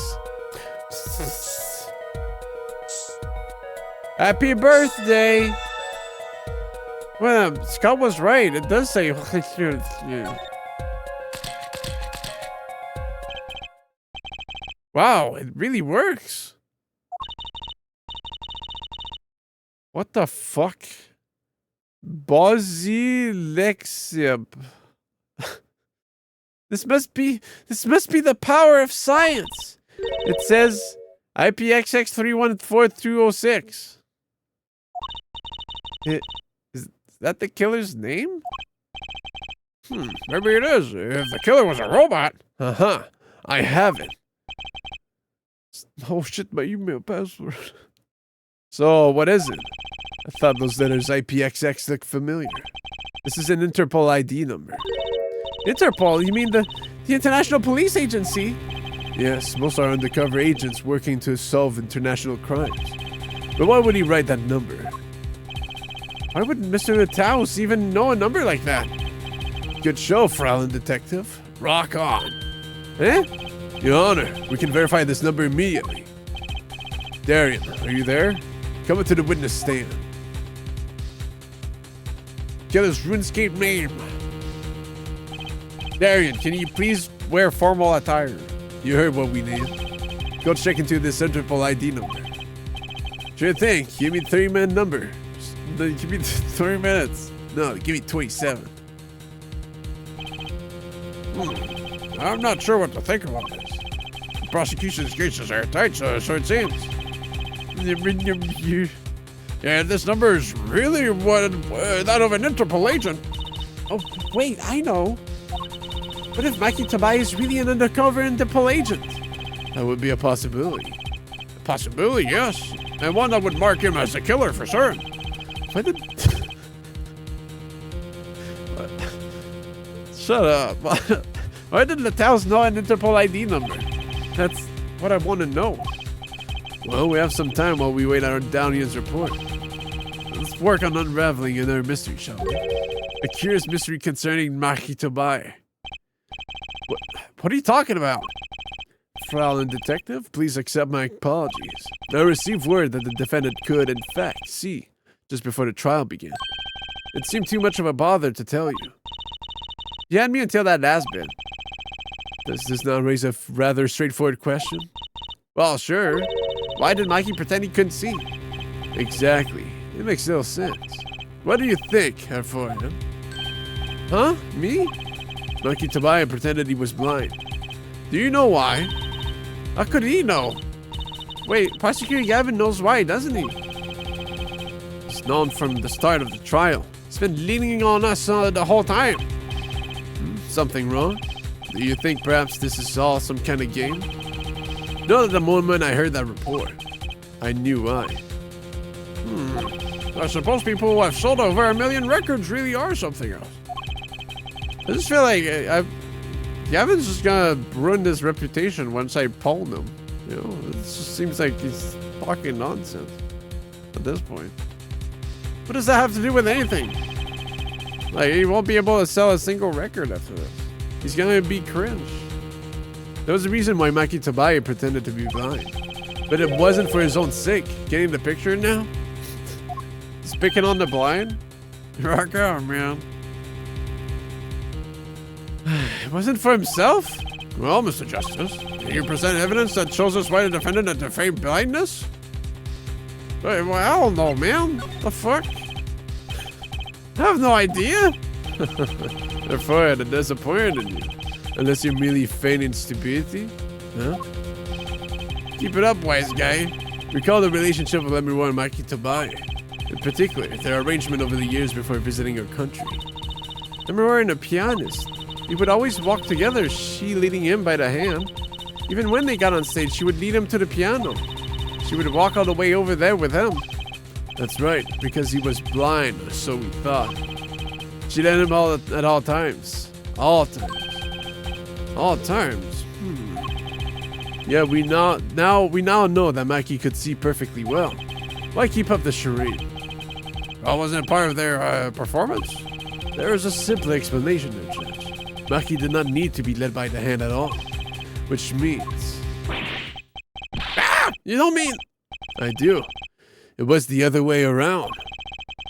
Happy birthday. Well, Scott was right. It does say. Wow, it really works. What the fuck? Bozilexib. This must be the power of science. It says IPXX314206. Is that the killer's name? Maybe it is. If the killer was a robot. Uh-huh. I have it. Oh shit, my email password. So, what is it? I thought those letters IPXX looked familiar. This is an Interpol ID number. Interpol? You mean the International Police Agency? Yes, most are undercover agents working to solve international crimes. But why would he write that number? Why would Mr. Taos even know a number like that? Good show, Fraulein Detective. Rock on. Eh? Your Honor, we can verify this number immediately. Darian, are you there? Come to the witness stand. Killer's RuneScape name. Darian, can you please wear formal attire? You heard what we need. Go check into this Interpol ID number. Sure thing. Give me 3-minute number. Give me 3 minutes. No, give me 27. I'm not sure what to think about this. The prosecution's case is airtight, so it seems. Yeah, this number is really that of an Interpol agent. Oh, wait, I know. What if Mikey Tabai is really an undercover Interpol agent? That would be a possibility. Possibility, yes. And one that would mark him as a killer for certain. Why did... Shut up. Why did Lataos know an Interpol ID number? That's what I want to know. Well, we have some time while we wait on Downey's report. Let's work on unraveling another mystery, shall we? A curious mystery concerning Maki Tobai. What are you talking about? Fraulein Detective, please accept my apologies. I received word that the defendant could, in fact, see just before the trial began. It seemed too much of a bother to tell you. You had me until that last bit. Does this not raise a rather straightforward question? Well, sure. Why did Mikey pretend he couldn't see? Exactly. It makes little sense. What do you think, Herfoyan? Huh? Me? Mikey Tabaya pretended he was blind. Do you know why? How could he know? Wait, Prosecutor Gavin knows why, doesn't he? He's known from the start of the trial. He's been leaning on us the whole time. Something wrong? Do you think perhaps this is all some kind of game? No, the moment I heard that report, I knew why. I suppose people who have sold over 1 million records really are something else. I just feel like Gavin's just gonna ruin his reputation once I poll him. You know, it just seems like he's talking nonsense at this point. What does that have to do with anything? Like, he won't be able to sell a single record after this. He's gonna be cringe. That was the reason why Maki Tabai pretended to be blind. But it wasn't for his own sake. Getting the picture now? He's picking on the blind? Rock on, man. It wasn't for himself? Well, Mr. Justice, can you present evidence that shows us why the defendant had to feign blindness? Wait, well, I don't know, man. The fuck? I have no idea. They're fired and disappointed in you. Unless you're merely feigning stupidity? Huh? Keep it up, wise guy. Recall the relationship of everyone and Maki Tabai. In particular, their arrangement over the years before visiting your country. Emerald and a pianist. They would always walk together, she leading him by the hand. Even when they got on stage, she would lead him to the piano. She would walk all the way over there with him. That's right, because he was blind, or so we thought. She led him at all times. All times. All times. Yeah, we now know that Maki could see perfectly well. Why keep up the charade? Well, wasn't it part of their performance? There is a simple explanation there, Judge. Maki did not need to be led by the hand at all. Which means... Ah! You don't mean... I do. It was the other way around.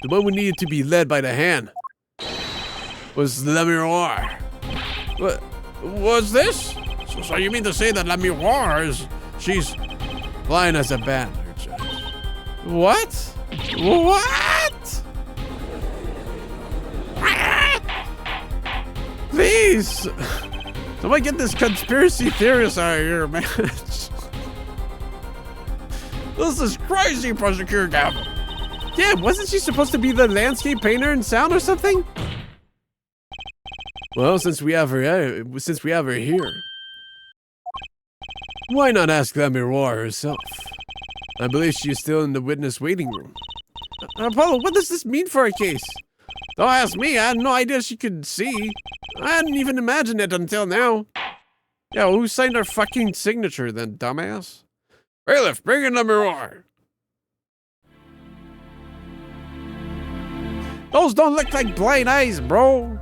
The one who needed to be led by the hand was Le Miroir. What was this? So you mean to say that La Miroir is... she's... Blind as a bat, Judge. What? What? Please! Somebody get this conspiracy theorist out of here, man. This is crazy, Prosecutor Gavin. Yeah, wasn't she supposed to be the landscape painter in sound or something? Well, since we have her here, why not ask La Miroir herself? I believe she is still in the witness waiting room. Apollo, what does this mean for our case? Don't ask me, I had no idea she could see. I hadn't even imagined it until now. Yeah, who signed our fucking signature then, dumbass? Bailiff, bring in La Miroir. Those don't look like blind eyes, bro.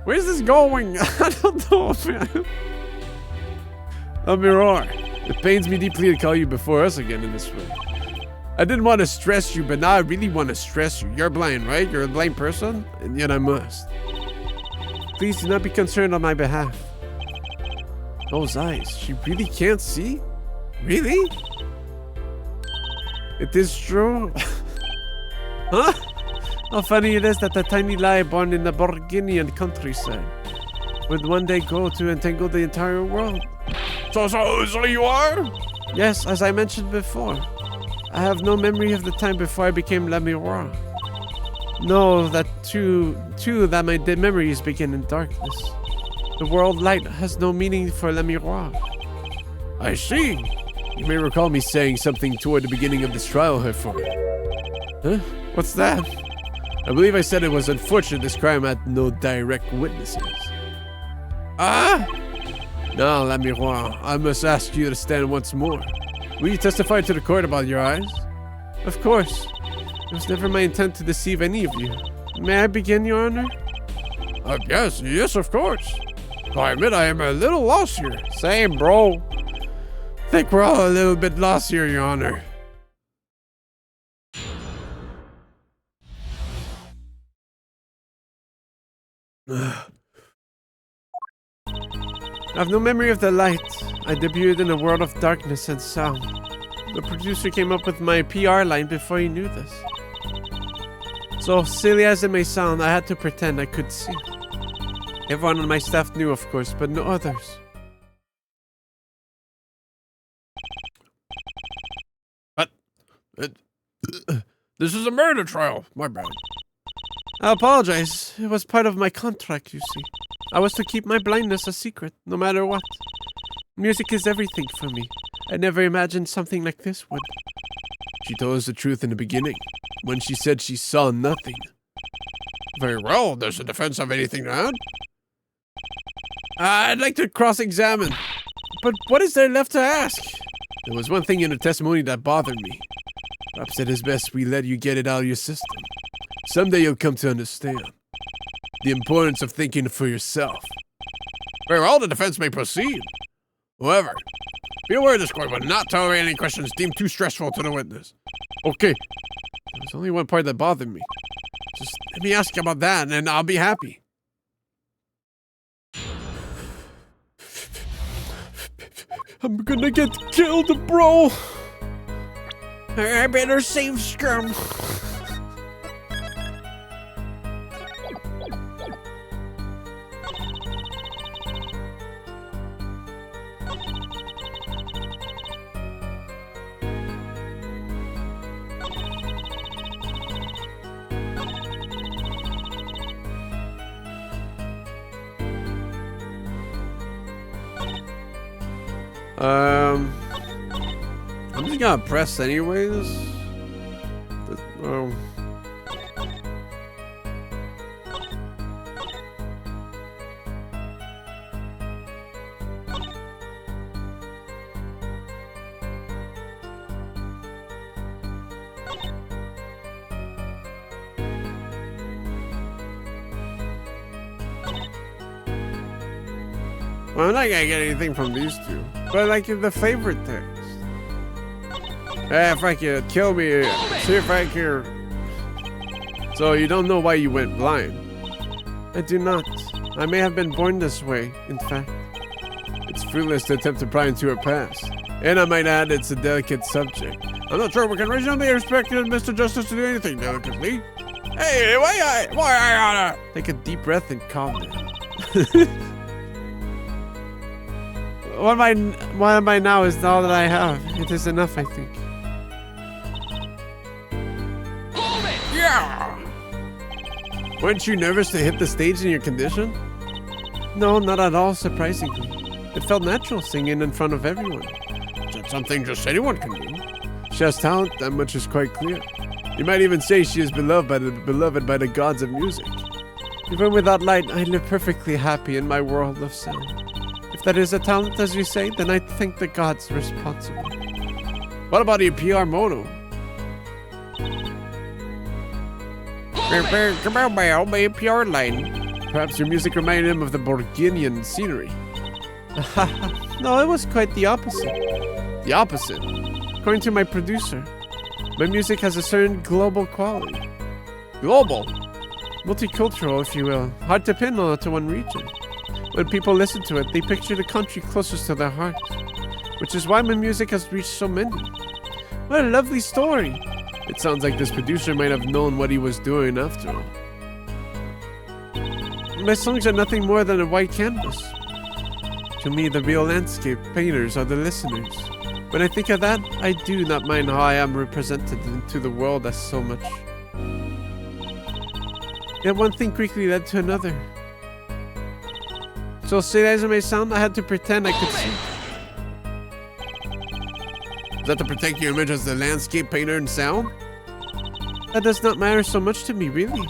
Where's this going? I don't know, man. La Miroir, it pains me deeply to call you before us again in this way. I didn't want to stress you, but now I really want to stress you. You're blind, right? You're a blind person, and yet I must. Please do not be concerned on my behalf. Those eyes, she really can't see? Really? It is true. Huh? How funny it is that a tiny lie born in the Burgundian countryside would one day go to entangle the entire world. So you are? Yes, as I mentioned before. I have no memory of the time before I became La Miroir. No, that too that my dead memories begin in darkness. The world light has no meaning for La Miroir. I see. You may recall me saying something toward the beginning of this trial, Hereford. Huh? What's that? I believe I said it was unfortunate this crime had no direct witnesses. Ah? Now, La Miroir, I must ask you to stand once more. Will you testify to the court about your eyes? Of course. It was never my intent to deceive any of you. May I begin, Your Honor? Yes, of course. I admit I am a little lost here. Same, bro. I think we're all a little bit lost here, Your Honor. I have no memory of the light. I debuted in a world of darkness and sound. The producer came up with my PR line before he knew this. So silly as it may sound, I had to pretend I could see. Everyone on my staff knew, of course, but no others. This is a murder trial. My bad. I apologize. It was part of my contract, you see. I was to keep my blindness a secret, no matter what. Music is everything for me. I never imagined something like this would. She told us the truth in the beginning, when she said she saw nothing. Very well. Does the defense have anything to add? I'd like to cross-examine. But what is there left to ask? There was one thing in her testimony that bothered me. Perhaps it is best we let you get it out of your system. Someday you'll come to understand the importance of thinking for yourself. Very well, the defense may proceed. However, be aware this court will not tolerate any questions deemed too stressful to the witness. Okay. There's only one part that bothered me. Just let me ask you about that, and I'll be happy. I'm gonna get killed, bro. I better save Scrum. I'm just gonna press anyways. Well, I'm not gonna get anything from these two, but like the favorite text. If I could kill me, see if I can. So you don't know why you went blind? I do not. I may have been born this way, in fact. It's fruitless to attempt to pry into her past. And I might add, it's a delicate subject. I'm not sure we can reasonably expect Mr. Justice to do anything delicately. Hey, why I gotta take a deep breath and calm down. What am I now is all that I have. It is enough, I think. Yeah! Weren't you nervous to hit the stage in your condition? No, not at all, surprisingly. It felt natural singing in front of everyone. It's something just anyone can do. She has talent, that much is quite clear. You might even say she is beloved by the gods of music. Even without light, I live perfectly happy in my world of sound. If that is a talent, as you say, then I think the gods responsible. What about your PR motto? PR line. Perhaps your music reminded him of the Borginian scenery. No, it was quite the opposite. The opposite? According to my producer, my music has a certain global quality. Global? Multicultural, if you will. Hard to pin to one region. When people listen to it, they picture the country closest to their heart. Which is why my music has reached so many. What a lovely story. It sounds like this producer might have known what he was doing after all. My songs are nothing more than a white canvas. To me, the real landscape painters are the listeners. When I think of that, I do not mind how I am represented into the world as so much. Yet one thing quickly led to another. So silly as it may sound, I had to pretend I could see. Is that to protect your image as the landscape painter and sound? That does not matter so much to me, really.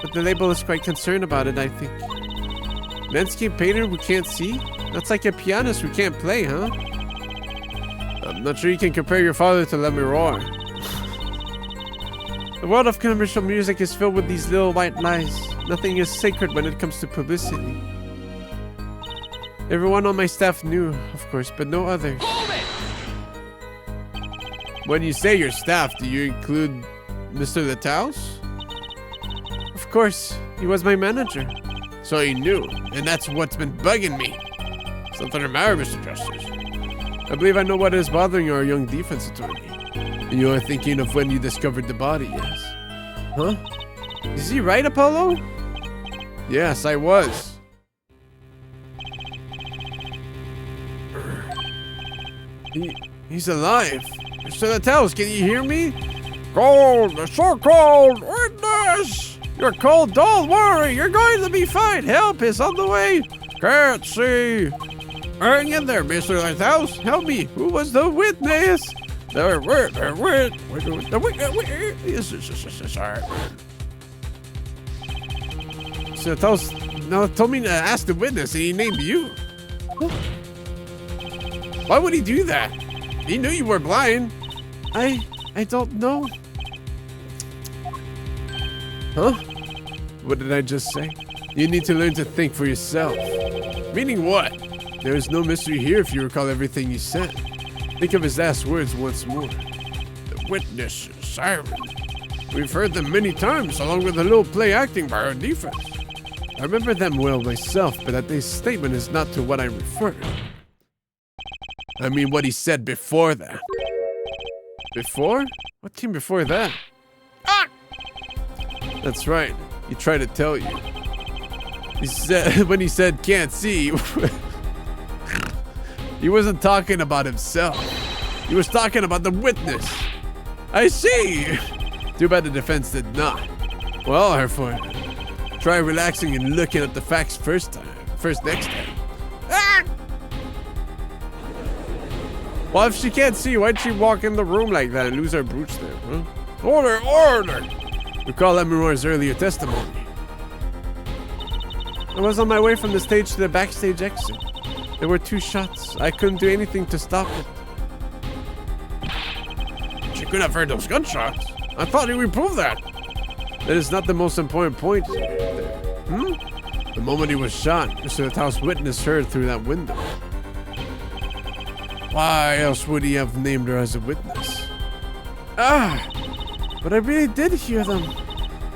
But the label is quite concerned about it, I think. Landscape painter who can't see? That's like a pianist who can't play, huh? I'm not sure you can compare your father to Let Me Roar. The world of commercial music is filled with these little white lies. Nothing is sacred when it comes to publicity. Everyone on my staff knew, of course, but no others. When you say your staff, do you include Mr. Lataus? Of course, he was my manager. So he knew, and that's what's been bugging me. Something the matter, Mr. Justice? I believe I know what is bothering our young defense attorney. You're thinking of when you discovered the body, yes? Huh? Is he right, Apollo? Yes, I was. He's alive. Mr. Lataus, can you hear me? Cold, so cold, witness! You're cold, don't worry, you're going to be fine. Help is on the way. Can't see. Hang in there, Mr. Lataus. Help me. Who was the witness? The witness. So told me to ask the witness, and he named you. Why would he do that? He knew you were blind. I don't know. Huh? What did I just say? You need to learn to think for yourself. Meaning what? There is no mystery here if you recall everything he said. Think of his last words once more. The witness, siren. We've heard them many times, along with a little play acting by our defense. I remember them well myself, but that this statement is not to what I refer. I mean what he said before that. Before? What came before that? Ah! That's right. He tried to tell you. He said when he said can't see, he wasn't talking about himself. He was talking about the witness. I see. Too bad the defense did not. Well, Hereford, try relaxing and looking at the facts next time. Ah! Well, if she can't see, why'd she walk in the room like that and lose her brooch there, huh? Order, order! Recall Lemuroy's earlier testimony. I was on my way from the stage to the backstage exit. There were 2 shots. I couldn't do anything to stop it. She couldn't have heard those gunshots. I thought you would prove that. That is not the most important point. The moment he was shot, Mr. Taos witnessed her through that window. Why else would he have named her as a witness? But I really did hear them.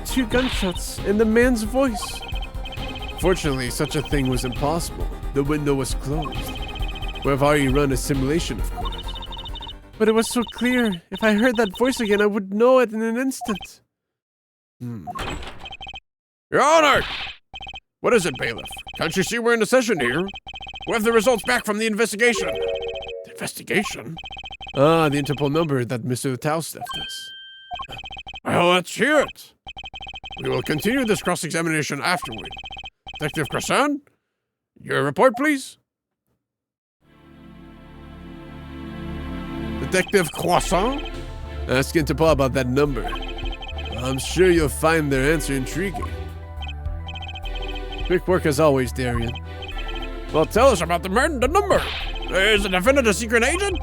2 gunshots and the man's voice. Fortunately, such a thing was impossible. The window was closed. We have already run a simulation, of course. But it was so clear. If I heard that voice again, I would know it in an instant. Your Honor! What is it, bailiff? Can't you see we're in a session here? We have the results back from the investigation. The investigation? The Interpol number that Mr. Taos left us. Well, let's hear it. We will continue this cross-examination afterward. Detective Crassan, your report, please. Detective Croissant? Ask Interpol about that number. I'm sure you'll find their answer intriguing. Quick work as always, Darian. Well, tell us about the number. Is the defendant a secret agent?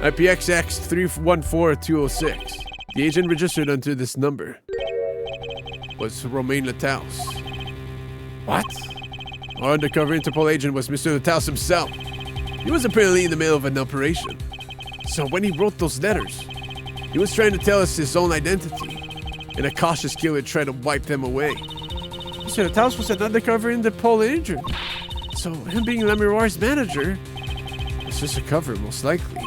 IPXX 314206. The agent registered under this number was Romain Lataus. What? Our undercover Interpol agent was Mr. Lataus himself. He was apparently in the middle of an operation. So when he wrote those letters, he was trying to tell us his own identity, and a cautious killer tried to wipe them away. Mr. Lataus was an undercover Interpol agent. So him being Lamiroir's manager was just a cover, most likely.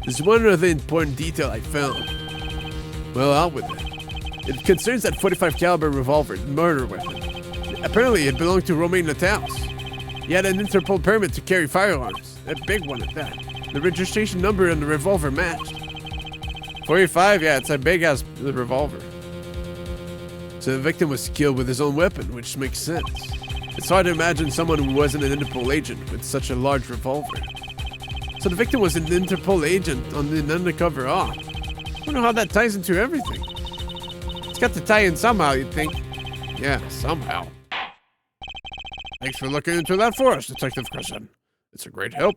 There's one other important detail I found. Well, out with it. It concerns that 45 caliber revolver murder weapon. Apparently, it belonged to Romain Lataus. He had an Interpol permit to carry firearms, a big one at that. The registration number on the revolver matched. 45, yeah, it's a big-ass revolver. So the victim was killed with his own weapon, which makes sense. It's hard to imagine someone who wasn't an Interpol agent with such a large revolver. So the victim was an Interpol agent on an undercover op. I wonder how that ties into everything. It's got to tie in somehow, you'd think. Yeah, somehow. Thanks for looking into that for us, Detective Crassan. It's a great help.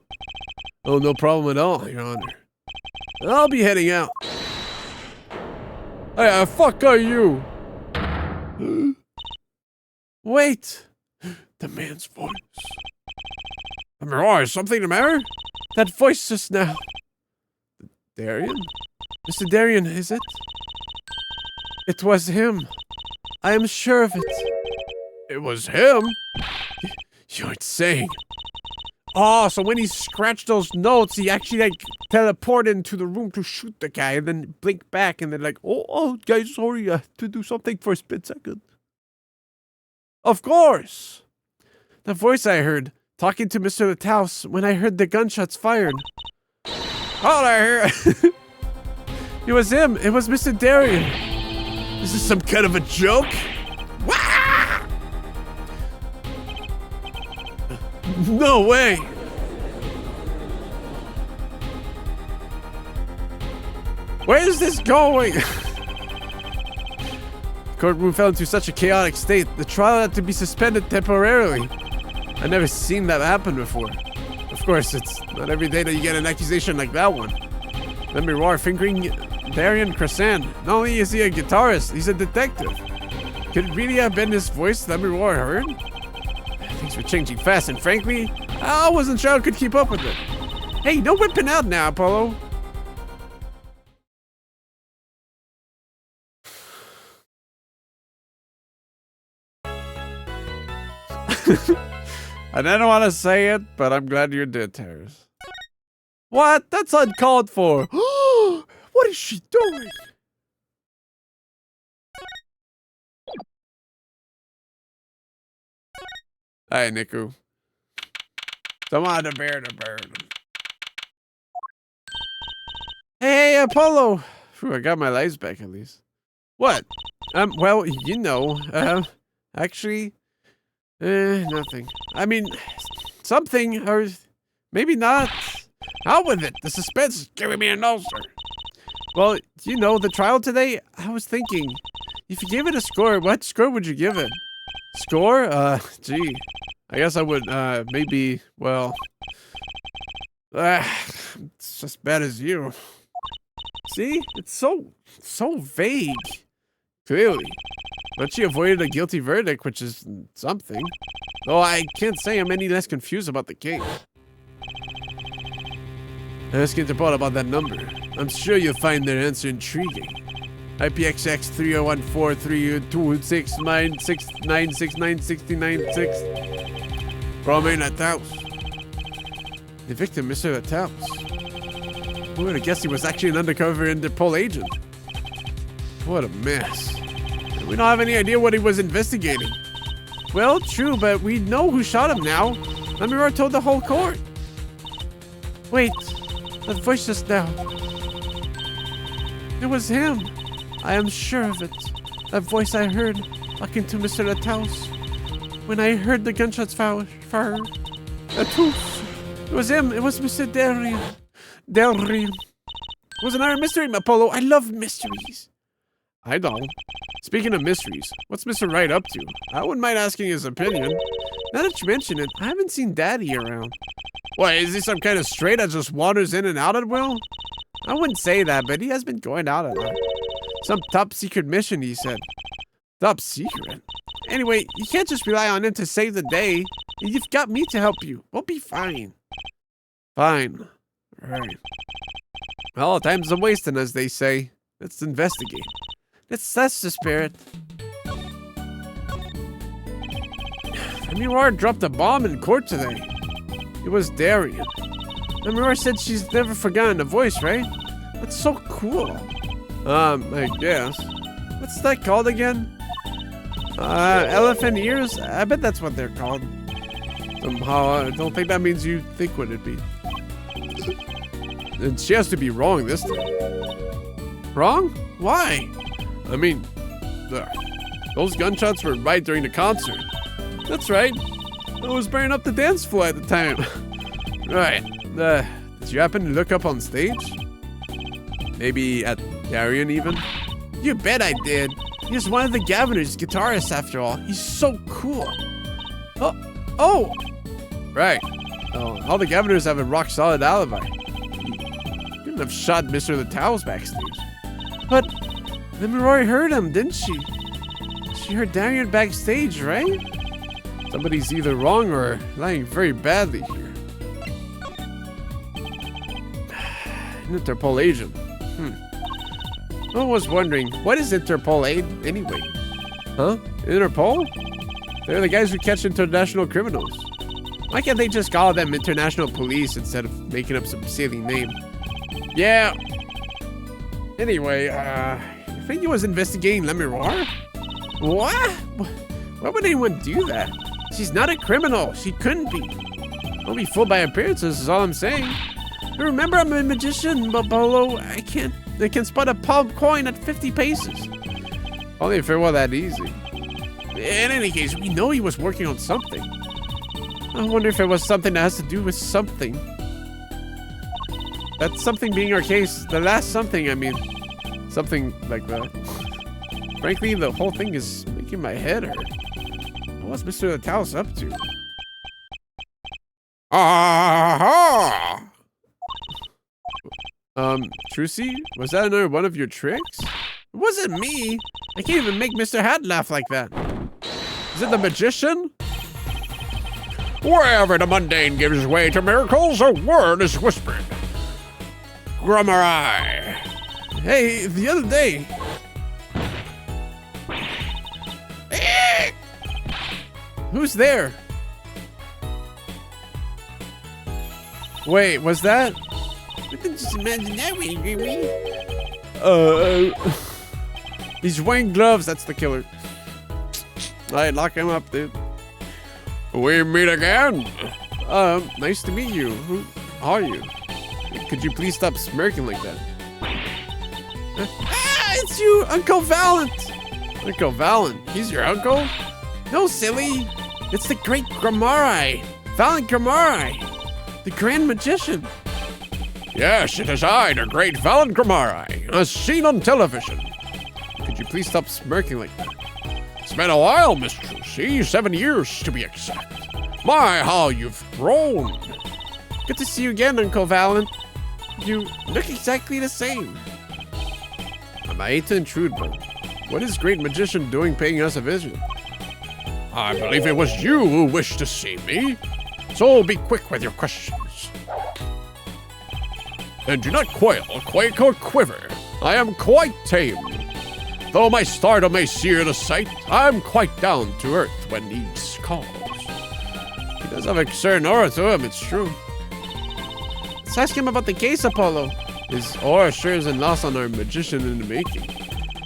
Oh, no problem at all, Your Honor. I'll be heading out. Hey, fuck are you? Wait! The man's voice. Is something the matter? That voice just now. Darian? Mr. Darian, is it? It was him. I am sure of it. It was him? You're insane. Oh, so when he scratched those notes, he actually like teleported into the room to shoot the guy and then blink back and then like, oh, guys, sorry, to do something for a split second. Of course. The voice I heard, talking to Mr. Lataus when I heard the gunshots fired. Hold on here. It was him. It was Mr. Darian. Is this some kind of a joke? No way. Where is this going? The courtroom fell into such a chaotic state, the trial had to be suspended temporarily. I've never seen that happen before. Of course, it's not every day that you get an accusation like that one. Lamiroir fingering Darian Crassan. Not only is he a guitarist, he's a detective. Could it really have been his voice Lamiroir heard? Things were changing fast, and frankly, I wasn't sure I could keep up with it. Hey, no whipping out now, Apollo. I didn't want to say it, but I'm glad you did, Terrace. What? That's uncalled for. What is she doing? Hey, Niku. Come on, the bird. Hey, Apollo. Phew, I got my lives back at least. What? Well, you know, actually, nothing. I mean, something, or maybe not. Out with it. The suspense is giving me an ulcer. Well, you know, the trial today, I was thinking, if you gave it a score, what score would you give it? Score? Gee, I guess I would, maybe, well, it's as bad as you. See? It's so vague. Clearly. But she avoided a guilty verdict, which is something. Though I can't say I'm any less confused about the case. Ask Interpol about that number. I'm sure you'll find their answer intriguing. IPXX 3014322696969696 Romain Lataus. The victim, Mr. Lataus. Who would have guessed he was actually an undercover Interpol agent? What a mess. We don't have any idea what he was investigating. Well, true, but we know who shot him now. Lamiror told the whole court. Wait, that voice just now. It was him. I am sure of it. That voice I heard talking to Mr. Lataus. When I heard the gunshots fire. Lataus. It was him. It was Mr. Delrian. Delrian. It was another mystery, Apollo. I love mysteries. I don't. Speaking of mysteries, what's Mr. Wright up to? I wouldn't mind asking his opinion. Now that you mention it, I haven't seen Daddy around. What, is he some kind of stray that just wanders in and out at will? I wouldn't say that, but he has been going out a lot. Some top secret mission, he said. Top secret? Anyway, you can't just rely on him to save the day. You've got me to help you. We'll be fine. Fine. Right. Well, time's a wasting, as they say. Let's investigate. That's the spirit. Lamiror dropped a bomb in court today. It was Darian. Lamiror said she's never forgotten the voice, right? That's so cool. I guess. What's that called again? Elephant ears? I bet that's what they're called. Somehow, I don't think that means you think what it'd be. And she has to be wrong this time. Wrong? Why? I mean, those gunshots were right during the concert. That's right. I was burning up the dance floor at the time. Right. Did you happen to look up on stage? Maybe at Darian even? You bet I did. He's one of the Governor's guitarists after all. He's so cool. Oh! Right. Oh, all the Governors have a rock-solid alibi. He couldn't have shot Mr. Lataus backstage. But Lamiror heard him, didn't she? She heard Darian backstage, right? Somebody's either wrong or lying very badly here. An Interpol agent. I was wondering, what is Interpol aid anyway? Huh? Interpol? They're the guys who catch international criminals. Why can't they just call them international police instead of making up some silly name? Yeah. Anyway, you think he was investigating Lamiror? What? Why would anyone do that? She's not a criminal. She couldn't be. Don't be fooled by appearances is all I'm saying. Remember, I'm a magician, Bolo. I can spot a palm coin at 50 paces. Only if it were that easy. In any case, we know he was working on something. I wonder if it was something that has to do with something. That something being our case, the last something, I mean. Something like that. Frankly, the whole thing is making my head hurt. What's Mr. Lataus up to? Aha! Trucy? Was that another one of your tricks? It wasn't me. I can't even make Mr. Hat laugh like that. Is it the magician? Wherever the mundane gives way to miracles, a word is whispered. Grummarai. Hey, the other day. Who's there? Wait, was that? I can just imagine that way, He's wearing gloves, that's the killer. Alright, lock him up, dude. We meet again. Nice to meet you. Who are you? Could you please stop smirking like that? It's you, Uncle Valent! Uncle Valent? He's your uncle? No, silly. It's the great Grummarai. Valent Grummarai. The Grand Magician. Yes, it is I, the great Valent Grummarai, as seen on television. Could you please stop smirking like that? It's been a while, Mr. Trucy, 7 years to be exact. My, how you've grown. Good to see you again, Uncle Valent. You look exactly the same. I hate to intrude, but What is Great Magician doing paying us a visit? I believe it was you who wished to see me. So be quick with your questions. And do not quail, quake, or quiver. I am quite tame. Though my stardom may sear the sight, I'm quite down to earth when needs calls. He does have a certain aura to him, it's true. Let's ask him about the case, Apollo. His aura sure isn't lost on our magician in the making.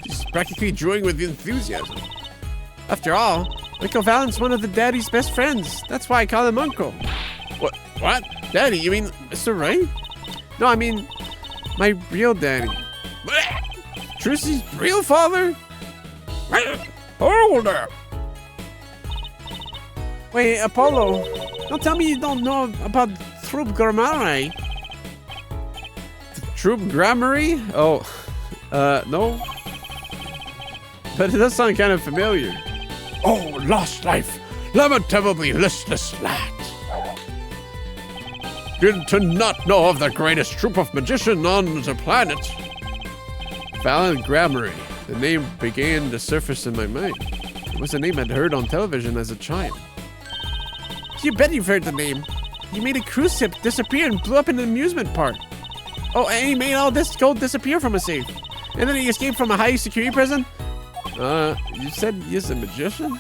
He's practically drooling with enthusiasm. After all, Uncle Valen's one of the Daddy's best friends. That's why I call him Uncle. What? Daddy, you mean Mr. Right? No, I mean, my real daddy. Trucy's real father? Hold up! Wait, Apollo, don't tell me you don't know about Troop Grammari. Troop Grammary? Oh, no. But it does sound kind of familiar. Oh, lost life, lamentably listless lad. Good to not know of the greatest troop of magicians on the planet. Valen Grammary. The name began to surface in my mind. It was a name I'd heard on television as a child. You bet you've heard the name. He made a cruise ship disappear and blew up in an amusement park. Oh, and he made all this gold disappear from a safe. And then he escaped from a high security prison. You said he's a magician?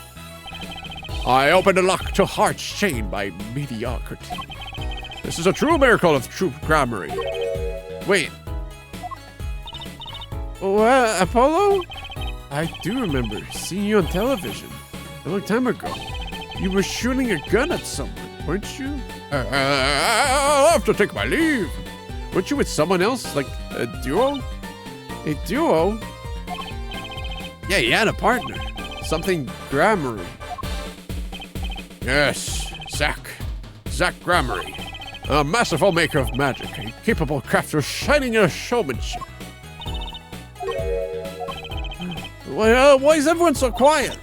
I opened a lock to hearts chained by mediocrity. This is a true miracle of Troop Grammary. Wait. What, Apollo? I do remember seeing you on television a long time ago. You were shooting a gun at someone, weren't you? I'll have to take my leave. Weren't you with someone else, like a duo? A duo? Yeah, you had a partner. Something Grammary. Yes, Zach Grammary. A masterful maker of magic, a capable crafter shining in a showmanship. Why is everyone so quiet?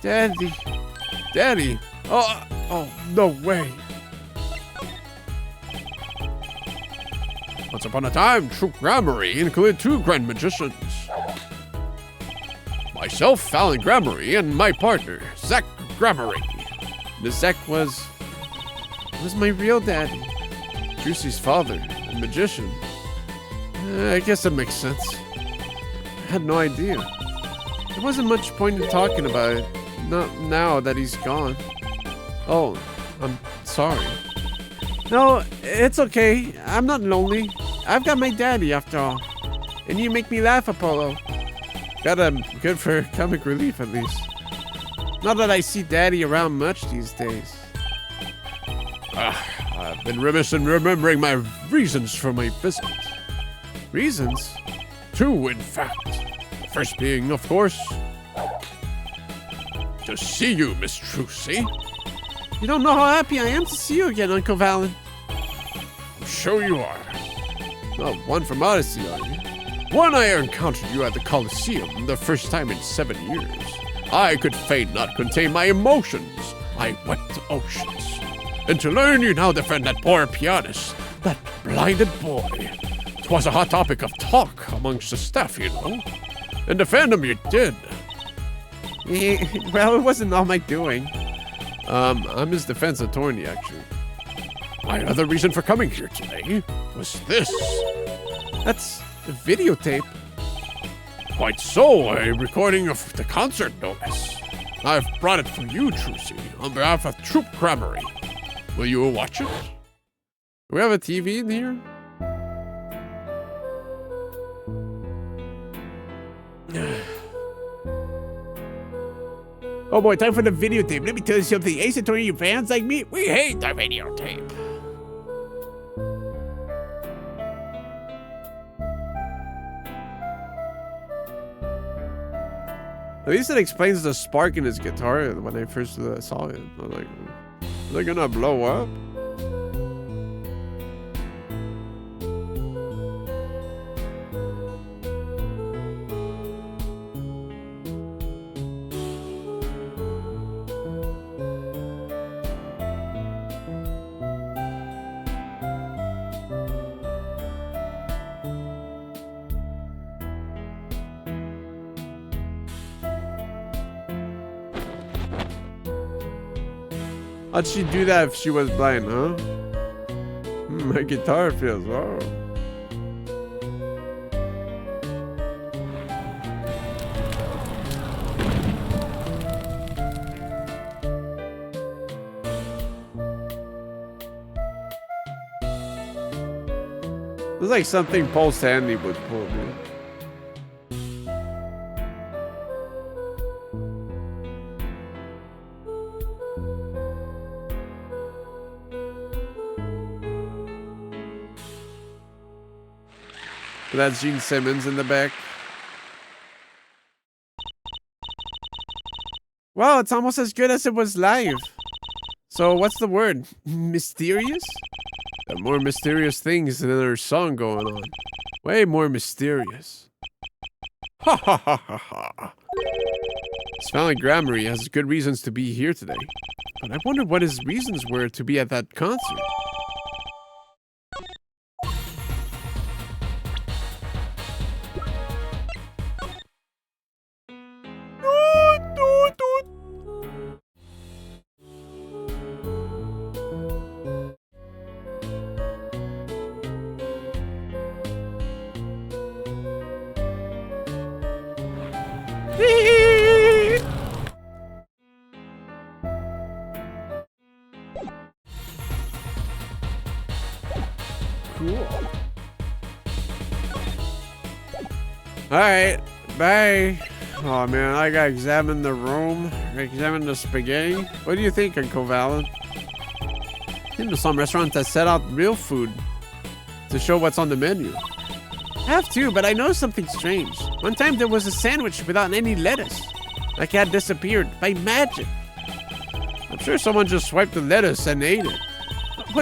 Daddy? Oh, no way. Once upon a time, Troop Grammary included 2 grand magicians. Myself, Valen Grammary, and my partner, Zach Grammary. The Zach was my real daddy. Juicy's father, a magician. I guess that makes sense. I had no idea. There wasn't much point in talking about it. Not now that he's gone. Oh, I'm sorry. No, it's okay. I'm not lonely. I've got my daddy after all. And you make me laugh, Apollo. Got him good for comic relief at least. Not that I see daddy around much these days. I've been remiss in remembering my reasons for my visit. Reasons? 2, in fact. The first being, of course, to see you, Miss Trucy. You don't know how happy I am to see you again, Uncle Valen. I'm sure you are. Not one from Odyssey, are you? When I encountered you at the Colosseum the first time in 7 years, I could fain not contain my emotions. I wept oceans. And to learn you now defend that poor pianist, that blinded boy, 'twas a hot topic of talk amongst the staff, you know. And defend him you did. Well, it wasn't all my doing. I'm his defense attorney, actually. My other reason for coming here today was this. That's a videotape. Quite so, a recording of the concert, no less. I've brought it for you, Trucy, on behalf of Troop Grammary. Will you watch it? Do we have a TV in here? Oh boy, time for the videotape. Let me tell you something. Ace Attorney, you fans like me, we hate the videotape. At least it explains the spark in his guitar when I first saw it. I was like, are they gonna blow up? How'd she do that if she was blind, huh? My guitar feels, oh. It's like something Paul Stanley would pull, dude. That's Gene Simmons in the back. Wow, it's almost as good as it was live. So what's the word? Mysterious? Got more mysterious things than our song going on. Way more mysterious. Ha ha ha ha ha. This Valley Grammar has good reasons to be here today. But I wonder what his reasons were to be at that concert. Cool. Alright, bye. Oh man, I gotta examine the room, examine the spaghetti. What do you think, Uncle Valen? Into some restaurants that set out real food to show what's on the menu. I have too, but I noticed something strange. One time there was a sandwich without any lettuce. Like it had disappeared by magic. I'm sure someone just swiped the lettuce and ate it.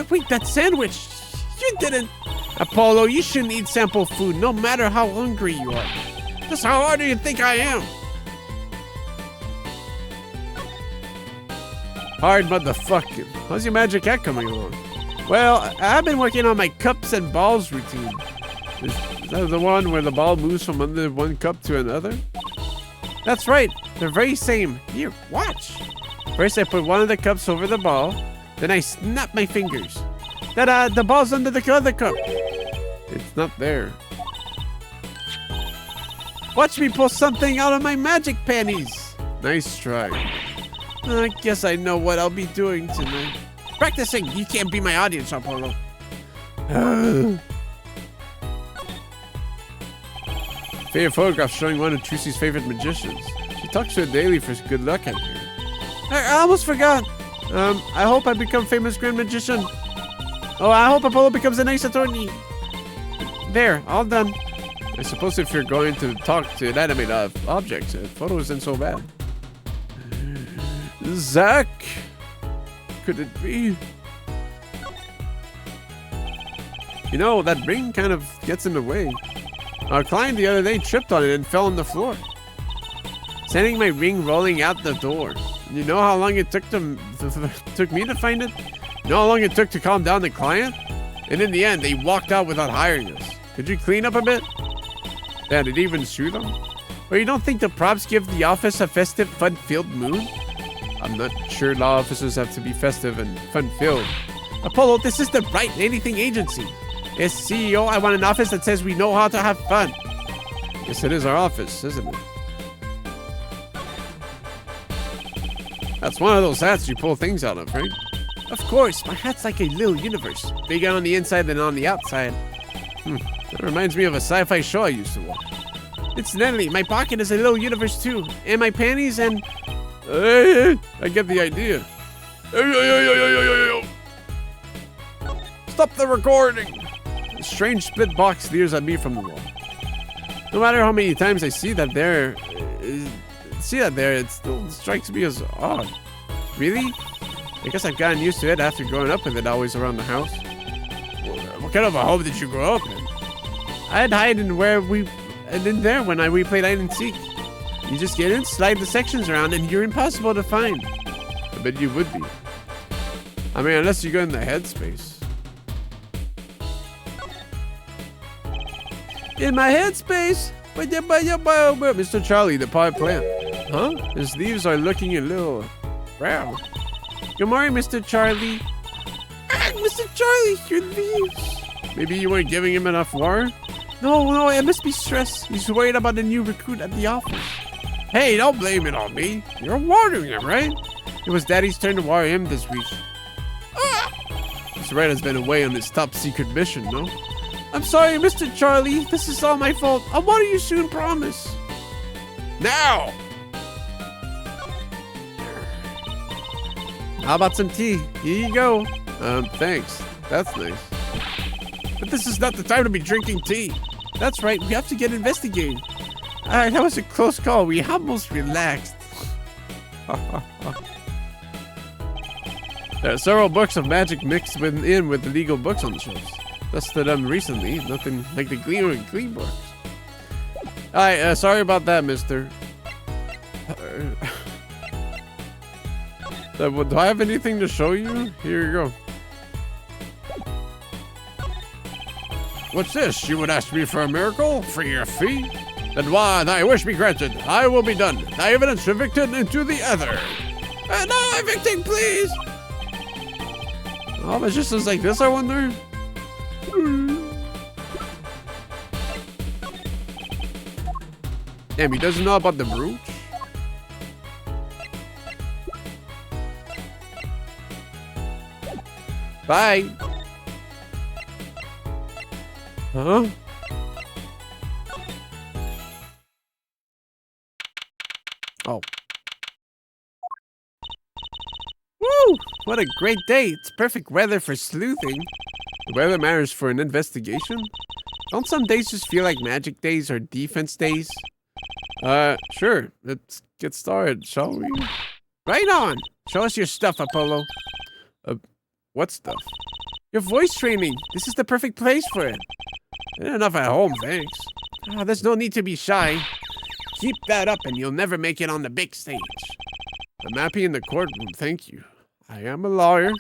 Wait, that sandwich! You didn't! Apollo, you shouldn't eat sample food no matter how hungry you are. Just how hard do you think I am? Hard motherfucking. How's your magic hat coming along? Well, I've been working on my cups and balls routine. Is that the one where the ball moves from under one cup to another? That's right. They're very same. Here, watch. First, I put one of the cups over the ball. Then I snap my fingers. Ta-da! The ball's under the other cup. It's not there. Watch me pull something out of my magic panties. Nice try. I guess I know what I'll be doing tonight. Practicing. You can't be my audience, Apollo. Favorite photograph showing one of Trucy's favorite magicians. She talks to her daily for good luck out here. I almost forgot. I hope I become famous grand magician. Oh, I hope Apollo becomes a nice attorney. There, all done. I suppose if you're going to talk to inanimate objects, a photo isn't so bad. Zach? Could it be? You know, that ring kind of gets in the way. Our client the other day tripped on it and fell on the floor, sending my ring rolling out the door. You know how long it took took me to find it? You know how long it took to calm down the client? And in the end, they walked out without hiring us. Could you clean up a bit? Yeah, did it even sue them? Well, you don't think the props give the office a festive, fun-filled mood? I'm not sure law offices have to be festive and fun-filled. Apollo, this is the right anything agency. As CEO, I want an office that says we know how to have fun. Yes, it is our office, isn't it? That's one of those hats you pull things out of, right? Of course, my hat's like a little universe. Bigger on the inside than on the outside. That reminds me of a sci-fi show I used to watch. Incidentally, my pocket is a little universe too. And my panties and... I get the idea. Stop the recording! A strange split box leers at me from the wall. No matter how many times I see that there, it still strikes me as odd. Really? I guess I've gotten used to it after growing up with it always around the house. What kind of a home did you grow up in? I'd hide in there when we played hide and seek. You just get in, slide the sections around, and you're impossible to find. I bet you would be. I mean, unless you go in the headspace. In my headspace? Mr. Charlie, the pot plant. Huh? His leaves are looking a little brown. Good morning, Mr. Charlie. Ah, Mr. Charlie, your leaves. Maybe you weren't giving him enough water? No, it must be stress. He's worried about the new recruit at the office. Hey, don't blame it on me. You're watering him, right? It was Daddy's turn to water him this week. Mr. Red has been away on his top secret mission, no? I'm sorry, Mr. Charlie. This is all my fault. I'll water you soon, promise. Now! How about some tea? Here you go. Thanks. That's nice. But this is not the time to be drinking tea. That's right. We have to get investigating. That was a close call. We almost relaxed. There are several books of magic mixed in with the legal books on the shelves. Dusted them recently. Nothing like the Glee books. Alright, sorry about that, mister. Do I have anything to show you? Here you go. What's this? You would ask me for a miracle? For your fee? Then why, thy wish be granted. I will be done. Thy evidence evicted into the ether. No evicting, please! Oh, it's just like this, I wonder? Damn, he doesn't know about the brooch? Bye. Huh? Oh. Woo! What a great day. It's perfect weather for sleuthing. The weather matters for an investigation? Don't some days just feel like magic days or defense days? Sure. Let's get started, shall we? Right on. Show us your stuff, Apollo. What stuff? Your voice training. This is the perfect place for it. Enough at home, thanks. Oh, there's no need to be shy. Keep that up and you'll never make it on the big stage. I'm happy in the courtroom, thank you. I am a lawyer.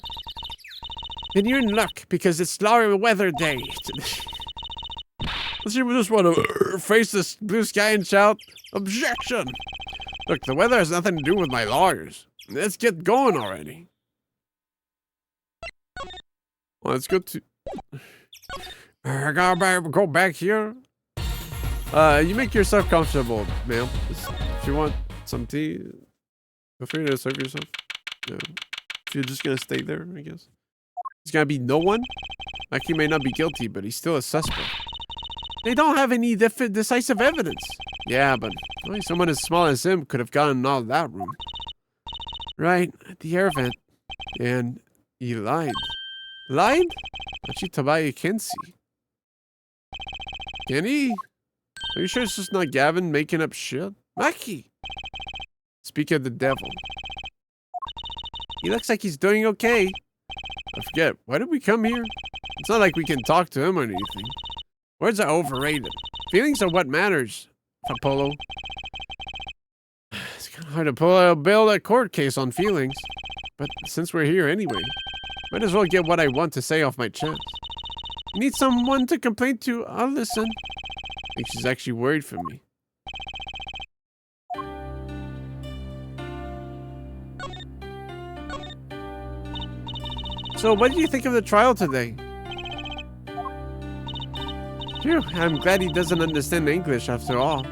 Then you're in luck because it's lawyer weather day. Let's see if we just want to face this blue sky and shout, objection! Look, the weather has nothing to do with my lawyers. Let's get going already. Well, let's go to... I gotta go back here. You make yourself comfortable, ma'am. If you want some tea, feel free to serve yourself. Yeah. If you're just gonna stay there, I guess. There's gonna be no one? Like, he may not be guilty, but he's still a suspect. They don't have any decisive evidence. Yeah, but only someone as small as him could have gotten out of that room. Right, at the air vent. And he lied. Lied? Machi Tabai Kensi. Kenny? Are you sure it's just not Gavin making up shit? Maki! Speak of the devil. He looks like he's doing okay. I forget, why did we come here? It's not like we can talk to him or anything. Words are overrated. Feelings are what matters, Apollo. It's kind of hard to build a court case on feelings. But since we're here anyway, might as well get what I want to say off my chest. You need someone to complain to? I'll listen. I think she's actually worried for me. So what do you think of the trial today? Phew, I'm glad he doesn't understand English after all.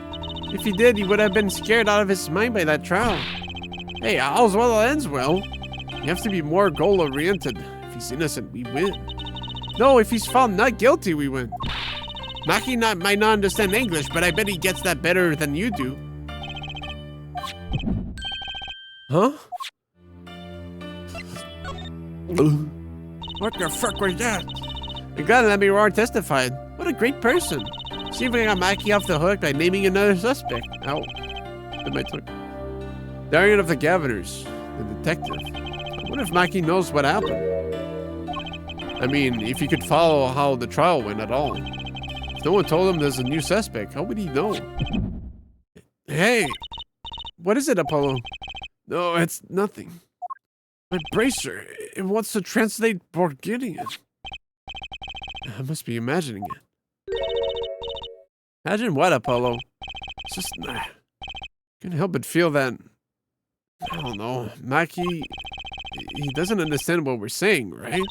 If he did, he would have been scared out of his mind by that trial. Hey, all's well that ends well. You have to be more goal-oriented. If he's innocent, we win. No, if he's found not guilty, we win. Maki might not understand English, but I bet he gets that better than you do. Huh? What the fuck was that? I'm glad that Mirar testified. What a great person. See if we got Maki off the hook by naming another suspect. Ow. Did my tongue. Darian of the Governors, the detective. I wonder if Maki knows what happened. I mean, if he could follow how the trial went at all. If no one told him there's a new suspect, how would he know? Hey! What is it, Apollo? No, it's nothing. My bracer, it wants to translate Bulgarian. I must be imagining it. Imagine what, Apollo? It's just, can't help but feel that, I don't know, Maki he doesn't understand what we're saying, right?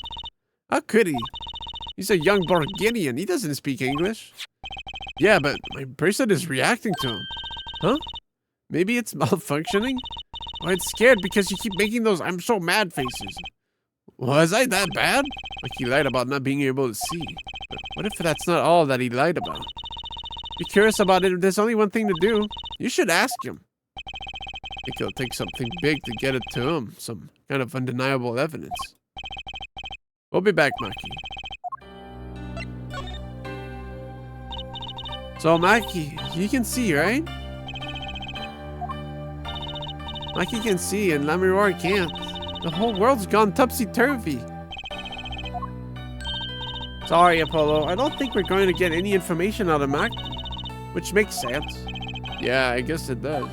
How could he? He's a young Bulgarian. He doesn't speak English. Yeah, but my bracelet is reacting to him. Huh? Maybe it's malfunctioning? Or it's scared because you keep making those I'm so mad faces. Was I that bad? Like he lied about not being able to see. But what if that's not all that he lied about? Be curious about it. If there's only one thing to do, you should ask him. I think it'll take something big to get it to him. Some kind of undeniable evidence. We'll be back, Maki. So, Maki, you can see, right? Maki can see and Lamiror can't. The whole world's gone topsy-turvy. Sorry, Apollo. I don't think we're going to get any information out of Maki. Which makes sense. Yeah, I guess it does.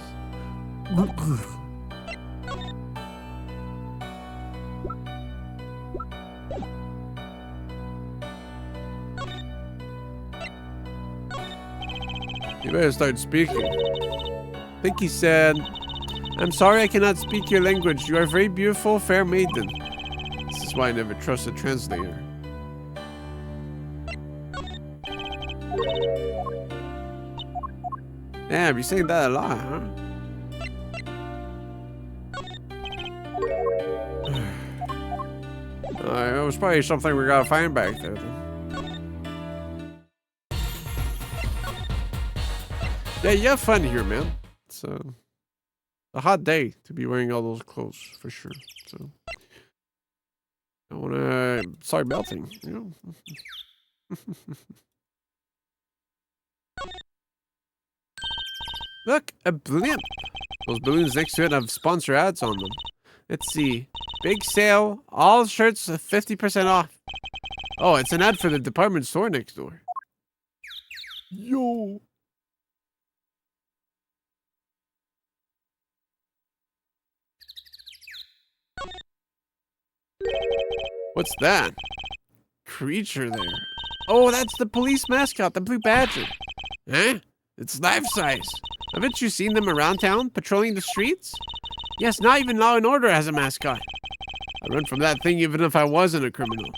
You better start speaking. I think he said, I'm sorry I cannot speak your language. You are a very beautiful, fair maiden. This is why I never trust a translator. Damn, you're saying that a lot, huh? It was probably something we gotta find back there, then. Yeah, you have fun here, man. It's a hot day to be wearing all those clothes, for sure. So, I wanna start melting, you know? Look, a blimp. Those balloons next to it have sponsor ads on them. Let's see. Big sale. All shirts 50% off. Oh, it's an ad for the department store next door. Yo. What's that? Creature there. Oh, that's the police mascot, the blue badger. Eh? It's life-size. Haven't you seen them around town, patrolling the streets? Yes, not even Law and Order has a mascot. I run from that thing even if I wasn't a criminal.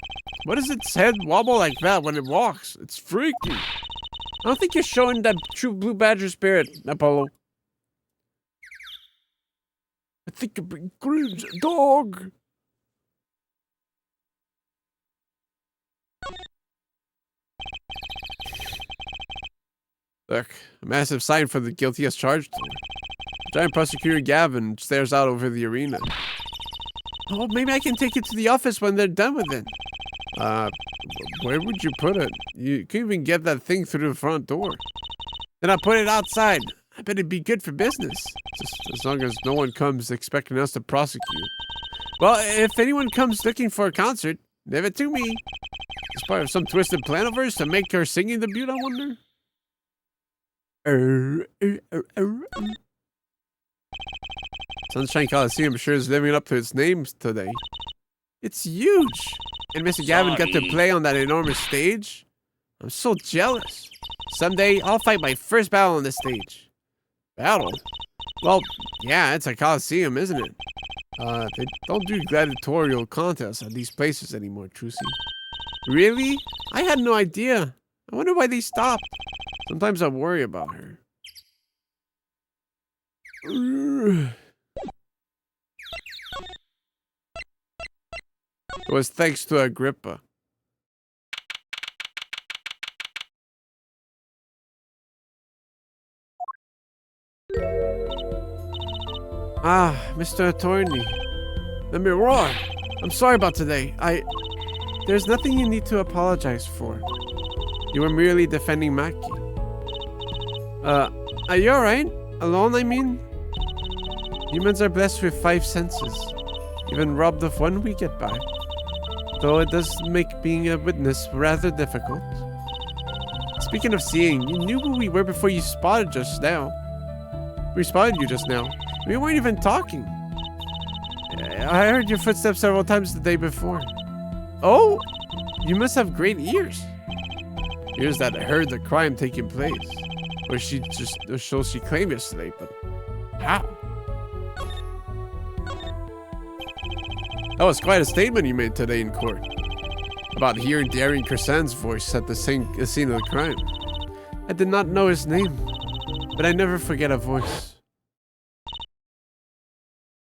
What does its head wobble like that when it walks? It's freaky. I don't think you're showing that true blue badger spirit, Apollo. I think you're being cringe, dog. Look, a massive sign for the guilty as charged. Giant prosecutor Gavin stares out over the arena. Oh, maybe I can take it to the office when they're done with it. Where would you put it? You can't even get that thing through the front door. Then I put it outside. I bet it'd be good for business. Just as long as no one comes expecting us to prosecute. Well, if anyone comes looking for a concert, leave it to me. It's part of some twisted plan of hers to make her singing debut, I wonder? Sunshine Coliseum sure is living up to its name today. It's huge! And Mr. Gavin got to play on that enormous stage. I'm so jealous. Someday, I'll fight my first battle on this stage. Battle? Well, yeah, it's a Coliseum, isn't it? They don't do gladiatorial contests at these places anymore, Trucy. Really? I had no idea. I wonder why they stopped. Sometimes I worry about her. It was thanks to Agrippa. Ah, Mr. Attorney. Let me roar. I'm sorry about today. There's nothing you need to apologize for. You were merely defending Maki. Are you alright? Alone, I mean? Humans are blessed with 5 senses. Even robbed of one, we get by. Though it does make being a witness rather difficult. Speaking of seeing, you knew who we were before you spotted just now. We spotted you just now. We weren't even talking. I heard your footsteps several times the day before. Oh, you must have great ears. Ears that heard the crime taking place. Or so she claimed yesterday, but how? That was quite a statement you made today in court. About hearing Darian Kersan's voice at the scene of the crime. I did not know his name, but I never forget a voice.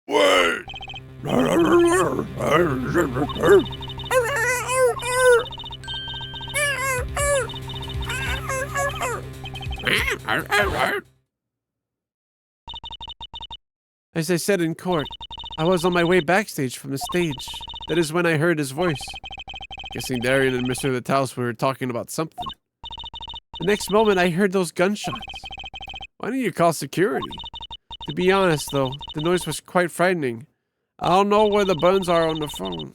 Wait! As I said in court, I was on my way backstage from the stage. That is when I heard his voice. Guessing Darian and Mr. Lataus were talking about something. The next moment, I heard those gunshots. Why didn't you call security? To be honest, though, the noise was quite frightening. I don't know where the buttons are on the phone.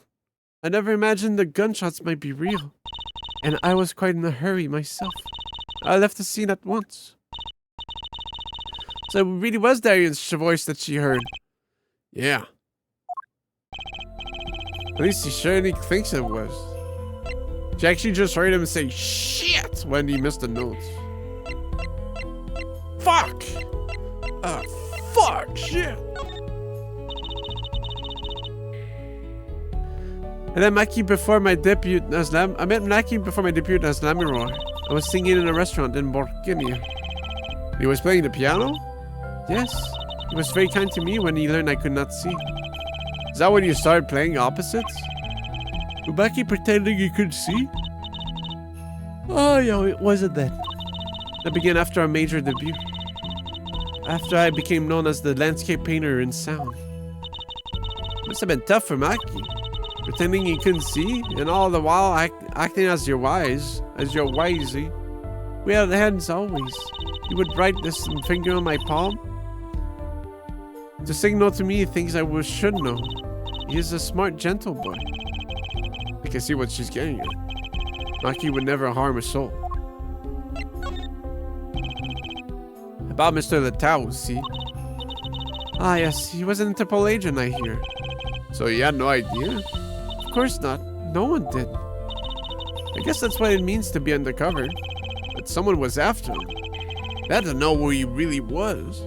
I never imagined the gunshots might be real. And I was quite in a hurry myself. I left the scene at once. So it really was Darian's voice that she heard. Yeah. At least he surely thinks it was. She actually just heard him say shit when he missed the notes. Fuck! Fuck! Shit! And then Maki before my debut as I met Maki before my debut as Lamiror. I was singing in a restaurant in Borkinia. He was playing the piano? Yes. He was very kind to me when he learned I could not see. Is that when you started playing opposites? Maki pretending he could see? Oh, yeah, it wasn't that. That began after our major debut. After I became known as the landscape painter in sound. Must have been tough for Maki. Pretending he couldn't see, and all the while acting as your wisey. We had hands always. He would write this finger on my palm to signal to me things I should know. He is a smart, gentle boy. I can see what she's getting at. Maki would never harm a soul. About Mr. Lataus, see? Ah, yes, he was an Interpol agent, I hear. So you had no idea? Of course not. No one did. I guess that's what it means to be undercover. But someone was after him. They had to know who he really was.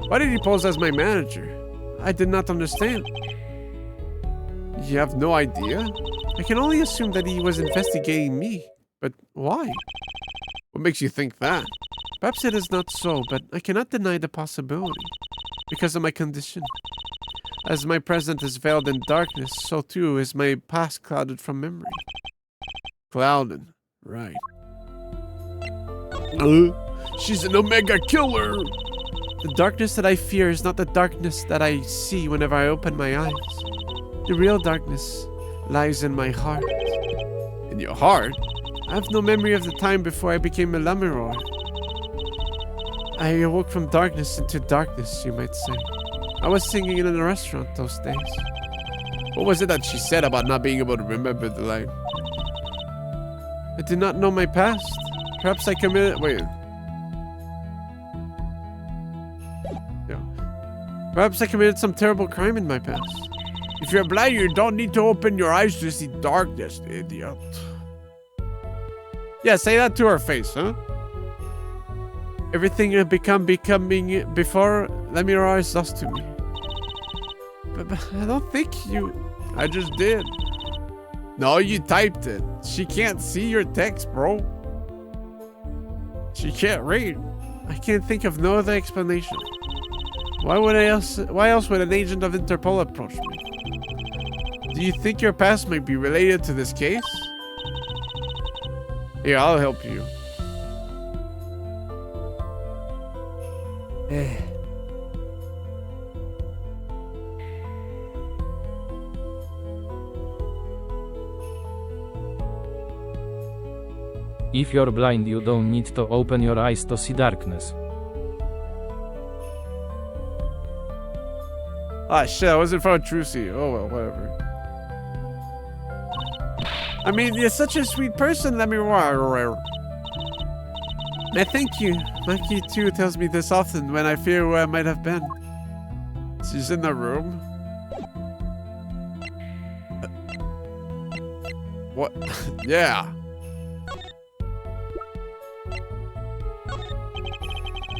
Why did he pose as my manager? I did not understand. You have no idea? I can only assume that he was investigating me. But why? What makes you think that? Perhaps it is not so, but I cannot deny the possibility. Because of my condition. As my present is veiled in darkness, so too is my past clouded from memory. Clouded, right. She's an Omega killer! The darkness that I fear is not the darkness that I see whenever I open my eyes. The real darkness lies in my heart. In your heart? I have no memory of the time before I became a Lamiror. I awoke from darkness into darkness, you might say. I was singing in a restaurant those days. What was it that she said about not being able to remember the line? I did not know my past. Perhaps I committed... Wait. Yeah. Perhaps I committed some terrible crime in my past. If you're blind, you don't need to open your eyes to see darkness, idiot. Yeah, say that to her face, huh? Everything had becoming before Lamiror is lost to me. But I don't think you... I just did. No, you typed it. She can't see your text, bro. She can't read. I can't think of no other explanation. Why else would an agent of Interpol approach me? Do you think your past might be related to this case? Here, I'll help you. If you're blind, you don't need to open your eyes to see darkness. Ah, shit, I wasn't from Trucy. Oh, well, whatever. I mean, you're such a sweet person, Lamiror. I thank you. Maki, too, tells me this often when I fear where I might have been. She's in the room. What? Yeah.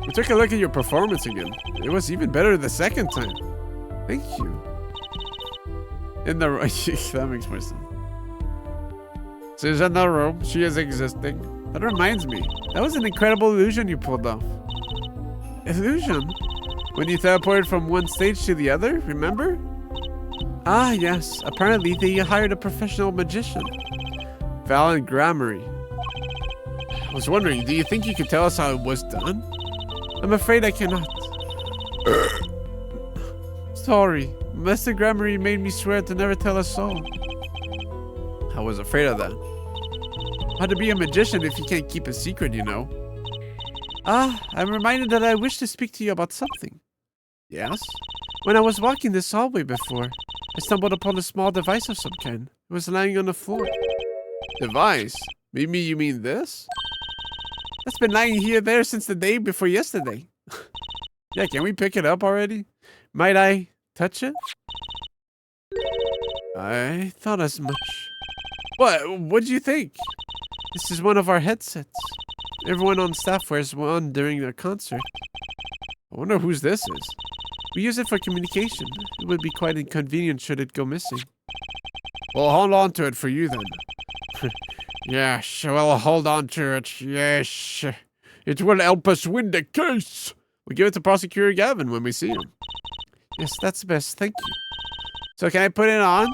We took a look at your performance again. It was even better the second time. Thank you. In the that makes more sense. She's in the room. She is existing. That reminds me. That was an incredible illusion you pulled off. Illusion? When you teleported from one stage to the other, remember? Ah, yes. Apparently, they hired a professional magician. Valen Grammary. I was wondering, do you think you could tell us how it was done? I'm afraid I cannot. Sorry. Master Grammary made me swear to never tell us all. I was afraid of that. How to be a magician if you can't keep a secret, you know? Ah, I'm reminded that I wish to speak to you about something. Yes? When I was walking this hallway before, I stumbled upon a small device of some kind. It was lying on the floor. Device? Maybe you mean this? That's been lying here there since the day before yesterday. Yeah, can we pick it up already? Might I touch it? I thought as much. What do you think? This is one of our headsets. Everyone on staff wears one during a concert. I wonder whose this is. We use it for communication. It would be quite inconvenient should it go missing. Well, hold on to it for you then. Yes, we'll hold on to it. Yes. It will help us win the case. We'll give it to Prosecutor Gavin when we see him. Yes, that's best. Thank you. So can I put it on?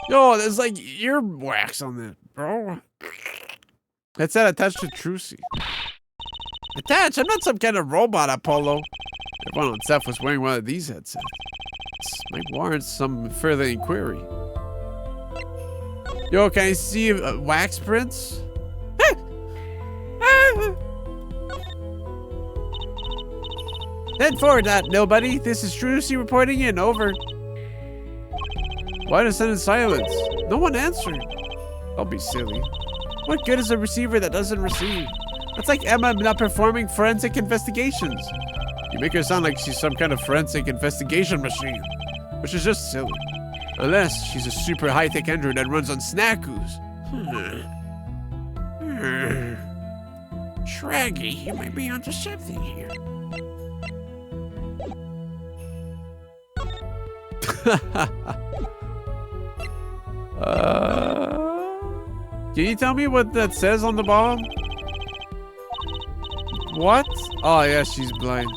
Yo, there's like earwax on that, bro. It said attached to Trucy. Attached? I'm not some kind of robot, Apollo. Everyone on staff was wearing one of these headsets. This might warrant some further inquiry. Yo, can I see wax prints? Head forward, nobody. This is Trucy reporting in. Over. Why the sudden silence? No one answered. Don't be silly. What good is a receiver that doesn't receive? That's like Emma not performing forensic investigations. You make her sound like she's some kind of forensic investigation machine, which is just silly. Unless she's a super high-tech android that runs on snackoos. Shraggy, you might be onto something here. Can you tell me what that says on the bottom? What? Oh, yeah, she's blind.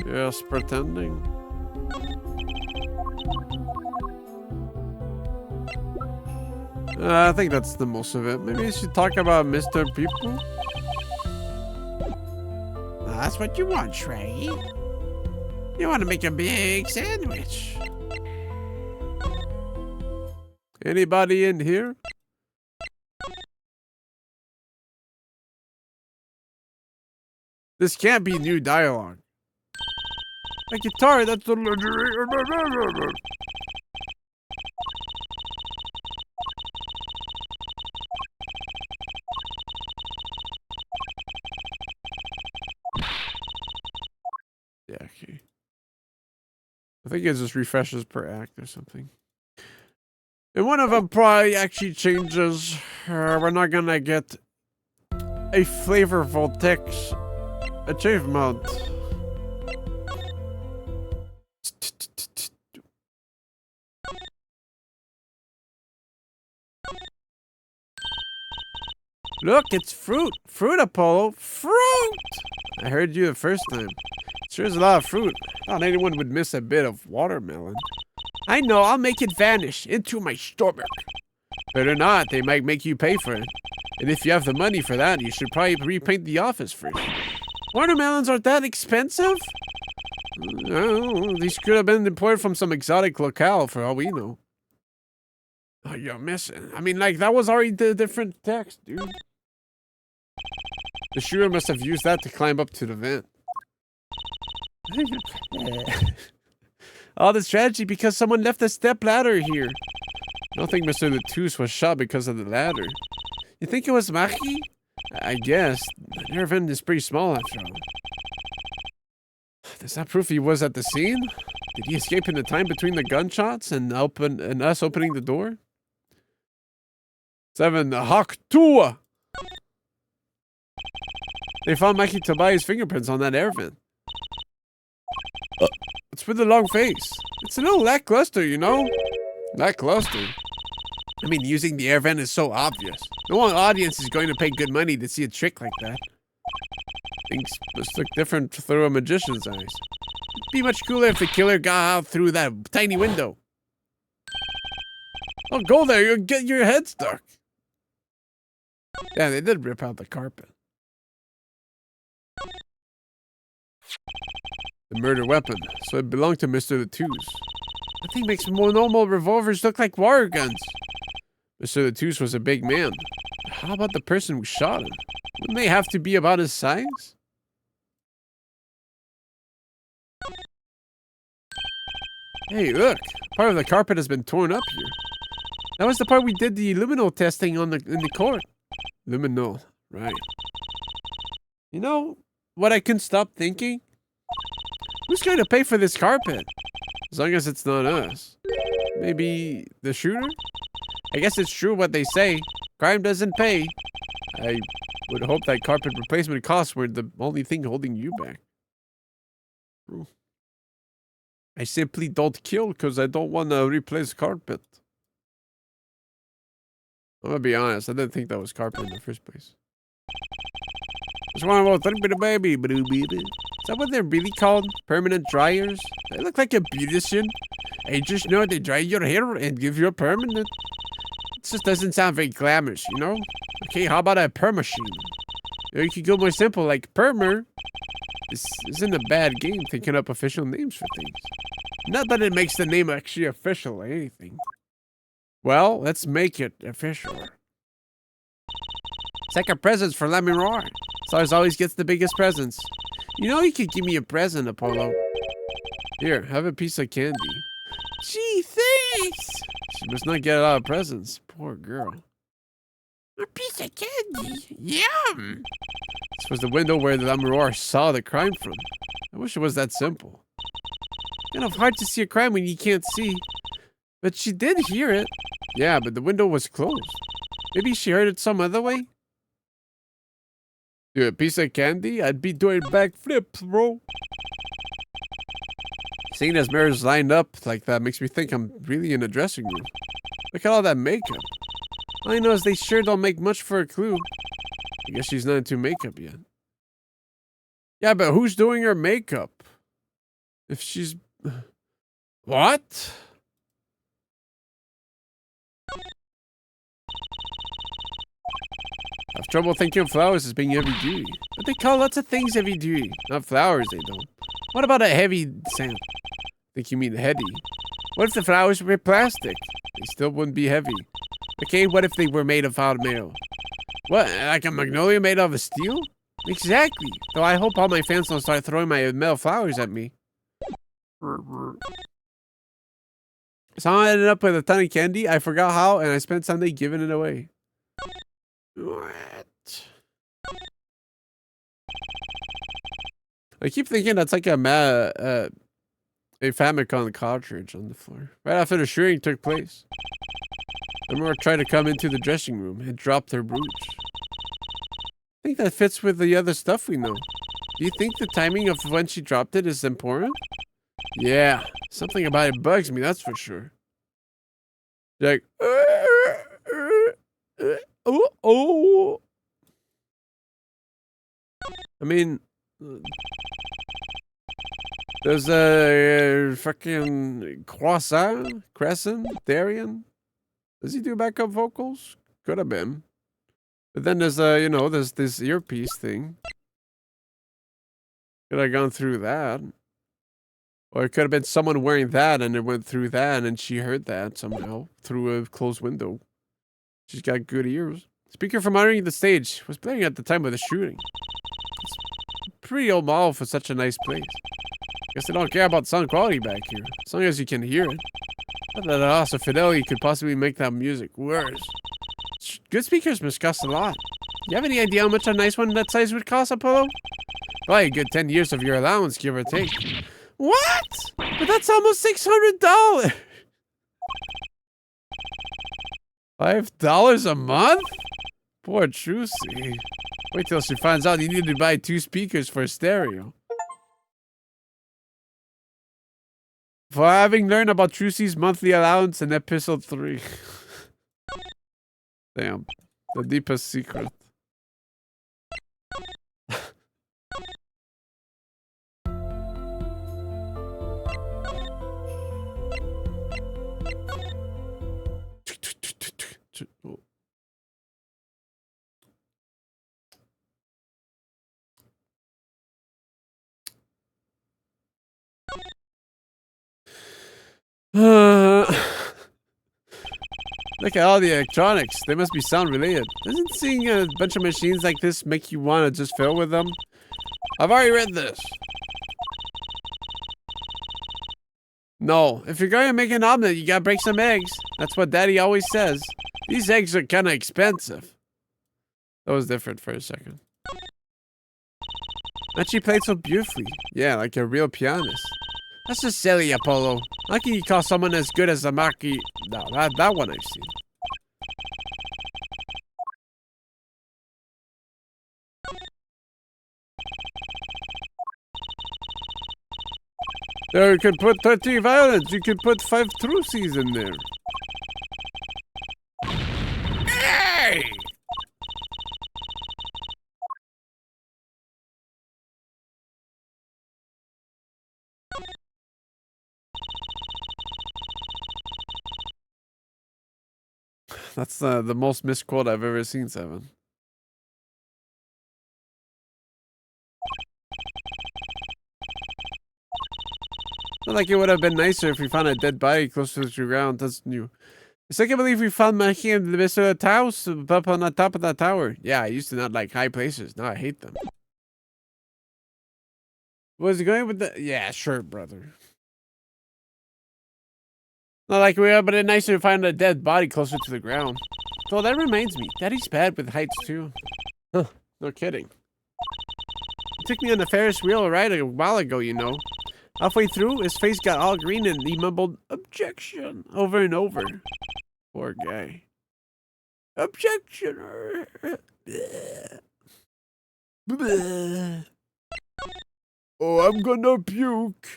Yes, pretending. I think that's the most of it. Maybe you should talk about Mr. People. That's what you want, Trey. You want to make a big sandwich. Anybody in here? This can't be new dialogue. A guitar, that's the legendary. Yeah, okay. I think it just refreshes per act or something. And one of them probably actually changes. We're not gonna get a flavorful text achievement. Look, it's fruit. Fruit, Apollo. Fruit! I heard you the first time. Sure is a lot of fruit. Not anyone would miss a bit of watermelon. I know, I'll make it vanish into my stomach. Better not, they might make you pay for it. And if you have the money for that, you should probably repaint the office first. Watermelons aren't that expensive? No, these could have been imported from some exotic locale for all we know. Oh, you're missing. I mean, like, that was already the different text, dude. The shooter must have used that to climb up to the vent. All this tragedy because someone left a step ladder here. I don't think Mr. Latouche was shot because of the ladder. You think it was Maki? I guess. The nerve end is pretty small after all. Does that prove he was at the scene? Did he escape in the time between the gunshots and us opening the door? 7. Hawk 2! They found Maki Tobias' fingerprints on that air vent. What's with the long face? It's a little lackluster, you know? Lackluster? I mean, using the air vent is so obvious. No one audience is going to pay good money to see a trick like that. Things must look different through a magician's eyes. It'd be much cooler if the killer got out through that tiny window. Don't go there, you'll get your head stuck. Yeah, they did rip out the carpet. The murder weapon, so it belonged to Mr. Latouche. That thing makes more normal revolvers look like water guns. Mr. Latouche was a big man. How about the person who shot him? Wouldn't they have to be about his size? Hey, look! Part of the carpet has been torn up here. That was the part we did the luminol testing on in the court. Luminol, right. You know what I couldn't stop thinking? Who's going to pay for this carpet? As long as it's not us. Maybe the shooter? I guess it's true what they say. Crime doesn't pay. I would hope that carpet replacement costs were the only thing holding you back. I simply don't kill because I don't want to replace carpet. I'm gonna be honest, I didn't think that was carpet in the first place. Just one more baby. Is that what they're really called? Permanent dryers? They look like a beautician. I just know they dry your hair and give you a permanent. It just doesn't sound very glamorous, you know? Okay, how about a permachine? Or you could go more simple, like permer. This isn't a bad game thinking up official names for things. Not that it makes the name actually official or anything. Well, let's make it official. Second presents for La Miroir. Stars always gets the biggest presents. You know you could give me a present, Apollo. Here, have a piece of candy. Gee, thanks! She must not get a lot of presents. Poor girl. A piece of candy? Yum! This was the window where the La Miroir saw the crime from. I wish it was that simple. Kind of hard to see a crime when you can't see. But she did hear it. Yeah, but the window was closed. Maybe she heard it some other way? Dude, a piece of candy? I'd be doing backflips, bro. Seeing as mirrors lined up like that makes me think I'm really in a dressing room. Look at all that makeup. All I know is they sure don't make much for a clue. I guess she's not into makeup yet. Yeah, but who's doing her makeup? If she's... What? I have trouble thinking of flowers as being heavy duty. But they call lots of things heavy duty. Not flowers, they don't. What about a heavy scent? I think you mean heady. What if the flowers were plastic? They still wouldn't be heavy. Okay, what if they were made of hot mail? What, like a magnolia made out of steel? Exactly. Though I hope all my fans don't start throwing my metal flowers at me. So I ended up with a ton of candy. I forgot how, and I spent Sunday giving it away. What? I keep thinking that's like a Famicom cartridge on the floor. Right after the shooting took place. Emma tried to come into the dressing room and dropped her brooch. I think that fits with the other stuff we know. Do you think the timing of when she dropped it is important? Yeah, something about it bugs me, that's for sure. Like, oh. I mean, there's a fucking Crescent, Darian. Does he do backup vocals? Could have been. But then there's there's this earpiece thing. Could have gone through that. Or it could have been someone wearing that and it went through that and she heard that somehow through a closed window. She's got good ears. Speaker from underneath the stage was playing at the time of the shooting. It's a pretty old model for such a nice place. Guess they don't care about sound quality back here, as long as you can hear it. Not that a loss of fidelity could possibly make that music worse. Good speakers must cost a lot. Do you have any idea how much a nice one that size would cost, Apollo? Probably a good 10 years of your allowance, give or take. What? But that's almost $600. $5 a month? Poor Trucy. Wait till she finds out you need to buy 2 speakers for a stereo. For having learned about Trucy's monthly allowance in episode 3. Damn. The deepest secret. Look at all the electronics. They must be sound related. Doesn't seeing a bunch of machines like this make you want to just fill with them? I've already read this. No, if you're going to make an omelet, you gotta break some eggs. That's what Daddy always says. These eggs are kind of expensive. That was different for a second. And she played so beautifully. Yeah, like a real pianist. That's just silly, Apollo. How can you call someone as good as a Maki? No, that one I've seen. There, you could put 30 violins. You could put 5 trucies in there. Hey! That's the most misquote I've ever seen, Seven. Not like it would have been nicer if we found a dead body close to the ground. That's new. It's like I believe we found Maki in the midst of the house up on the top of that tower. Yeah, I used to not like high places. Now I hate them. Was he going with the... Yeah, sure, brother. Not like we would have been nicer to find a dead body closer to the ground. So that reminds me. Daddy's bad with heights, too. Huh, no kidding. He took me on the Ferris wheel ride a while ago, you know. Halfway through, his face got all green and he mumbled, "Objection," over and over. Poor guy. Objection. Oh, I'm gonna puke.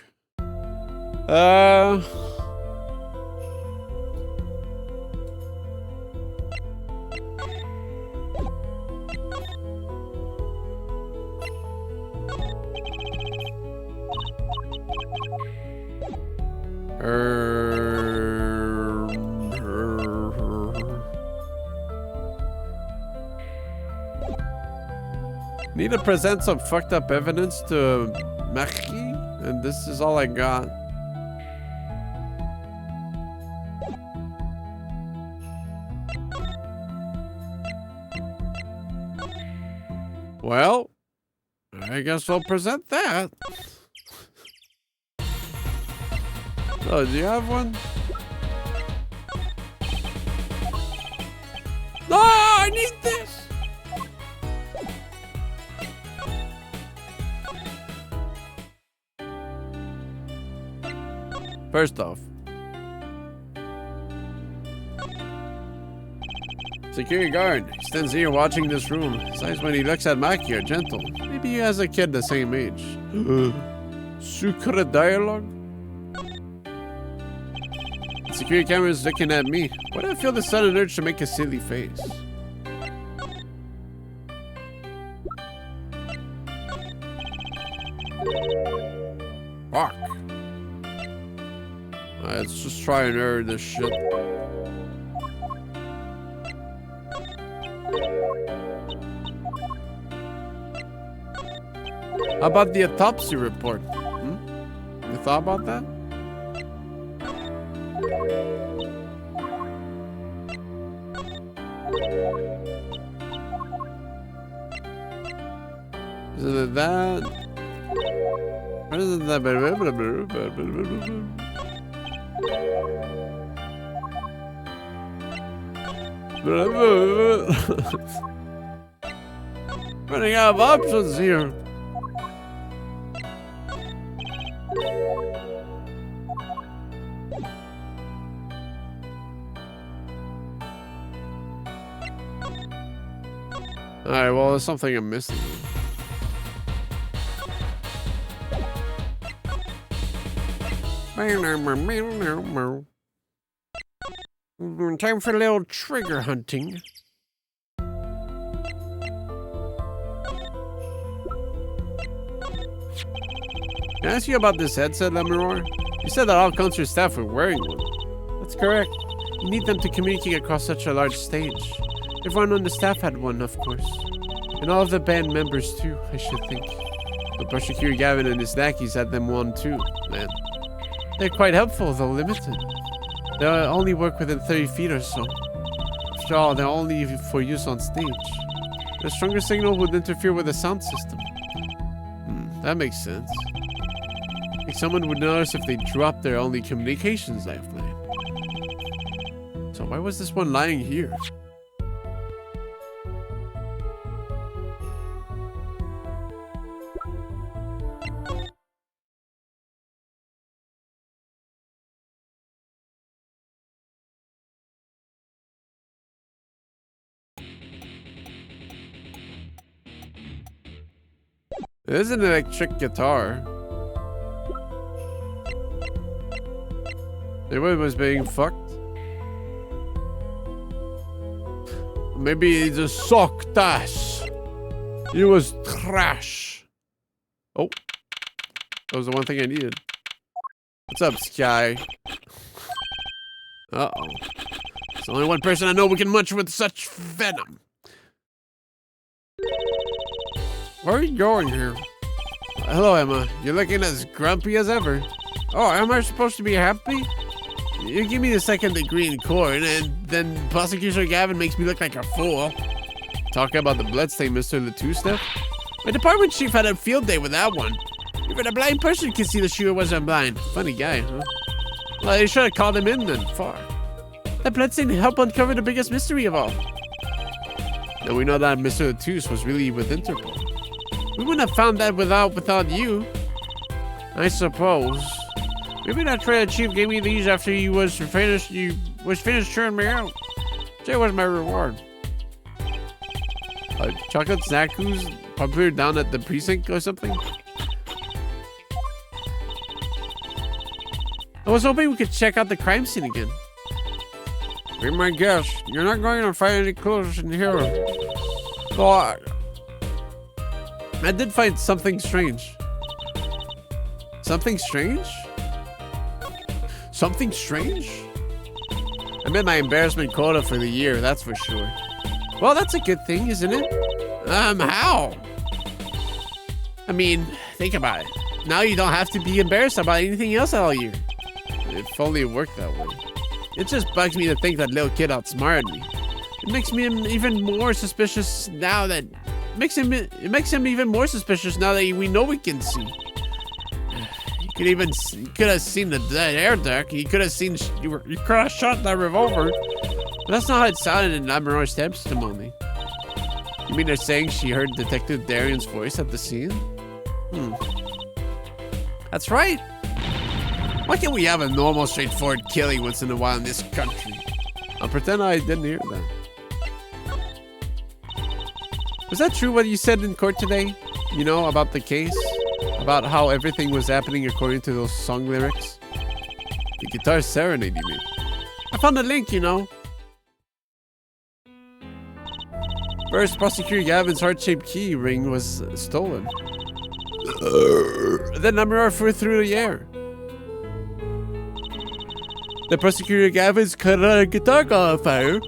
Need to present some fucked up evidence to Maki, and this is all I got. Well, I guess I'll present that. Oh, do you have one? No, I need this. First off, security guard stands here watching this room. Besides, when he looks at Maki, are gentle. Maybe he has a kid the same age. Secret dialogue? The security camera is looking at me. Why do I feel the sudden urge to make a silly face? Fuck. Let's just try and error this shit. How about the autopsy report? You thought about that? Is it that? What is it that? Running out of options here. Alright, well, there's something I'm missing. Time for a little trigger hunting. Can I ask you about this headset, Lemuroir? You said that all concert staff were wearing one. That's correct. You need them to communicate across such a large stage. Everyone on the staff had one, of course. And all of the band members too, I should think. But Prosecutor Gavin and his lackeys had them one too, man. They're quite helpful, though limited. They only work within 30 feet or so. After all, they're only for use on stage. A stronger signal would interfere with the sound system. That makes sense. Like someone would notice if they dropped their only communications lifeline. So why was this one lying here? It is an electric guitar. Everyone was being fucked. Maybe he just sucked ass. He was trash. Oh. That was the one thing I needed. What's up, Sky? Uh-oh. There's only one person I know we can munch with such venom. Where are you going here? Hello, Emma. You're looking as grumpy as ever. Oh, am I supposed to be happy? You give me the second degree in corn, and then Prosecutor Gavin makes me look like a fool. Talking about the bloodstain, Mr. the Two-Step? My department chief had a field day with that one. Even a blind person can see the shooter wasn't blind. Funny guy, huh? Well, you should have called him in then. Far. That bloodstain helped uncover the biggest mystery of all. Now we know that Mr. the Tooth was really with Interpol. We wouldn't have found that without you. I suppose. Maybe that trailer chief gave me these after he was finished churning me out. That was my reward. Chocolate snack who's popular down at the precinct or something? I was hoping we could check out the crime scene again. Be my guest. You're not going to find any clues in here. Though I did find something strange. Something strange? Something strange? I met my embarrassment quota for the year, that's for sure. Well, that's a good thing, isn't it? How? I mean, think about it. Now you don't have to be embarrassed about anything else all year. If only it worked that way. It just bugs me to think that little kid outsmarted me. It makes me even more suspicious now that... It makes him even more suspicious now that we know we can see. He could have seen the air duct. He could have seen you could have shot that revolver. But that's not how it sounded in Lemuroir's testimony. You mean they're saying she heard Detective Darian's voice at the scene? That's right. Why can't we have a normal, straightforward killing once in a while in this country? I'll pretend I didn't hear that. Was that true what you said in court today? You know, about the case? About how everything was happening according to those song lyrics? The guitar serenade, you mean? I found a link, you know. First, Prosecutor Gavin's heart-shaped key ring was stolen. Then Lemuroir flew through the air. The Prosecutor Gavin's guitar caught on fire.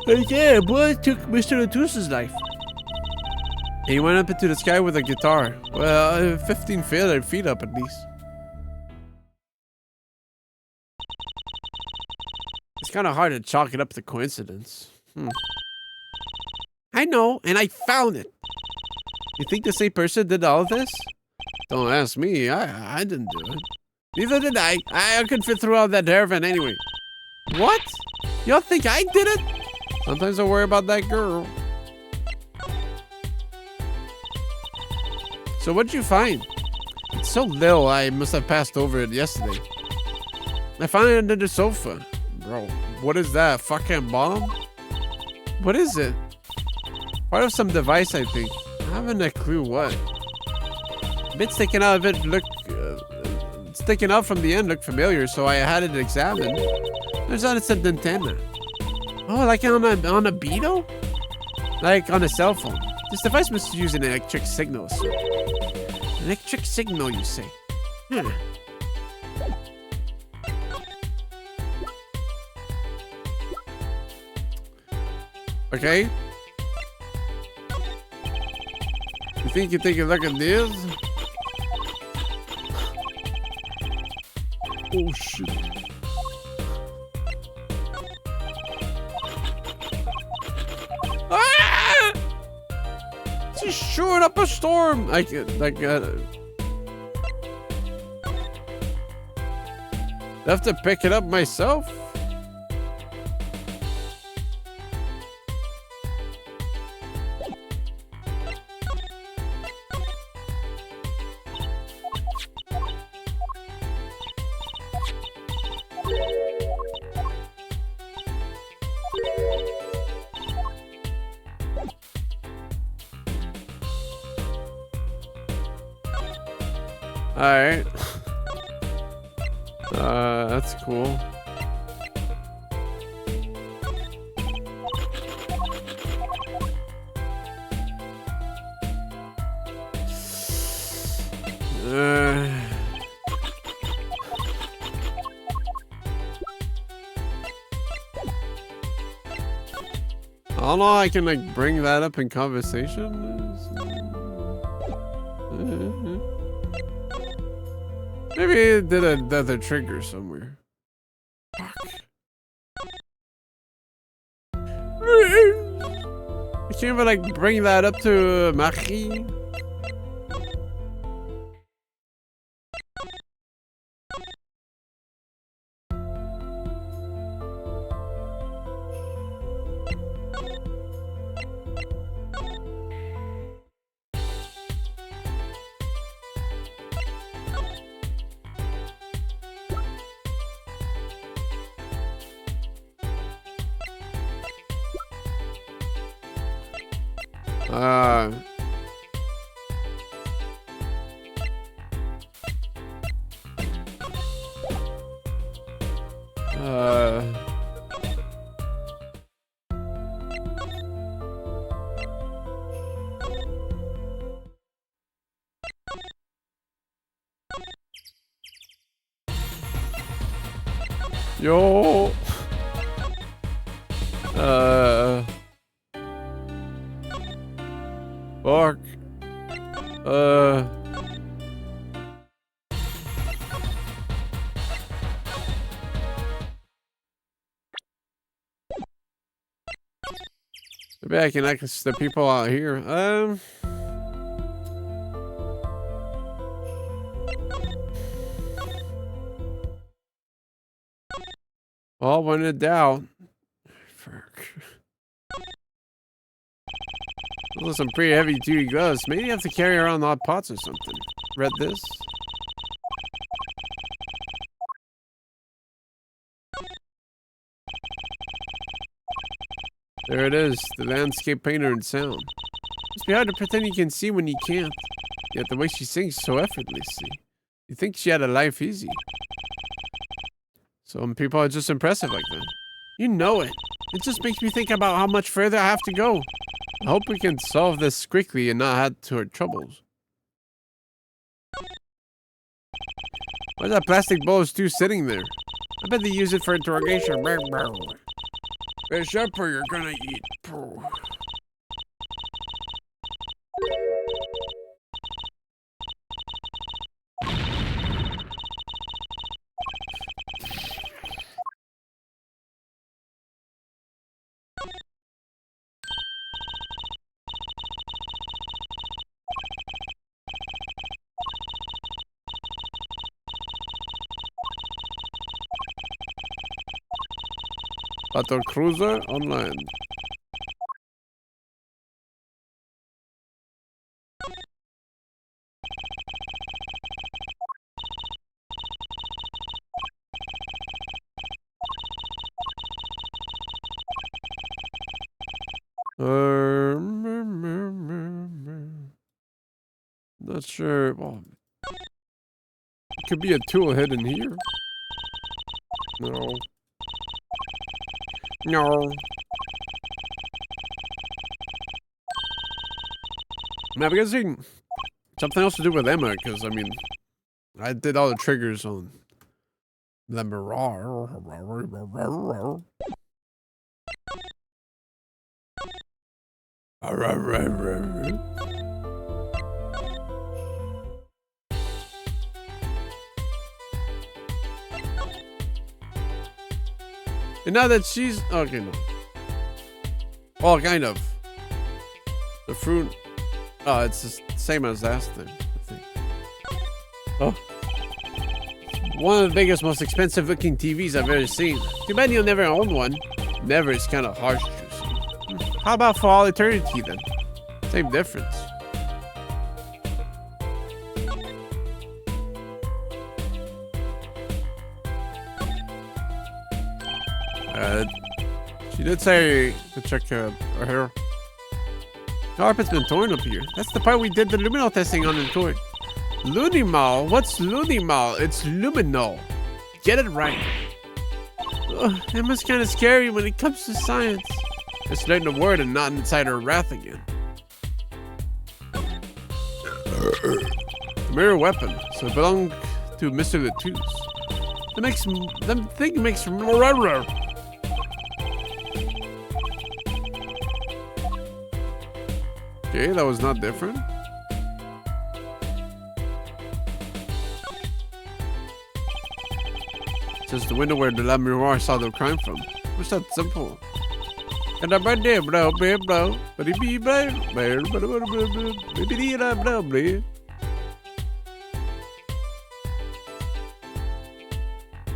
And yeah, boy took Mr. Latusa's life. He went up into the sky with a guitar. Well, 15 feet up at least. It's kind of hard to chalk it up to coincidence. I know, and I found it. You think the same person did all of this? Don't ask me. I didn't do it. Neither did I. I could fit through all that hair vent anyway. What? Y'all think I did it? Sometimes I worry about that girl. So what'd you find? It's so little, I must have passed over it yesterday. I found it under the sofa. Bro, what is that? Fucking bomb? What is it? Part of some device, I think. I haven't a clue what. A bit sticking out of it sticking out from the end looked familiar, so I had it examined. Turns out it's an antenna. Oh, like on a Beetle? Like on a cell phone. This device must use an electric signal. So. Electric signal, you say? Hmm. Okay. You think you take a look at this? Oh shit. Ah! She's shooting up a storm. I have to pick it up myself. Alright. That's cool. I don't know, I can like bring that up in conversation. Maybe it did another trigger somewhere. Fuck. I can't even like bring that up to Marie. Yo. Fuck. Maybe I can access the people out here. Well, when in doubt. Fuck. Those are some pretty heavy duty gloves. Maybe you have to carry around odd pots or something. Read this? There it is, the landscape painter in sound. Must be hard to pretend you can see when you can't. Yet the way she sings so effortlessly. You think she had a life easy. Some people are just impressive like that. You know it. It just makes me think about how much further I have to go. I hope we can solve this quickly and not add to our troubles. Why's that plastic bowl of stew sitting there? I bet they use it for interrogation. Bishop, or you're gonna eat. Battle Cruiser online. Not sure. Well, could be a tool hidden here. No. No. Now, I'm guessing something else to do with Emma, because, I mean, I did all the triggers on the mirror. And now that she's... Okay, no. Well, kind of. The fruit... Oh, it's the same as last thing, I think. Oh. One of the biggest, most expensive looking TVs I've ever seen. Too bad you'll never own one. Never is kind of harsh, Juicy. How about for all eternity, then? Same difference. She did say to check her hair. The carpet's been torn up here. That's the part we did the luminol testing on and torn. Luminol? What's luminol? It's luminol. Get it right. Ugh, Emma's kind of scary when it comes to science. It's letting the word and not inside her wrath again. Mirror weapon. So it belonged to Mr. Latouche. That thing makes Okay, that was not different. It's just the window where the La Miroir saw the crime from. What's that simple? And I'm right there, bro. I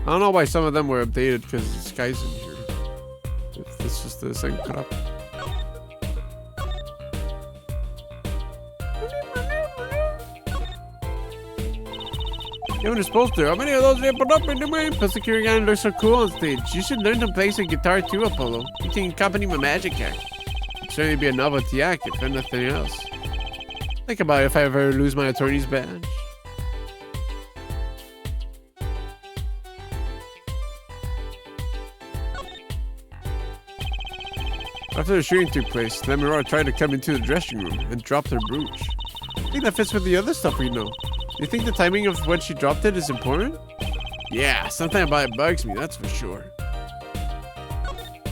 don't know why some of them were updated because the sky's in here. It's just the same crap. You were supposed to. How many of those they put up in the main? Plus the Security guy looks so cool on stage. You should learn to play some guitar too, Apollo. You can accompany my magic act. It'd certainly be a novelty act, if anything else. Think about it if I ever lose my attorney's badge. After the shooting took place, Lamirora tried to come into the dressing room and dropped her brooch. I think that fits with the other stuff we know. Do you think the timing of when she dropped it is important? Yeah, something about it bugs me, that's for sure.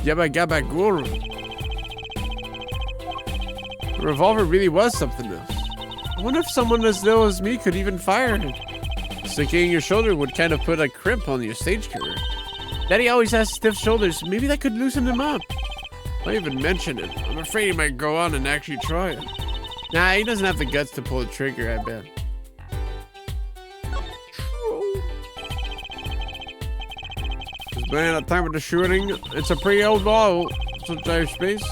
Yabba gabba guru. The revolver really was something else. I wonder if someone as little as me could even fire it. Sticking your shoulder would kind of put a crimp on your stage career. Daddy always has stiff shoulders, maybe that could loosen them up. Don't even mention it. I'm afraid he might go on and actually try it. Nah, he doesn't have the guts to pull the trigger, I bet. Just ran out of time with the shooting. It's a pretty old ball. Such a space.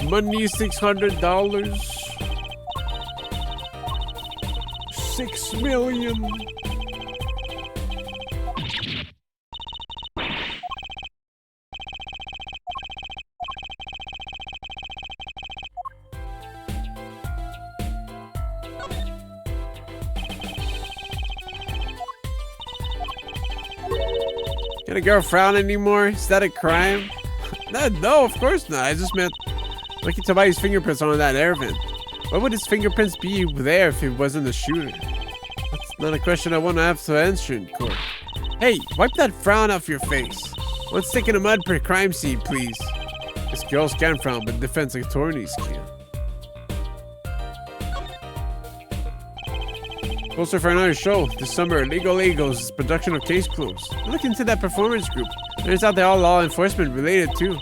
Money $600. 6 million. Can a girl frown anymore? Is that a crime? No, of course not. I just meant look at Tobias' fingerprints on that air vent. Why would his fingerprints be there if he wasn't the shooter? That's not a question I want to have to answer in court. Hey, wipe that frown off your face. One stick in the mud per crime scene, please. This girls can frown, but defense attorneys can. Poster for another show this summer. Legal Eagles production of Case Closed. Look into that performance group. Turns out they're all law enforcement related too.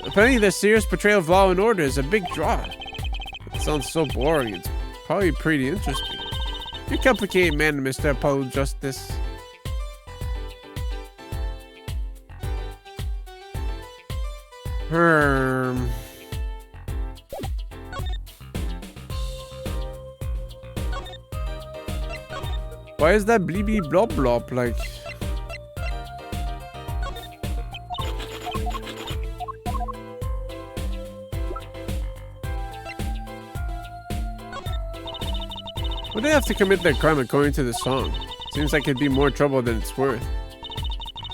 Apparently their serious portrayal of law and order is a big draw. It sounds so boring. It's probably pretty interesting. You're a complicated man, Mr. Apollo Justice. Why is that bleeby blob blob like? Would they have to commit their crime according to the song? Seems like it'd be more trouble than it's worth.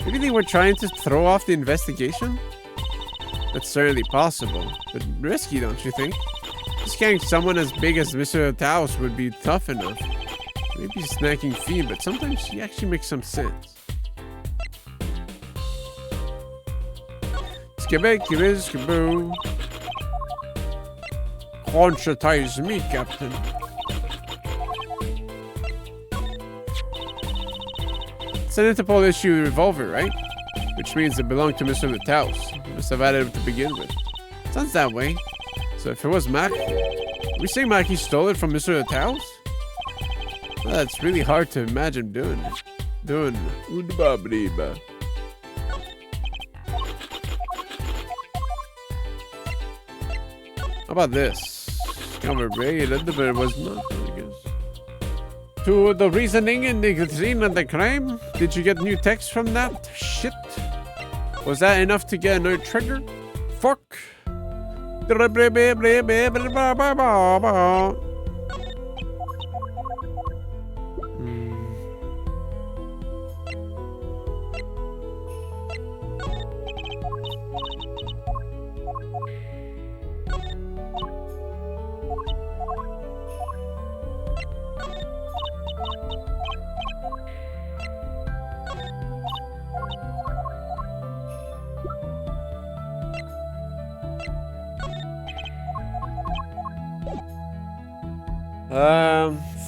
Maybe they were trying to throw off the investigation? That's certainly possible, but risky, don't you think? Just getting someone as big as Mr. Taos would be tough enough. Maybe snacking fee, but sometimes she actually makes some sense. Skibby-skibby-skiboo. Conchatize me, Captain. It's an Interpol issue revolver, right? Which means it belonged to Mr. Taos. He must have had it to begin with. Sounds that way. So if it was Maki, we say Maki stole it from Mr. Taos? Well, that's really hard to imagine doing. How about this? Overrated, but it was not, I guess. To the reasoning in the scene of the crime? Did you get new text from that? Shit. Was that enough to get another trigger? Fuck.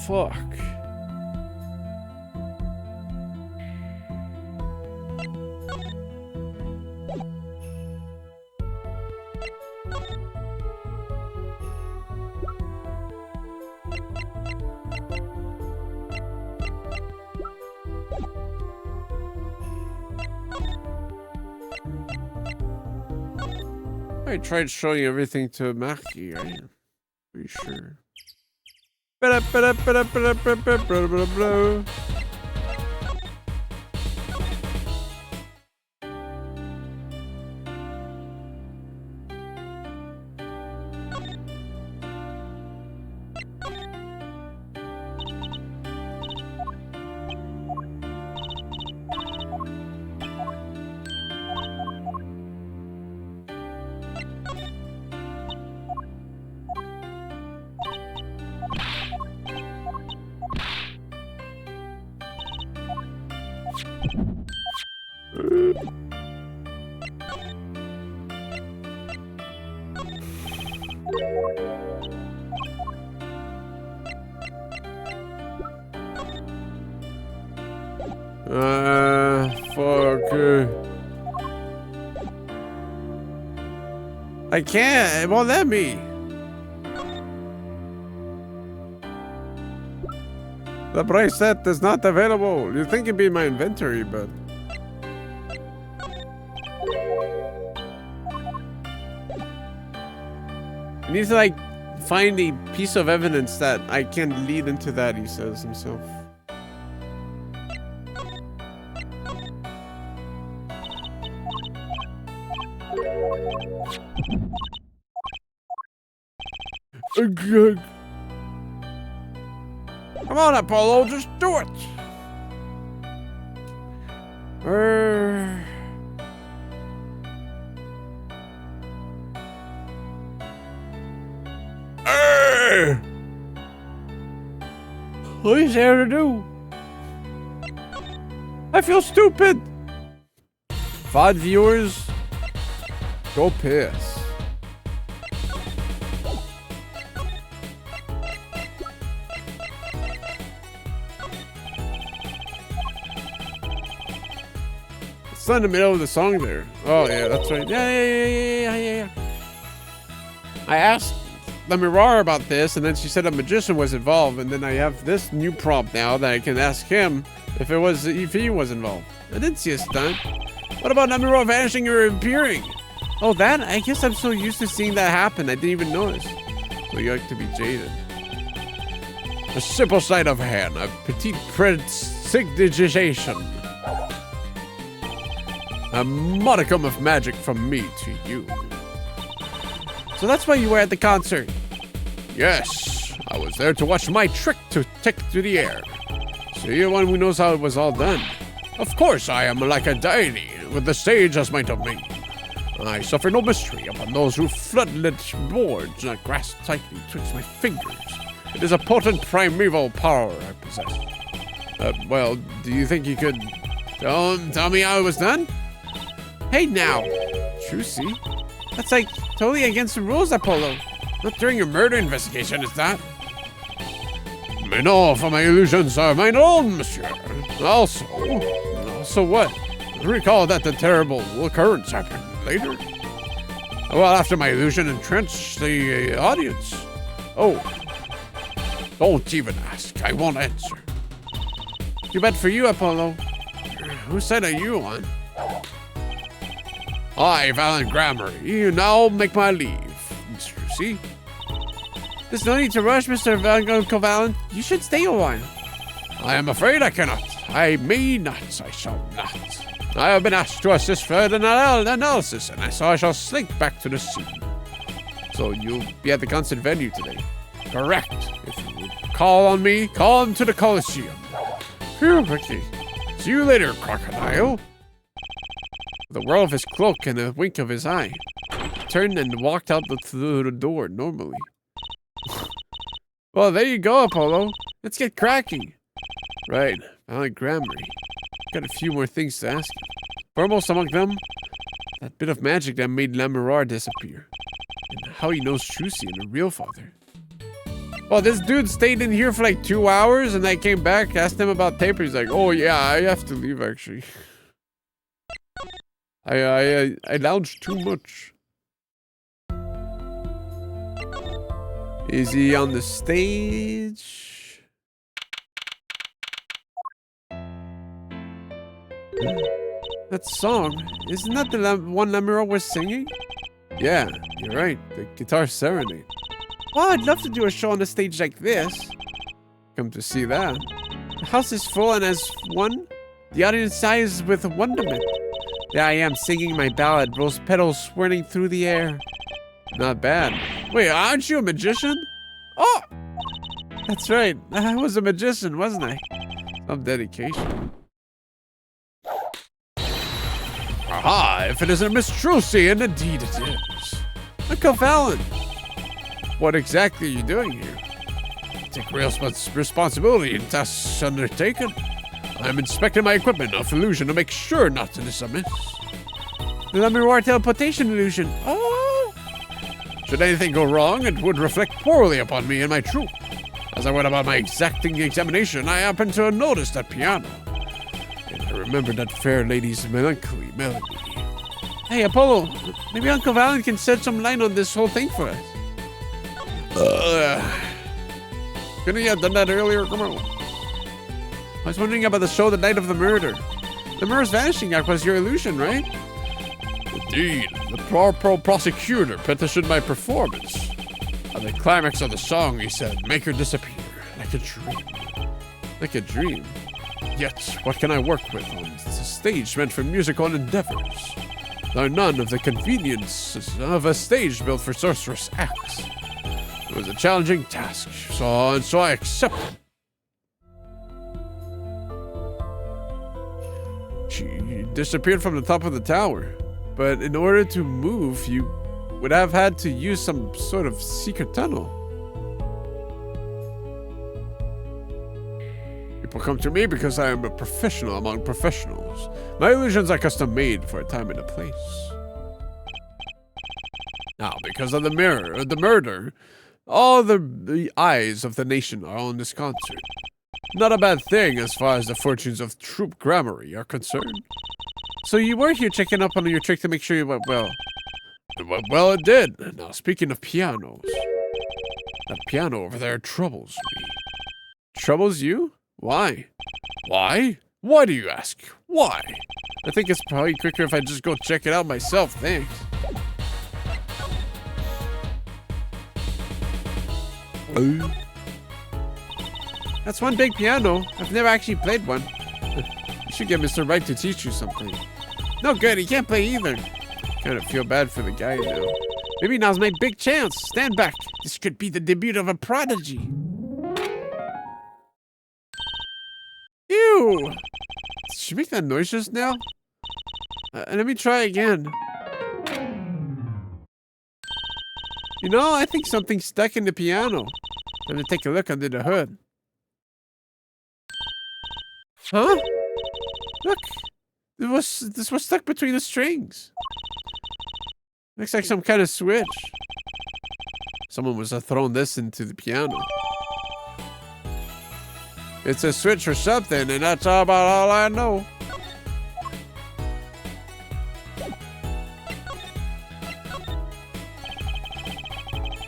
Fuck. I tried showing everything to Maki, right? Pretty sure. Fuck. I can't. It won't let me. The bracelet is not available. You'd think it'd be in my inventory, but... I need to, like, find a piece of evidence that I can lead into that, he says himself. Come on, Apollo, just do it! What is there to do? I feel stupid! VOD viewers, go piss. It's not in the middle of the song there. Oh yeah, that's right. Yeah. I asked the Mirar about this, and then she said a magician was involved, and then I have this new prompt now that I can ask him if he was involved. I didn't see a stunt. What about Namiro vanishing or appearing? Oh, that? I guess I'm so used to seeing that happen, I didn't even notice. So you like to be jaded. A simple sleight of hand, a petite prestidigitation. A modicum of magic from me to you. So that's why you were at the concert? Yes, I was there to watch my trick to take to the air. So you're one who knows how it was all done. Of course I am like a deity, with the stage as my domain. I suffer no mystery upon those who floodlit boards and grasp tightly twixt my fingers. It is a potent primeval power I possess. Well, do you think you could tell me how it was done? Hey now, Trucy. That's like totally against the rules, Apollo. Not during a murder investigation, is that? Mais non, for my illusions are mine own, monsieur. Also what? Recall that the terrible occurrence happened later. Well, after my illusion entrenched the audience. Oh, don't even ask. I won't answer. Too bad for you, Apollo. Who said are you on? I, Valiant Grammar, you now make my leave, Mr. C. There's no need to rush, Mr. Uncle Valent. You should stay a while. I am afraid I cannot. I may not. I shall not. I have been asked to assist further analysis, and so I shall slink back to the scene. So you'll be at the concert venue today? Correct. If you would call on me, call him to the Coliseum. Phew, okay. See you later, crocodile. The whirl of his cloak and a wink of his eye, he turned and walked out through the door normally. Well, there you go, Apollo. Let's get cracking. Right, Valiant Grammar. Got a few more things to ask him. Foremost among them, that bit of magic that made Lamoureux disappear. And how he knows Trucy and her real father. Well, this dude stayed in here for like 2 hours and I came back, asked him about taper. He's like, oh yeah, I have to leave actually. I lounged too much. Is he on the stage? That song, isn't that the one Lamoureux was singing? Yeah, you're right, the guitar serenade. Well, I'd love to do a show on a stage like this. Come to see that. The house is full and as one, the audience sighs with wonderment. There I am singing my ballad, rose petals swirling through the air. Not bad. Wait, aren't you a magician? Oh! That's right. I was a magician, wasn't I? Some dedication. Aha! If it isn't Miss Trucy, and indeed it is. Uncle Valent! What exactly are you doing here? Take real responsibility in tasks undertaken. I'm inspecting my equipment of illusion to make sure nothing is amiss. The Lamoureux teleportation illusion. Oh! Should anything go wrong, it would reflect poorly upon me and my troupe. As I went about my exacting examination, I happened to notice that piano. And I remembered that fair lady's melancholy melody. Hey, Apollo, maybe Uncle Valent can shed some light on this whole thing for us. Couldn't you have done that earlier? Come on. I was wondering about the show the night of the murder. Lamoureux's vanishing act was your illusion, right? Indeed. The prosecutor petitioned my performance. At the climax of the song, he said, make her disappear, like a dream. Like a dream? Yet, what can I work with on the stage meant for musical endeavors? There are none of the conveniences of a stage built for sorcerous acts. It was a challenging task, so I accepted. She disappeared from the top of the tower, but in order to move, you would have had to use some sort of secret tunnel. People come to me because I am a professional among professionals. My illusions are custom made for a time and a place. Now, because of the murder, all the eyes of the nation are on this concert. Not a bad thing as far as the fortunes of Troop Grammary are concerned. So you were here checking up on your trick to make sure you went well. Well, it did. Now, speaking of pianos, that piano over there troubles me. Troubles you? Why? Why? Why do you ask? Why? I think it's probably quicker if I just go check it out myself, thanks. That's one big piano. I've never actually played one. You should get Mr. Wright to teach you something. No good, he can't play either. Kind of feel bad for the guy now. Maybe now's my big chance. Stand back. This could be the debut of a prodigy. Ew! Did she make that noise just now? Let me try again. You know, I think something's stuck in the piano. Time to take a look under the hood. Huh? Look! This was stuck between the strings. Looks like some kind of switch. Someone must have thrown this into the piano. It's a switch or something, and that's about all I know.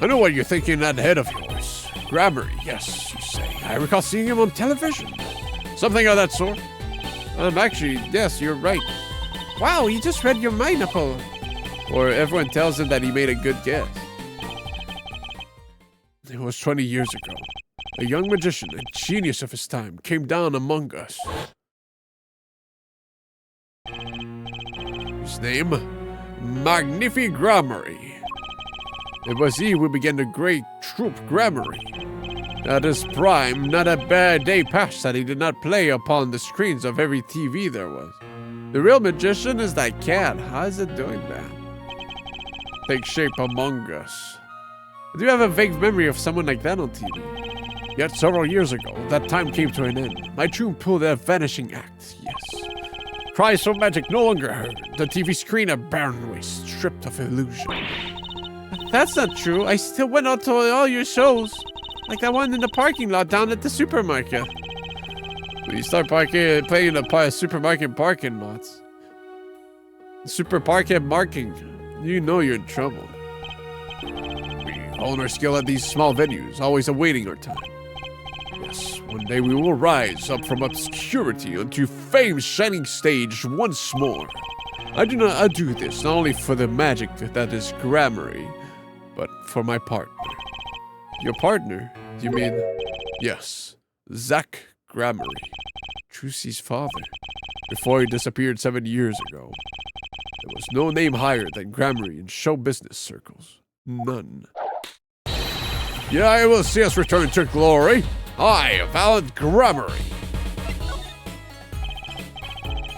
I know what you're thinking in that head of yours. Grammar, yes, you say. I recall seeing him on television. Something of that sort. Actually, yes, you're right. Wow, he just read your mind, Apollo. Or everyone tells him that he made a good guess. It was 20 years ago. A young magician, a genius of his time, came down among us. His name? Magnifi-Grammary. It was he who began the great troupe Grammary. At his prime, not a bad day passed that he did not play upon the screens of every TV there was. The real magician is that cat. How is it doing that? Take shape among us. I do have a vague memory of someone like that on TV. Yet several years ago, that time came to an end. My troupe pulled a vanishing act, yes. Cries of magic no longer heard. The TV screen a barren waste, stripped of illusion. That's not true. I still went out to all your shows. Like that one in the parking lot down at the supermarket. When you start playing the supermarket parking lots. Supermarket marking. You know you're in trouble. We hone our skill at these small venues, always awaiting our time. Yes, one day we will rise up from obscurity onto fame's shining stage once more. I do this not only for the magic that is Grammary, but for my partner. Your partner? You mean? Yes, Zach Grammary, Trucy's father. Before he disappeared 7 years ago, there was no name higher than Grammary in show business circles. None. Yeah, I will see us return to glory. I, Valiant Grammary.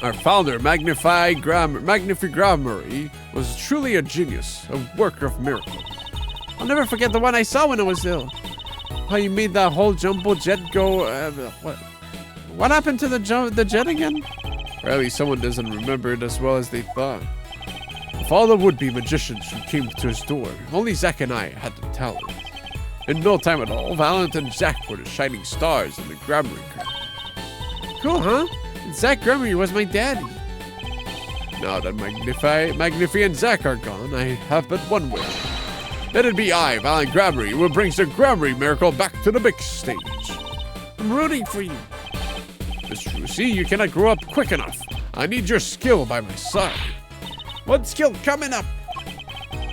Our founder, Magnifi-Grammary, was truly a genius, a worker of miracles. I'll never forget the one I saw when I was ill. How you made that whole jumbo jet go, what happened to the jet again? Or at least someone doesn't remember it as well as they thought. Of all the would-be magicians who came to his door, only Zach and I had the talent. In no time at all, Valiant and Zach were the shining stars in the Grammary crowd. Cool, huh? And Zach Grammary was my daddy. Now that Magnifi and Zach are gone, I have but one wish. Let it be I, Valiant Grammary, who brings the Grammary miracle back to the big stage. I'm rooting for you. Miss Trucy, you cannot grow up quick enough. I need your skill by my side. What skill coming up?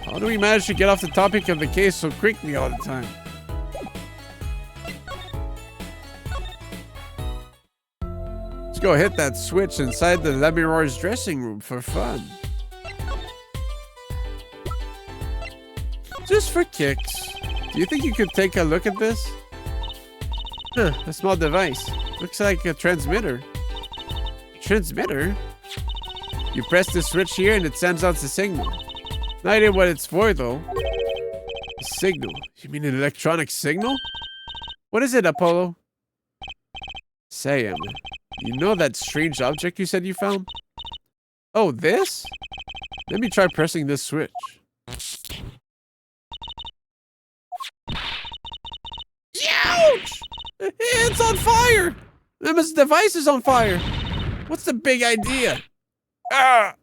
How do we manage to get off the topic of the case so quickly all the time? Let's go hit that switch inside the Lemiror's dressing room for fun. Just for kicks. Do you think you could take a look at this? Huh, a small device. Looks like a transmitter. Transmitter? You press the switch here and it sends out the signal. No idea what it's for though. A signal? You mean an electronic signal? What is it, Apollo? Sam, you know that strange object you said you found? Oh, this? Let me try pressing this switch. Ouch! It's on fire! This device is on fire! What's the big idea? Ah!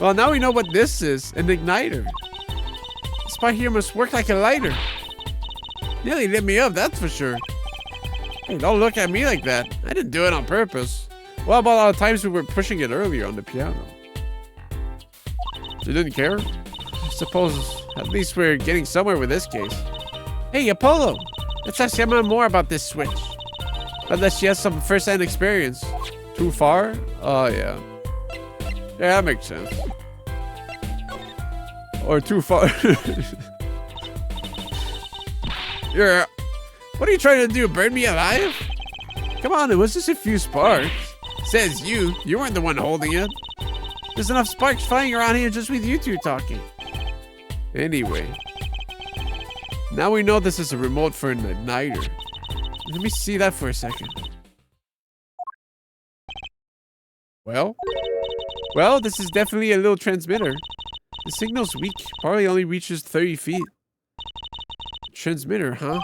Well, now we know what this is. An igniter. This part here must work like a lighter. Nearly lit me up, that's for sure. Hey, don't look at me like that. I didn't do it on purpose. What about all the times we were pushing it earlier on the piano? You didn't care? I suppose at least we're getting somewhere with this case. Hey, Apollo! Let's ask Emma more about this switch. Unless she has some first-hand experience. Too far? Oh, yeah. Yeah, that makes sense. Or too far. Yeah. What are you trying to do? Burn me alive? Come on, it was just a few sparks. Says you. You weren't the one holding it. There's enough sparks flying around here just with you two talking. Anyway. Now we know this is a remote for an igniter. Let me see that for a second. Well, this is definitely a little transmitter. The signal's weak. Probably only reaches 30 feet. Transmitter, huh?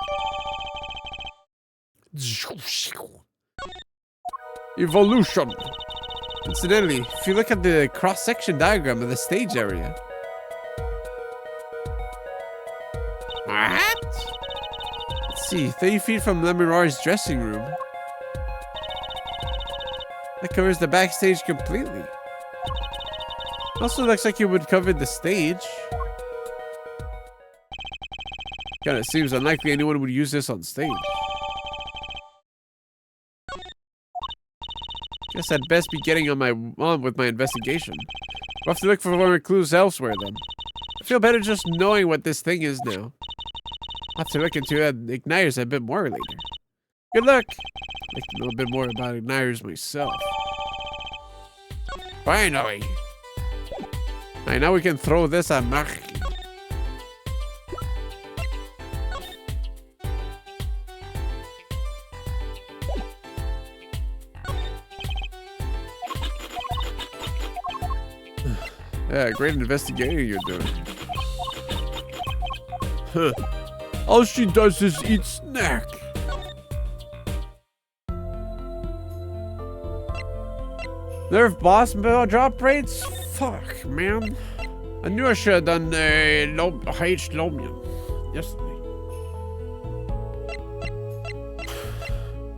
Evolution. Incidentally, if you look at the cross-section diagram of the stage area. What? Let's see, 30 feet from Lemuroir's dressing room. That covers the backstage completely. Also looks like it would cover the stage. Kinda seems unlikely anyone would use this on stage. Guess I'd best be getting on with my investigation. We'll have to look for more clues elsewhere then. I feel better just knowing what this thing is now. I'll have to look into igniters a bit more later. Good luck! I'd like to know a bit more about igniters myself. Finally! Alright, now we can throw this at Mark. Yeah, great investigating you're doing. Huh. All she does is eat snack. Nerf boss drop rates? Fuck, man. I knew I should have done H Lomian yesterday.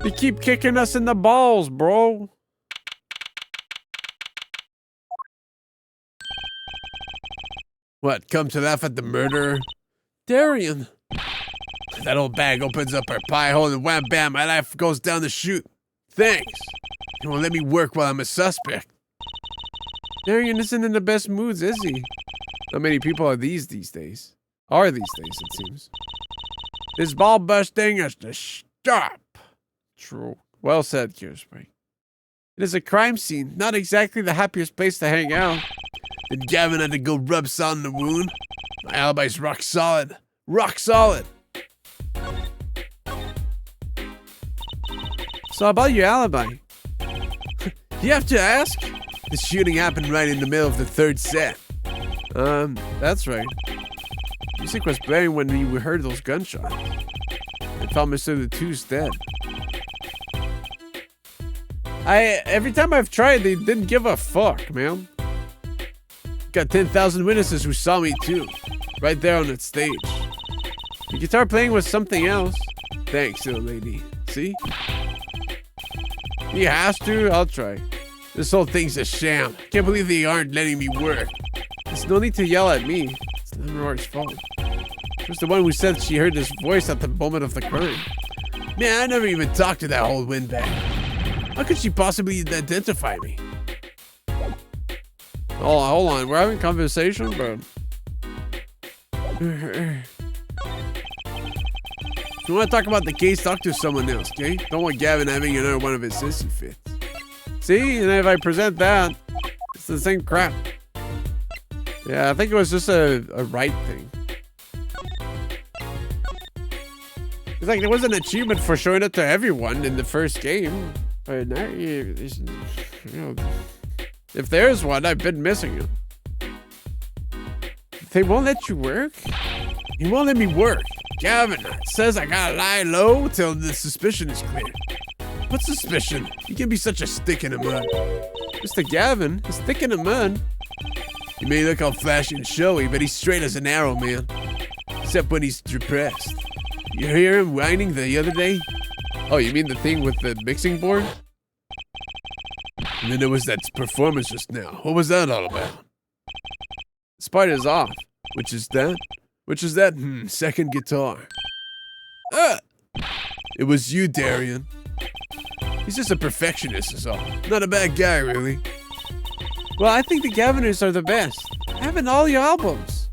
They keep kicking us in the balls, bro. What, come to laugh at the murderer? Darian. That old bag opens up her pie hole and wham bam, my life goes down the chute. Thanks. You won't let me work while I'm a suspect. Darian isn't in the best moods, is he? Not many people are these days. It seems. This ball busting has to stop. True. Well said, Gearspring. It is a crime scene, not exactly the happiest place to hang out. Then Gavin had to go rub salt in the wound. My alibi's rock solid. Rock solid! So about your alibi? You have to ask? The shooting happened right in the middle of the third set. That's right. Music was playing when we heard those gunshots. I thought Mr. the Two's dead. Every time I've tried, they didn't give a fuck, man. Got 10,000 witnesses who saw me too. Right there on that stage. The guitar playing was something else. Thanks, little lady. See? He has to? I'll try. This whole thing's a sham. Can't believe they aren't letting me work. There's no need to yell at me. It's Lemuroir's fault. She was the one who said she heard this voice at the moment of the crime. Man, I never even talked to that whole windbag. How could she possibly identify me? Oh, hold on. We're having a conversation, bro. If you want to talk about the case, talk to someone else, okay? Don't want Gavin having another one of his sissy fits. See? And if I present that, it's the same crap. Yeah, I think it was just a right thing. It's like there was an achievement for showing it to everyone in the first game. But now, you know, if there's one, I've been missing it. They won't let you work? He won't let me work. Gavin says I gotta lie low till the suspicion is clear. What suspicion? You can be such a stick in the mud. Mr. Gavin, a stick in the mud? He may look all flashy and showy, but he's straight as an arrow, man. Except when he's depressed. You hear him whining the other day? Oh, you mean the thing with the mixing board? And then there was that performance just now. What was that all about? Spider's off. Which is that? Which is that? Second guitar. It was you, Darian. He's just a perfectionist is all. Not a bad guy, really. Well, I think the Gaviners are the best. I have in all your albums.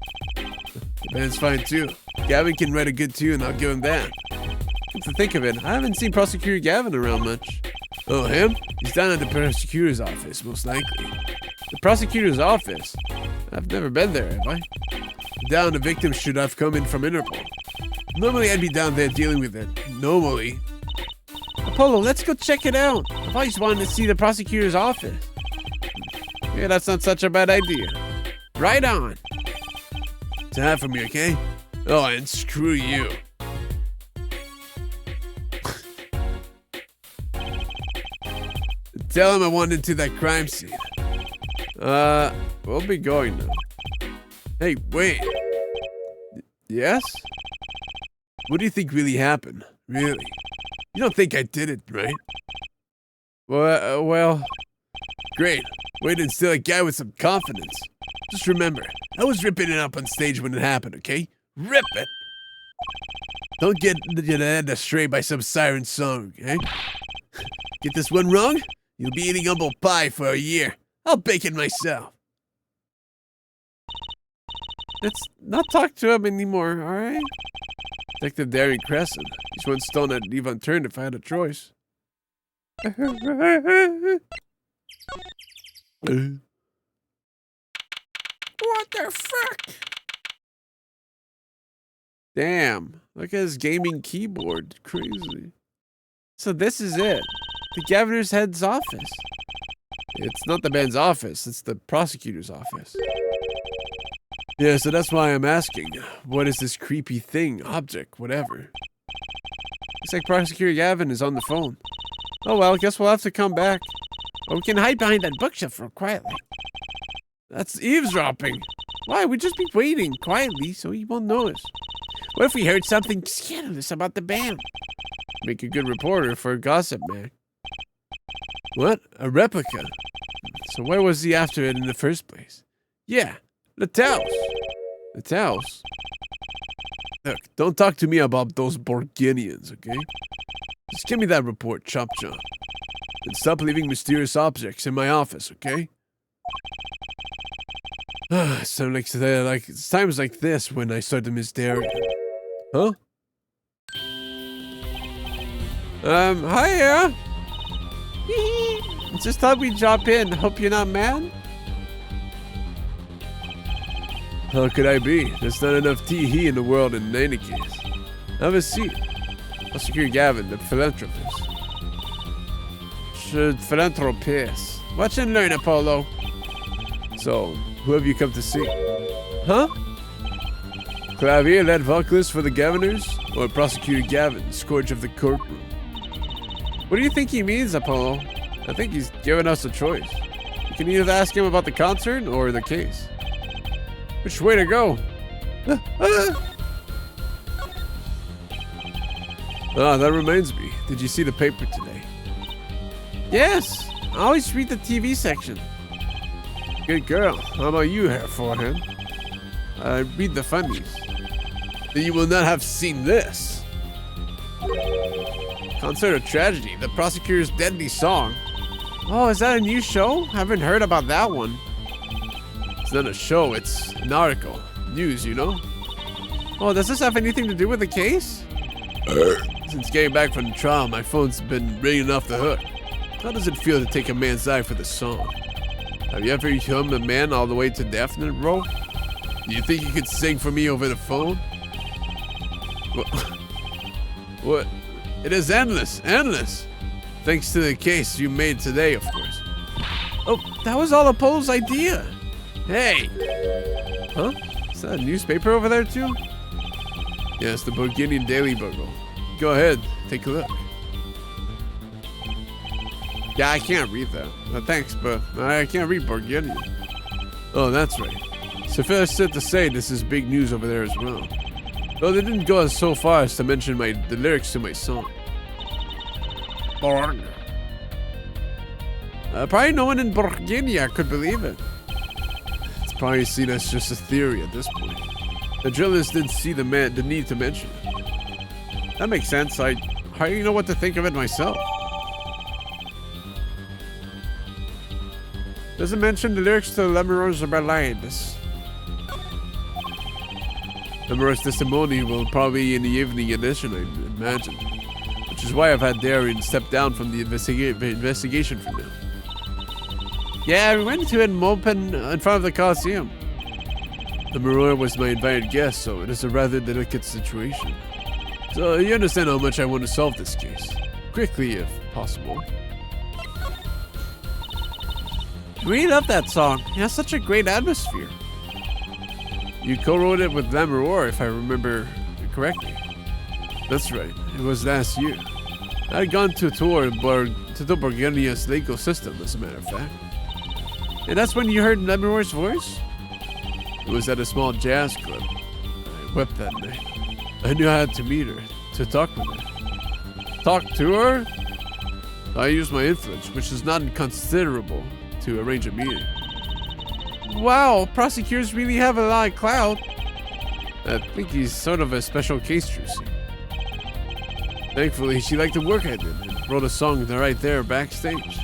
Band's fine too. Gavin can write a good tune, I'll give him that. Come to think of it, I haven't seen Prosecutor Gavin around much. Oh, him? He's down at the prosecutor's office, most likely. The prosecutor's office? I've never been there, have I? Down, the victim should have come in from Interpol. Normally I'd be down there dealing with it. Normally. Apollo, let's go check it out. I've always wanted to see the prosecutor's office. Yeah, that's not such a bad idea. Right on. Time for me, okay? Oh, and screw you. Tell him I wanted to that crime scene. We'll be going now. Hey, wait. Yes? What do you think really happened? Really? You don't think I did it, right? Well... Great. Way to instill a guy with some confidence. Just remember, I was ripping it up on stage when it happened, okay? Rip it! Don't get your head astray by some siren song, okay? Get this one wrong? You'll be eating humble pie for a year. I'll bake it myself. Let's not talk to him anymore, alright? Detective Darren Crescent. He's one stone I'd leave unturned if I had a choice. What the fuck? Damn, look at his gaming keyboard. Crazy. So this is it. The governor's head's office. It's not the man's office, it's the prosecutor's office. Yeah, so that's why I'm asking. What is this creepy thing, object, whatever? Looks like Prosecutor Gavin is on the phone. Oh well, guess we'll have to come back. Or we can hide behind that bookshelf real quietly. That's eavesdropping. Why? We'd just be waiting quietly so he won't notice. What if we heard something scandalous about the band? Make a good reporter for a gossip mag. What? A replica? So where was he after it in the first place? Yeah, the house. The house? Look, don't talk to me about those Borginians, okay? Just give me that report, Chomp Chomp. And stop leaving mysterious objects in my office, okay? It's times like this when I start to miss Darren. Huh? Hiya! Just thought we'd drop in. Hope you're not mad? How could I be? There's not enough tea in the world in any case. Have a seat. Prosecutor Gavin, the philanthropist. Philanthropist. Watch and learn, Apollo. So, who have you come to see? Huh? Clavier, lead vocalist for the Governors? Or Prosecutor Gavin, scourge of the courtroom? What do you think he means, Apollo? I think he's giving us a choice. You can either ask him about the concert or the case. Which way to go? That reminds me. Did you see the paper today? Yes. I always read the TV section. Good girl. How about you, Hair Forehead? I read the funnies. Then you will not have seen this. Concert of Tragedy, the prosecutor's deadly song. Oh, is that a new show? Haven't heard about that one. It's not a show, it's an article. News, you know? Oh, does this have anything to do with the case? Since getting back from the trial, my phone's been ringing off the hook. How does it feel to take a man's eye for the song? Have you ever hummed a man all the way to definite row? Do you think you could sing for me over the phone? What? It is endless, endless. Thanks to the case you made today, of course. Oh, that was all Apollo's idea. Hey! Huh? Is that a newspaper over there too? Yes, the Burgundian Daily Bugle. Go ahead, take a look. Yeah, I can't read that. Thanks, but I can't read Burgundian. Oh, that's right. Suffice it to say, this is big news over there as well. Though they didn't go so far as to mention the lyrics to my song. Borg. Probably no one in Burgundia could believe it. It's probably seen as just a theory at this point. The journalists didn't see the need to mention it. That makes sense. I hardly know what to think of it myself. Doesn't mention the lyrics to L'Amoureux Ballades. Lemur's testimony will probably be in the evening edition, I imagine. Which is why I've had Darren step down from the investigation for now. Yeah, we went to an open in front of the Coliseum. The Marauder was my invited guest, so it is a rather delicate situation. So you understand how much I want to solve this case. Quickly, if possible. We love that song. It has such a great atmosphere. You co-wrote it with Lamoureux, if I remember correctly. That's right. It was last year. I had gone to a tour to the Burgundia's legal system, as a matter of fact. And that's when you heard Lamoureux's voice? It was at a small jazz club. I wept that night. I knew I had to meet her, to talk with her. Talk to her? I used my influence, which is not inconsiderable, to arrange a meeting. Wow, prosecutors really have a lot of clout. I think he's sort of a special case, Trucy. Thankfully, she liked the work I did and wrote a song right there backstage.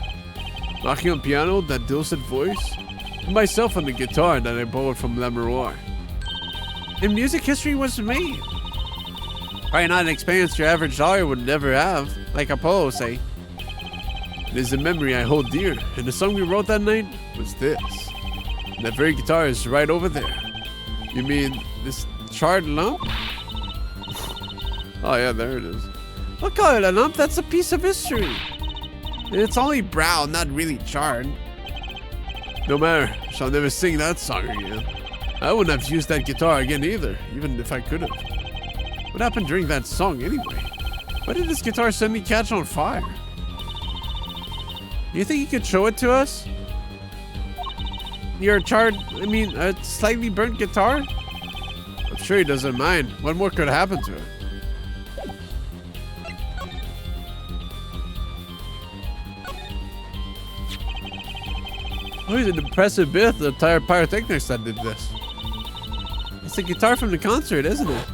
Maki on piano, that dulcet voice, and myself on the guitar that I borrowed from Lamoureux. And music history was made. Probably not an experience your average lawyer would never have, like Apollo say. It is a memory I hold dear, and the song we wrote that night was this. And that very guitar is right over there. You mean this charred lump? Oh yeah, there it is. Don't call it a lump, that's a piece of history. It's only brown, not really charred. No matter, I shall never sing that song again. I wouldn't have used that guitar again either, even if I could have. What happened during that song anyway? Why did this guitar suddenly catch on fire? You think you could show it to us? Your a slightly burnt guitar? I'm sure he doesn't mind. What more could happen to it? Oh, he's an impressive bit. The entire pyrotechnics that did this. It's a guitar from the concert, isn't it?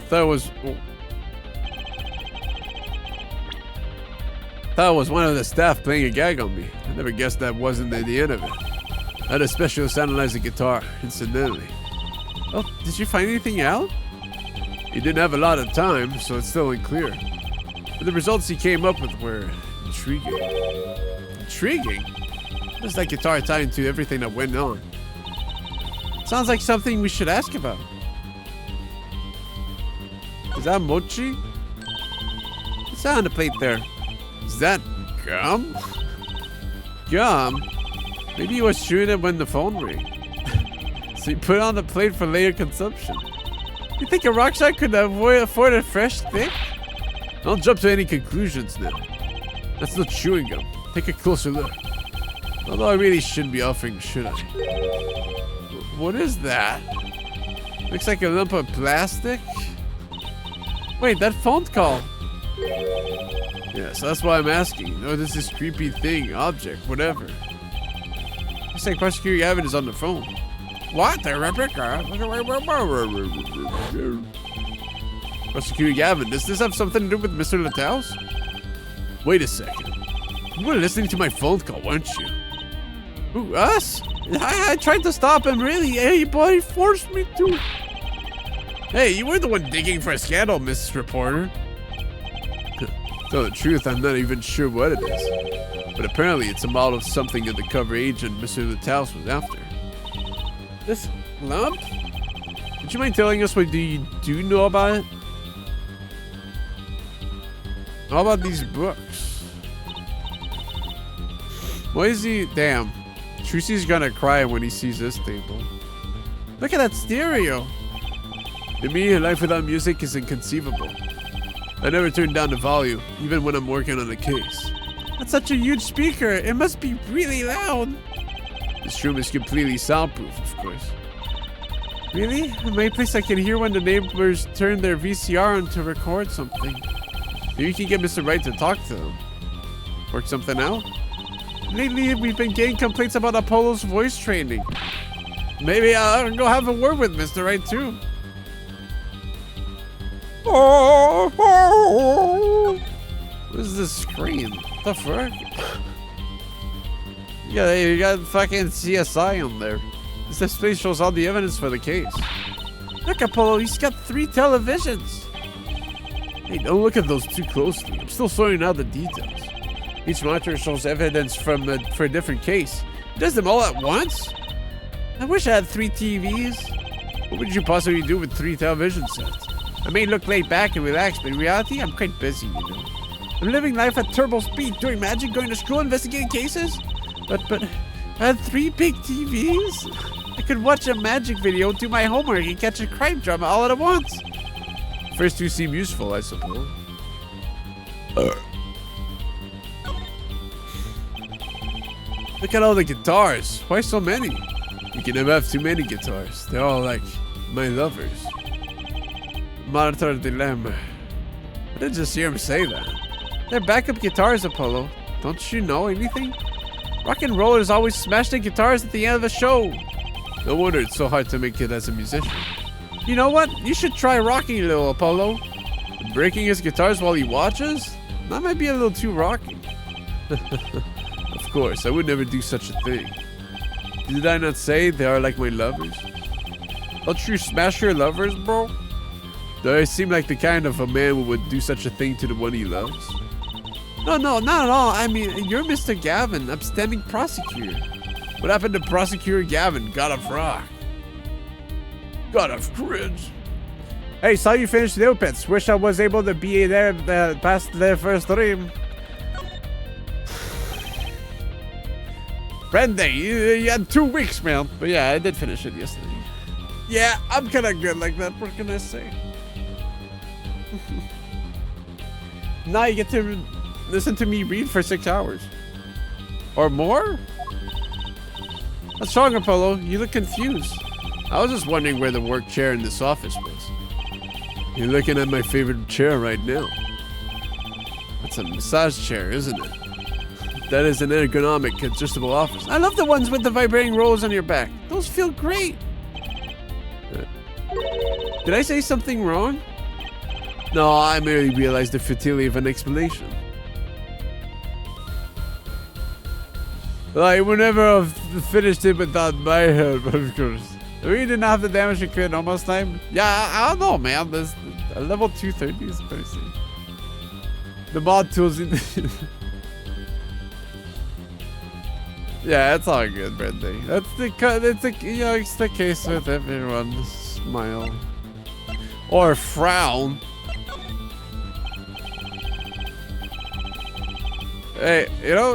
That was one of the staff playing a gag on me. I never guessed that wasn't the end of it. I had a specialist analyze the guitar, incidentally. Oh, did you find anything out? He didn't have a lot of time, so it's still unclear. But the results he came up with were intriguing. Intriguing? What does that guitar tie into everything that went on? Sounds like something we should ask about. Is that mochi? What's that on the plate there? Is that gum? Gum? Maybe he was chewing it when the phone rang. So he put it on the plate for later consumption. You think a rock star could afford a fresh stick? Don't jump to any conclusions now. That's not chewing gum. Take a closer look. Although I really shouldn't be offering, should I? What is that? Looks like a lump of plastic. Wait, that phone call. Yeah, so that's why I'm asking. Oh, this is creepy thing, object, whatever. Looks like Prosecutor Gavin is on the phone. What? The replica? Prosecutor Gavin, does this have something to do with Mr. Little's? Wait a second. You were listening to my phone call, weren't you? Who, us? I tried to stop him, really. Hey, but he forced me to. Hey, you were the one digging for a scandal, Mrs. Reporter. To tell the truth, I'm not even sure what it is. But apparently it's a model of something that the cover agent, Mr. Little's, was after. This lump? Would you mind telling us what you do know about it? How about these books? Why is he... Damn. Trucy's gonna cry when he sees this table. Look at that stereo. To me, life without music is inconceivable. I never turn down the volume, even when I'm working on a case. That's such a huge speaker. It must be really loud. This room is completely soundproof, of course. Really? In my place, I can hear when the neighbors turn their VCR on to record something. Maybe you can get Mr. Wright to talk to them. Work something out? Lately, we've been getting complaints about Apollo's voice training. Maybe I'll go have a word with Mr. Wright, too. What is this scream? What the fuck? Yeah, you got fucking CSI on there. This display shows all the evidence for the case. Look, Apollo, he's got 3 televisions. Hey, don't look at those too closely. I'm still sorting out the details. Each monitor shows evidence for a different case. He does them all at once? I wish I had 3 TVs. What would you possibly do with 3 television sets? I may look laid back and relaxed, but in reality, I'm quite busy, you know. I'm living life at turbo speed, doing magic, going to school, investigating cases. But I had 3 big TVs? I could watch a magic video, do my homework, and catch a crime drama all at once. First 2 seem useful, I suppose. Look at all the guitars. Why so many? You can never have too many guitars. They're all like my lovers. Monitor dilemma. I didn't just hear him say that. They're backup guitars, Apollo. Don't you know anything? Rock and rollers always smash their guitars at the end of a show. No wonder it's so hard to make it as a musician. You know what? You should try rocking a little, Apollo. Breaking his guitars while he watches? That might be a little too rocky. Of course, I would never do such a thing. Did I not say they are like my lovers? Don't you smash your lovers, bro? Do I seem like the kind of a man who would do such a thing to the one he loves? No, not at all. I mean, you're Mr. Gavin, upstanding prosecutor. What happened to Prosecutor Gavin? God of rock. God of cringe. Hey, saw you finish the Neopets. Wish I was able to be there past the first stream. Brandy, you had 2 weeks, man. But yeah, I did finish it yesterday. Yeah, I'm kind of good like that. What can I say? Now you get to listen to me read for 6 hours. Or more? What's wrong, Apollo? You look confused. I was just wondering where the work chair in this office was. You're looking at my favorite chair right now. That's a massage chair, isn't it? That is an ergonomic, adjustable office. I love the ones with the vibrating rolls on your back. Those feel great. Did I say something wrong? No, I merely realized the futility of an explanation. I would never have finished it without my help, of course. We didn't have the damage to crit almost time. Yeah, I don't know, man. This level 230 is crazy. The mod tools in. Yeah, it's all good, Brandy. It's the case with everyone. Smile or frown. Hey, you know,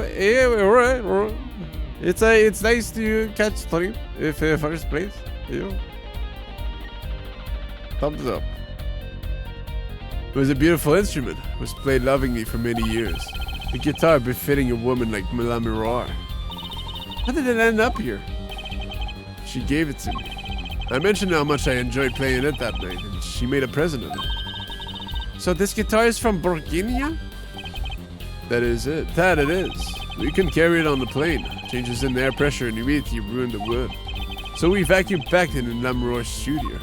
it's nice to catch stream if first place. You know, thumbs up. It was a beautiful instrument. It was played lovingly for many years. A guitar befitting a woman like Madame Miroir. How did it end up here? She gave it to me. I mentioned how much I enjoyed playing it that night, and she made a present of it. So this guitar is from Burguinia? That is it. That it is. We can carry it on the plane. Changes in the air pressure and immediately ruin the wood. So we vacuum packed it in Lamoureux's studio.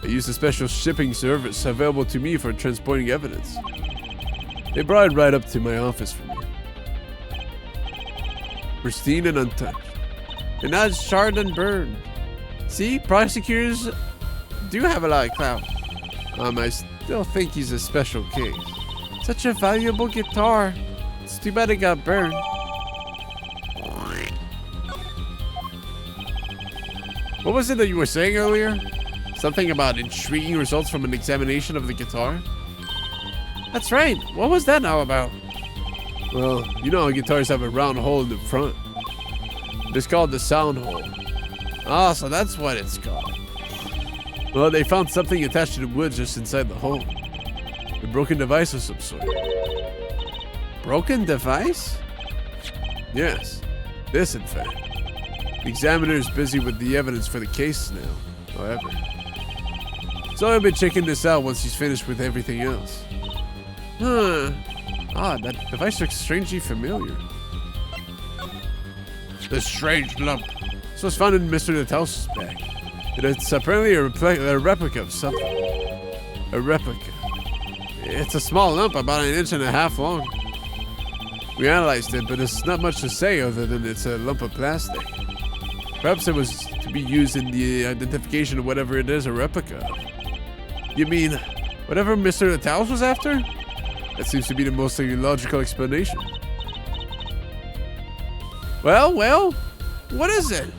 I used a special shipping service available to me for transporting evidence. They brought it right up to my office for me. Pristine and untouched. And now it's charred and burned. See, prosecutors do have a lot of clout. I still think he's a special case. Such a valuable guitar. It's too bad it got burned. What was it that you were saying earlier? Something about intriguing results from an examination of the guitar? That's right. What was that now about? Well, you know how guitars have a round hole in the front. It's called the sound hole. Ah, so that's what it's called. Well, they found something attached to the wood just inside the hole. A broken device of some sort. Broken device? Yes. This, in fact. The examiner is busy with the evidence for the case now, however. So I'll be checking this out once he's finished with everything else. Huh. Ah, that device looks strangely familiar. The strange lump. This was found in Mr. Nathaus's bag. It's apparently a replica of something. A replica. It's a small lump, about 1.5 inches long. We analyzed it, but there's not much to say other than it's a lump of plastic. Perhaps it was to be used in the identification of whatever it is a replica of. You mean, whatever Mr. Taos was after? That seems to be the most logical explanation. Well, what is it?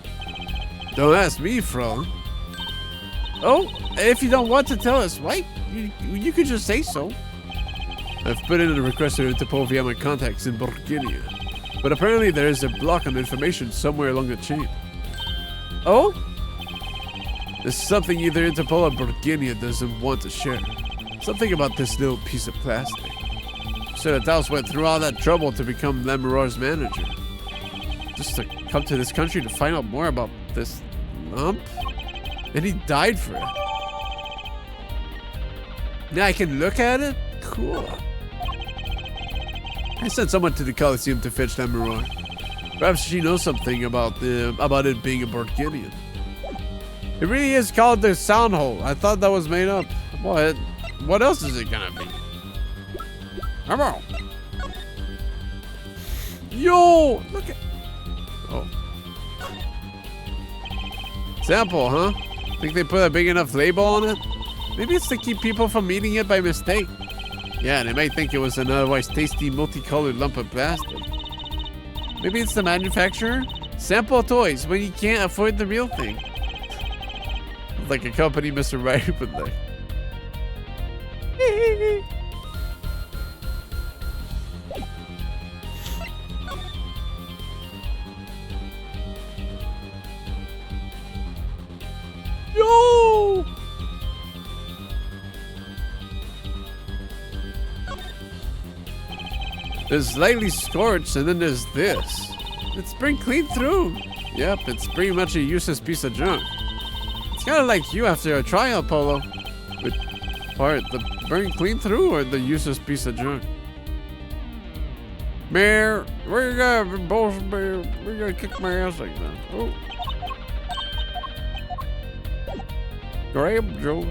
Don't ask me, Frog. Oh, if you don't want to tell us, why? You could just say so. I've put in a request to Interpol via my contacts in Burkina. But apparently there is a block on information somewhere along the chain. Oh? There's something either Interpol or Burkina doesn't want to share. Something about this little piece of plastic. So the Taos went through all that trouble to become Lamoureux's manager. Just to come to this country to find out more about this lump? And he died for it. Now I can look at it? Cool. I sent someone to the Coliseum to fetch Lamoureux. Perhaps she knows something about it being a Burkinian. It really is called the sound hole. I thought that was made up. What else is it gonna be? Come on. Yo, look at. Oh. Sample, huh? Think they put a big enough label on it? Maybe it's to keep people from eating it by mistake. Yeah, they might think it was an otherwise tasty, multicolored lump of plastic. Maybe it's the manufacturer? Sample toys when you can't afford the real thing. Like a company Mr. Right would like. Yo! There's slightly scorched, and then there's this. It's burned clean through. Yep, it's pretty much a useless piece of junk. It's kind of like you after a trial, Polo. With part, the burned clean through or the useless piece of junk? Man, we're gonna kick my ass like that. Oh. Grab juice.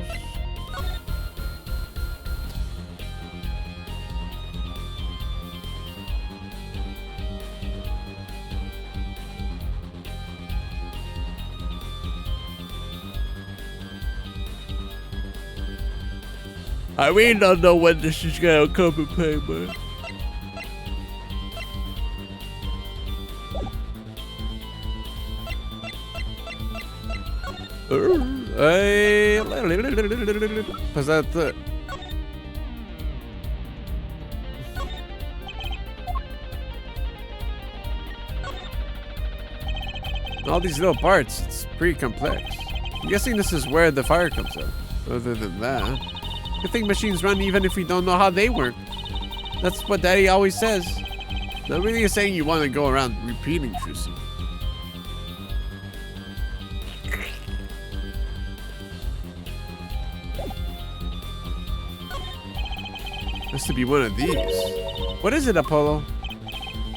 I really don't know when this is gonna come and pay, man. Was that the... All these little parts, it's pretty complex. I'm guessing this is where the fire comes out. Other than that, I think machines run even if we don't know how they work. That's what Daddy always says. Not really saying you want to go around repeating Trucy. Has to be one of these. What is it, Apollo?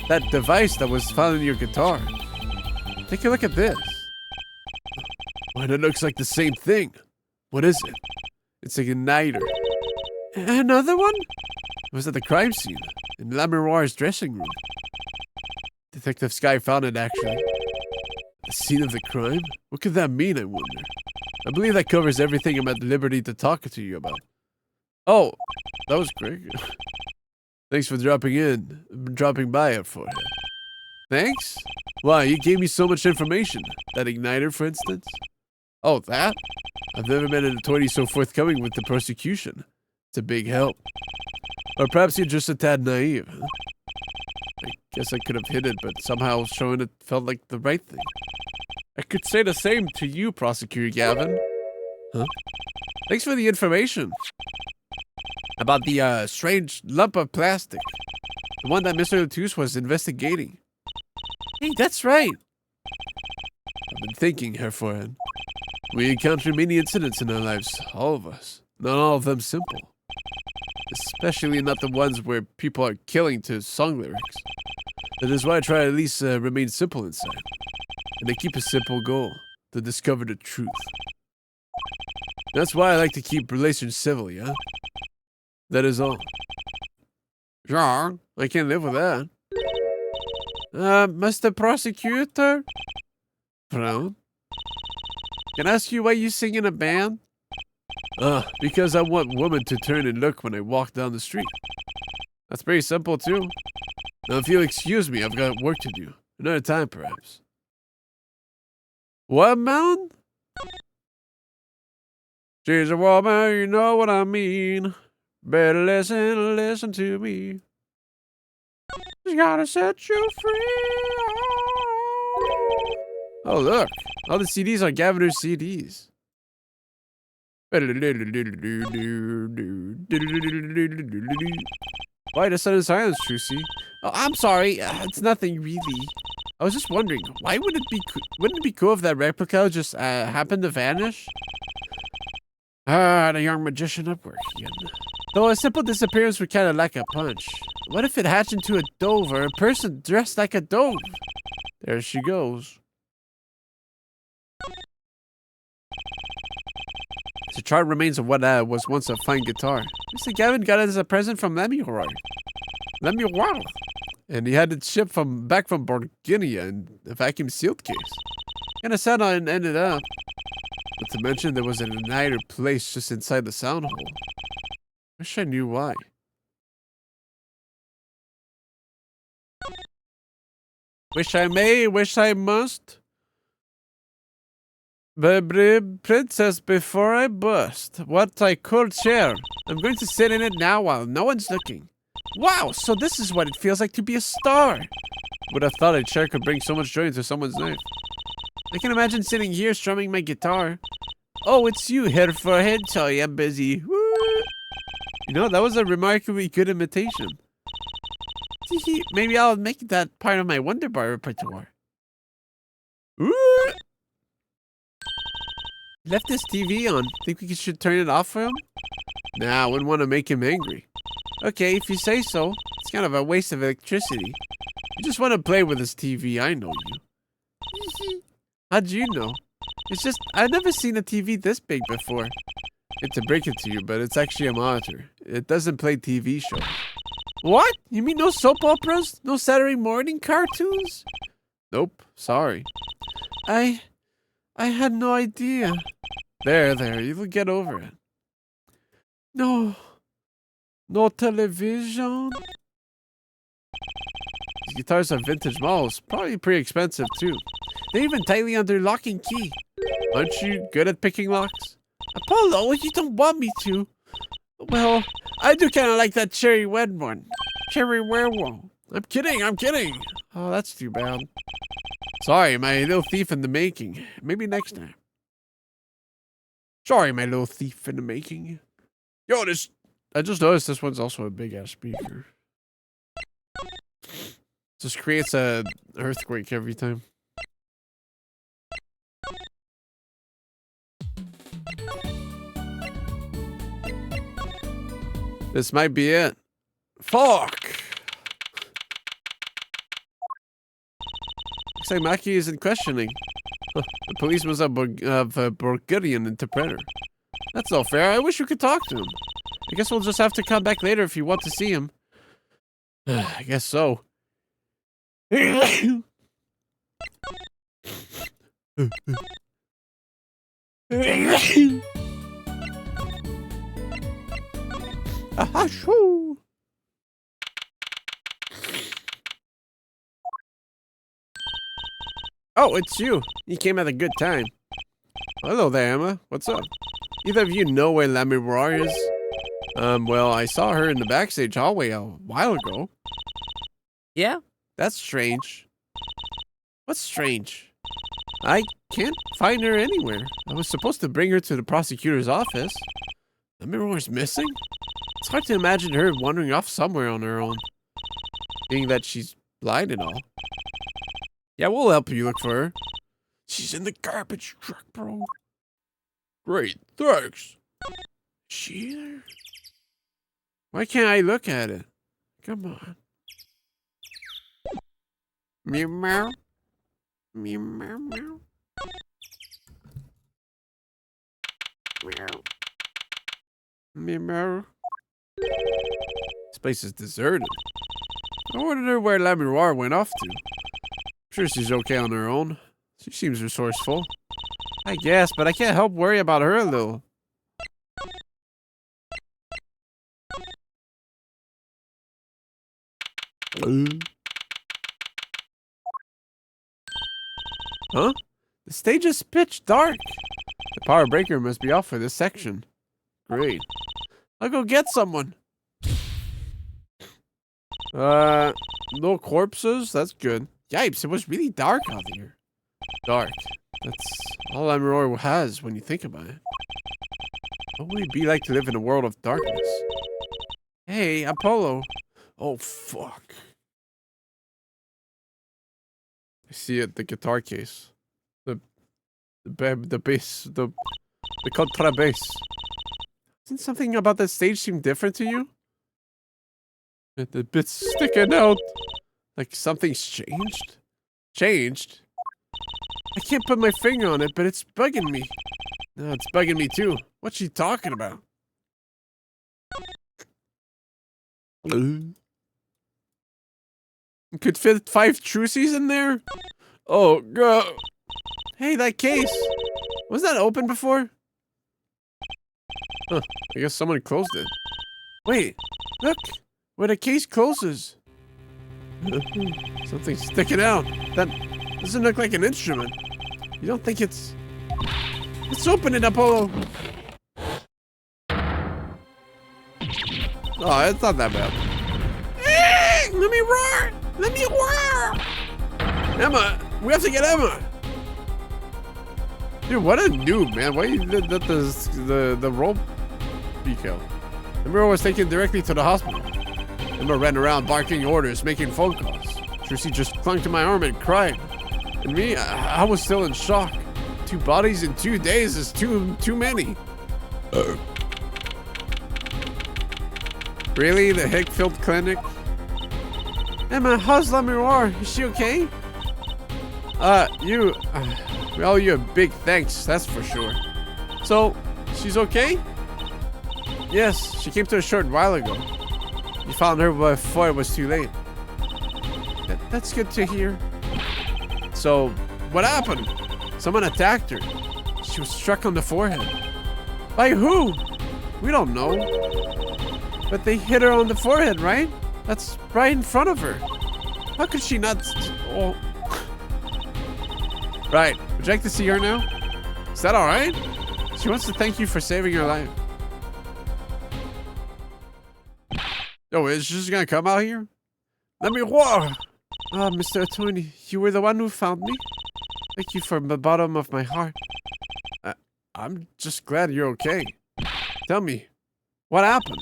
That device that was found in your guitar. Take a look at this. Why, that looks like the same thing. What is it? It's an igniter. Another one? It was at the crime scene, in Lamoureux's dressing room. Detective Sky found it, actually. The scene of the crime? What could that mean, I wonder? I believe that covers everything I'm at liberty to talk to you about. Oh, that was quick. Thanks for dropping by it for it. Thanks? Why, you gave me so much information. That igniter, for instance? Oh, that? I've never met an attorney so forthcoming with the prosecution. It's a big help. Or perhaps you're just a tad naive. Huh? I guess I could have hid it, but somehow showing it felt like the right thing. I could say the same to you, Prosecutor Gavin. Huh? Thanks for the information. About the strange lump of plastic. The one that Mr. Latouche was investigating. Hey, that's right. I've been thinking, Herr Forehead. We encounter many incidents in our lives, all of us. Not all of them simple. Especially not the ones where people are killing to song lyrics. That is why I try to at least remain simple inside. And I keep a simple goal, to discover the truth. That's why I like to keep relations civil, yeah? That is all. Sure, I can't live with that. Mr. Prosecutor? Frown. Can I ask you why you sing in a band? Because I want women to turn and look when I walk down the street. That's pretty simple, too. Now, if you'll excuse me, I've got work to do. Another time, perhaps. What, man? She's a woman, you know what I mean. Better listen to me. She's gotta set you free. Oh, look. All the CDs are Gaviner's CDs. Why the sudden silence, Trucy? Oh, I'm sorry. It's nothing really. I was just wondering, why wouldn't it be cool if that replica just happened to vanish? The young magician at work again. Though a simple disappearance would kind of lack a punch. What if it hatched into a dove or a person dressed like a dove? There she goes. The charred remains of what was once a fine guitar. Mr. Gavin got it as a present from Lemuroy. And he had it shipped back from Borginia in a vacuum-sealed case. Kinda sad how it ended up. Not to mention there was an igniter placed just inside the sound hole. Wish I knew why. Wish I may, wish I must. Princess, before I bust. What I could share. I'm going to sit in it now while no one's looking. Wow, so this is what it feels like to be a star. Would have thought a chair could bring so much joy into someone's life. I can imagine sitting here strumming my guitar. Oh, it's you, Herr Forehead. Sorry, I'm busy. Woo. You know, that was a remarkably good imitation. Maybe I'll make that part of my Wonder Bar repertoire. Woo. Left this TV on. Think we should turn it off for him? Nah, I wouldn't want to make him angry. Okay, if you say so. It's kind of a waste of electricity. You just want to play with this TV, I know you. How'd you know? It's just, I've never seen a TV this big before. Hate to break it to you, but it's actually a monitor. It doesn't play TV shows. What? You mean no soap operas? No Saturday morning cartoons? Nope, sorry. I had no idea. There, you'll get over it. No television? These guitars are vintage models, probably pretty expensive too. They're even tightly under lock and key. Aren't you good at picking locks? Apollo, you don't want me to. Well, I do kind of like that cherry red one. Cherry werewolf. I'm kidding. Oh, that's too bad. Sorry, my little thief in the making. Maybe next time. Sorry, my little thief in the making. Yo, I just noticed this one's also a big-ass speaker. Just creates a earthquake every time. This might be it. Fuck! Looks like Maki isn't questioning. The police must have a Bulgarian interpreter. That's not fair. I wish we could talk to him. I guess we'll just have to come back later if you want to see him. I guess so. Ahashoo! Oh, it's you. You came at a good time. Hello there, Emma. What's up? Either of you know where Lamiroir is? Well, I saw her in the backstage hallway a while ago. Yeah? That's strange. What's strange? I can't find her anywhere. I was supposed to bring her to the prosecutor's office. Lamiroir's missing? It's hard to imagine her wandering off somewhere on her own. Being that she's blind and all. Yeah, we'll help you look for her. She's in the garbage truck, bro. Great, thanks. She there? Why can't I look at it? Come on. Meow meow. Meow meow meow. Meow. Meow meow. This place is deserted. I wonder where Lamiroir went off to. Sure, she's okay on her own. She seems resourceful. I guess, but I can't help worry about her a little. Huh? The stage is pitch dark. The power breaker must be off for this section. Great. I'll go get someone. No corpses? That's good. Yipes, it was really dark out here. Dark. That's all Aurora has when you think about it. What would it be like to live in a world of darkness? Hey, Apollo. Oh, fuck. I see it, the guitar case. The bass, the contrabass. Doesn't something about the stage seem different to you? The bits sticking out. Like something's changed? Changed? I can't put my finger on it, but it's bugging me. No, it's bugging me too. What's she talking about? Could fit 5 trucies in there? Oh, God. Hey, that case. Was that open before? Huh, I guess someone closed it. Wait, look. Where the case closes. Something's sticking out. That doesn't look like an instrument. You don't think it's... Let's open it, Apollo. Oh, it's not that bad. Let me roar! Let me roar! Emma! We have to get Emma! Dude, what a noob, man. Why you did the rope decal? Emma was taken directly to the hospital. Emma ran around barking orders, making phone calls. Trucy just clung to my arm and cried. And me, I was still in shock. 2 bodies in 2 days is too many. Really? The Hickfield Clinic? Emma, how's La Miroir? Is she okay? We owe you a big thanks, that's for sure. So, she's okay? Yes, she came to a short while ago. You found her before it was too late. That's good to hear. So, what happened? Someone attacked her. She was struck on the forehead. By who? We don't know. But they hit her on the forehead, right? That's right in front of her. How could she not... Oh. Right. Would you like to see her now? Is that alright? She wants to thank you for saving her life. Oh, is she just gonna come out here? Let me walk! Ah, Mr. Attorney, you were the one who found me? Thank you from the bottom of my heart. I'm just glad you're okay. Tell me, what happened?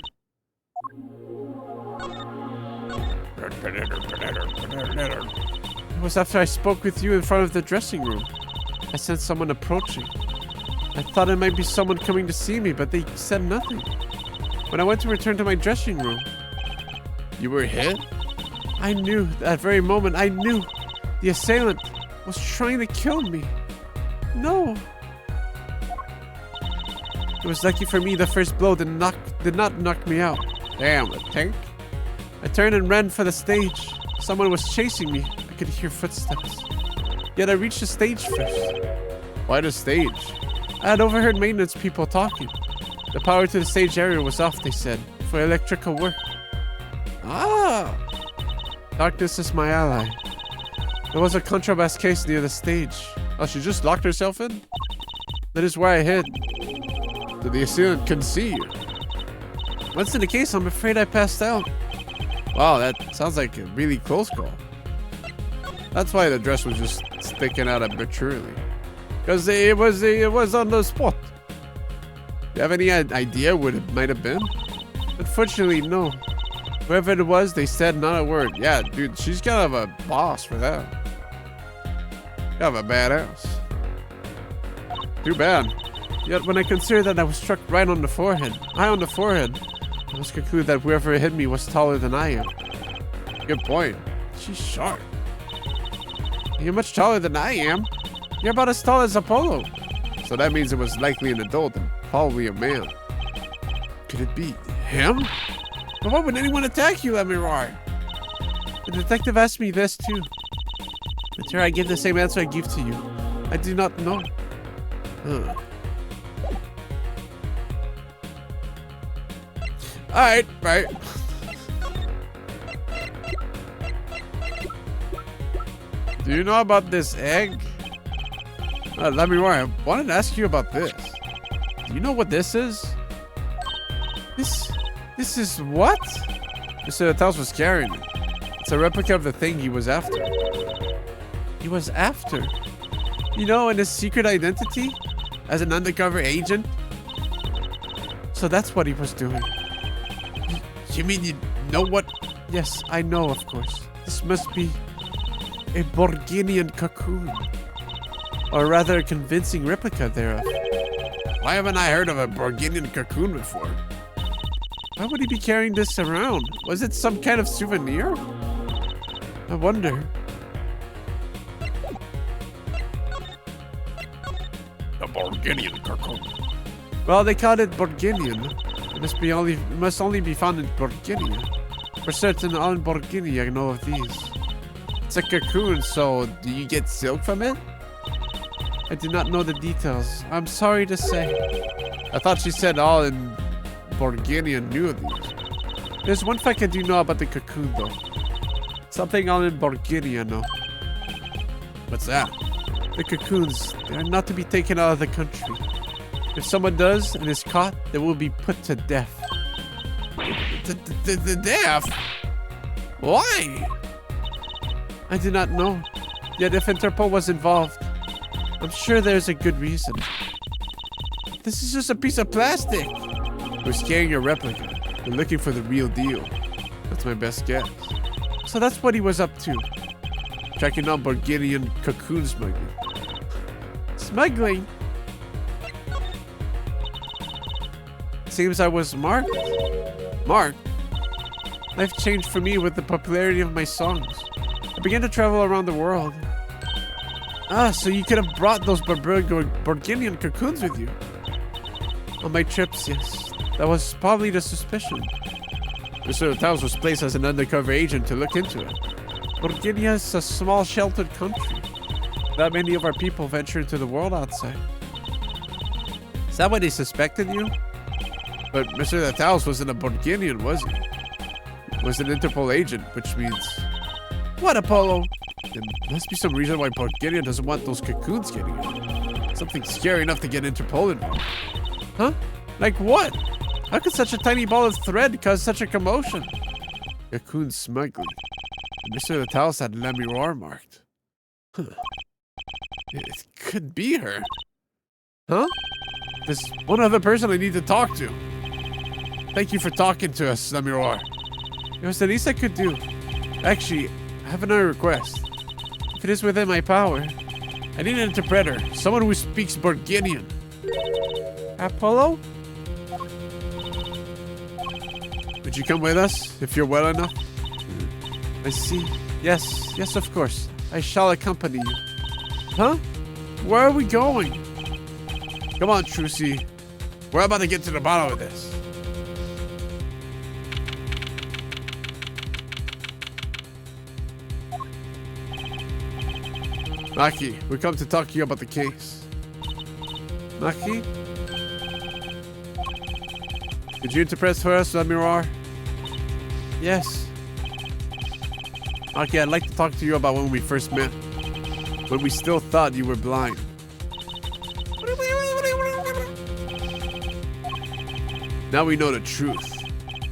It was after I spoke with you in front of the dressing room. I sensed someone approaching. I thought it might be someone coming to see me, but they said nothing. When I went to return to my dressing room... You were hit? I knew, that very moment, I knew the assailant was trying to kill me. No. It was lucky for me the first blow did not knock me out. Damn, a tank. I turned and ran for the stage. Someone was chasing me. I could hear footsteps. Yet I reached the stage first. Why the stage? I had overheard maintenance people talking. The power to the stage area was off, they said, for electrical work. Ah! Darkness is my ally. There was a contrabass case near the stage. Oh, she just locked herself in? That is where I hid. So the assailant couldn't see you. Once in the case, I'm afraid I passed out. Wow, that sounds like a really close call. That's why the dress was just sticking out arbitrarily. Because it was on the spot. Do you have any idea what it might have been? Unfortunately, no. Whoever it was, they said not a word. Yeah, dude, she's kind of a boss for that. Kind of a badass. Too bad. Yet when I consider that I was struck right on the forehead, I must conclude that whoever hit me was taller than I am. Good point. She's sharp. You're much taller than I am. You're about as tall as Apollo. So that means it was likely an adult and probably a man. Could it be him? But why would anyone attack you, Lemiroir? The detective asked me this too. But here I give the same answer I give to you. I do not know. Huh. Alright, right. Do you know about this egg? Let me know. I wanted to ask you about this. Do you know what this is? This is what? Mr. Tails was carrying it. It's a replica of the thing he was after. He was after? You know, in his secret identity? As an undercover agent? So that's what he was doing. You mean you know what? Yes, I know, of course. This must be a Borginian cocoon. Or rather, a convincing replica thereof. Why haven't I heard of a Borginian cocoon before? Why would he be carrying this around? Was it some kind of souvenir? I wonder. The Borginian cocoon. Well, they called it Borginian. It must only be found in Borginia. For certain, all in Borginia know of these. It's a cocoon, so do you get silk from it? I do not know the details. I'm sorry to say. I thought she said all in Borginia knew of these. There's one fact I do know about the cocoon, though. Something all in Borginia know. What's that? The cocoons, they are not to be taken out of the country. If someone does and is caught, they will be put to death. The death? Why? I do not know. Yet if Interpol was involved, I'm sure there's a good reason. This is just a piece of plastic. We're scaring a replica. We're looking for the real deal. That's my best guess. So that's what he was up to. Tracking down Borginian cocoon smuggling. Smuggling? Seems I was marked. Marked? Life changed for me with the popularity of my songs. I began to travel around the world. Ah, so you could have brought those Borginian cocoons with you. On my trips, yes. That was probably the suspicion. Mr. Tails was placed as an undercover agent to look into it. Borginia is a small, sheltered country. Not many of our people venture into the world outside. Is that why they suspected you? But Mr. Tails wasn't a Borginian, was he? He was an Interpol agent, which means... What, Apollo? There must be some reason why Borginia doesn't want those cocoons getting out. Something scary enough to get Interpol involved. Huh? Like what? How could such a tiny ball of thread cause such a commotion? Cocoon smuggling. Mr. Tails had La Miroir marked. Huh. It could be her. Huh? There's one other person I need to talk to. Thank you for talking to us, La Miroir. It was the least I could do. Actually, I have another request. If it is within my power, I need an interpreter. Someone who speaks Borginian. Apollo? Would you come with us, if you're well enough? I see. Yes, yes, of course. I shall accompany you. Huh? Where are we going? Come on, Trucy. We're about to get to the bottom of this. Maki, we come to talk to you about the case. Maki? Did you interpret for us, La Miroir? Yes. Maki, I'd like to talk to you about when we first met. When we still thought you were blind. Now we know the truth.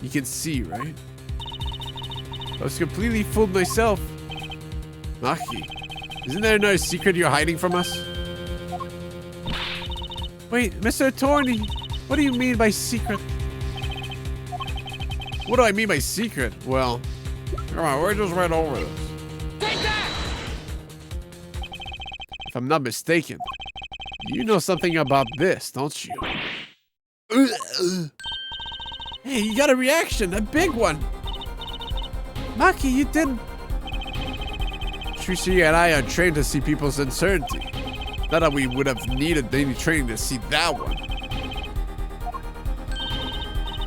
You can see, right? I was completely fooled myself. Maki, isn't there another secret you're hiding from us? Wait, Mr. Attorney, what do you mean by secret? What do I mean by secret? Well, come on, we're just right over this. Take that! If I'm not mistaken, you know something about this, don't you? Hey, you got a reaction, a big one. Maki, you didn't. Trucy and I are trained to see people's uncertainty. Not that we would have needed any training to see that one.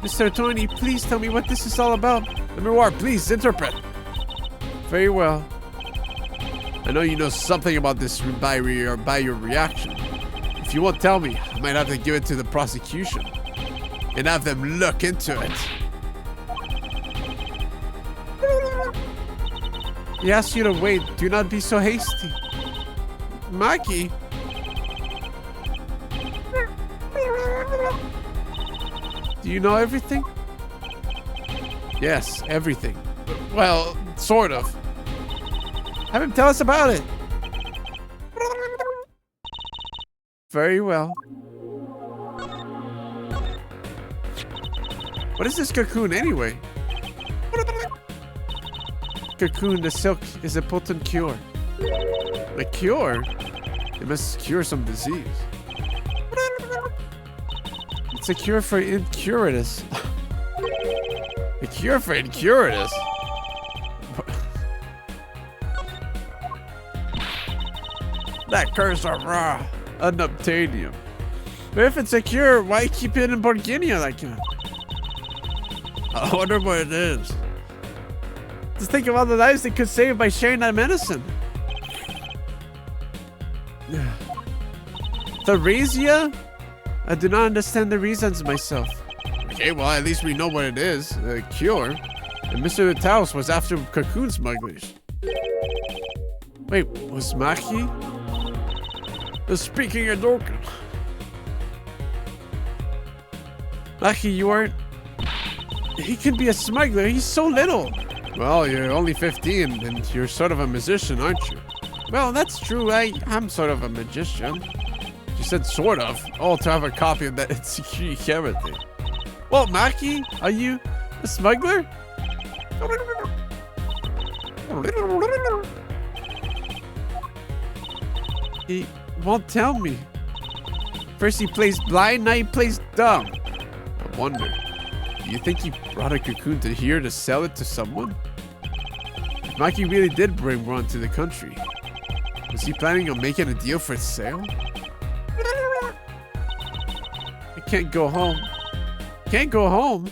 Mr. Attorney, please tell me what this is all about. The Miroir, please interpret. Very well. I know you know something about this by your reaction. If you won't tell me, I might have to give it to the prosecution and have them look into it. He asks you to wait. Do not be so hasty. Maki? Do you know everything? Yes, everything. Well, sort of. Have him tell us about it. Very well. What is this cocoon anyway? Cocoon, the silk is a potent cure. A cure? It must cure some disease. It's a cure for incuratus. A cure for incuratus? That curse are raw. Unobtainium. But if it's a cure, why keep it in Borginia like that? I wonder what it is. Just think of all the lives they could save by sharing that medicine. Theresia? I do not understand the reasons myself. Okay, well, at least we know what it is. A cure. And Mr. Taos was after cocoon smugglers. Wait, was Maki? Speaking of Dorkin. Maki, you aren't... He could be a smuggler. He's so little. Well, you're only 15, and you're sort of a musician, aren't you? Well, that's true. I'm sort of a magician. You said sort of. Oh, to have a copy of that security thing. Well, Maki, are you a smuggler? He won't tell me. First he plays blind, now he plays dumb. I wonder. Do you think he brought a cocoon to here to sell it to someone? If Maki really did bring one to the country, was he planning on making a deal for its sale? I can't go home. Can't go home?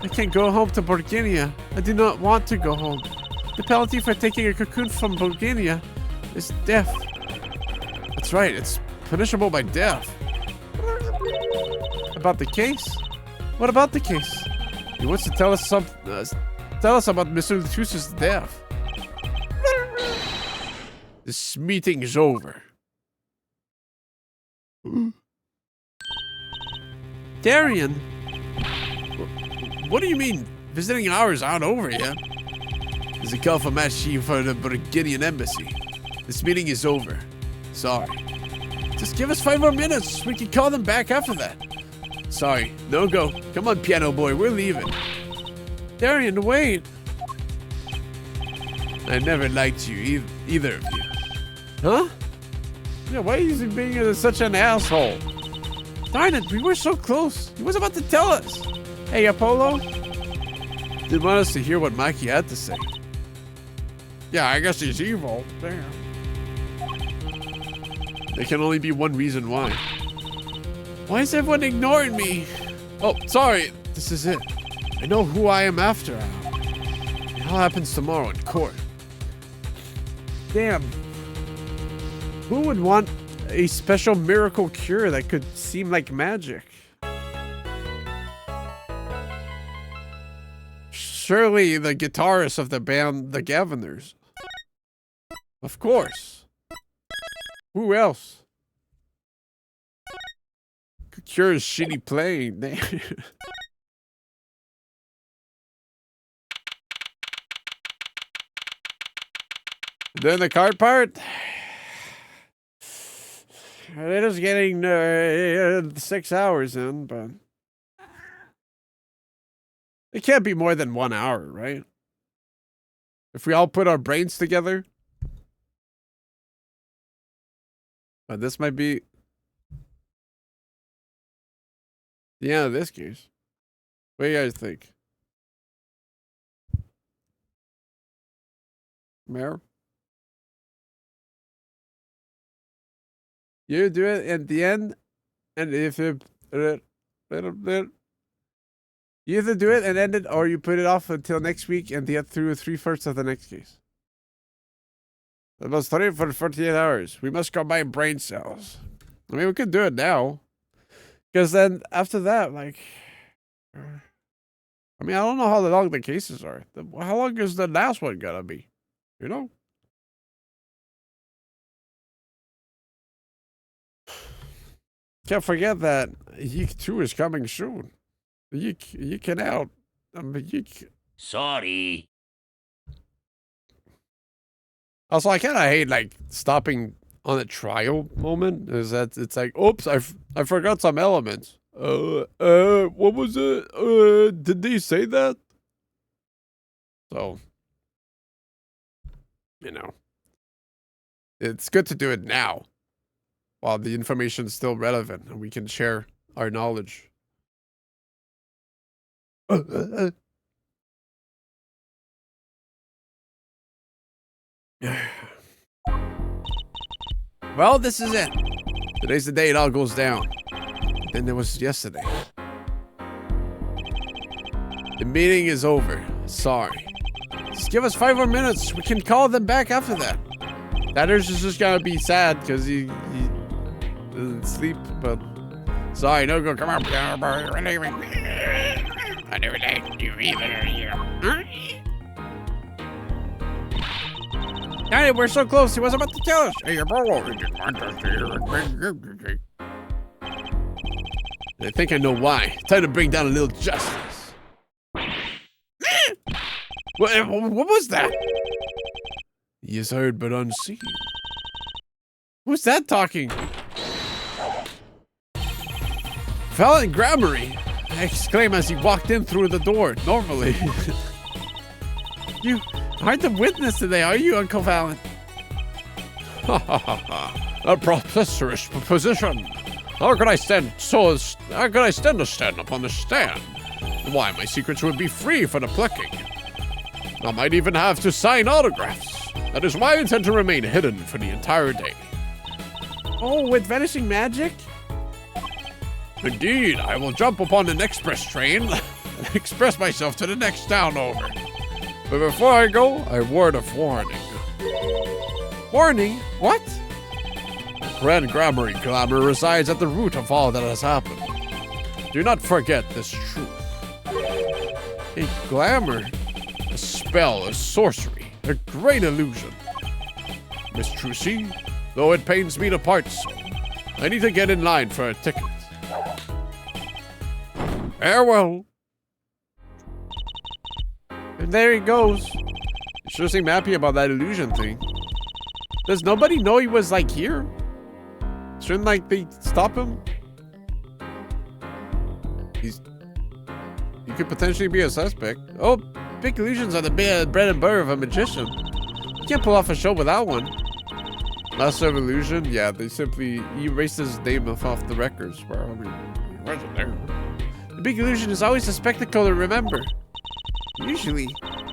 I can't go home to Borginia. I do not want to go home. The penalty for taking a cocoon from Borginia is death. That's right, it's punishable by death. About the case? What about the case? He wants to tell us tell us about Mr. Latus's death. This meeting is over. Darian! What do you mean? Visiting hours aren't over yet. There's a call for machine for the Burgundian embassy. This meeting is over. Sorry. Just give us 5 more minutes. We can call them back after that. Sorry. No go. Come on, piano boy. We're leaving. Darian, wait. I never liked you, either of you. Huh? Yeah, why is he being such an asshole? Darn it, we were so close. He was about to tell us. Hey, Apollo? Didn't want us to hear what Maki had to say. Yeah, I guess he's evil. Damn. There can only be one reason why. Why is everyone ignoring me? Oh, sorry. This is it. I know who I am after. It all happens tomorrow in court. Damn. Who would want a special miracle cure that could seem like magic? Surely the guitarist of the band, the Gaviners. Of course. Who else? Could cure his shitty playing. Then the card part. It is getting 6 hours in, but it can't be more than 1 hour, right? If we all put our brains together. But this might be the end of this case. What do you guys think? Mayor? You do it at the end, and if you You either do it and end it, or you put it off until next week and get through 3/4 of the next case. We must study for 48 hours. We must combine brain cells. I mean, we could do it now. Because then, after that, like... I mean, I don't know how long the cases are. How long is the last one gonna be? You know? Can't forget that Yeek 2 is coming soon. Yeek can out. I mean, Yeek... Sorry. Also, I kind of hate, like, stopping on a trial moment. Is that it's like, oops, I forgot some elements. What was it? Did they say that? So, you know, it's good to do it now while the information is still relevant and we can share our knowledge. Well, this is it. Today's the day it all goes down. Then there was yesterday. The meeting is over. Sorry. Just give us 5 more minutes. We can call them back after that. Datters is just gonna be sad because he doesn't sleep, but sorry, no go. Come on. I never liked you either. Hey, we're so close. He was about to tell us. Hey, I think I know why. Time to bring down a little justice. What was that? He is heard but unseen. Who's that talking? Fallon Grammary, I exclaim as he walked in through the door. Normally. You aren't the witness today, are you, Uncle Fallon? Ha ha ha ha. A professorish position. How could I stand to stand upon the stand? Why, my secrets would be free for the plucking. I might even have to sign autographs. That is why I intend to remain hidden for the entire day. Oh, with vanishing magic? Indeed, I will jump upon an express train and express myself to the next town over. But before I go, a word of warning. Warning? What? Grand Grammary glamour resides at the root of all that has happened. Do not forget this truth. A glamour, a spell, a sorcery, a great illusion. Miss Trucy, though it pains me to part so, I need to get in line for a ticket. Farewell. And there he goes. He sure seemed happy about that illusion thing. Does nobody know he was, like, here? Shouldn't, like, they stop him? He could potentially be a suspect. Oh, big illusions are the bread and butter of a magician. You can't pull off a show without one. Master of Illusion? Yeah, they simply erased his name off the records. Well, I mean, he wasn't there. The big illusion is always a spectacle to remember. Usually,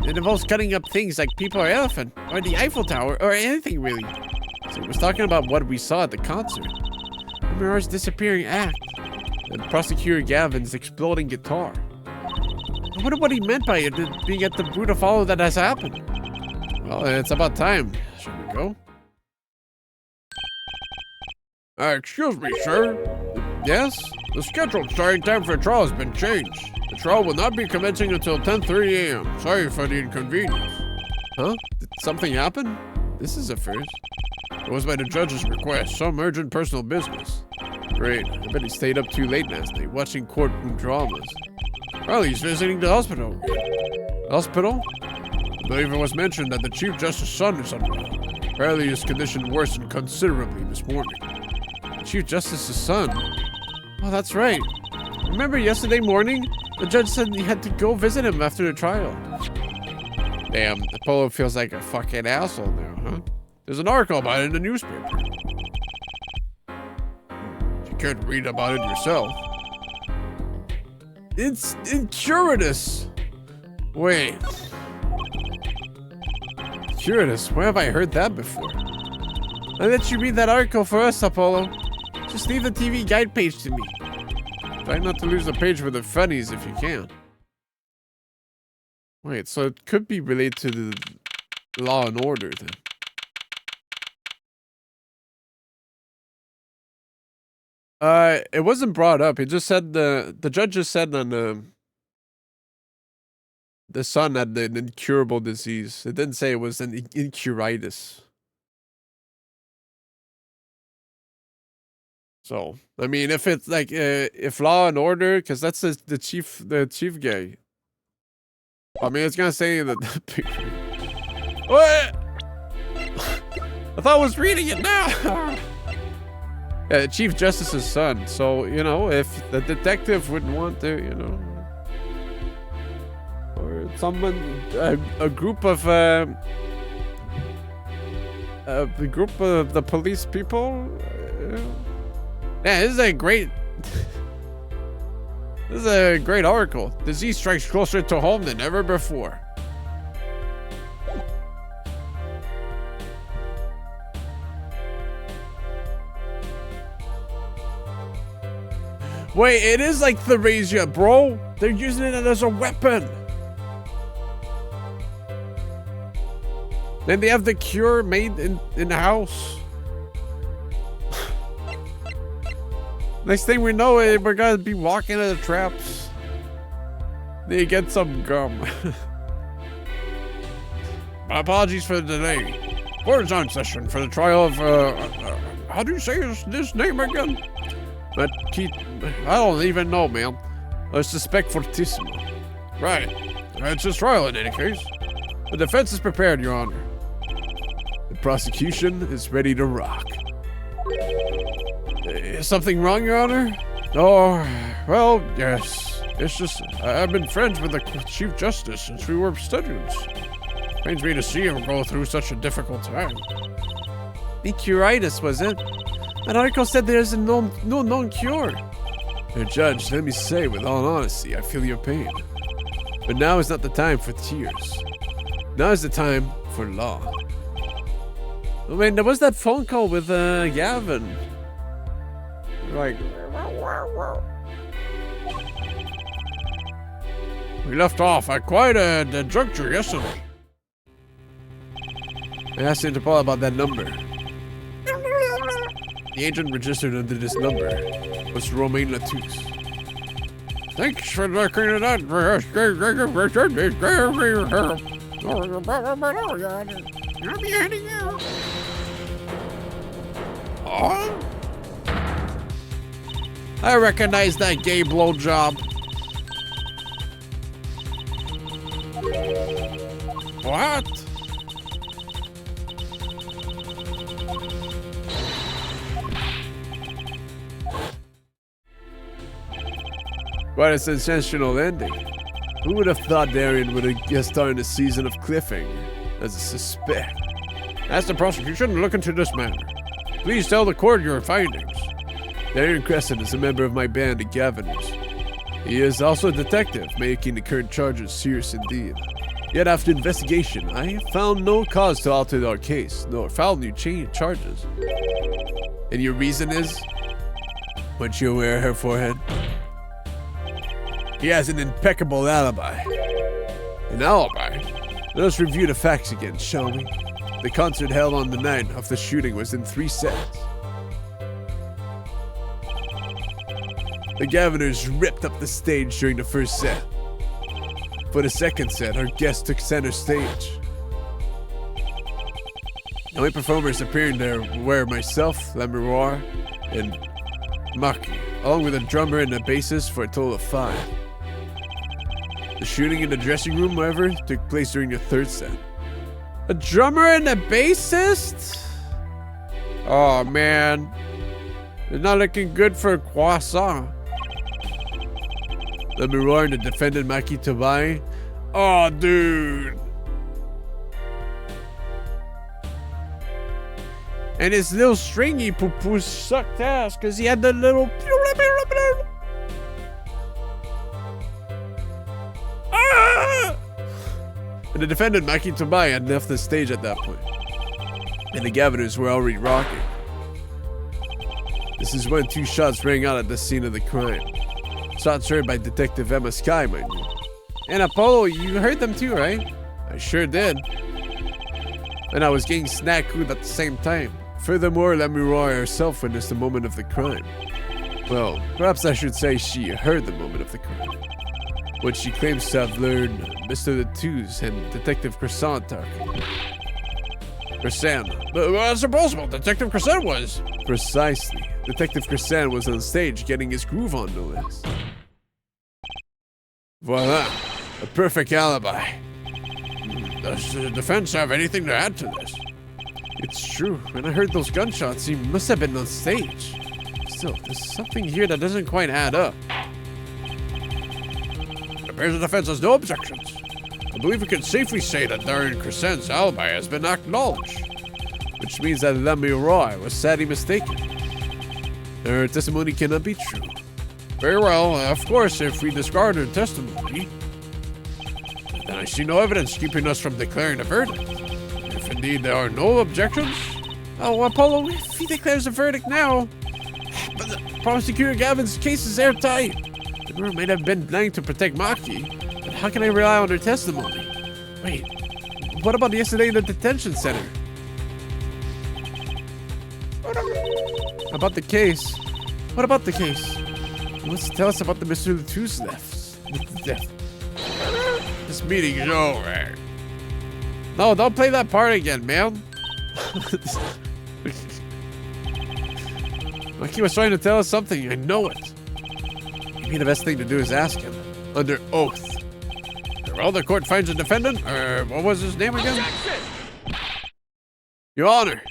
it involves cutting up things like people or elephant, or the Eiffel Tower, or anything really. So he was talking about what we saw at the concert. Mirage disappearing act, and Prosecutor Gavin's exploding guitar. I wonder what he meant by it, being at the root of all that has happened. Well, it's about time. Shall we go? Excuse me, sir. Yes? The scheduled starting time for the trial has been changed. The trial will not be commencing until 10:30 a.m. Sorry for the inconvenience. Huh? Did something happen? This is a first. It was by the judge's request, some urgent personal business. Great. I bet he stayed up too late last night, watching courtroom dramas. Well, he's visiting the hospital. Hospital? I believe it was mentioned that the Chief Justice's son is unwell. Apparently his condition worsened considerably this morning. The Chief Justice's son? Oh, that's right. Remember yesterday morning? The judge said he had to go visit him after the trial. Damn, Apollo feels like a fucking asshole now, huh? There's an article about it in the newspaper. You could read about it yourself. It's incurious. Wait. Curious? Where have I heard that before? I'll let you read that article for us, Apollo. Just leave the TV guide page to me. Try not to lose the page for the funnies if you can. Wait, so it could be related to the Law and Order then. It wasn't brought up. It just said the judge just said on the son had an incurable disease. It didn't say it was an incuritis. So I mean, if it's like if Law and Order, because that's the chief guy. I mean, it's gonna say that. What? I thought I was reading it now. Yeah, the Chief Justice's son. So, you know, if the detective wouldn't want to, you know, or someone, a group of the group of the police people. Yeah, this is a great. This is a great article. Disease strikes closer to home than ever before. Wait, it is like Therasia, bro. They're using it as a weapon. Then they have the cure made in the house. Next thing we know, we're gonna be walking into the traps. They get some gum. My apologies for the delay. Court is on session for the trial of how do you say this name again? But Keith, I don't even know, man. I suspect fortissimo. Right. It's his trial in any case. The defense is prepared, Your Honor. The prosecution is ready to rock. Is something wrong, Your Honor? Oh, well, yes. It's just, I've been friends with the Chief Justice since we were students. Pains me to see him go through such a difficult time. Icuritis, was it? That article said there is no known cure. Judge, let me say with all honesty, I feel your pain. But now is not the time for tears. Now is the time for law. I mean, there was that phone call with Gavin. Like, we left off at quite a juncture yesterday. I asked Interpol about that number. The agent registered under this number was Romain Latouche. Thanks for looking at that. Oh? I recognize that gay blowjob. What? What a sensational ending. Who would have thought Darian would have guest starred in a season of Cliffhanger as a suspect? Ask the prosecution to look into this matter. Please tell the court your findings. Darian Crescent is a member of my band, the Gaviners. He is also a detective, making the current charges serious indeed. Yet after investigation, I have found no cause to alter our case, nor filed new charges. And your reason is? What you wear her forehead? He has an impeccable alibi. An alibi? Let us review the facts again, shall we? The concert held on the night of the shooting was in 3 sets. The Gaviners ripped up the stage during the first set. For the second set, our guest took center stage. The only performers appearing there were myself, Lamoureux, and Maki, along with a drummer and a bassist for a total of 5. The shooting in the dressing room, however, took place during the third set. A drummer and a bassist? Oh man. It's not looking good for a croissant. Lamoureux and the defendant Maki Tobai. Oh dude. And his little stringy poo-poo sucked ass because he had the little... And the defendant, Maki Tobai, had left the stage at that point. And the Gaviners were already rocking. This is when 2 shots rang out at the scene of the crime. Shots heard by Detective Emma Sky, mind you. And Apollo, you heard them too, right? I sure did. And I was getting snack-cooed at the same time. Furthermore, Lemuroy herself witnessed the moment of the crime. Well, perhaps I should say she heard the moment of the crime. What she claims to have learned Mr. Latouze and Detective Croissant talking. Croissant. But that's impossible. Detective Croissant was. Precisely. Detective Croissant was on stage getting his groove on, no less. Voila. A perfect alibi. Does the defense have anything to add to this? It's true. When I heard those gunshots, he must have been on stage. Still, there's something here that doesn't quite add up. It appears the defense has no objections. I believe we can safely say that Darren Crescent's alibi has been acknowledged. Which means that Lemuroy was sadly mistaken. Her testimony cannot be true. Very well. Of course, if we discard her testimony, then I see no evidence keeping us from declaring a verdict. If indeed there are no objections... Oh, Apollo, if he declares a verdict now... But the prosecutor Gavin's case is airtight. The girl might have been lying to protect Maki, but how can I rely on her testimony? Wait, what about yesterday in the detention center? About the case? What about the case? He wants to tell us about the Mr. Latouze death. This meeting is over. No, don't play that part again, man. Maki was trying to tell us something. I know it. Maybe the best thing to do is ask him. Under oath. Well, the court finds a defendant. What was his name again? Your Honor.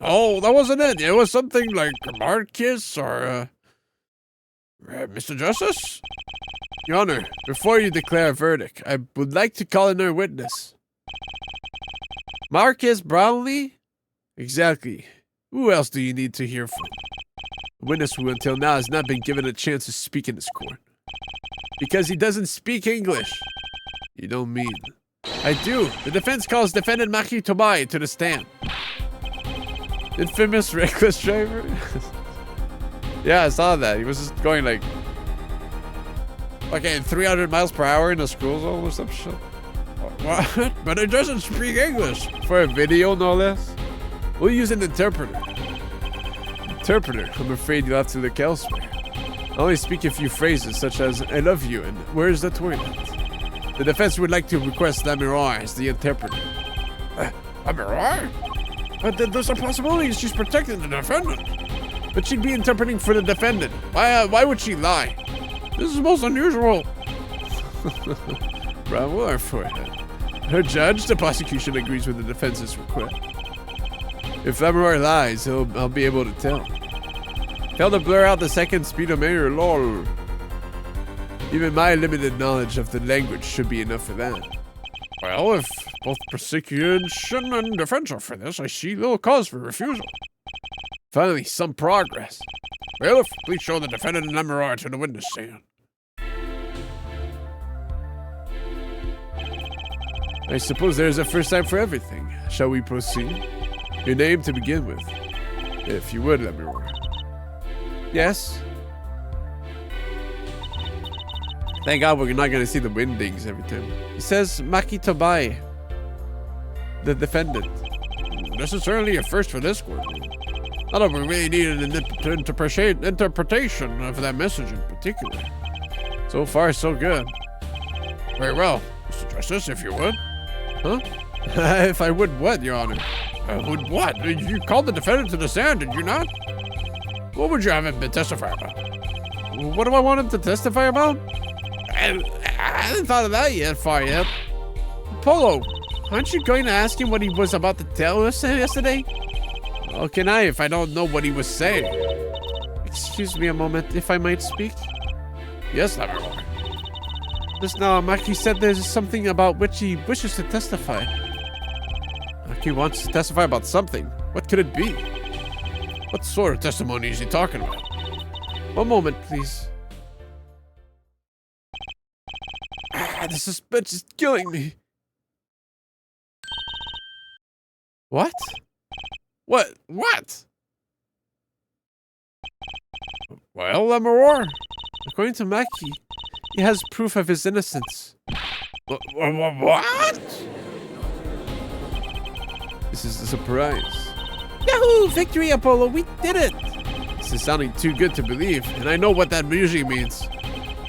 Oh, that wasn't it. It was something like Marcus or Mr. Justice? Your Honor, before you declare a verdict, I would like to call in our witness. Marcus Brownlee? Exactly. Who else do you need to hear from? A witness who until now has not been given a chance to speak in this court. Because he doesn't speak English. You don't mean. I do. The defense calls defendant Maki Tobai to the stand. Infamous reckless driver? Yeah, I saw that. He was just going like... Okay, 300 miles per hour in a school zone or some shit. What? But it doesn't speak English. For a video, no less. We'll use an interpreter. Interpreter, I'm afraid you'll have to look elsewhere. I only speak a few phrases such as, I love you and where's the toilet? The defense would like to request Lemuroy as the interpreter. Lemuroy? But there's a possibility she's protecting the defendant. But she'd be interpreting for the defendant. Why would she lie? This is most unusual. Bravo, our forehead. Her judge, the prosecution agrees with the defense's request. If Lemuroy lies, I'll be able to tell. Tell to blur out the second speedometer, lol. Even my limited knowledge of the language should be enough for that. Well, if both prosecution and defense are for this, I see little cause for refusal. Finally, some progress. Bailiff, please show the defendant and Lemuroy to the witness stand. I suppose there's a first time for everything. Shall we proceed? Your name to begin with. If you would, Lemuroy. Yes? Thank God we're not going to see the windings every time. It says Maki Tobai, the defendant. This is certainly a first for this court. Not that we really need an interpretation of that message in particular. So far, so good. Very well. Mr. Justice, if you would. Huh? If I would what, Your Honor? Would what? You called the defendant to the stand, did you not? What would you have him testify about? What do I want him to testify about? I hadn't thought of that far yet. Polo, aren't you going to ask him what he was about to tell us yesterday? How can I if I don't know what he was saying? Excuse me a moment, if I might speak. Yes, Lemuroy. Just now, Maki said there's something about which he wishes to testify. Maki wants to testify about something. What could it be? What sort of testimony is he talking about? One moment, please. The suspense is killing me. What? What? Well, Lemuroy? According to Maki, He has proof of his innocence. What? This is a surprise. Yahoo! Victory, Apollo! We did it! This is sounding too good to believe, and I know what that usually means.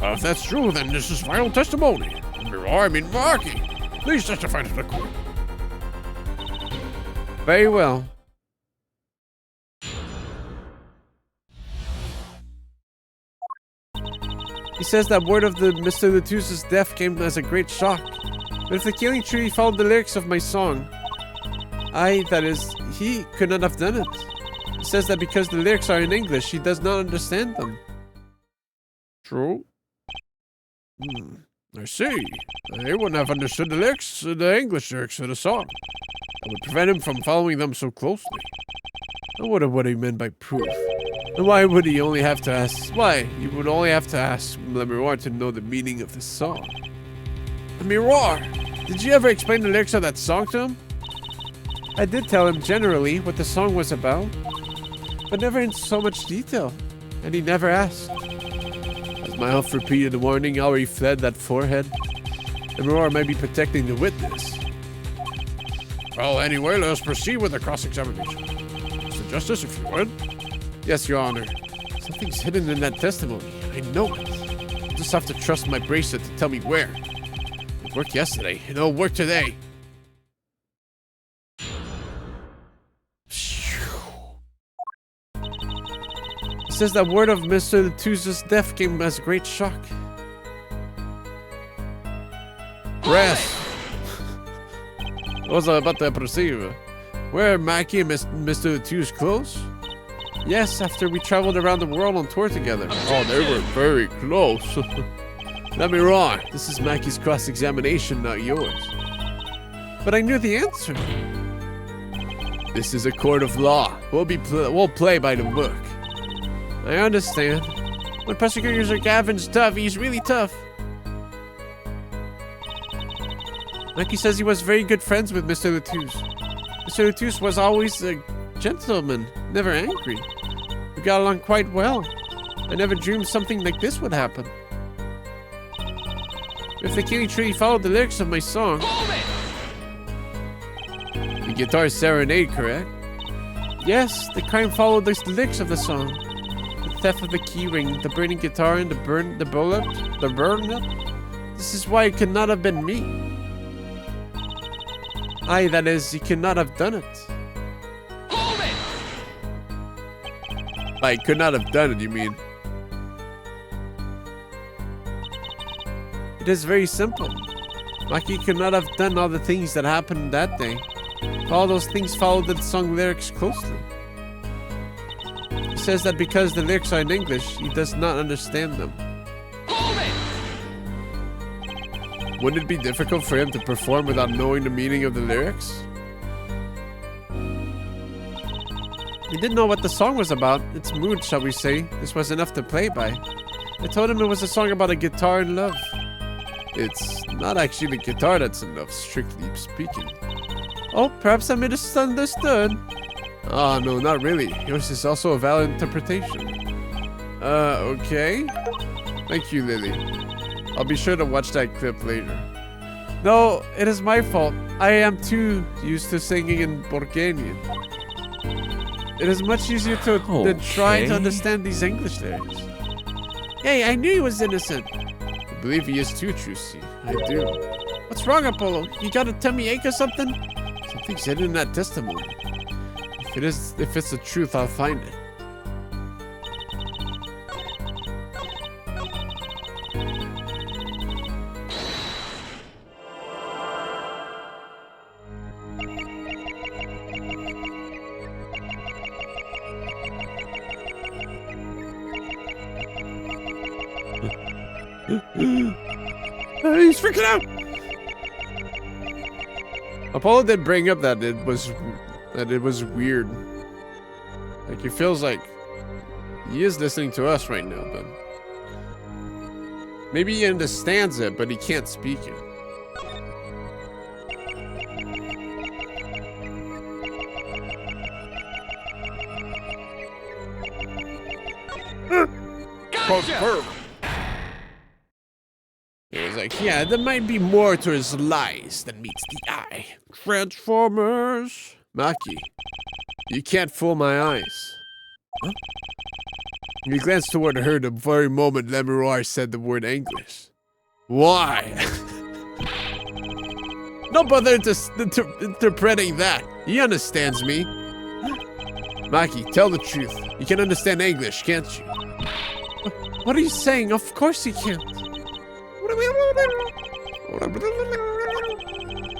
If that's true, then this is final testimony. I mean, Marky, please testify to the court. Very well. He says that word of the Mr. Latus's death came as a great shock. But if the killing tree followed the lyrics of my song, that is, he could not have done it. He says that because the lyrics are in English, he does not understand them. True. I see. He wouldn't have understood the English lyrics of the song. That would prevent him from following them so closely. I wonder what he meant by proof. And why would he only have to ask? Why? He would only have to ask Lemiroir to know the meaning of the song. Lemiroir, did you ever explain the lyrics of that song to him? I did tell him generally what the song was about, but never in so much detail, and he never asked. As my elf repeated the warning, Elry fled that forehead. Lemiroir might be protecting the witness. Well, anyway, let us proceed with the cross-examination. Mr. Justice, if you would. Yes, Your Honor. Something's hidden in that testimony. I know it. I'll just have to trust my bracelet to tell me where. It worked yesterday, and it'll work today. It says that word of Mr. Latus's death came as a great shock. Rest. What was I about to perceive? Were Mackie and Mr. Latus close? Yes, after we traveled around the world on tour together. Oh, they were very close. Lemiroir, this is Mackie's cross-examination, not yours. But I knew the answer. This is a court of law. We'll play by the book. I understand. When prosecutors are Gavin's tough, he's really tough. Mackie says he was very good friends with Mr. Latus. Mr. Latus was always a gentleman, never angry. We got along quite well. I never dreamed something like this would happen. If the killing tree followed the lyrics of my song... The guitar serenade, correct? Yes, the crime followed the lyrics of the song. The theft of the keyring, the burning guitar, and the bullet. This is why it could not have been me. That is, he could not have done it. I could not have done it, you mean? It is very simple. Mackie could not have done all the things that happened that day. All those things followed the song lyrics closely. He says that because the lyrics are in English, he does not understand them. Wouldn't it be difficult for him to perform without knowing the meaning of the lyrics? He didn't know what the song was about. Its mood, shall we say. This was enough to play by. I told him it was a song about a guitar and love. It's not actually the guitar that's in love, strictly speaking. Oh, perhaps I misunderstood. Oh, no, not really. Yours is also a valid interpretation. Okay. Thank you, Lily. I'll be sure to watch that clip later. No, it is my fault. I am too used to singing in Borganian. It is much easier than trying to understand these English lyrics. Hey, I knew he was innocent. I believe he is too, Trucy. I do. What's wrong, Apollo? You got a tummy ache or something? Something's hidden in that testimony. If it's the truth, I'll find it. He's freaking out! Apollo did bring up that it was weird. Like, it feels like he is listening to us right now, but maybe he understands it, but he can't speak it. Gotcha! Confirm. It was like, yeah, there might be more to his lies than meets the eye. Transformers. Maki, you can't fool my eyes. Huh? He glanced toward her the very moment Lemuroir said the word English. Why? Don't bother interpreting that. He understands me. Maki, tell the truth. You can understand English, can't you? What are you saying? Of course he can't.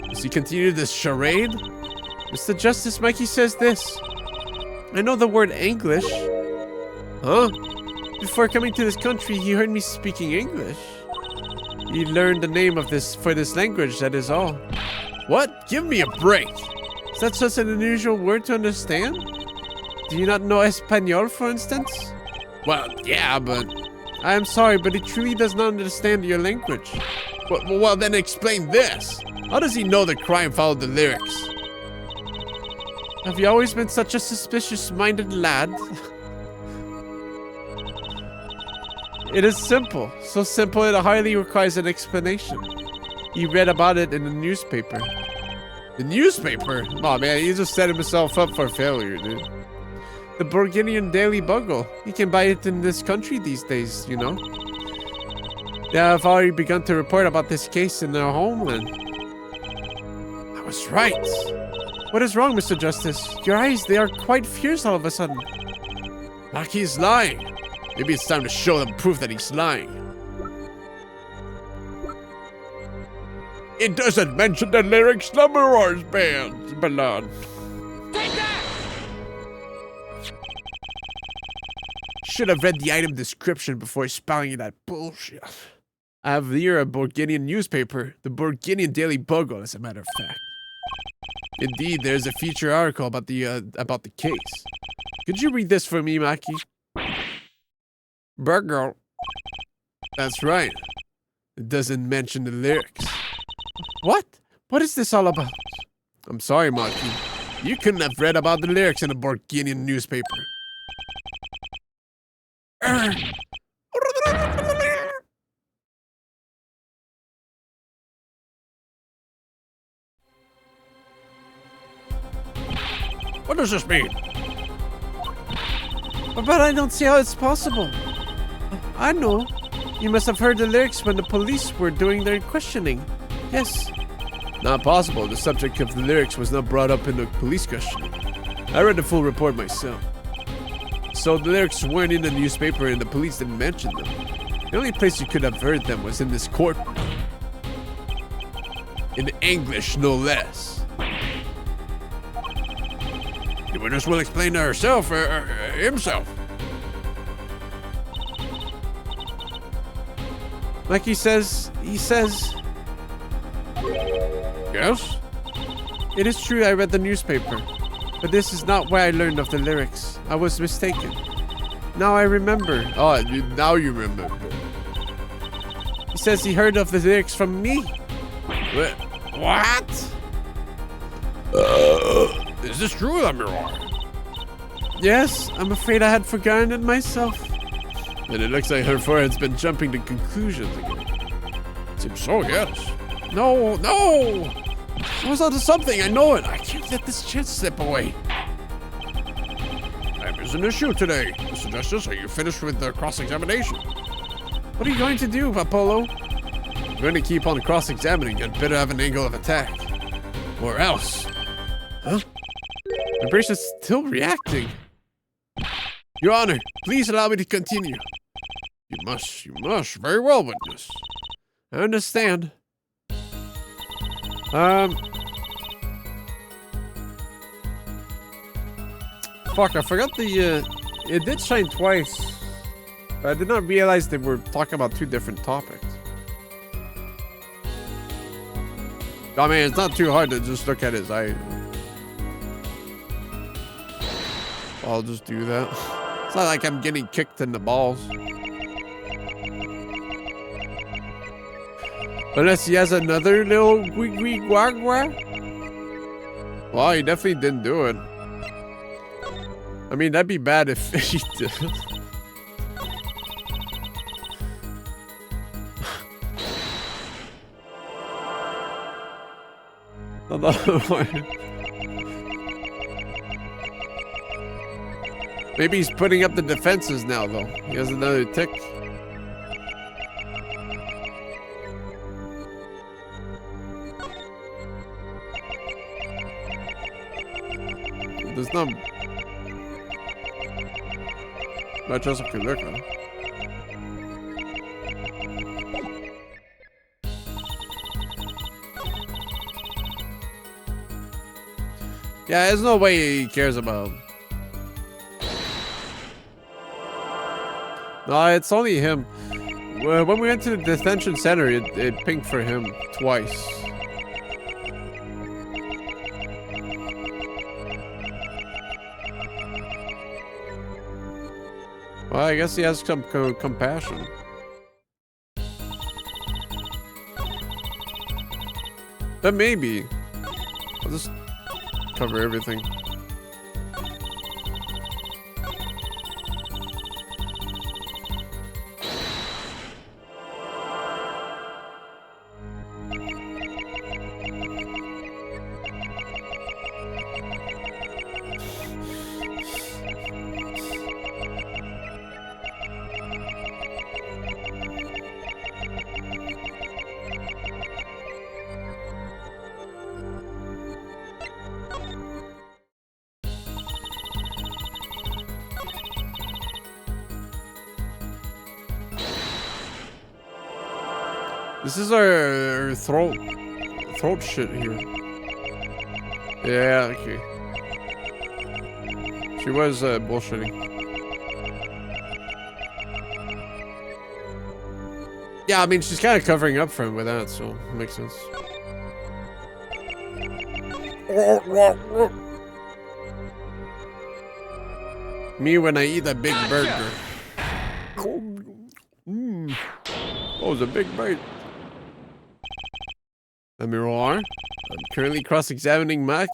Does he continue this charade? Mr. Justice, Mikey says this. I know the word English. Huh? Before coming to this country, he heard me speaking English. He learned the name of this language, that is all. What? Give me a break. Is that such an unusual word to understand? Do you not know Espanol, for instance? Well, yeah, but... I am sorry, but he truly does not understand your language. Well, then explain this. How does he know the crime followed the lyrics? Have you always been such a suspicious-minded lad? It is simple. So simple it hardly requires an explanation. He read about it in the newspaper. The newspaper? Oh man, he just set himself up for failure, dude. The Burgundian Daily Bugle. You can buy it in this country these days, you know. They have already begun to report about this case in their homeland. I was right. What is wrong, Mr. Justice? Your eyes, they are quite fierce all of a sudden. Like he's lying. Maybe it's time to show them proof that he's lying. It doesn't mention the lyrics Lemuroir's band, Ballad. Take that! Should have read the item description before spouting that bullshit. I have here a Burgundian newspaper, the Burgundian Daily Bugle, as a matter of fact. Indeed, there's a feature article about the case. Could you read this for me, Maki? Burgle. That's right. It doesn't mention the lyrics. What? What is this all about? I'm sorry, Maki. You couldn't have read about the lyrics in a Burgundian newspaper. What does this mean? But I don't see how it's possible. I know. You must have heard the lyrics when the police were doing their questioning. Yes. Not possible. The subject of the lyrics was not brought up in the police questioning. I read the full report myself. So the lyrics weren't in the newspaper and the police didn't mention them. The only place you could have heard them was in this court. In English, no less. The witness will explain to herself, himself. Like he says... Yes? It is true I read the newspaper, but this is not where I learned of the lyrics. I was mistaken. Now I remember. Oh, now you remember. He says he heard of the lyrics from me. What? Is this true, Lemuroir? Yes, I'm afraid I had forgotten it myself. And it looks like her forehead's been jumping to conclusions again. Seems so, yes. No! I was onto something, I know it. I can't let this chance slip away. Time is an issue today. Mr. Justice, are you finished with the cross-examination? What are you going to do, Apollo? I'm going to keep on cross-examining and better have an angle of attack. Or else. Huh? The brace is still reacting. Your Honor, please allow me to continue. You must. Very well, witness. I understand. Fuck, I forgot the, it did shine twice. But I did not realize they were talking about two different topics. I mean, it's not too hard to just look at his eye. I'll just do that. It's not like I'm getting kicked in the balls. Unless he has another little gwag. Well, he definitely didn't do it. I mean, that'd be bad if he did. Another one. Maybe he's putting up the defenses now, though. He has another tick. There's not much else I can look at. Yeah, there's no way he cares about him. No, it's only him. When we went to the detention center, it pinged for him twice. Well, I guess he has some compassion. But maybe. I'll just cover everything. This is our throat shit here. Yeah, okay. She was bullshitting. Yeah, I mean, she's kind of covering up for him with that, so it makes sense. Me when I eat a big burger. Oh, it's a big bite. Amiral, I'm currently cross-examining Maki.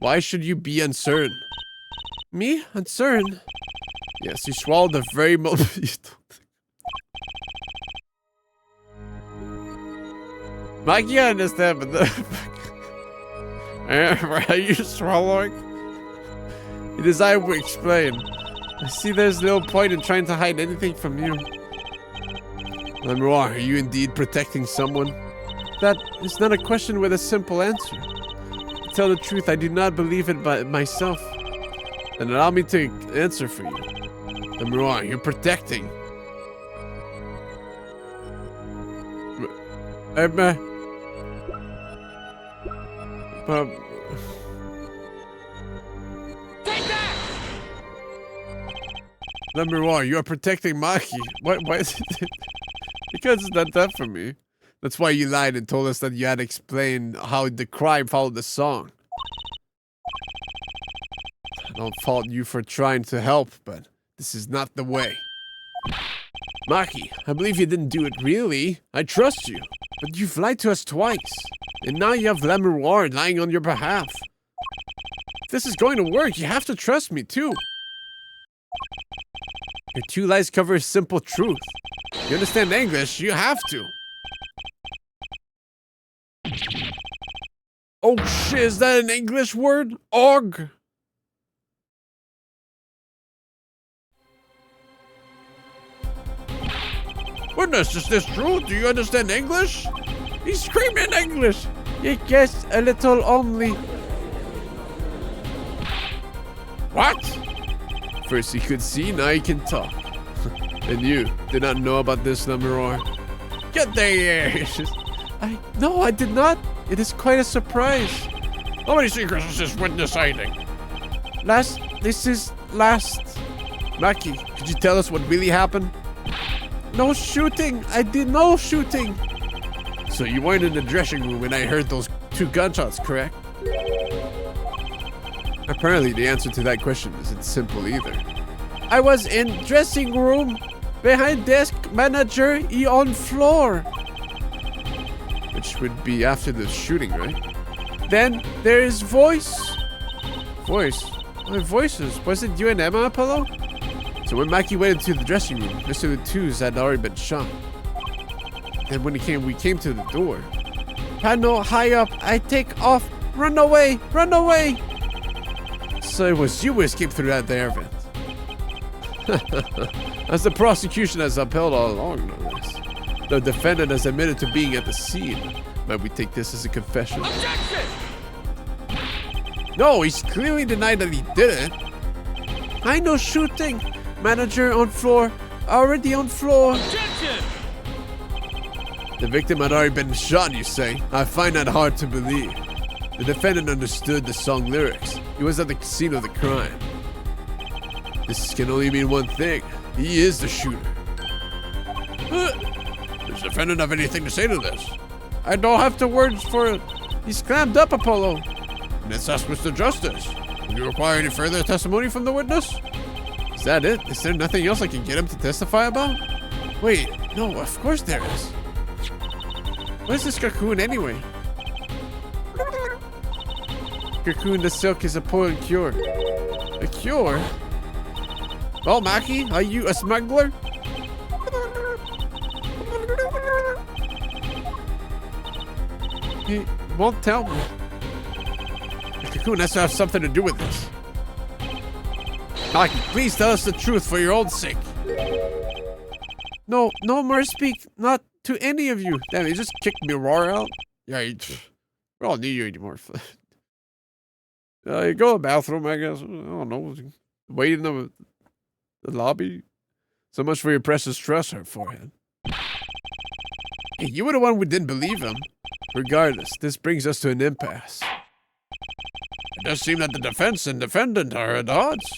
Why should you be uncertain? Me? Uncertain? Yes, you swallowed the very moment you Maki, I understand, but the... Are you swallowing? It is I will explain. I see there's no point in trying to hide anything from you. Amiral, are you indeed protecting someone? That is not a question with a simple answer. To tell the truth, I do not believe it by myself. Then allow me to answer for you. Amiral, you're protecting. Take that! Amiral, you are protecting Maki. Why is it? Because it's not that for me. That's why you lied and told us that you had explained how the crime followed the song. I don't fault you for trying to help, but this is not the way. Maki, I believe you didn't do it really. I trust you. But you've lied to us twice. And now you have Lemurward lying on your behalf. If this is going to work, you have to trust me too. Your two lies cover a simple truth. You understand English, you have to. Oh shit, is that an English word? Og. Goodness, is this true? Do you understand English? He's screaming English. Yes, a little only. What? First he could see, now he can talk. And you did not know about this, Lemuror? Get there! No, I did not. It is quite a surprise. How many secrets is this witness hiding? This is last. Maki, could you tell us what really happened? No shooting. I did no shooting. So you weren't in the dressing room when I heard those 2 gunshots, correct? Apparently the answer to that question isn't simple either. I was in dressing room, behind desk, manager, on floor. Which would be after the shooting, right? Then there is voice. Voice? My voices. Was it you and Emma, Apollo? So when Maki went into the dressing room, Mr. Latouze had already been shot. Then when we came to the door, Panel high up. I take off. Run away. Run away. So it was you who escaped through that air vent. As the prosecution has upheld all along, no less. The defendant has admitted to being at the scene. But we take this as a confession. Objection! No, he's clearly denied that he did it. I know shooting. Manager on floor. Already on floor. Objection! The victim had already been shot, you say? I find that hard to believe. The defendant understood the song lyrics. He was at the scene of the crime. This can only mean one thing. He is the shooter. Does the defendant have anything to say to this? I don't have the words for it. He's clammed up, Apollo. Let's ask Mr. Justice. Do you require any further testimony from the witness? Is that it? Is there nothing else I can get him to testify about? Wait, no, of course there is. What is this cocoon anyway? Cocoon the silk is a potent cure. A cure? Well, Maki, are you a smuggler? He won't tell me. The cocoon has to have something to do with this. Maki, please tell us the truth for your own sake. No, no more speak. Not to any of you. Damn, he just kicked me roar out. Yeah, we don't need you anymore. You go to the bathroom, I guess. I don't know. Wait in the lobby. So much for your precious trust, her forehead. Hey, you were the one who didn't believe him. Regardless, this brings us to an impasse. It does seem that the defense and defendant are at odds.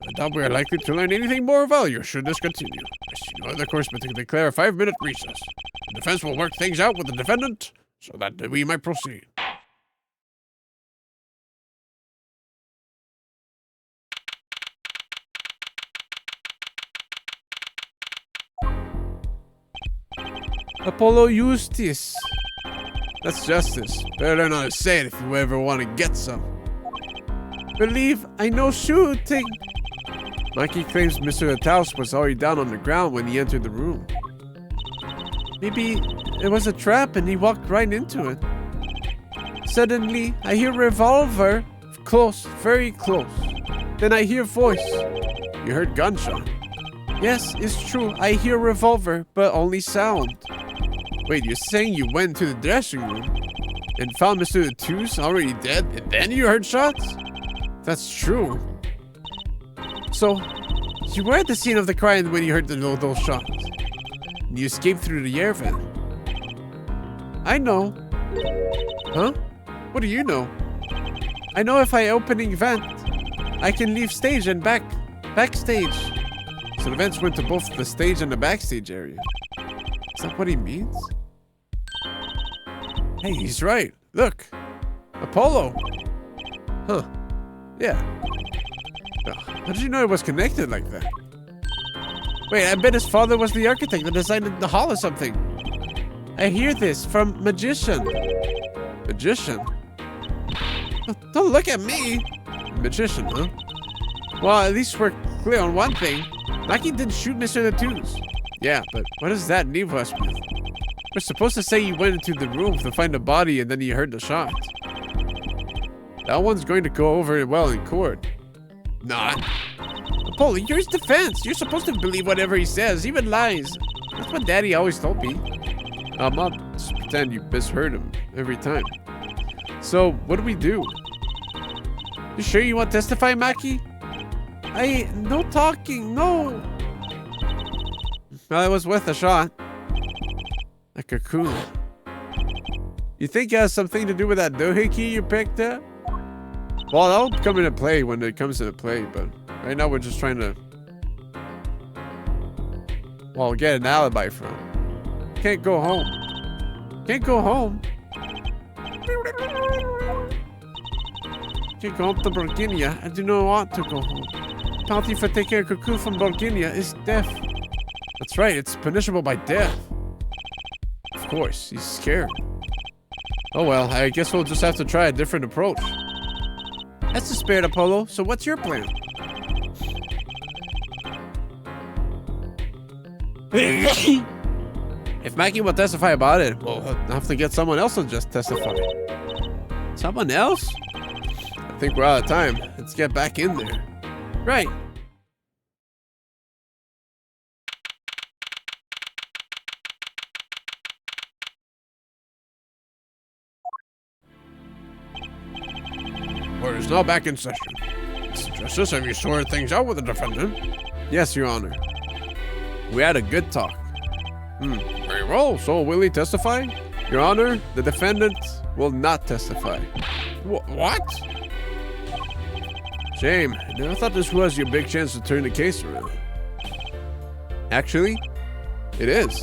I doubt we are likely to learn anything more of value should this continue. I see no other course but to declare a 5-minute recess. The defense will work things out with the defendant so that we might proceed. Apollo Eustace. That's justice. Better learn how to say it if you ever want to get some. Believe I know shooting. Mikey claims Mr. Taos was already down on the ground when he entered the room. Maybe it was a trap and he walked right into it. Suddenly, I hear revolver. Close, very close. Then I hear voice. You heard gunshot. Yes, it's true. I hear revolver, but only sound. Wait, you're saying you went to the dressing room and found Mr. Taos already dead and then you heard shots? That's true. So, you were at the scene of the crime when you heard those shots. And you escaped through the air vent. I know. Huh? What do you know? I know if I opening vent, I can leave stage and backstage. So the vents went to both the stage and the backstage area. Is that what he means? Hey, he's right. Look. Apollo. Huh. Yeah. How did you know it was connected like that? Wait, I bet his father was the architect that designed the hall or something. I hear this from Magician. Magician? Don't look at me. Magician, huh? Well, at least we're clear on one thing. Lucky didn't shoot Mr. Taos. Yeah, but what does that leave us with? We're supposed to say you went into the room to find a body and then you heard the shot. That one's going to go over well in court. Not. Apollo, you're his defense. You're supposed to believe whatever he says, even lies. That's what Daddy always told me. I'm not just pretend you misheard him every time. So, what do we do? You sure you want to testify, Maki? No talking, no. Well, it was worth a shot. A cocoon. You think it has something to do with that doohickey you picked up? Well, that'll come into play when it comes into play, but right now we're just trying to, well, get an alibi from. Can't go home. Can't go home. Can't go home to Virginia. I do not want to go home. Penalty for taking a cocoon from Virginia is death. That's right, it's punishable by death. Of course, he's scared. Oh well, I guess we'll just have to try a different approach. That's the spirit, Apollo. So what's your plan? If Mackie will testify about it, we'll have to get someone else to just testify. Someone else? I think we're out of time. Let's get back in there. Right. Court is now back in session. Mr. Justice, have you sorted things out with the defendant? Yes, Your Honor. We had a good talk. Very well, so will he testify? Your Honor, the defendant will not testify. What? Shame. I never thought this was your big chance to turn the case around. Actually, it is.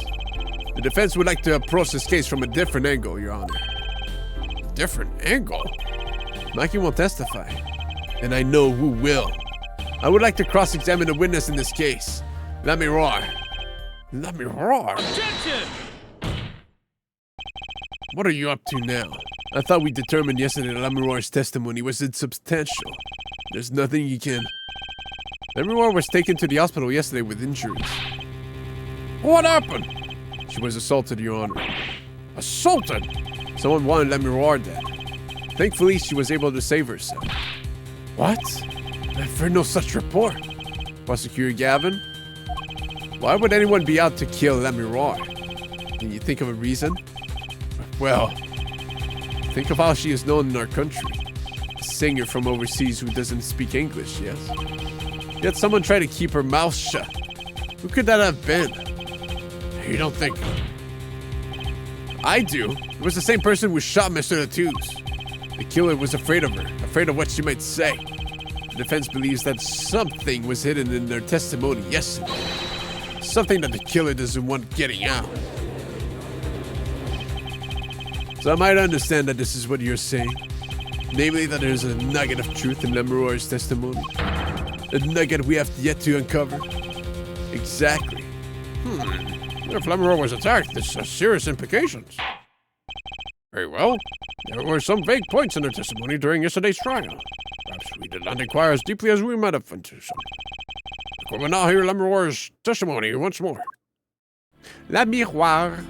The defense would like to approach this case from a different angle, Your Honor. A different angle? Mackie won't testify, and I know who will. I would like to cross-examine a witness in this case. Let me roar. Let me roar. Objection! What are you up to now? I thought we determined yesterday that Lamiroir's testimony was insubstantial. There's nothing you can... Lamiroir was taken to the hospital yesterday with injuries. What happened? She was assaulted, Your Honor. Assaulted? Someone wanted Lamiroir dead. Thankfully, she was able to save herself. What? I've heard no such report. Prosecutor Gavin? Why would anyone be out to kill Lamiroir? Can you think of a reason? Well, think of how she is known in our country. A singer from overseas who doesn't speak English, yes? Yet someone tried to keep her mouth shut. Who could that have been? You don't think... I do. It was the same person who shot Mr. Latouche. The killer was afraid of her, afraid of what she might say. The defense believes that something was hidden in their testimony yesterday. Something that the killer doesn't want getting out. So I might understand that this is what you're saying. Namely that there's a nugget of truth in Lamiroir's testimony. A nugget we have yet to uncover. Exactly. If Lamiroir was attacked, this has serious implications. Very well. There were some vague points in her testimony during yesterday's trial. Perhaps we did not inquire as deeply as we might have into some. We will now hear Lamiroir's testimony once more. Lamiroir.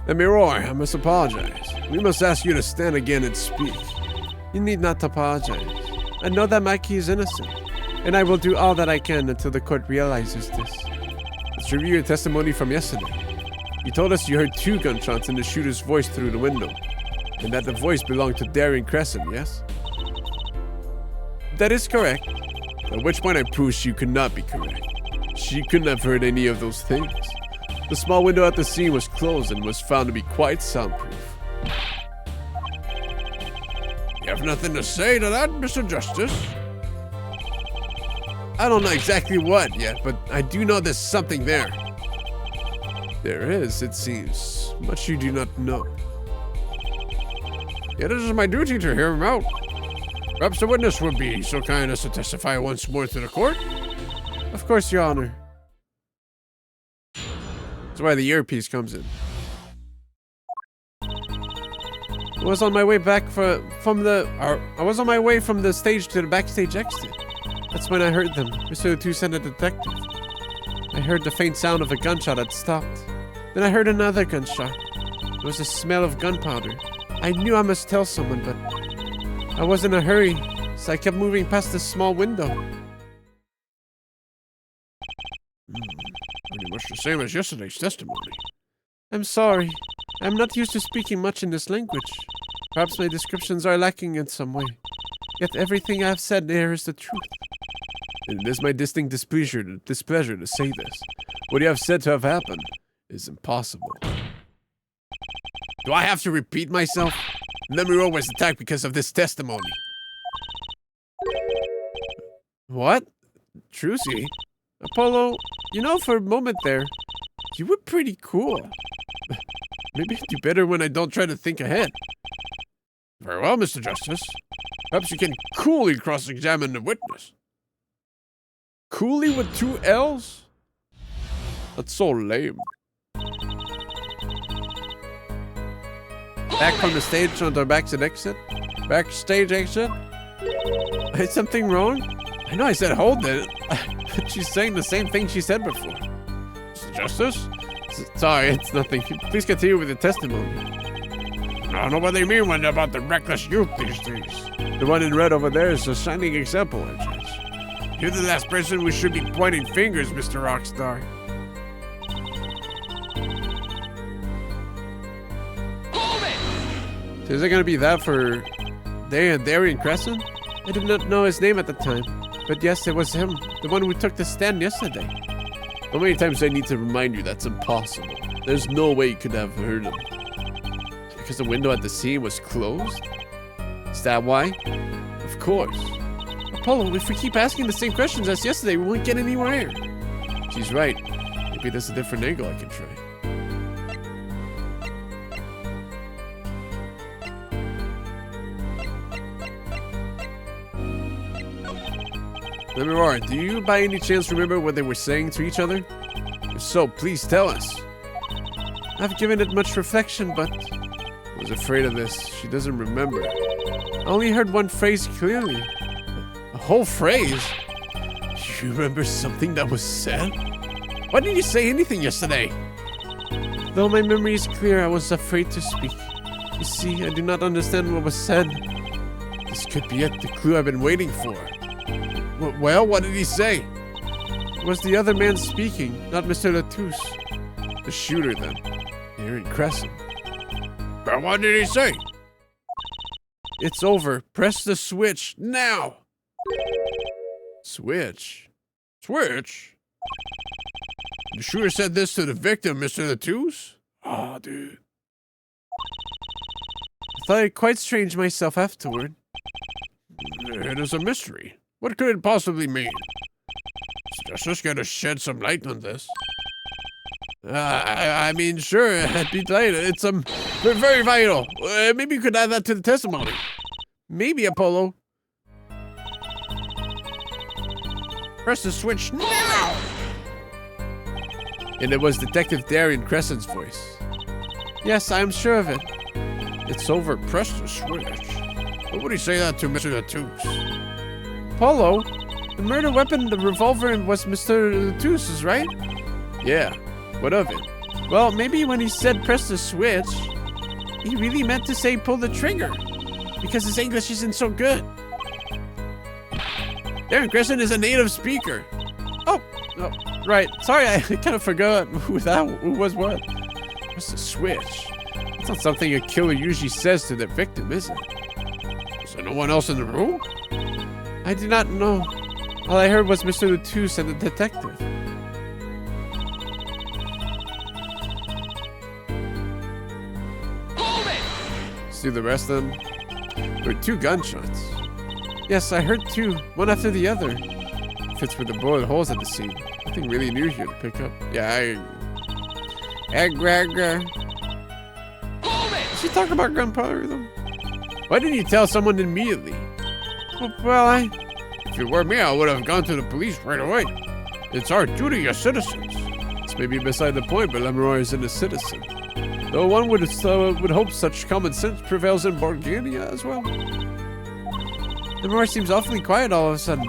Lamiroir, I must apologize. We must ask you to stand again and speak. You need not apologize. I know that Mackie is innocent, and I will do all that I can until the court realizes this. Let's review your testimony from yesterday. You told us you heard 2 gunshots and the shooter's voice through the window, and that the voice belonged to Darren Crescent, yes? That is correct. At which point I proved she could not be correct. She couldn't have heard any of those things. The small window at the scene was closed and was found to be quite soundproof. You have nothing to say to that, Mr. Justice? I don't know exactly what yet, but I do know there's something there. There is, it seems. Much you do not know. It is my duty to hear him out. Perhaps the witness would be so kind as to testify once more to the court? Of course, Your Honor. That's why the earpiece comes in. I was on my way back from the stage to the backstage exit. That's when I heard them. Mr. Latouche sent a detective. I heard the faint sound of a gunshot had stopped. Then I heard another gunshot. There was a smell of gunpowder. I knew I must tell someone, but I was in a hurry, so I kept moving past the small window. Pretty much the same as yesterday's testimony. I'm sorry. I'm not used to speaking much in this language. Perhaps my descriptions are lacking in some way. Yet everything I have said there is the truth. And it is my distinct displeasure to say this. What you have said to have happened is impossible. Do I have to repeat myself? Lamiroir was attacked because of this testimony. What? Trucy? Apollo, you know, for a moment there, you were pretty cool. Maybe I do better when I don't try to think ahead. Very well, Mr. Justice. Perhaps you can coolly cross-examine the witness. Coolly with 2 L's? That's so lame. Back from the stage on the backstage exit? Backstage exit? Is something wrong? I know I said hold it, but she's saying the same thing she said before. Justice? Sorry, it's nothing. Please continue with the testimony. I don't know what they mean when about the reckless youth these days. The one in red over there is a shining example, I guess. You're the last person we should be pointing fingers, Mr. Rockstar. Hold it! So is it going to be that for Darian Crescent? I did not know his name at the time. But yes, it was him. The one who took the stand yesterday. How many times do I need to remind you that's impossible? There's no way you could have heard him. Because the window at the scene was closed? Is that why? Of course. Apollo, if we keep asking the same questions as yesterday, we won't get anywhere. She's right. Maybe there's a different angle I can try. Lemuel, do you by any chance remember what they were saying to each other? If so, please tell us. I've given it much reflection, but I was afraid of this. She doesn't remember. I only heard one phrase clearly. A whole phrase? You remember something that was said? Why didn't you say anything yesterday? Though my memory is clear, I was afraid to speak. You see, I do not understand what was said. This could be it, the clue I've been waiting for. Well, what did he say? It was the other man speaking, not Mr. Latouche. The shooter, then. Aaron Crescent. But what did he say? It's over. Press the switch, now! Switch? Switch? The shooter said this to the victim, Mr. Latouche? Oh, dude. I thought it quite strange myself afterward. It is a mystery. What could it possibly mean? Is Justice gonna shed some light on this? I mean, sure, I'd be delighted. It's very vital. Maybe you could add that to the testimony. Maybe, Apollo. Press the switch now! And it was Detective Darian Crescent's voice. Yes, I'm sure of it. It's over. Press the switch. What would he say that to Mr. Latouche? Apollo, the murder weapon, the revolver, was Mr. Latouche's, right? Yeah. What of it? Well, maybe when he said press the switch, he really meant to say pull the trigger. Because his English isn't so good. Darian Crescent is a native speaker. Oh, right. Sorry, I kind of forgot who was what. Press the switch. It's not something a killer usually says to their victim, is it? Is there no one else in the room? I do not know. All I heard was Mr. Latouche and the detective. Hold it! See the rest of them? There were 2 gunshots. Yes, I heard 2, one after the other. Fits with the bullet holes at the scene. Nothing really new here to pick up. Yeah, Hold it! Did she talk about gunpowder though? Why didn't you tell someone immediately? Well, If it were me, I would have gone to the police right away. It's our duty as citizens. It's maybe beside the point, but Lemuel isn't a citizen. Though one would hope such common sense prevails in Bargania as well. Lemuel seems awfully quiet all of a sudden.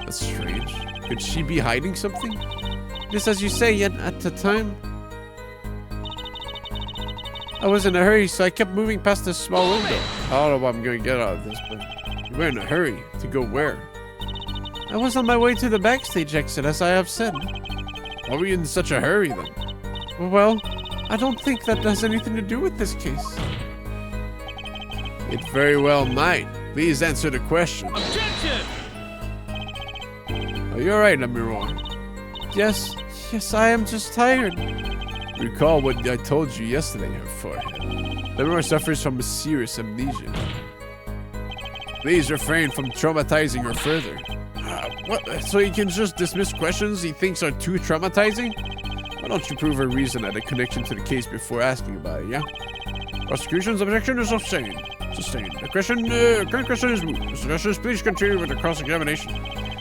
That's strange. Could she be hiding something? Just as you say, yet at the time, I was in a hurry, so I kept moving past this small window. I don't know what I'm going to get out of this, but you were in a hurry. To go where? I was on my way to the backstage exit, as I have said. Why were you in such a hurry, then? Well, I don't think that has anything to do with this case. It very well might. Please answer the question. Objection! Are you alright, Lemuel? Yes, I am just tired. Recall what I told you yesterday, her forehead. Lemuel suffers from a serious amnesia. Please refrain from traumatizing her further. What? So he can just dismiss questions he thinks are too traumatizing? Why don't you prove her reason had a connection to the case before asking about it, yeah? Prosecution's objection is sustained. The current question is moved. Mr. Justice, please continue with the cross-examination.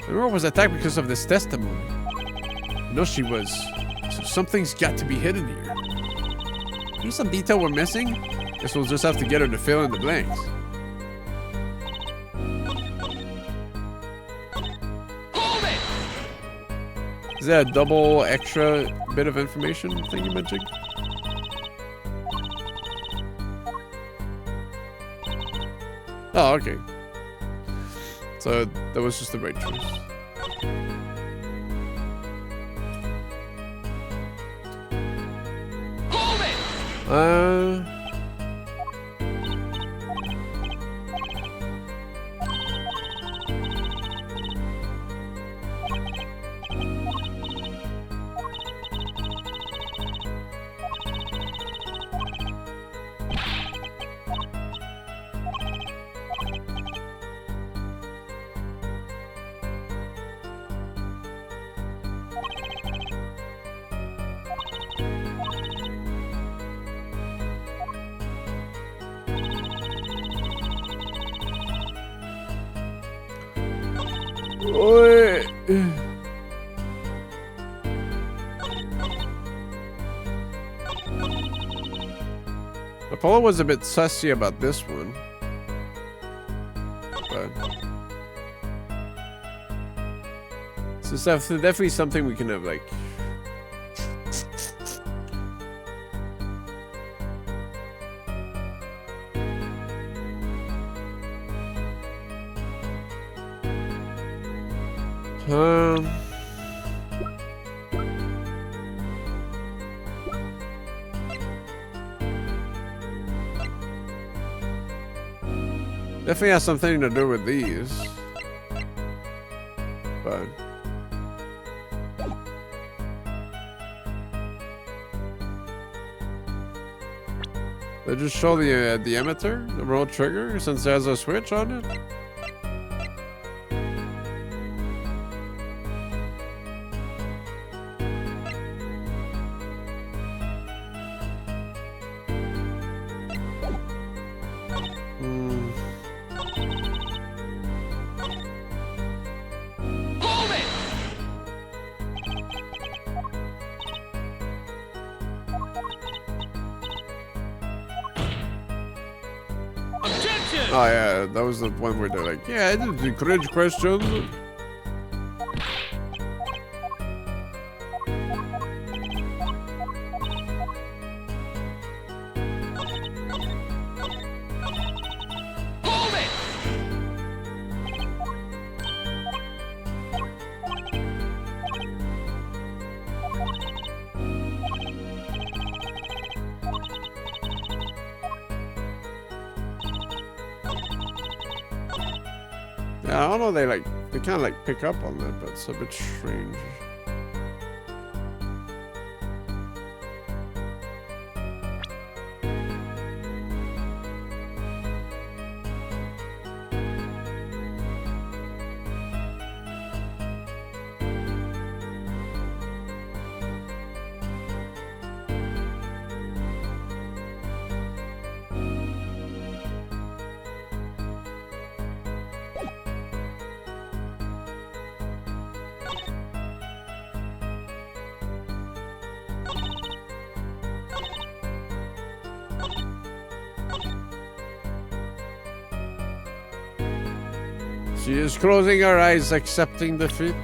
Lemuel was attacked because of this testimony. I know she was. So something's got to be hidden here. Maybe some detail we're missing? Guess we'll just have to get her to fill in the blanks. Is that a double extra bit of information thing you mentioned? Oh, okay. So that was just the right choice. Hold it! Apollo was a bit sussy about this one. But so it's definitely something we can have, like... Definitely has something to do with these. But they just show the emitter, the remote trigger, since there's a switch on it. Hold it! Objection! Oh yeah, that was the one where they're like, yeah, this is a cringe question. Hold it! Yeah, I don't know, they kind of like pick up on that, but it's a bit strange. She is closing her eyes, accepting defeat.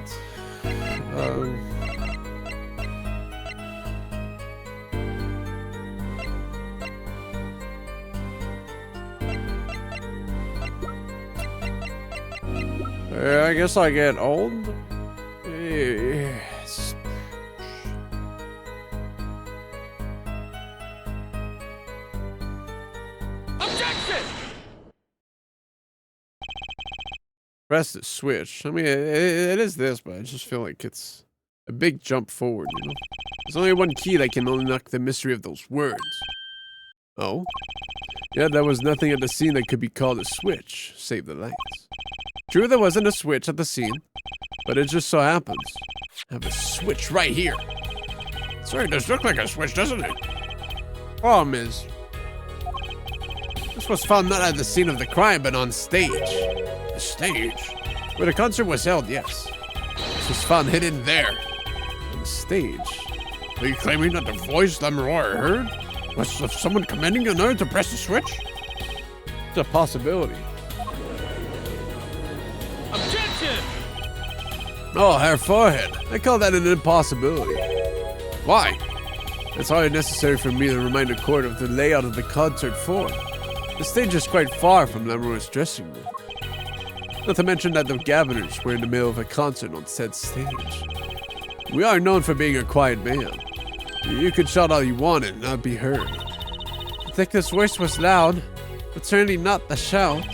I guess I get old. Yes. Objection! Press the switch. I mean, it is this, but I just feel like it's a big jump forward, you know? There's only one key that can unlock the mystery of those words. Oh? Yeah, there was nothing at the scene that could be called a switch. Save the lights. True, there wasn't a switch at the scene, but it just so happens I have a switch right here. Sorry, it does look like a switch, doesn't it? Problem is, this was found not at the scene of the crime, but on stage. The stage? Where the concert was held, yes. This was found hidden there, on the stage. Are you claiming that the voice Lemuroy heard was of someone commanding another to press the switch? It's a possibility. Objection! Oh, her forehead. I call that an impossibility. Why? It's hardly necessary for me to remind the court of the layout of the concert floor. The stage is quite far from Lemuroy's dressing room. Not to mention that the Governors were in the middle of a concert on said stage. We are known for being a quiet band. You could shout all you wanted and not be heard. I think this voice was loud, but certainly not the shout.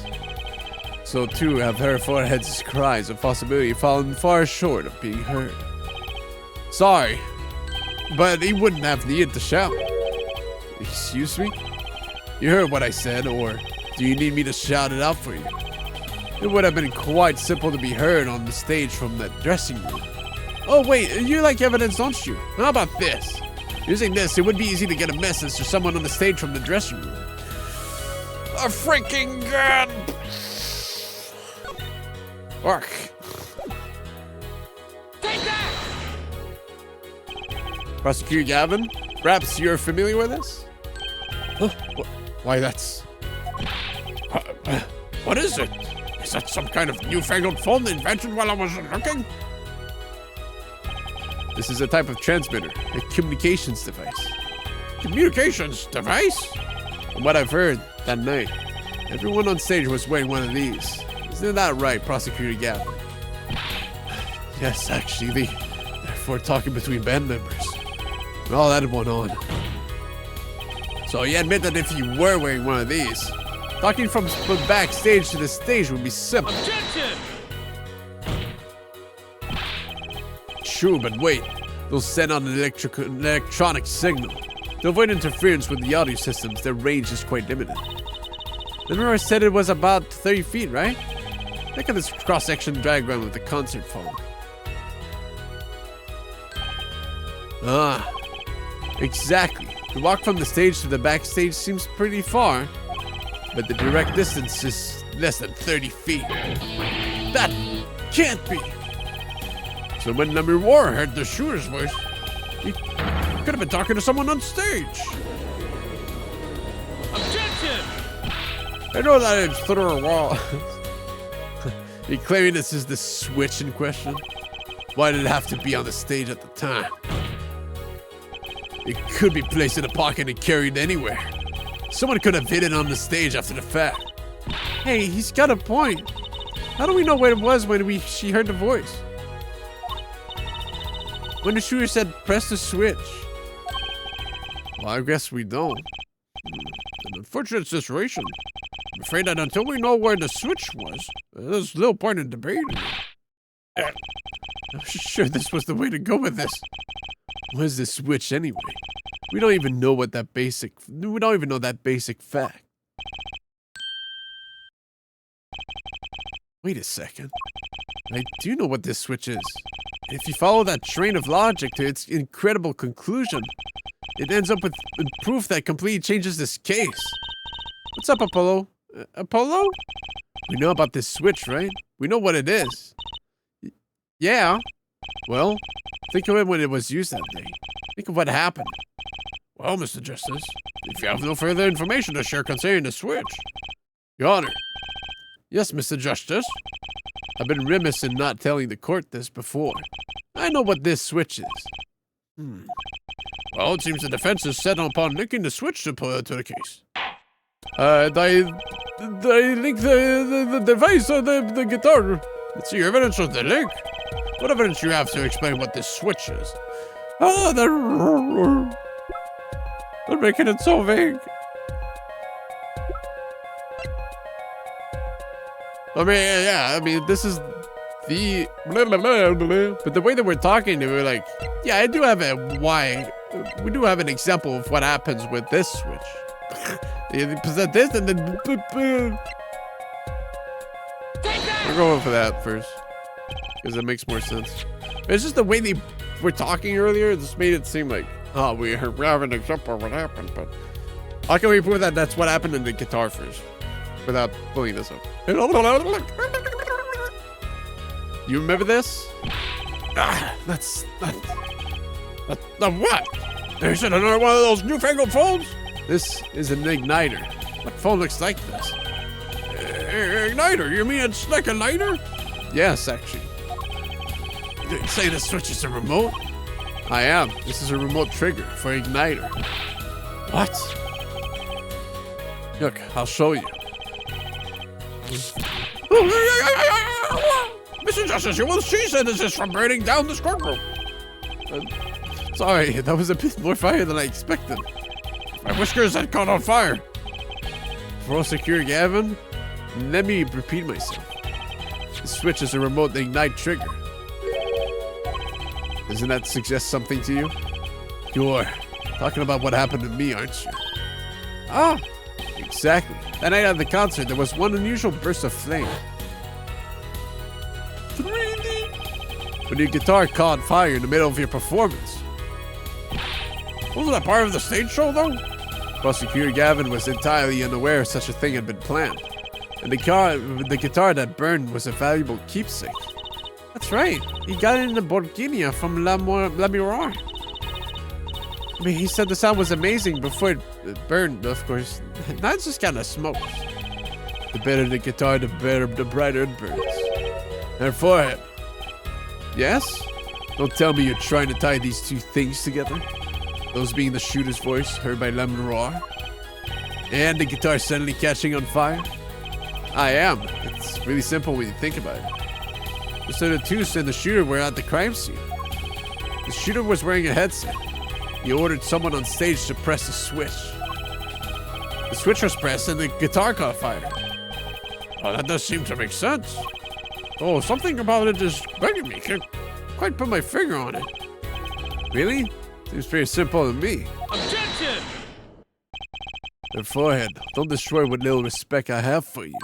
So too have her forehead's cries of possibility fallen far short of being heard. Sorry, but he wouldn't have needed to shout. Excuse me? You heard what I said, or do you need me to shout it out for you? It would have been quite simple to be heard on the stage from the dressing room. Oh wait, you like evidence, don't you? How about this? Using this, it would be easy to get a message to someone on the stage from the dressing room. A freaking gun! Ark. Take that! Prosecutor Gavin, perhaps you're familiar with this? Huh? Why, that's... What is it? Is that some kind of newfangled phone invented while I was looking? This is a type of transmitter, a communications device. Communications device? From what I've heard that night, everyone on stage was wearing one of these. Isn't that right, Prosecutor Gavin? Yes, actually, therefore talking between band members. And all that went on. So you admit that if you were wearing one of these, talking from backstage to the stage would be simple. Objection! True, but wait. They'll send out an electronic signal. To avoid interference with the audio systems, their range is quite limited. Lemuroy said it was about 30 feet, right? Look at this cross-section diagram of the concert phone. Ah, exactly. The walk from the stage to the backstage seems pretty far, but the direct distance is less than 30 feet. That can't be! So when Lemuroy heard the shooter's voice, he could have been talking to someone on stage. Objection! I know that it's through a wall. You claiming this is the switch in question? Why did it have to be on the stage at the time? It could be placed in a pocket and carried anywhere. Someone could have hid it on the stage after the fact. Hey, he's got a point. How do we know where it was when she heard the voice? When the shooter said, press the switch. Well, I guess we don't. An unfortunate situation. I'm afraid that until we know where the switch was, there's little point in debating. I'm sure this was the way to go with this. What is the switch anyway? We don't even know that basic fact. Wait a second. I do know what this switch is. If you follow that train of logic to its incredible conclusion, it ends up with proof that completely changes this case. What's up, Apollo? Apollo? We know about this switch, right? We know what it is. Yeah. Well, think of it when it was used that day. Think of what happened. Well, Mr. Justice, if you have no further information to share concerning the switch. Your Honor. Yes, Mr. Justice. I've been remiss in not telling the court this before. I know what this switch is. Well, it seems the defense is set upon linking the switch to the case. They link the device or the guitar. Let's see your evidence of the link. What evidence do you have to explain what this switch is? Oh, they're making it so vague. I mean, this is the but the way that we're talking, they were like, yeah, I do have we do have an example of what happens with this switch. You present this and then we're going for that first because it makes more sense. It's just the way they were talking earlier. It just made it seem like, oh, we have an example of what happened, but how can we prove that that's what happened in the guitar first without pulling this up? You remember this? That's what? Is it another one of those newfangled phones? This is an igniter. What phone looks like this? Igniter? You mean it's like a lighter? Yes, actually. You say the switch is a remote? I am. This is a remote trigger for igniter. What? Look, I'll show you. Mr. Justice, you will cease this from burning down this courtroom. Sorry, that was a bit more fire than I expected. My whiskers had caught on fire. Prosecutor Gavin, let me repeat myself. The switch is a remote ignite trigger. Doesn't that suggest something to you? You're talking about what happened to me, aren't you? Ah, exactly. That night at the concert, there was one unusual burst of flame. 3D. When your guitar caught fire in the middle of your performance. Wasn't that part of the stage show, though? Prosecutor Gavin was entirely unaware such a thing had been planned. And the guitar that burned was a valuable keepsake. That's right. He got it in the Borghini from La Mirror. I mean, he said the sound was amazing before it burned, of course. Now it's just kind of smokes. The better the guitar, the brighter it burns. Her forehead. Yes? Don't tell me you're trying to tie these two things together. Those being the shooter's voice heard by La Mirror. And the guitar suddenly catching on fire. I am. It's really simple when you think about it. Mr. Natus and the shooter were at the crime scene. The shooter was wearing a headset. He ordered someone on stage to press the switch. The switch was pressed and the guitar caught fire. Oh, that does seem to make sense. Oh, something about it is bugging me. Can't quite put my finger on it. Really? Seems pretty simple to me. Objection! Her forehead. Don't destroy what little respect I have for you.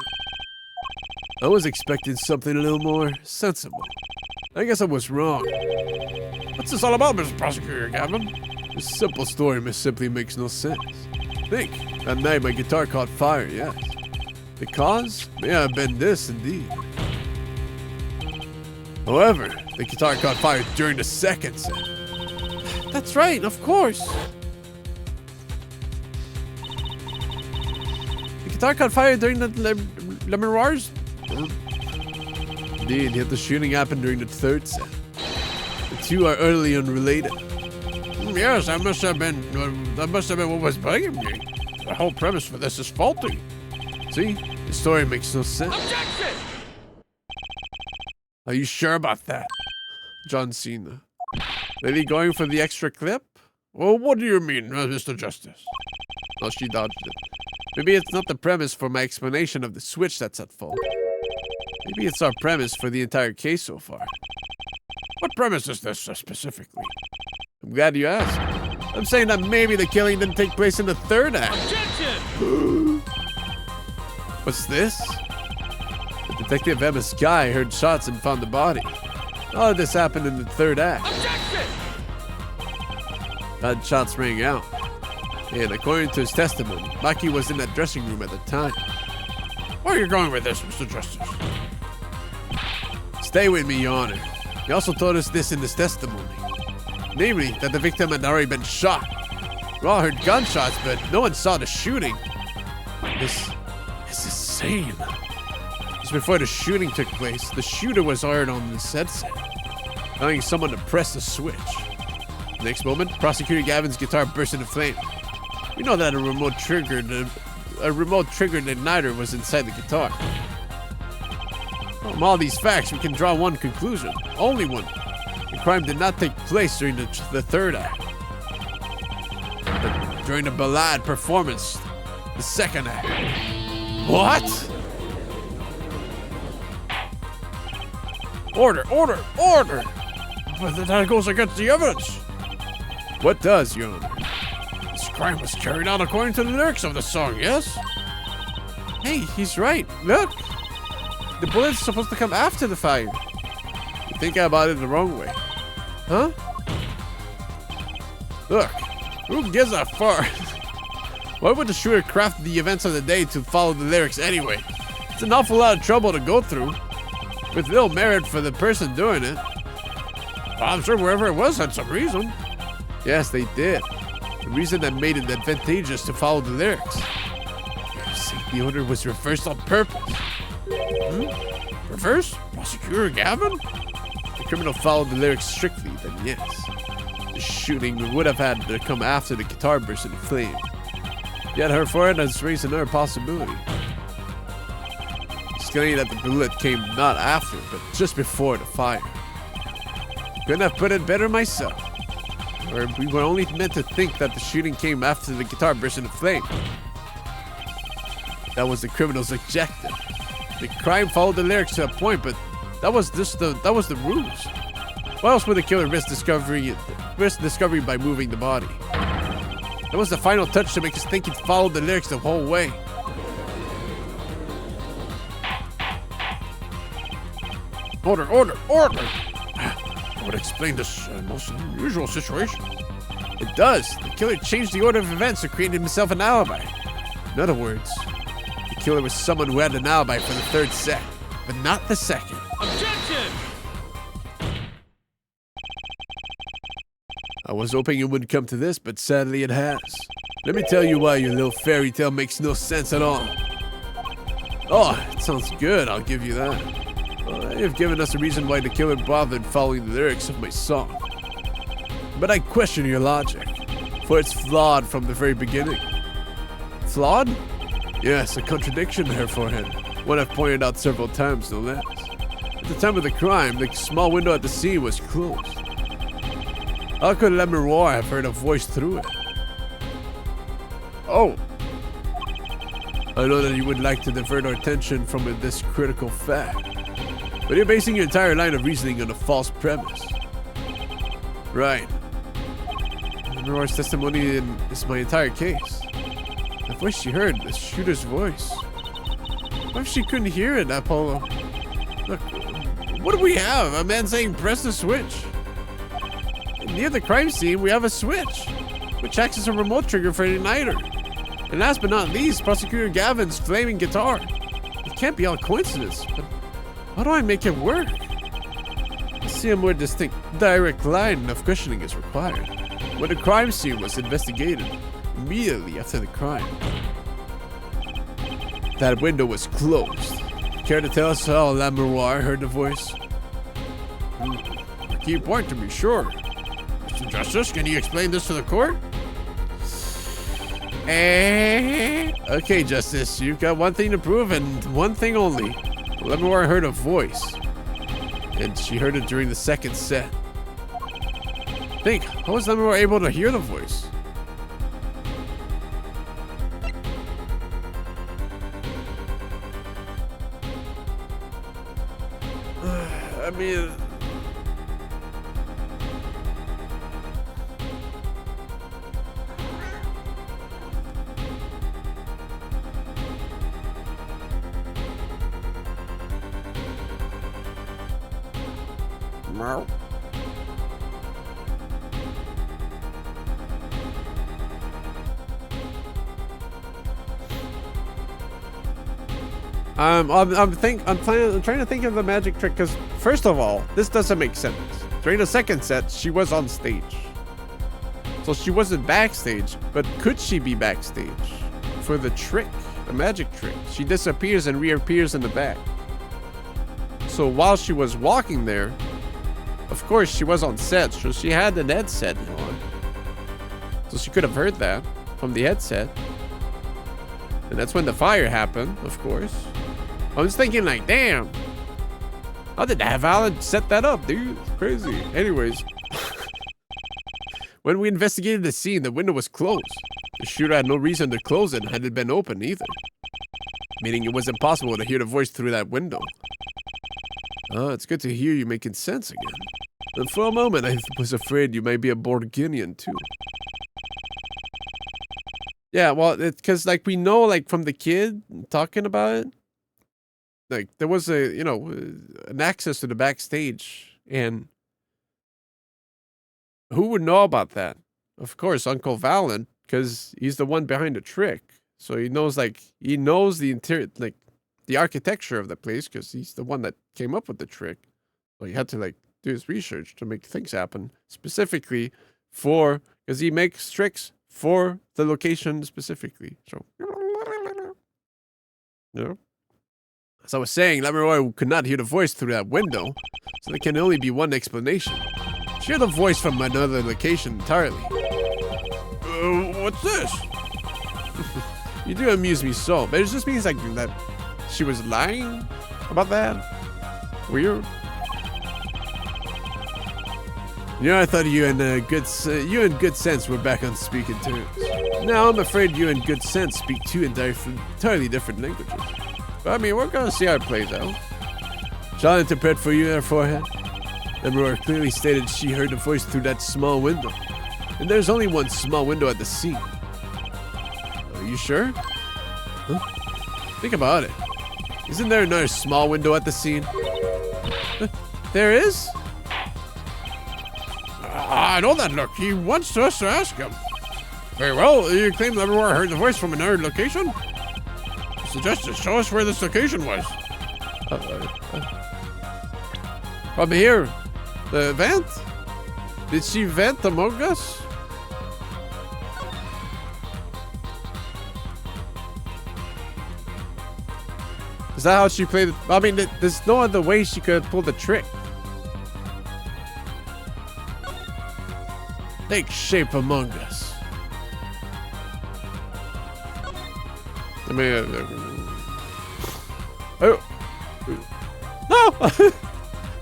I was expecting something a little more sensible. I guess I was wrong. What's this all about, Mr. Prosecutor Gavin? This simple story simply makes no sense. Think, that night my guitar caught fire, yes. The cause may have been this indeed. However, the guitar caught fire during the second set. That's right, of course. The guitar caught fire during the Le Mirage. Indeed, yet the shooting happened during the third set. The two are utterly unrelated. Yes, that must have been what was bugging me. The whole premise for this is faulty. See, the story makes no sense. Objection! Are you sure about that? John Cena. Really going for the extra clip? Well, what do you mean, Mr. Justice? No, she dodged it. Maybe it's not the premise for my explanation of the switch that's at fault. Maybe it's our premise for the entire case so far. What premise is this specifically? I'm glad you asked. I'm saying that maybe the killing didn't take place in the third act. Objection! What's this? The detective Emma Sky heard shots and found the body. All of this happened in the third act. Objection! That shots rang out. And according to his testimony, Maki was in that dressing room at the time. Where are you going with this, Mr. Justice? Stay with me, Your Honor. He also told us this in his testimony. Namely, that the victim had already been shot. We all heard gunshots, but no one saw the shooting. This is insane. Just before the shooting took place, the shooter was heard on his headset, telling someone to press the switch. The next moment, Prosecutor Gavin's guitar burst into flame. We know that a remote triggered igniter was inside the guitar. From all these facts, we can draw one conclusion. Only one. The crime did not take place during the third act, but during the ballad performance, the second act. What? Order! But that goes against the evidence. What does, Your Honor? This crime was carried out according to the lyrics of the song, yes? Hey, he's right. Look! The bullet's supposed to come after the fire. You think about it the wrong way. Huh? Look, who gives a fuck? Why would the shooter craft the events of the day to follow the lyrics anyway? It's an awful lot of trouble to go through, with little merit for the person doing it. Well, I'm sure whoever it was had some reason. Yes, they did. The reason that made it advantageous to follow the lyrics. See, the order was reversed on purpose. Reverse? Prosecutor Gavin? The criminal followed the lyrics strictly, then yes. The shooting would have had to come after the guitar burst into flame. Yet her forehead has raised another possibility. It's claiming that the bullet came not after, but just before the fire. Couldn't have put it better myself. Or we were only meant to think that the shooting came after the guitar burst into flame. That was the criminal's objective. The crime followed the lyrics to a point, but that was the ruse. Why else would the killer risk discovery by moving the body? That was the final touch to make us think he followed the lyrics the whole way. Order! That would explain this most unusual situation. It does. The killer changed the order of events to create himself an alibi. In other words, the killer was someone who had an alibi for the third set, but not the second. Objection! I was hoping it wouldn't come to this, but sadly it has. Let me tell you why your little fairy tale makes no sense at all. Oh, it sounds good, I'll give you that. You've given us a reason why the killer bothered following the lyrics of my song. But I question your logic, for it's flawed from the very beginning. Flawed? Yes, a contradiction there, forehead. One I've pointed out several times, no less. At the time of the crime, the small window at the scene was closed. How could Le Miroir have heard a voice through it? Oh. I know that you would like to divert our attention from this critical fact, but you're basing your entire line of reasoning on a false premise. Right. Le Miroir's testimony is my entire case. The voice she heard, the shooter's voice. What if she couldn't hear it, Apollo? Look, what do we have? A man saying press the switch. Near the crime scene, we have a switch, which acts as a remote trigger for an igniter. And last but not least, Prosecutor Gavin's flaming guitar. It can't be all coincidence, but how do I make it work? I see a more distinct, direct line of questioning is required. When the crime scene was investigated, immediately after the crime, that window was closed. Care to tell us how Le Miroir heard the voice? A key point to be sure. Mr. Justice, can you explain this to the court? Okay, Justice, you've got one thing to prove and one thing only. Le Miroir heard a voice, and she heard it during the second set. Think, how was Le Miroir able to hear the voice? I mean... Meow. I'm trying to think of the magic trick, because first of all, this doesn't make sense. During the second set, she was on stage. So she wasn't backstage, but could she be backstage? For the trick, the magic trick. She disappears and reappears in the back. So while she was walking there, of course she was on set, so she had an headset on. So she could have heard that from the headset. And that's when the fire happened, of course. I was thinking like, damn, how did Valid set that up, dude? It's crazy. Anyways, when we investigated the scene, the window was closed. The shooter had no reason to close it had it been open either. Meaning it was impossible to hear the voice through that window. Oh, it's good to hear you making sense again. And for a moment, I was afraid you might be a Borginian too. Yeah, well, because like we know, like from the kid talking about it, like there was a, you know, an access to the backstage, and who would know about that? Of course, Uncle Valen, because he's the one behind the trick. So he knows, like, he knows the interior, like the architecture of the place, because he's the one that came up with the trick. So he had to like do his research to make things happen specifically for, because he makes tricks for the location specifically. So, yeah. As I was saying, Leroy could not hear the voice through that window, so there can only be one explanation. She heard the voice from another location entirely. What's this? You do amuse me so, but it just means like that She was lying about that? Weird. You know, I thought you and Good Sense were back on speaking terms. Now I'm afraid you and Good Sense speak two entirely different languages. But I mean, we're gonna see how it plays out. Shall I interpret for you there, forehead? Leroy clearly stated she heard the voice through that small window. And there's only one small window at the scene. Are you sure? Huh? Think about it. Isn't there another small window at the scene? There is? I know that look. He wants us to ask him. Very well, you claim that everyone heard the voice from another location? Suggest to show us where this location was. From here. The vent? Did she vent among us? Is that how she played it? I mean, there's no other way she could pull the trick. Take shape among us. I mean, oh no!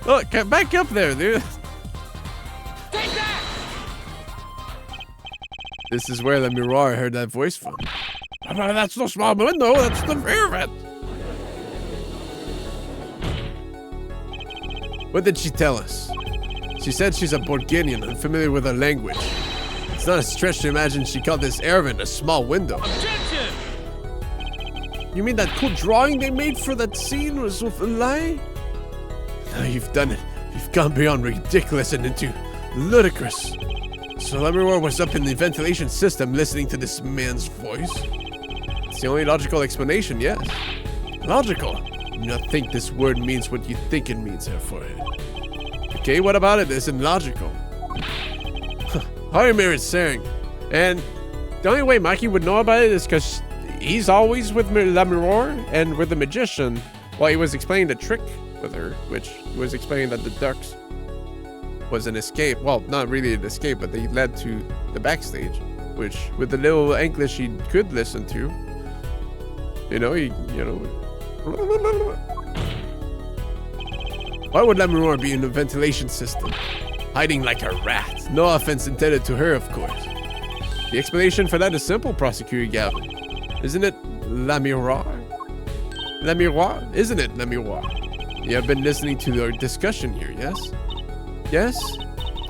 Look, get back up there, dude. Take that! This is where the mirror heard that voice from. That's no small window. That's the rear vent. What did she tell us? She said she's a Borginian, unfamiliar with her language. It's not a stretch to imagine she called this air vent a small window. Objection! You mean that cool drawing they made for that scene was a lie? No, you've done it. You've gone beyond ridiculous and into ludicrous. So everyone was up in the ventilation system listening to this man's voice? It's the only logical explanation, yes. Logical? I do not think this word means what you think it means, Forehead. Okay, what about it isn't logical? Harimir is saying. And the only way Mikey would know about it is because he's always with La Mirror and with the magician. Well, he was explaining the trick with her, which he was explaining that the ducks was an escape. Well, not really an escape, but they led to the backstage, which with the little English he could listen to, Why would Lamoureur be in the ventilation system? Hiding like a rat. No offense intended to her, of course. The explanation for that is simple, Prosecutor Gavin. Isn't it La Miroir? La Miroir? Isn't it La Miroir? You have been listening to our discussion here, yes? Yes?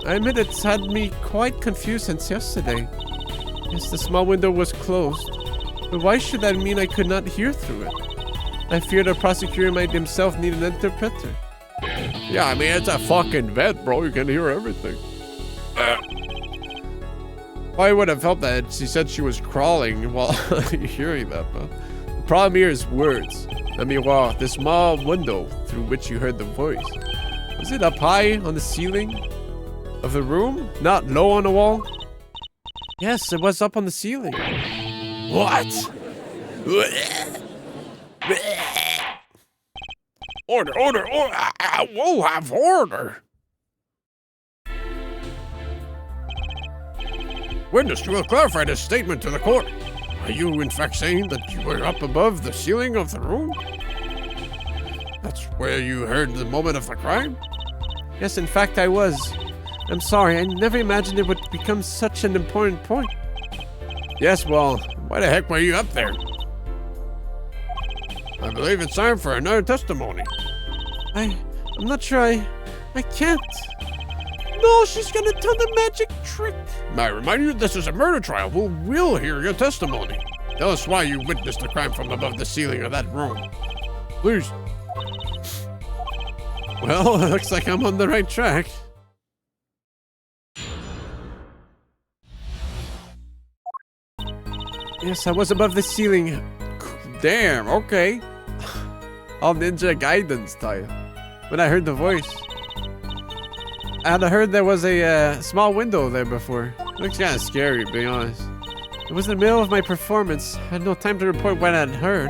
I admit it's had me quite confused since yesterday. Yes, the small window was closed. But why should that mean I could not hear through it? I fear the prosecutor might himself need an interpreter. Yeah, I mean, it's a fucking vent, bro. You can hear everything. I would have felt that she said she was crawling while hearing that, but the problem here is words. La miroir, the small window through which you heard the voice. Was it up high on the ceiling of the room? Not low on the wall? Yes, it was up on the ceiling. What? Order, order, order! We'll have order! Witness, you will clarify this statement to the court. Are you in fact saying that you were up above the ceiling of the room? That's where you heard the moment of the crime? Yes, in fact I was. I'm sorry, I never imagined it would become such an important point. Yes, well, why the heck were you up there? I believe it's time for another testimony. I'm not sure I can't. No, she's gonna do the magic trick. May I remind you, this is a murder trial. We'll hear your testimony. Tell us why you witnessed the crime from above the ceiling of that room. Please. Well, it looks like I'm on the right track. Yes, I was above the ceiling. Damn, okay. All Ninja Gaiden style. When I heard the voice. I had heard there was a small window there before. It looks kind of scary, to be honest. It was in the middle of my performance. I had no time to report what I had heard.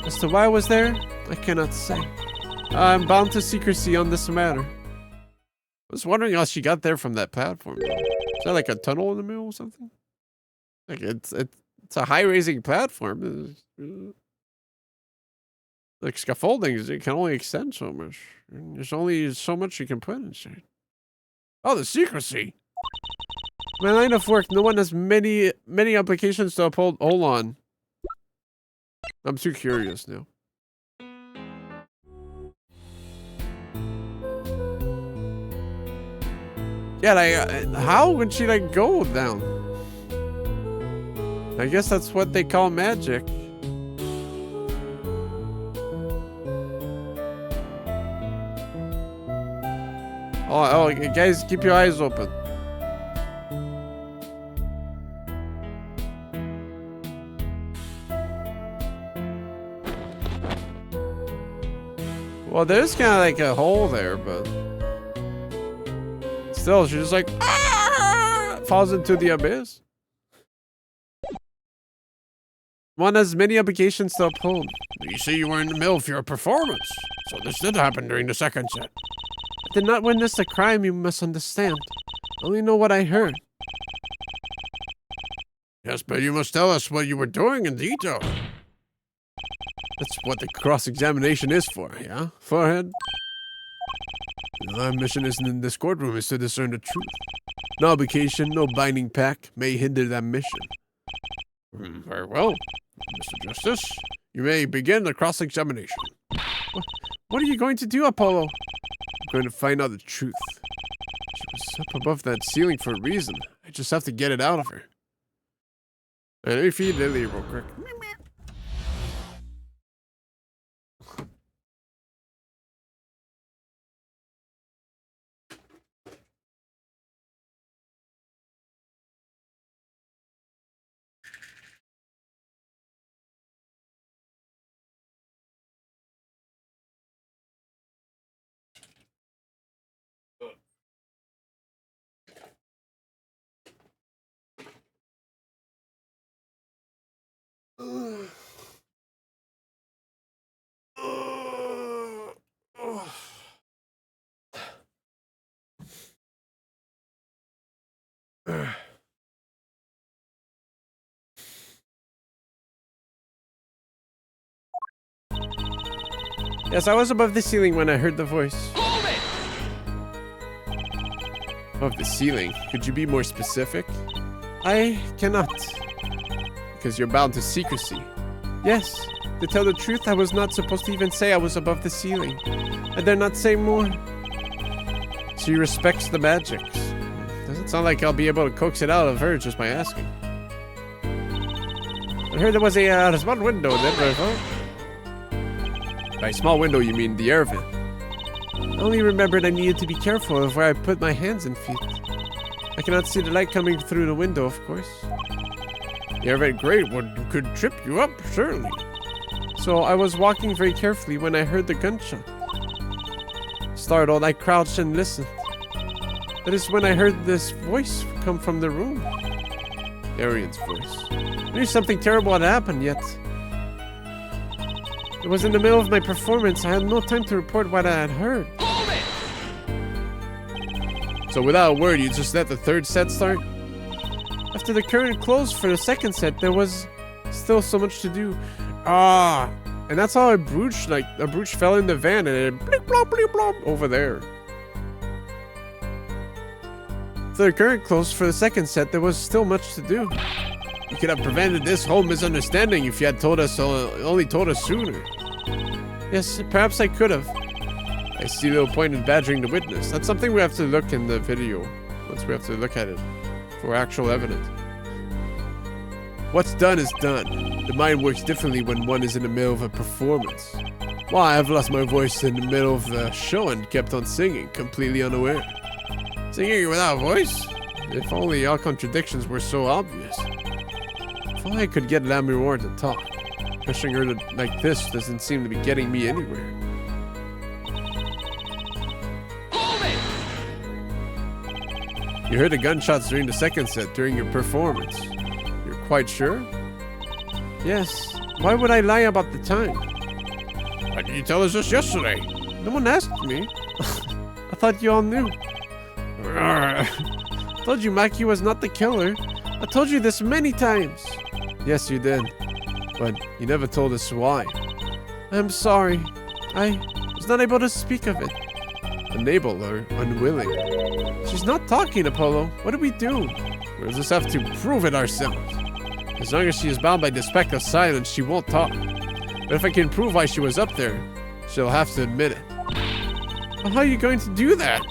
As to why I was there, I cannot say. I'm bound to secrecy on this matter. I was wondering how she got there from that platform. Is that like a tunnel in the middle or something? Like it's a high-raising platform. Like scaffolding, it can only extend so much. There's only so much you can put inside. Oh, the secrecy. My line of work, no one has many applications to uphold. Hold on. I'm too curious now. Yeah, like, how would she, like, go down? I guess that's what they call magic. Oh, guys, keep your eyes open. Well, there's kind of like a hole there, but still, she's just like, ah! Falls into the abyss. One has many obligations to uphold. You see, you were in the middle of your performance, so this did happen during the second set. I did not witness a crime, you must understand. I only know what I heard. Yes, but you must tell us what you were doing in detail. That's what the cross-examination is for, yeah? Forehead? Our mission isn't in this courtroom, is to discern the truth. No obligation, no binding pact may hinder that mission. Very well. Mr. Justice, you may begin the cross-examination. What are you going to do, Apollo? I'm going to find out the truth. She was up above that ceiling for a reason. I just have to get it out of her. Let me feed Lily real quick. Yes, I was above the ceiling when I heard the voice. Hold it! Above the ceiling? Could you be more specific? I cannot. Because you're bound to secrecy. Yes. To tell the truth, I was not supposed to even say I was above the ceiling. I dare not say more. She respects the magics. Doesn't sound like I'll be able to coax it out of her just by asking. I heard there was a small window there. By small window, you mean the air vent. I only remembered I needed to be careful of where I put my hands and feet. I cannot see the light coming through the window, of course. The air vent grate could trip you up, certainly. So I was walking very carefully when I heard the gunshot. Startled, I crouched and listened. That is when I heard this voice come from the room. Arian's voice. I knew something terrible had happened, yet it was in the middle of my performance. I had no time to report what I had heard. Hold it! So without a word, you just let the third set start? After the curtain closed for the second set, there was still so much to do. Ah, and that's how a brooch fell in the van and it bleep blop bleep blop over there. After the curtain closed for the second set, there was still much to do. You could have prevented this whole misunderstanding if you had only told us sooner. Yes, perhaps I could have. I see no point in badgering the witness. That's something we have to look in the video. Once we have to look at it for actual evidence. What's done is done. The mind works differently when one is in the middle of a performance. Why, I've lost my voice in the middle of the show and kept on singing, completely unaware. Singing without a voice? If only all contradictions were so obvious. If only I could get Lamoureux to talk. Pushing her like this doesn't seem to be getting me anywhere. Hold it! You heard the gunshots during the second set, during your performance. You're quite sure? Yes. Why would I lie about the time? Why didn't you tell us this yesterday? No one asked me. I thought you all knew. I told you Maki was not the killer. I told you this many times. Yes, you did. But you never told us why. I'm sorry. I was not able to speak of it. Unable or unwilling. She's not talking, Apollo. What do we do? We'll just have to prove it ourselves. As long as she is bound by this pact of silence, she won't talk. But if I can prove why she was up there, she'll have to admit it. Well, how are you going to do that?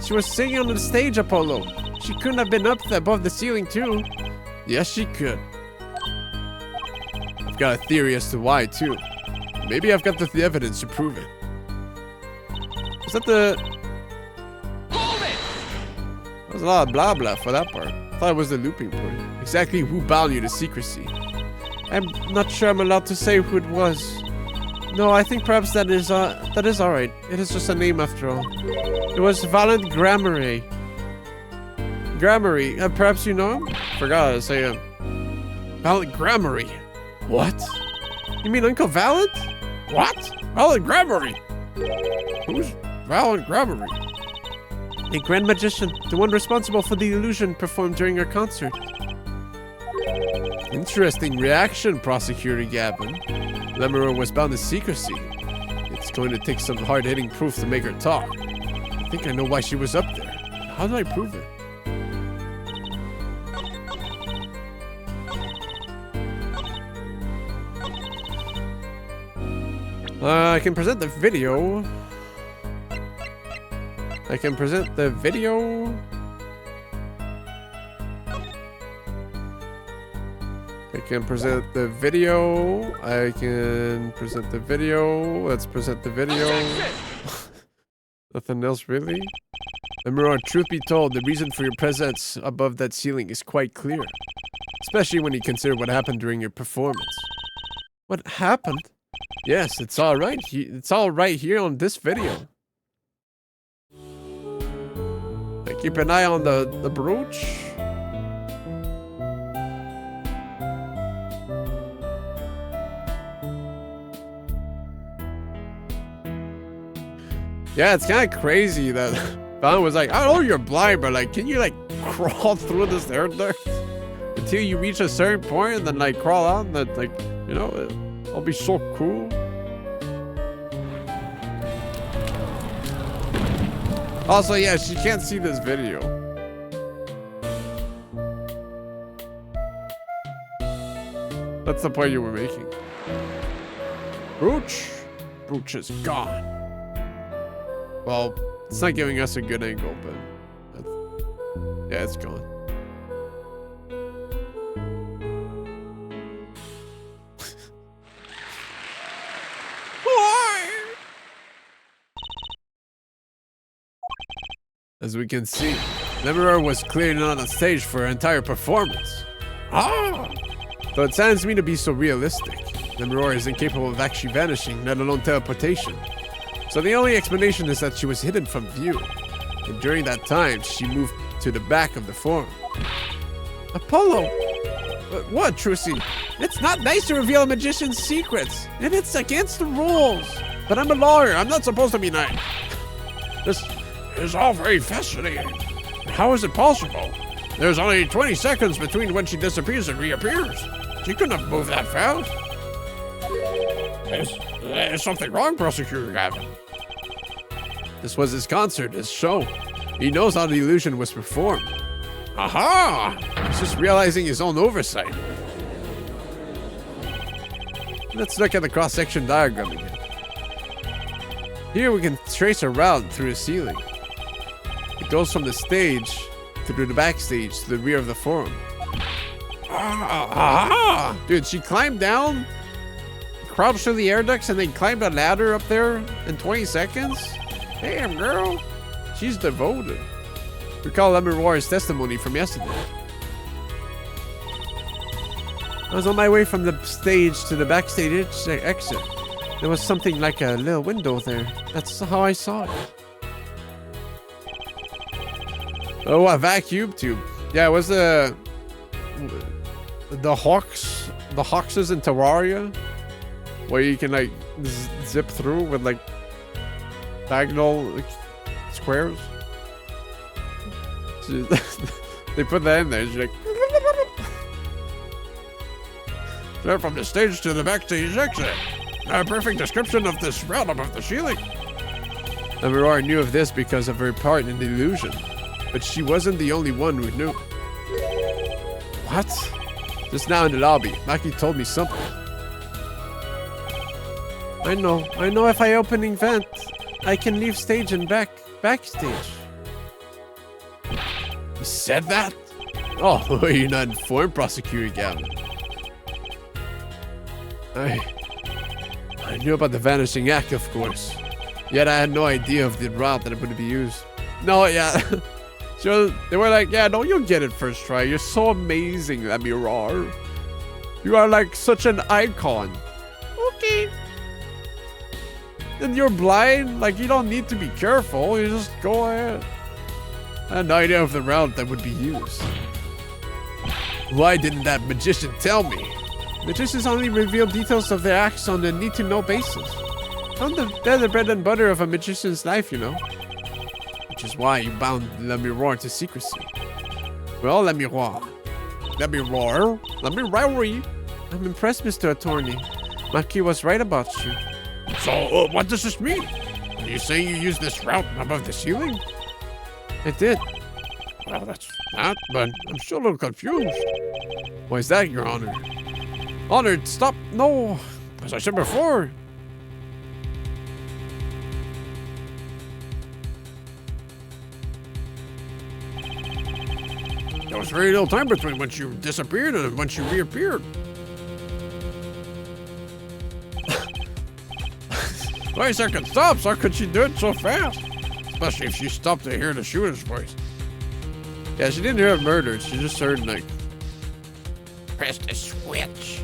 She was singing on the stage, Apollo. She couldn't have been up there above the ceiling, too. Yes, she could. I've got a theory as to why, too. Maybe I've got the evidence to prove it. Is that the... Hold it! There was a lot of blah blah for that part. I thought it was the looping point. Exactly who bound you to secrecy? I'm not sure I'm allowed to say who it was. No, I think perhaps that is alright. It is just a name after all. It was Valent Grammary. Grammary. Perhaps you know him? Forgot how to say him. Valent Grammary. What? You mean Uncle Valent? What? Valent Grammary? Who's Valent Grammary? A grand magician. The one responsible for the illusion performed during our concert. Interesting reaction, Prosecutor Gavin. Lemuror was bound to secrecy. It's going to take some hard-hitting proof to make her talk. I think I know why she was up there. How do I prove it? I can present the video. I can present the video. I can present the video. I can present the video. Let's present the video. Nothing else really. Lemuror, truth be told, the reason for your presence above that ceiling is quite clear. Especially when you consider what happened during your performance. What happened? Yes, it's all right. It's all right here on this video. Keep an eye on the brooch. Yeah, it's kind of crazy that Valent was like, I know you're blind, but like, can you like crawl through this air duct until you reach a certain point and then like crawl out and then like, you know, it'll be so cool. Also, yeah, she can't see this video. That's the point you were making. Brooch. Brooch is gone. Well, it's not giving us a good angle, but yeah, it's gone. As we can see, Lemuror was clearly not on stage for her entire performance. Though it saddens me to be so realistic. Lemuror is incapable of actually vanishing, let alone teleportation. So the only explanation is that she was hidden from view. And during that time, she moved to the back of the forum. Apollo! What, Trucy? It's not nice to reveal a magician's secrets, and it's against the rules. But I'm a lawyer, I'm not supposed to be nice. This is all very fascinating. How is it possible? There's only 20 seconds between when she disappears and reappears. She couldn't have moved that fast. There's something wrong, Prosecutor Gavin. This was his concert, his show. He knows how the illusion was performed. Aha! He's just realizing his own oversight. Let's look at the cross-section diagram again. Here we can trace a route through the ceiling. It goes from the stage through the backstage to the rear of the forum. Aha! Dude, she climbed down, crouched through the air ducts, and then climbed a ladder up there in 20 seconds? Damn, girl. She's devoted. Recall Lemuror's testimony from yesterday. I was on my way from the stage to the backstage exit. There was something like a little window there. That's how I saw it. Oh, a vacuum tube. Yeah, it was the Hawks in Terraria. where you can like zip through with like diagonal like, squares. So, they put that in there. It's like There from the stage to the backstage exit. A perfect description of this route above the ceiling. Aurora knew of this because of her part in the illusion, but she wasn't the only one who knew. What? Just now in the lobby, Maki told me something. I know if I open vent, I can leave stage and backstage. You said that? Oh, you're not informed, Prosecutor Gavin. I knew about the vanishing act, of course. Yet I had no idea of the route that it would be used. No, yeah. So they were like, yeah, no, you'll get it first try. You're so amazing, Amirar. You are like such an icon. Okay. And you're blind, like you don't need to be careful. You just go ahead. I had no idea of the route that would be used. Why didn't that magician tell me? Magicians only reveal details of their acts on a need-to-know basis. They're the bread and butter of a magician's life, you know. Which is why you bound Le Miroir to secrecy. Well, Le Miroir. Le Miroir? Le Miroir. I'm impressed, Mr. Attorney. Maki was right about you. So, what does this mean? Are you saying you used this route above the ceiling? I did. Well, that's that, but I'm still a little confused. Why is that, Your Honor? Honored, stop! No! As I said before, there was very little time between when you disappeared and when you reappeared. 20 second stops, how could she do it so fast? Especially if she stopped to hear the shooter's voice. Yeah, she didn't hear it murdered, she just heard like... Press the switch.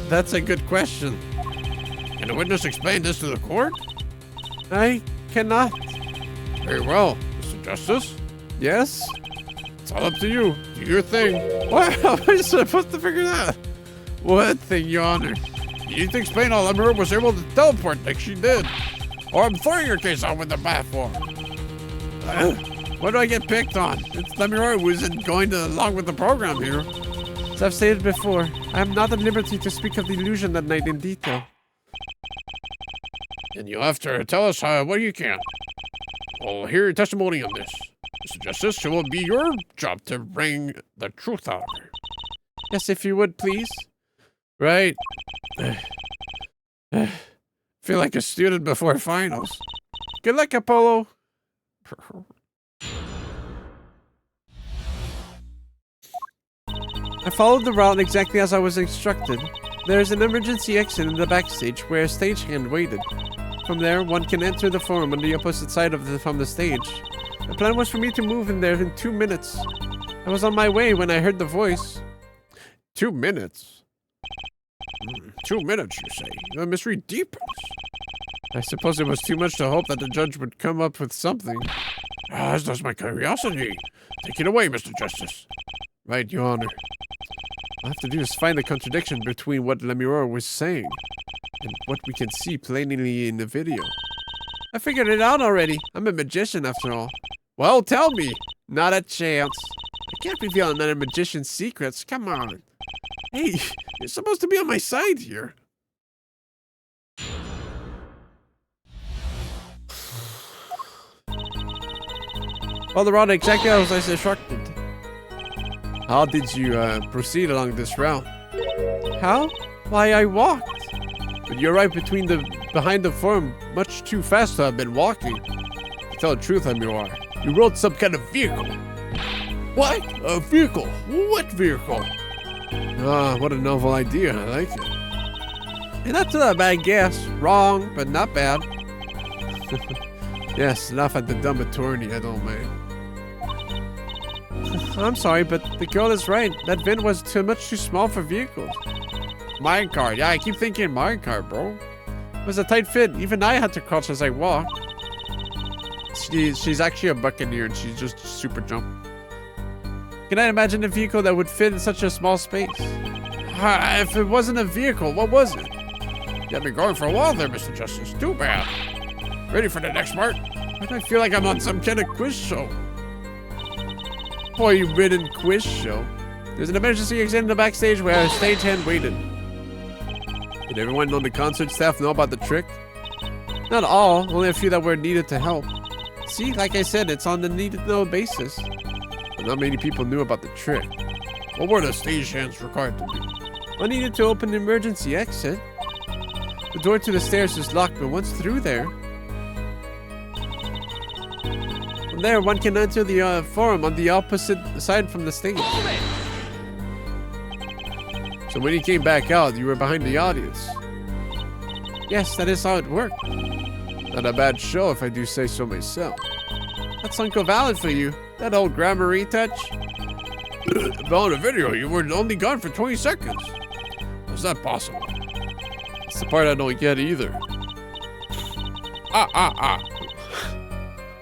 That's a good question. Can the witness explain this to the court? I cannot. Very well, Mr. Justice. Yes? It's all up to you. Do your thing. What? How am I supposed to figure that? What thing, Your Honor? You need to explain how Lemur was able to teleport like she did. Or I'm throwing your case out with the platform. What do I get picked on? It's Lemur who isn't going along with the program here. As I've stated before, I am not at liberty to speak of the illusion that night in detail. And you'll have to tell us what you can. We'll hear your testimony on this. Mr. Justice, it will be your job to bring the truth out of her. Yes, if you would, please. Right. Feel like a student before finals. Good luck, Apollo. I followed the route exactly as I was instructed. There is an emergency exit in the backstage where a stagehand waited. From there, one can enter the forum on the opposite side from the stage. The plan was for me to move in there in 2 minutes. I was on my way when I heard the voice. 2 minutes? 2 minutes, you say? The mystery deepens. I suppose it was too much to hope that the judge would come up with something. As does my curiosity. Take it away, Mr. Justice. Right, Your Honor. All I have to do is find the contradiction between what Lemureur was saying and what we can see plainly in the video. I figured it out already. I'm a magician after all. Well, tell me. Not a chance. I can't reveal another magician's secrets. Come on. Hey, you're supposed to be on my side here. Well, the route exactly as I instructed. How did you proceed along this route? How? Why, I walked. But you arrived behind the forum much too fast to have been walking. To tell the truth, you rode some kind of vehicle. What? A vehicle? What vehicle? Ah, what a novel idea. I like it. And that's not a bad guess. Wrong, but not bad. Yes, laugh at the dumb attorney, I don't mind. I'm sorry, but the girl is right. That vent was too small for vehicles. Minecart. Yeah, I keep thinking minecart, bro. It was a tight fit. Even I had to crouch as I walked. She's actually a buccaneer and she's just super jump. Can I imagine a vehicle that would fit in such a small space? If it wasn't a vehicle, what was it? Got me going for a while there, Mr. Justice. Too bad. Ready for the next part? Why do I feel like I'm on some kind of quiz show? Boy, you ridden quiz show. There's an emergency exit in the backstage where a stagehand waited. Did everyone on the concert staff know about the trick? Not all, only a few that were needed to help. See, like I said, it's on the need-to-know basis. But not many people knew about the trick. What were the stagehands required to do? I needed to open the emergency exit. The door to the stairs is locked, but once through there... From there, one can enter the forum on the opposite side from the stage. So when you came back out, you were behind the audience. Yes, that is how it worked. Not a bad show if I do say so myself. That's Uncle Valid for you. That old grammar retouch. But on the video, you were only gone for 20 seconds. How's that possible? It's the part I don't get either.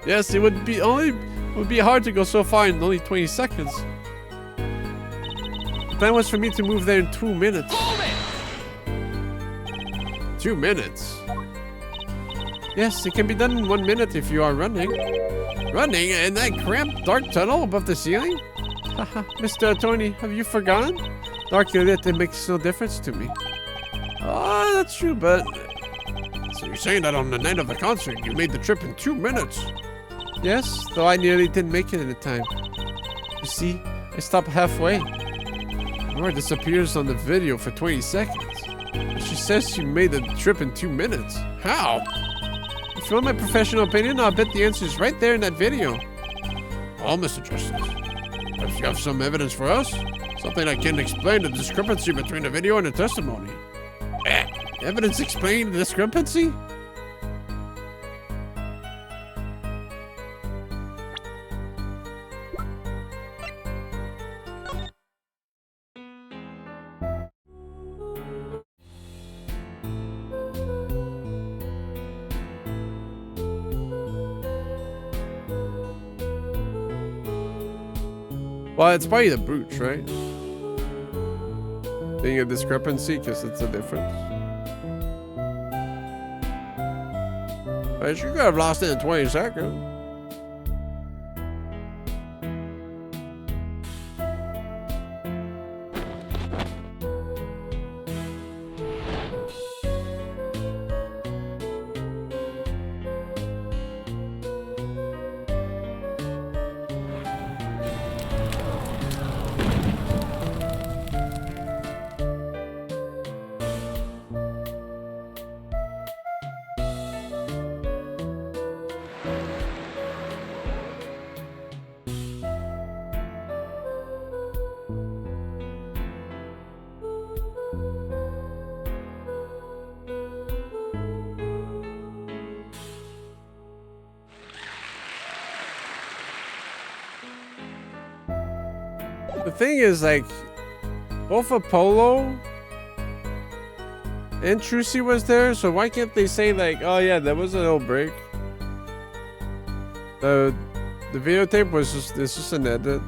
Yes, it would be hard to go so far in only 20 seconds. The plan was for me to move there in 2 minutes. 2 minutes? Yes, it can be done in 1 minute if you are running. Running in that cramped dark tunnel above the ceiling? Haha, Mr. Attorney, have you forgotten? Dark or lit, it makes no difference to me. Oh, that's true, but... So you're saying that on the night of the concert, you made the trip in 2 minutes? Yes, though I nearly didn't make it in time. You see, I stopped halfway. Nora disappears on the video for 20 seconds. And she says she made the trip in 2 minutes. How? If you want my professional opinion, I'll bet the answer is right there in that video. Well, Mr. Justice, if you have some evidence for us, something that can explain the discrepancy between the video and the testimony. Evidence explaining the discrepancy? Well, it's probably the brooch, right? Being a discrepancy because it's a difference. But you could have lost it in 20 seconds. The thing is, like, both Apollo and Trucy was there, so why can't they say, like, oh yeah, that was a little break. The videotape was just an edit.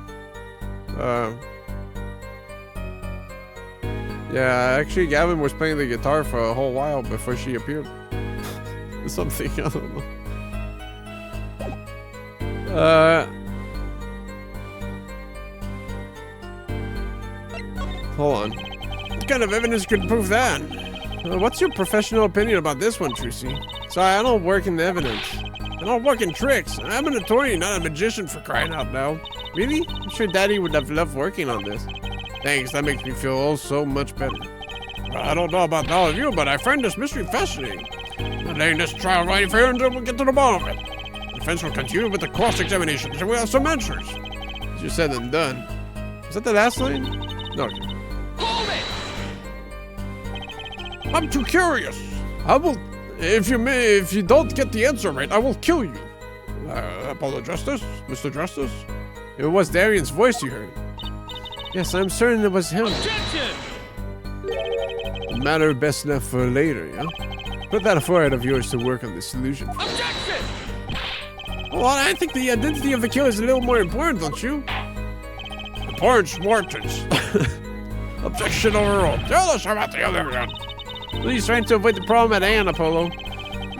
Yeah, actually Gavin was playing the guitar for a whole while before she appeared. Something, I don't know. Hold on. What kind of evidence could prove that? What's your professional opinion about this one, Trucy? Sorry, I don't work in evidence. I don't work in tricks. I'm an attorney, not a magician, for crying out loud. Really? I'm sure Daddy would have loved working on this. Thanks, that makes me feel oh so much better. Well, I don't know about all of you, but I find this mystery fascinating. I'm laying this trial right here until we get to the bottom of it. The defense will continue with the cross-examination, so we'll have some answers. Easier said than done. Is that the last line? No. I'm too curious. I will, if you don't get the answer right, I will kill you. Apollo Justice, Mr. Justice. It was Darian's voice you heard. Yes, I'm certain it was him. Objection! A matter best left for later, yeah? Put that forehead of yours to work on the solution. Objection! Well, I think the identity of the killer is a little more important, don't you? Important, Mortons. Objection overruled. Tell us about the other one. Please trying to avoid the problem at hand, Apollo.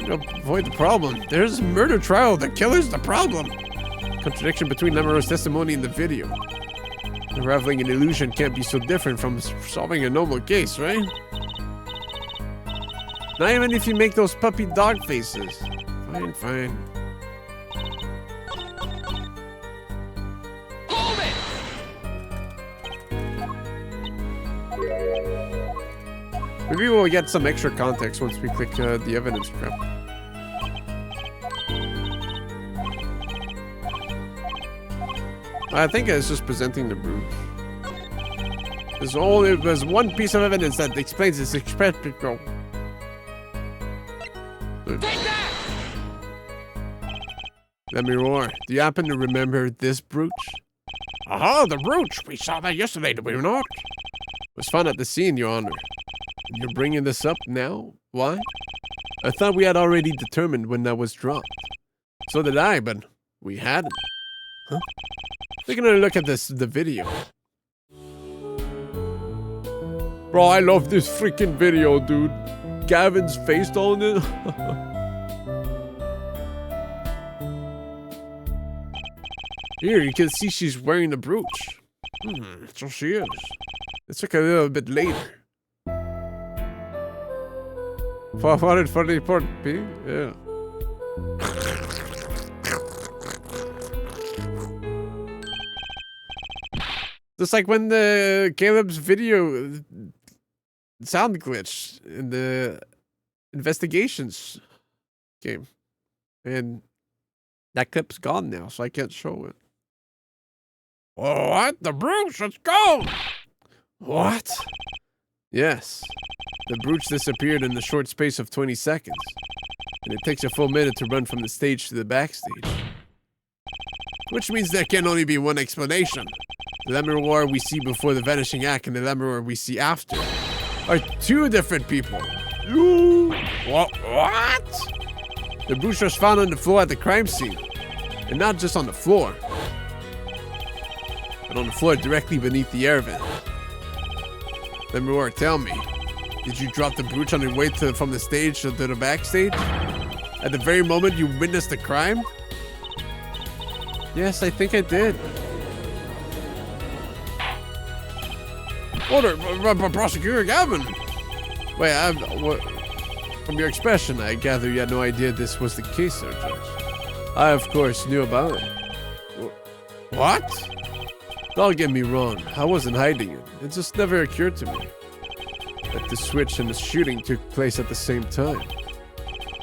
Avoid the problem. There's a murder trial. The killer's the problem. Contradiction between Lamoureux's testimony and the video. Unraveling an illusion can't be so different from solving a normal case, right? Not even if you make those puppy dog faces. Fine, fine. Hold it! Maybe we'll get some extra context once we click the evidence trap. I think it's just presenting the brooch. There's one piece of evidence that explains this expression. Take that! Let me roar. Do you happen to remember this brooch? Aha, the brooch. We saw that yesterday, did we not? It was fun at the scene, Your Honor. And you're bringing this up now? Why? I thought we had already determined when that was dropped. So did I, but we hadn't. Huh? Taking a look at the video. Bro, I love this freaking video, dude. Gavin's face on it. Here, you can see she's wearing the brooch. So she is. Let's look a little bit later. 444p? Yeah. Just like when the Caleb's video sound glitch in the investigations game. And that clip's gone now, so I can't show it. What? The brooch? Let's go! What? Yes. The brooch disappeared in the short space of 20 seconds. And it takes a full minute to run from the stage to the backstage. Which means there can only be one explanation. The Lamoureux we see before the vanishing act and the Lamoureux we see after are two different people. What? The brooch was found on the floor at the crime scene. And not just on the floor, but on the floor directly beneath the air vent. Lamoureux, tell me, did you drop the brooch on your way from the stage to the backstage? At the very moment you witnessed the crime? Yes, I think I did. Order, Prosecutor Gavin. Wait, from your expression, I gather you had no idea this was the case, sir, Judge. I, of course, knew about it. What? Don't get me wrong, I wasn't hiding it. It just never occurred to me that the switch and the shooting took place at the same time.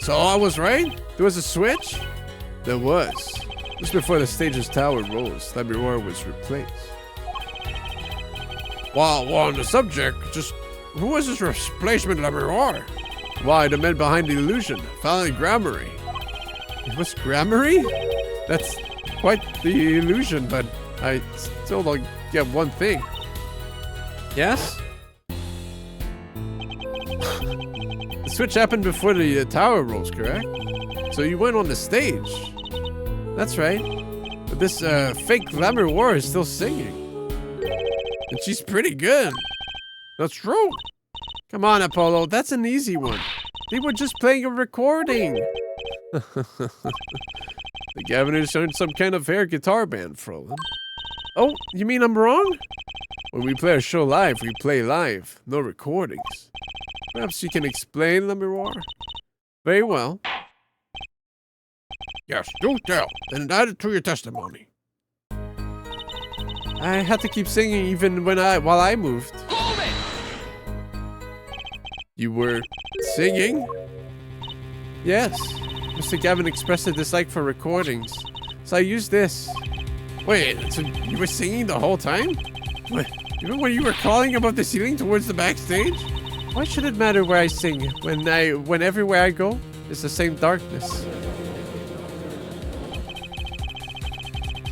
So I was right? There was a switch? There was. Just before the stage's tower rose, Lamoureux was replaced. Well, on the subject, just who was this replacement Lamoureux? Why, the man behind the illusion, Fallon Gramarye. It was Gramarye? That's quite the illusion, but I still don't get one thing. Yes? The switch happened before the tower rose, correct? So you went on the stage. That's right. But this fake Lamoureux is still singing. And she's pretty good. That's true. Come on, Apollo, that's an easy one. They were just playing a recording. The Gaviners aren't some kind of air guitar band, Frolan. Oh, you mean I'm wrong? When we play a show live, we play live, no recordings. Perhaps you can explain, Lamoureux? Very well. Yes, do tell, and add it to your testimony. I had to keep singing even while I moved. Hold it! You were singing? Yes. Mr. Gavin expressed a dislike for recordings, so I used this. Wait, so you were singing the whole time? What? Even when you were calling above the ceiling towards the backstage? Why should it matter where I sing when everywhere I go is the same darkness?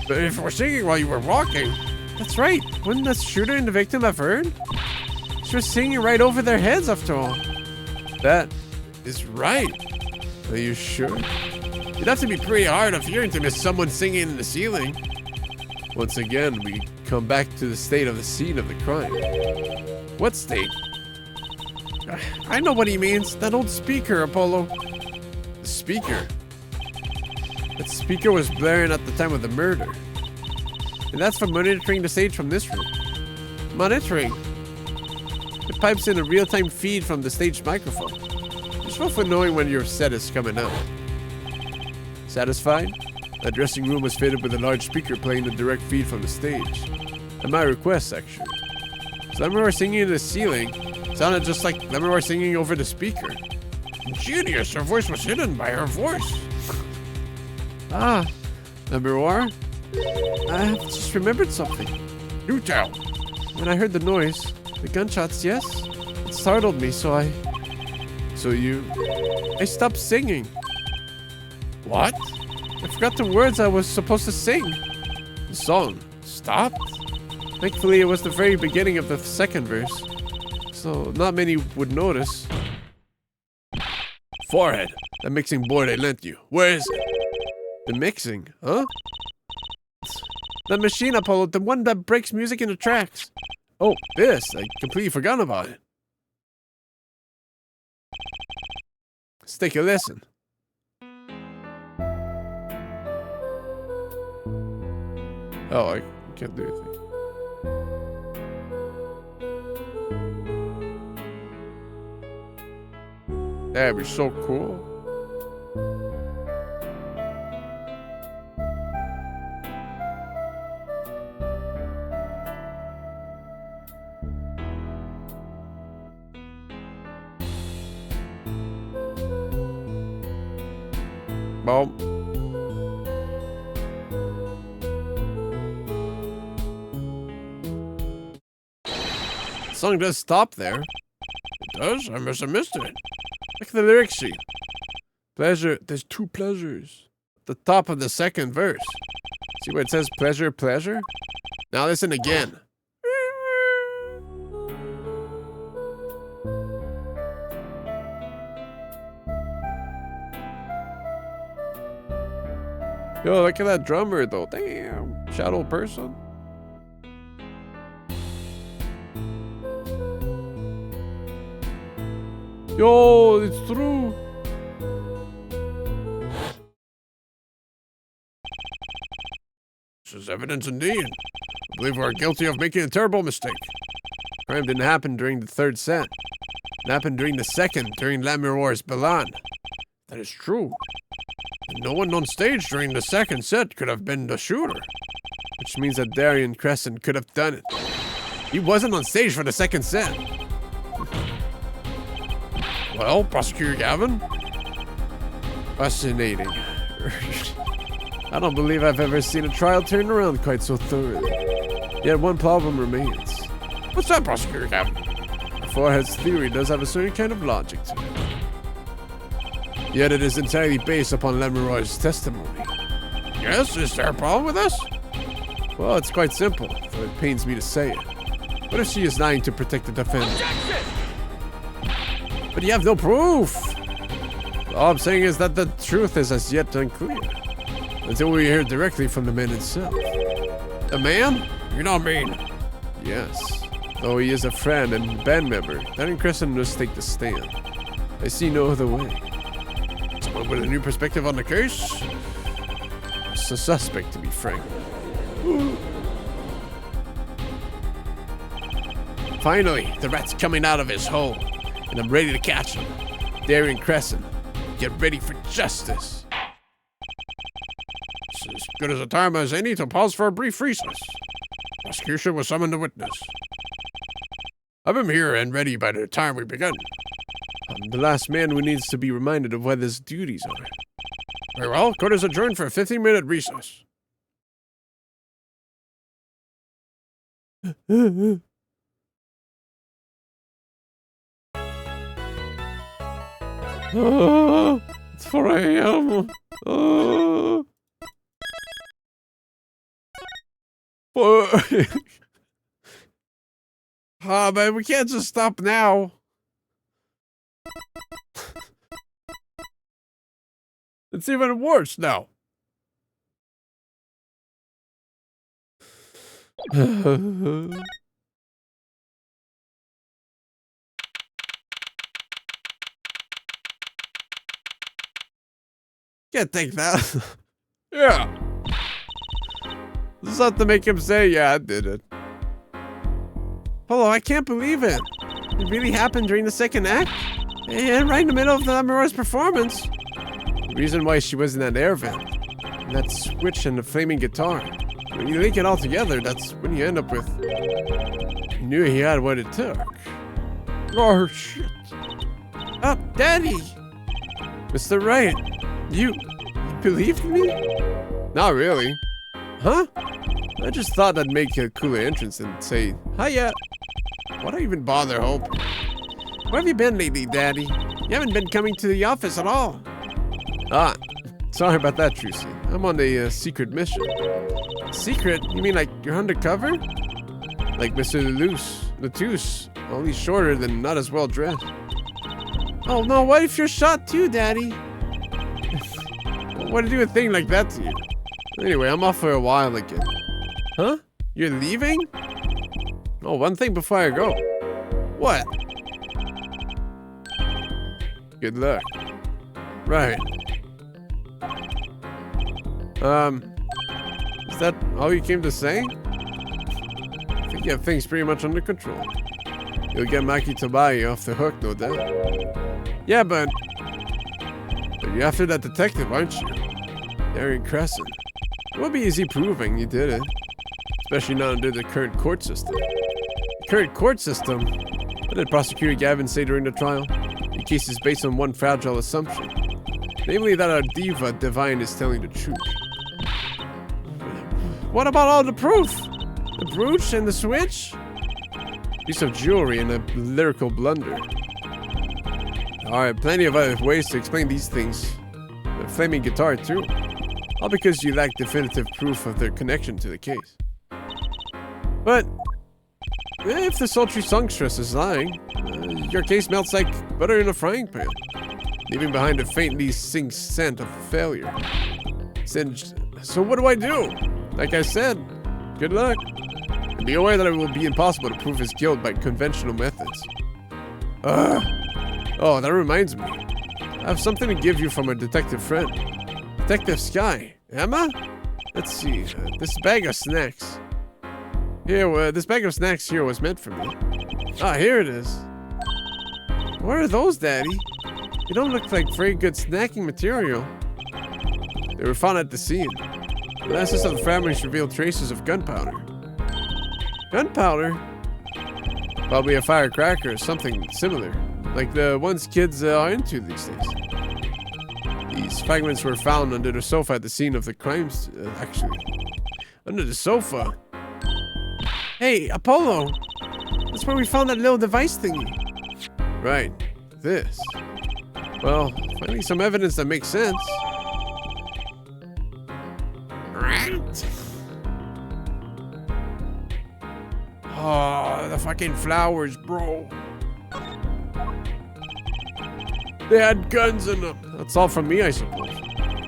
But if we're singing while you were walking... That's right. Wouldn't the shooter and the victim have heard? She was singing right over their heads after all. That is right. Are you sure? It'd have to be pretty hard of hearing to miss someone singing in the ceiling. Once again, we come back to the state of the scene of the crime. What state? I know what he means. That old speaker, Apollo. The speaker? That speaker was blaring at the time of the murder. And that's for monitoring the stage from this room. Monitoring? It pipes in a real-time feed from the stage microphone. Useful for knowing when your set is coming out. Satisfied? The dressing room was fitted with a large speaker playing the direct feed from the stage. At my request, actually. Lemon singing in the ceiling sounded just like Lemon singing over the speaker. Genius, her voice was hidden by her voice. Ah, Lemon, I have just remembered something. Do tell. When I heard the noise, the gunshots, yes, it startled me, so I stopped singing. What? I forgot the words I was supposed to sing. The song stopped? Thankfully, it was the very beginning of the second verse, so not many would notice. Forehead, the mixing board I lent you. Where is it? The mixing, huh? The machine, Apollo, the one that breaks music into tracks. Oh, this. I completely forgot about it. Let's take a listen. Oh, I can't do anything. That'd be so cool. Well, the song does stop there. It does? I must have missed it. Look at the lyric sheet. Pleasure. There's two pleasures. At the top of the second verse. See where it says pleasure, pleasure? Now listen again. Yo, look at that drummer though. Damn. Shadow person. Yo, it's true. This is evidence indeed. I believe we're guilty of making a terrible mistake. Crime didn't happen during the third set. It happened during the second, during Lamiror's Balan. That is true. And no one on stage during the second set could have been the shooter. Which means that Darian Crescent could have done it. He wasn't on stage for the second set. Well, Prosecutor Gavin? Fascinating. I don't believe I've ever seen a trial turn around quite so thoroughly. Yet one problem remains. What's that, Prosecutor Gavin? Forehead's theory does have a certain kind of logic to it. Yet it is entirely based upon Lemuroy's testimony. Yes, is there a problem with this? Well, it's quite simple, though it pains me to say it. What if she is lying to protect the defendant? Objection! But you have no proof! All I'm saying is that the truth is as yet unclear. Until we hear directly from the man himself. The man? You don't mean... Yes. Though he is a friend and band member, Darian Crescent must take the stand. I see no other way. Someone with a new perspective on the case? It's a suspect, to be frank. Finally, the rat's coming out of his hole, and I'm ready to catch him. Darian Crescent, get ready for justice. It's as good as a time as any to pause for a brief recess. Prosecution will summon the witness. Have him here and ready by the time we begin. I'm the last man who needs to be reminded of what his duties are. Very well, court is adjourned for a 15-minute recess. It's 4 a.m. Ah, man, we can't just stop now. It's even worse now. can't take that. Yeah. This is not to make him say, yeah, I did it. Polo, I can't believe it. It really happened during the second act? And right in the middle of the Amuro's performance. The reason why she was in that air vent, and that switch and the flaming guitar. When you link it all together, that's when you end up with... I knew he had what it took. Oh, shit. Oh, Daddy! Mr. Wright, you believed me? Not really. Huh? I just thought I'd make a cooler entrance and say, hiya. Why'd I even bother hoping? Where have you been lately, Daddy? You haven't been coming to the office at all. Ah, sorry about that, Trucy. I'm on a secret mission. Secret? You mean like you're undercover? Like Mr. Latouche, only shorter than not as well dressed. Oh no, what if you're shot too, Daddy? Why'd I do a thing like that to you? Anyway, I'm off for a while again. Huh? You're leaving? Oh, one thing before I go. What? Good luck. Right. Is that all you came to say? I think you have things pretty much under control. You'll get Maki Tobai off the hook, no doubt. Yeah, but you're after that detective, aren't you? Darren Crescent. It won't be easy proving you did it. Especially not under the current court system. The current court system? What did Prosecutor Gavin say during the trial? The case is based on one fragile assumption. Namely that our diva divine is telling the truth. what about all the proof? The brooch and the switch? Piece of jewelry and a lyrical blunder. Alright, plenty of other ways to explain these things. The flaming guitar too. All because you lack definitive proof of their connection to the case. But if the sultry songstress is lying, your case melts like butter in a frying pan, leaving behind a faintly sing scent of failure. So what do I do? Like I said, good luck. And be aware that it will be impossible to prove his guilt by conventional methods. Oh, that reminds me. I have something to give you from a detective friend. Detective Sky. Emma? Let's see. This bag of snacks. Here, this bag of snacks here was meant for me. Ah, here it is. What are those, Daddy? You don't look like very good snacking material. They were found at the scene. Analysis of the fabrics revealed traces of gunpowder. Gunpowder? Probably a firecracker or something similar, like the ones kids are into these days. These fragments were found under the sofa at the scene of the crimes, actually. Under the sofa? Hey, Apollo! That's where we found that little device thingy. Right, this. Well, finding some evidence that makes sense. Right? Oh, the fucking flowers, bro. They had guns in them. That's all from me, I suppose.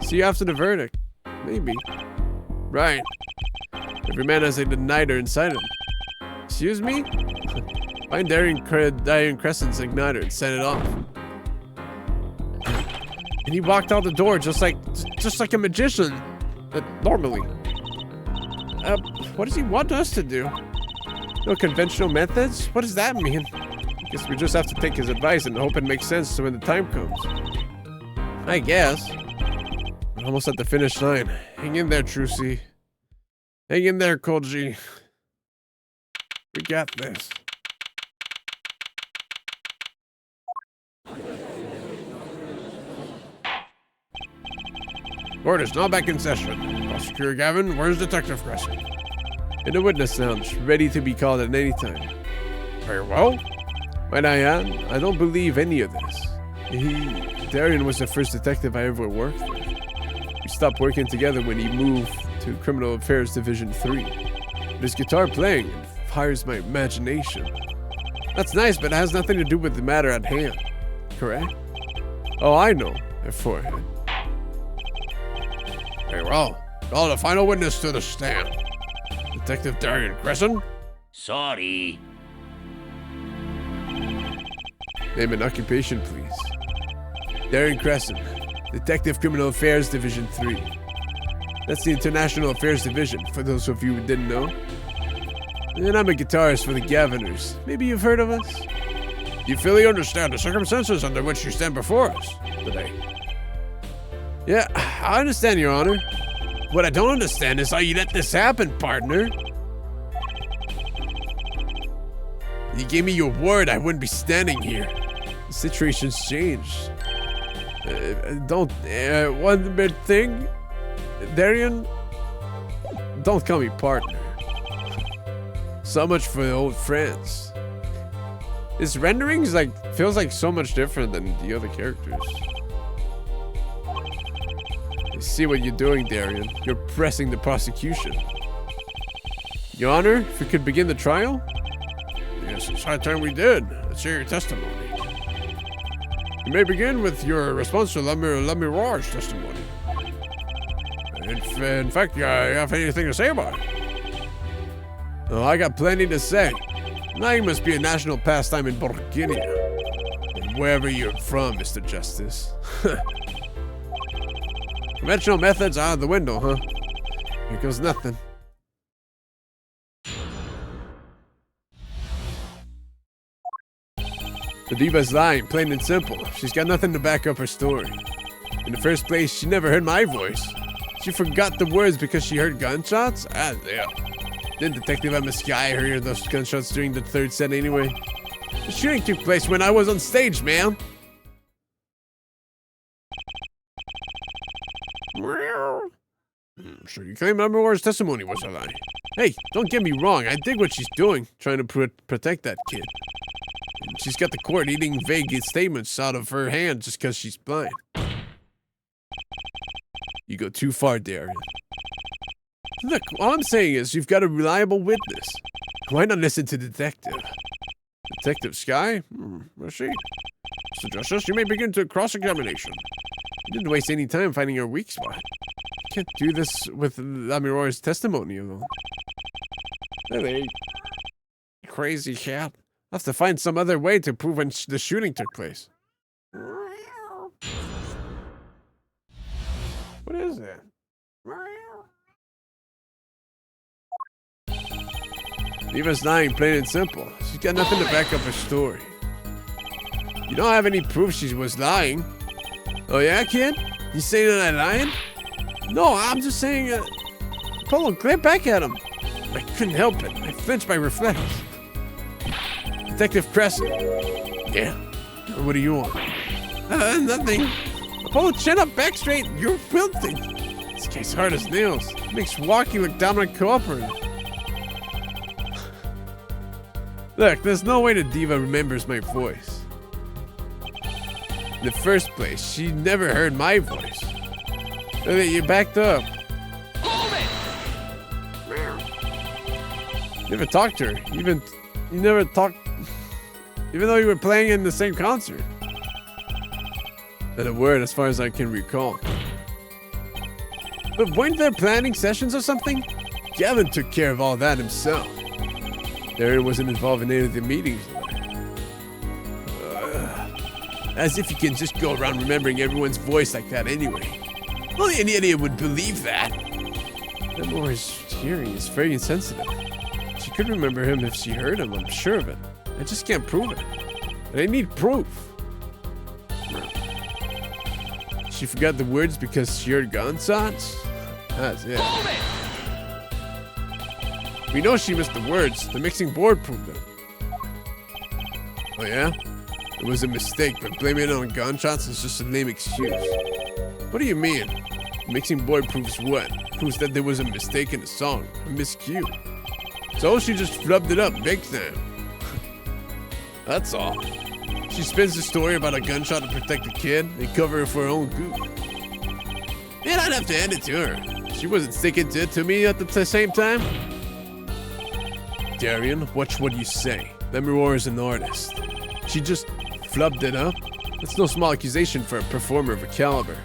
See you after the verdict. Maybe. Right. Every man has a denier inside him. Excuse me? Find Darien Crescent's igniter and set it off. And he walked out the door just like a magician. Normally. What does he want us to do? No conventional methods? What does that mean? Guess we just have to take his advice and hope it makes sense so when the time comes. I guess. We're almost at the finish line. Hang in there, Trucy. Hang in there, Koji. We got this. Court is now back in session. Prosecutor Gavin, where's Detective Crescent? In the witness lounge, ready to be called at any time. Very well. Might I add, I don't believe any of this. Darien was the first detective I ever worked with. We stopped working together when he moved to Criminal Affairs Division 3. But his guitar playing fires my imagination. That's nice, but it has nothing to do with the matter at hand. Correct? Oh, I know. Therefore. Very well. Call the final witness to the stand. Detective Darien Crescent? Sorry. Name and occupation, please. Darien Crescent. Detective Criminal Affairs Division 3. That's the International Affairs Division, for those of you who didn't know. And I'm a guitarist for the Governors. Maybe you've heard of us? You fully understand the circumstances under which you stand before us today. Yeah, I understand, Your Honor. What I don't understand is how you let this happen, partner. You gave me your word I wouldn't be standing here. The situation's changed. One big thing, Darian, don't call me partner. So much for the old friends. His renderings feels like so much different than the other characters. I see what you're doing, Darian. You're pressing the prosecution. Your Honor, if we could begin the trial? Yes, it's high time we did. Let's hear your testimony. You may begin with your response to Lemiroir's testimony. In fact, you have anything to say about it? Oh, I got plenty to say. Lying must be a national pastime in Burgundy. And wherever you're from, Mr. Justice. Conventional methods out of the window, huh? Here goes nothing. The diva's lying, plain and simple. She's got nothing to back up her story. In the first place, she never heard my voice. She forgot the words because she heard gunshots? Ah, yeah. Didn't Detective Sky hear those gunshots during the third set anyway? The shooting took place when I was on stage, man. So you claim Lemiroir's testimony was a lie. Hey, don't get me wrong. I dig what she's doing, trying to protect that kid. And she's got the court eating vague statements out of her hand just because she's blind. You go too far, Darian. Look, all I'm saying is you've got a reliable witness. Why not listen to Detective? Detective Sky? Let's see. Mr. Justice, you may begin to cross-examination. You didn't waste any time finding her weak spot. Can't do this with Lemiroir's testimony alone. Really? Crazy cat. I'll have to find some other way to prove when the shooting took place. What is that? Eva's lying, plain and simple. She's got nothing to back up her story. You don't have any proof she was lying. Oh yeah, kid? You saying that I'm lying? No, I'm just saying, Polo, glare back at him. I couldn't help it. I flinched by reflex. Detective Crescent. Yeah? What do you want? Nothing. Apollo, chin up, back straight. You're filthy. This guy's hard as nails. Makes walking look dominant cooperative. Look, there's no way the diva remembers my voice. In the first place, she never heard my voice. Look at you backed up. Hold it! Never talked to her. You never talked, even though you were playing in the same concert. Not a word as far as I can recall. But weren't there planning sessions or something? Gavin took care of all that himself. Darren wasn't involved in any of the meetings. As if you can just go around remembering everyone's voice like that anyway. Only an idiot would believe that. Lemiroir's hearing is very insensitive. She could remember him if she heard him, I'm sure of it. I just can't prove it. And I need proof. She forgot the words because she heard gunshots? That's it. Hold it! We know she missed the words. The mixing board proved it. Oh yeah? It was a mistake, but blaming it on gunshots is just a lame excuse. What do you mean? The mixing board proves what? Proves that there was a mistake in the song. A miscue. So she just flubbed it up big time. That's all. She spins the story about a gunshot to protect the kid and cover it for her own goof. And I'd have to hand it to her. She wasn't sticking to it to me at the same time. Darian, watch what you say. Lemiroir is an artist. She just flubbed it up. That's no small accusation for a performer of her caliber.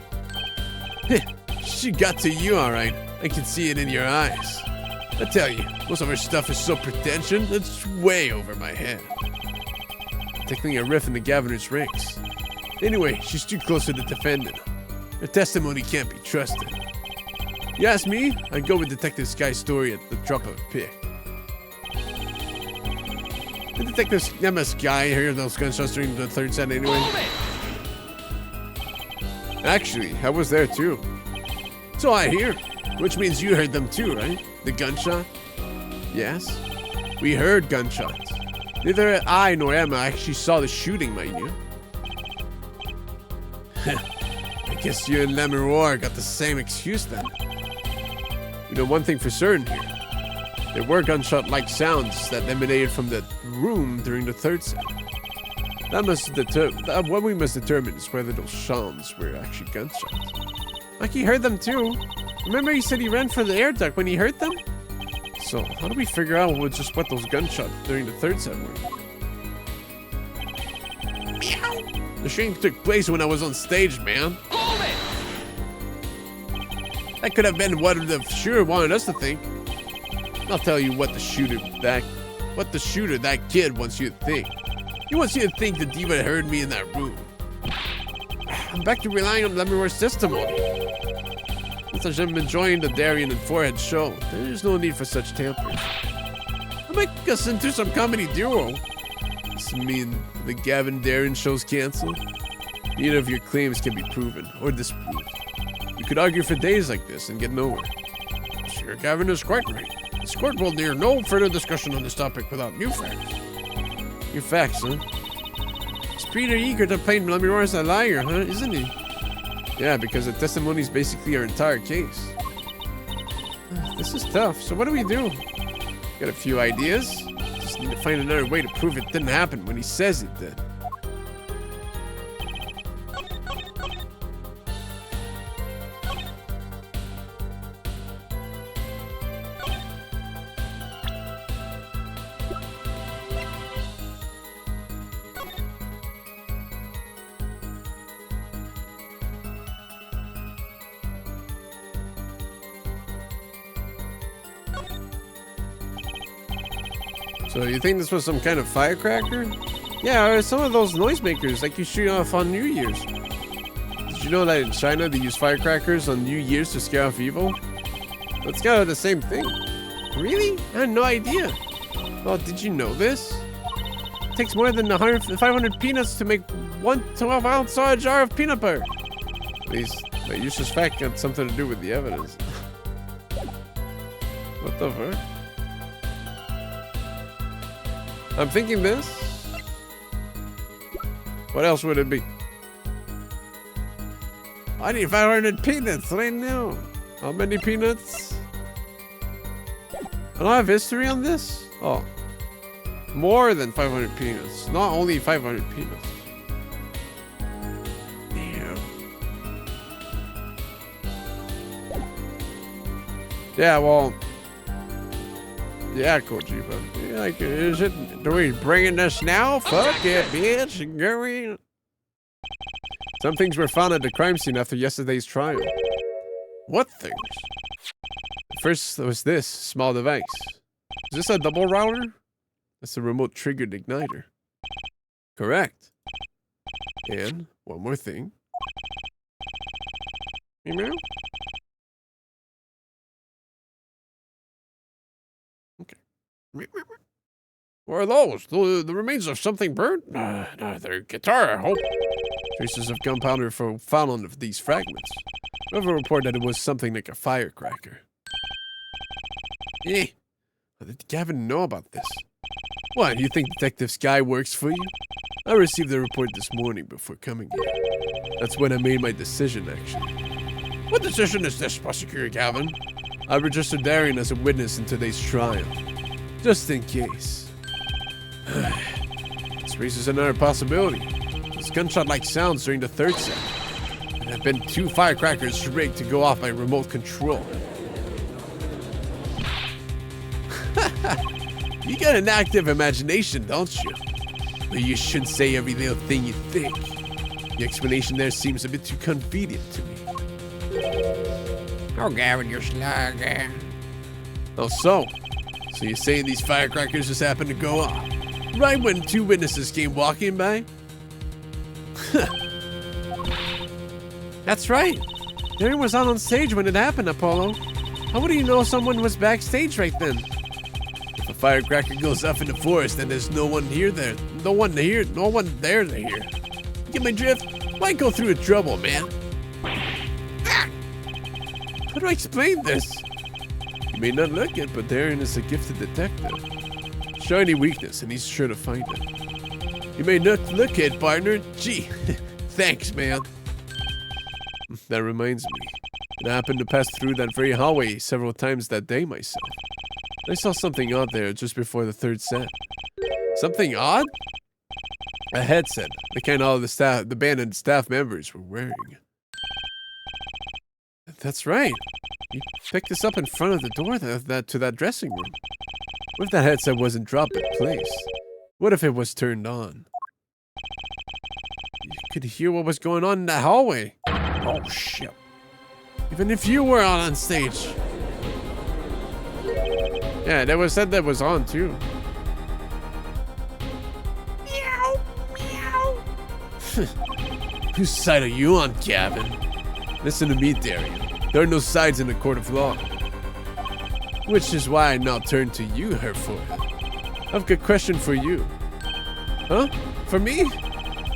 She got to you, all right. I can see it in your eyes. I tell you, most of her stuff is so pretentious, it's way over my head. Tickling a riff in the governor's ranks. Anyway, she's too close to the defendant. Her testimony can't be trusted. You ask me, I'd go with Detective Sky's story at the drop of a pick. Did Detective Emma Sky hear those gunshots during the third set anyway? Actually, I was there too. So I hear. Which means you heard them too, right? The gunshot? Yes. We heard gunshots. Neither I nor Emma actually saw the shooting, mind you. I guess you and Lemuroir got the same excuse then. You know one thing for certain here. There were gunshot-like sounds that emanated from the room during the third set. What we must determine is whether those sounds were actually gunshots. Like he heard them too. Remember he said he ran for the air duct when he heard them? So how do we figure out what those gunshots during the third set were? Meow. The shooting took place when I was on stage, man. Hold it! That could have been what the shooter wanted us to think. I'll tell you what the shooter that kid wants you to think. He wants you to think the diva heard me in that room. I'm back to relying on Lemuroir's testimony. Since I'm enjoying the Darien and Forehead show, there's no need for such tampering. I'll make us into some comedy duo. Does this mean the Gavin Darien show's canceled? Neither of your claims can be proven or disproved. We could argue for days like this and get nowhere. Sir Gavin is quite right. This court will near no further discussion on this topic without new facts. New facts, huh? He's pretty eager to paint Lemuroir as a liar, huh? Isn't he? Yeah, because the testimony is basically our entire case. This is tough. So what do we do? Got a few ideas. Just need to find another way to prove it didn't happen when he says it did. So you think this was some kind of firecracker? Yeah, or some of those noisemakers like you shoot off on New Year's. Did you know that in China they use firecrackers on New Year's to scare off evil? It's kind of the same thing. Really? I had no idea. Well, did you know this? It takes more than 500 peanuts to make 1 12-ounce jar of peanut butter. At least that useless fact got something to do with the evidence. What the fuck? I'm thinking this. What else would it be? I need 500 peanuts right now. How many peanuts? I don't have history on this? Oh. More than 500 peanuts. Not only 500 peanuts. Damn. Yeah, well. Yeah, Koji, but like, is it? Do we bringing this now? Fuck it, bitch. Going. Some things were found at the crime scene after yesterday's trial. What things? First was this small device. Is this a double router? That's a remote triggered igniter. Correct. And one more thing. Email? Okay. What are those? The remains of something burnt? No, their guitar, I hope. Traces of gunpowder found on these fragments. Whoever reported that it was something like a firecracker. Eh? How did Gavin know about this? What, you think Detective Sky works for you? I received the report this morning before coming here. That's when I made my decision, actually. What decision is this, Prosecutor Gavin? I registered Darien as a witness in today's trial. Just in case. This raises another possibility. It's gunshot-like sounds during the third set. There have been 2 firecrackers rigged to go off by remote control. You got an active imagination, don't you? But you shouldn't say every little thing you think. The explanation there seems a bit too convenient to me. Oh, Gavin, you're slug. Oh, so you're saying these firecrackers just happened to go off right when 2 witnesses came walking by? That's right. Darren was out on stage when it happened, Apollo. How would he know someone was backstage right then? If a firecracker goes off in the forest and there's no one there to hear. Get my drift? Why go through the trouble, man? Ah! How do I explain this? You may not look it, but Darren is a gifted detective. Shiny weakness, and he's sure to find it. You may not look it, partner. Gee, thanks, man. That reminds me. I happened to pass through that very hallway several times that day myself. I saw something odd there just before the third set. Something odd? A headset, the kind all the band and staff members were wearing. That's right. You picked this up in front of the door to that dressing room. What if that headset wasn't dropped in place? What if it was turned on? You could hear what was going on in that hallway. Oh, shit. Even if you were out on stage. Yeah, that was said that was on too. Meow, meow. Whose side are you on, Gavin? Listen to me, Darian. There are no sides in the court of law. Which is why I now turn to you, Herfoyle. I've got a question for you. Huh? For me?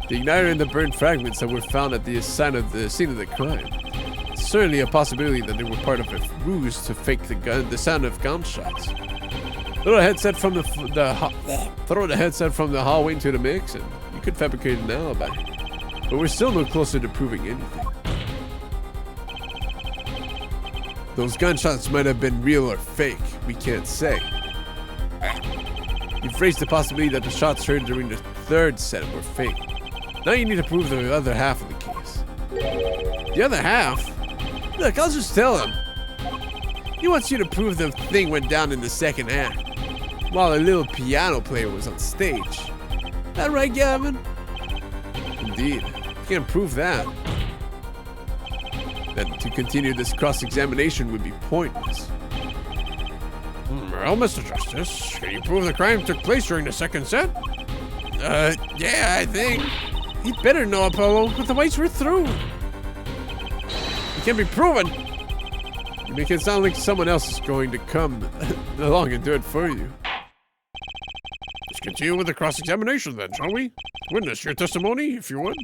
The igniter and the burned fragments that were found at the scene of the crime. It's certainly a possibility that they were part of a ruse to fake the sound of gunshots. Throw the headset from the hallway into the mix, and you could fabricate an alibi. But we're still no closer to proving anything. Those gunshots might have been real or fake. We can't say. You've raised the possibility that the shots heard during the third set were fake. Now you need to prove the other half of the case. The other half? Look, I'll just tell him. He wants you to prove the thing went down in the second act, while a little piano player was on stage. That right, Gavin? Indeed. You can't prove that. Then to continue this cross-examination would be pointless. Well, Mr. Justice, can you prove the crime took place during the second set? Yeah, I think. He'd better know, Apollo, but the lights were through. It can't be proven. You make it sound like someone else is going to come along and do it for you. Let's continue with the cross-examination then, shall we? Witness your testimony, if you would.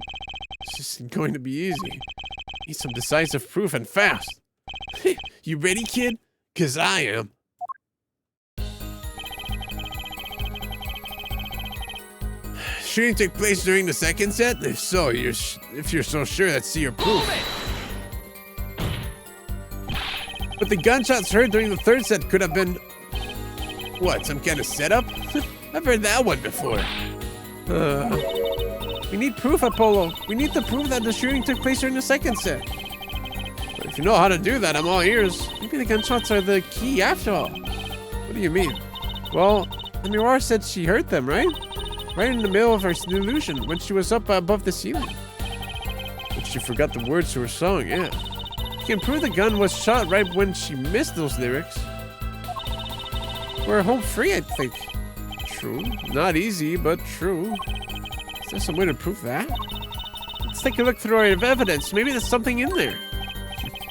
This isn't going to be easy. Need some decisive proof and fast. You ready, kid? 'Cause I am. Shooting took place during the second set? If so, if you're so sure, let's see your proof. But the gunshots heard during the third set could have been... What, some kind of setup? I've heard that one before. We need proof, Apollo. We need to prove that the shooting took place during the second set. But if you know how to do that, I'm all ears. Maybe the gunshots are the key after all. What do you mean? Well, the mirror said she heard them, right? Right in the middle of her illusion, when she was up above the ceiling. But she forgot the words to her song, yeah. You can prove the gun was shot right when she missed those lyrics. We're home free, I think. True. Not easy, but true. Is there some way to prove that? Let's take a look through our evidence. Maybe there's something in there.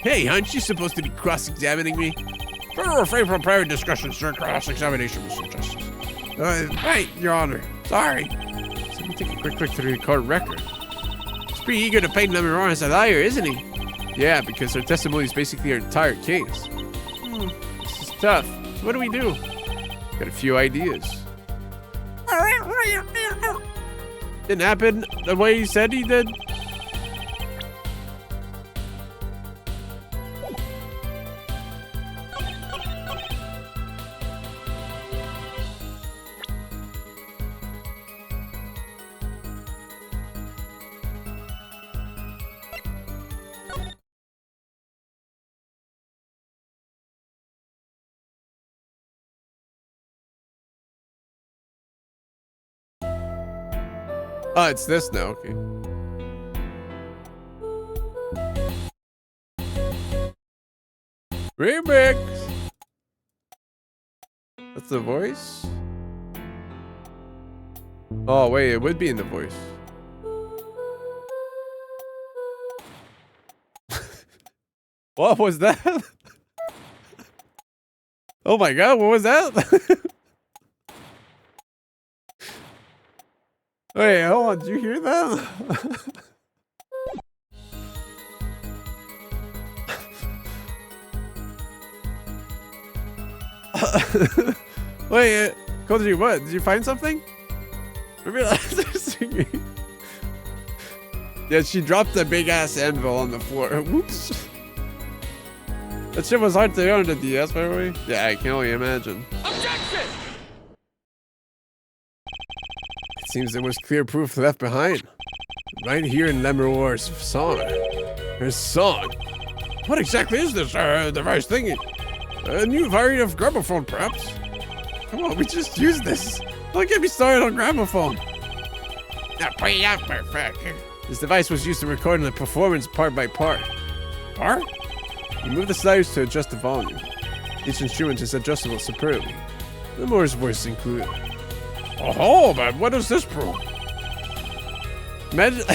Hey, aren't you supposed to be cross-examining me? Refrain from private discussions during cross-examination, Mr. Justice. Right, Your Honor. Sorry. So let me take a quick look through the court record. He's pretty eager to paint Namiron as a liar, isn't he? Yeah, because her testimony is basically her entire case. This is tough. So what do we do? Got a few ideas. Didn't happen the way he said he did. Oh, it's this now, okay. Remix! That's the voice? Oh, wait, it would be in the voice. What was that? Oh my god, what was that? Wait, hold on, did you hear that? Wait, Koji, what? Did you find something? Maybe that's singing. Yeah, she dropped a big ass anvil on the floor. Whoops. That shit was hard to hear on the DS, by the way. Yeah, I can only imagine. Objection! It seems there was clear proof left behind. Right here in Lemuel's song. His song? What exactly is this device thingy? A new variant of gramophone, perhaps? Come on, we just used this. Don't get me started on gramophone. Now play it out perfect. This device was used to record the performance part by part. Part? You move the sliders to adjust the volume. Each instrument is adjustable separately. Lemuel's voice included. Oh, but what does this prove? Imagine,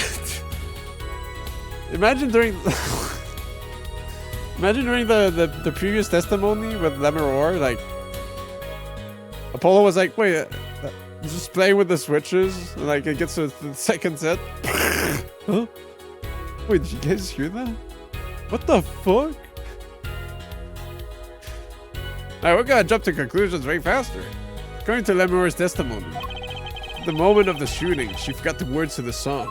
imagine during, imagine during the previous testimony with Lemuel, like Apollo was like, wait, just playing with the switches, and like it gets to the second set. Huh? Wait, did you guys hear that? What the fuck? Alright, we're gonna jump to conclusions way faster. According to Lemuel's testimony, at the moment of the shooting, she forgot the words to the song.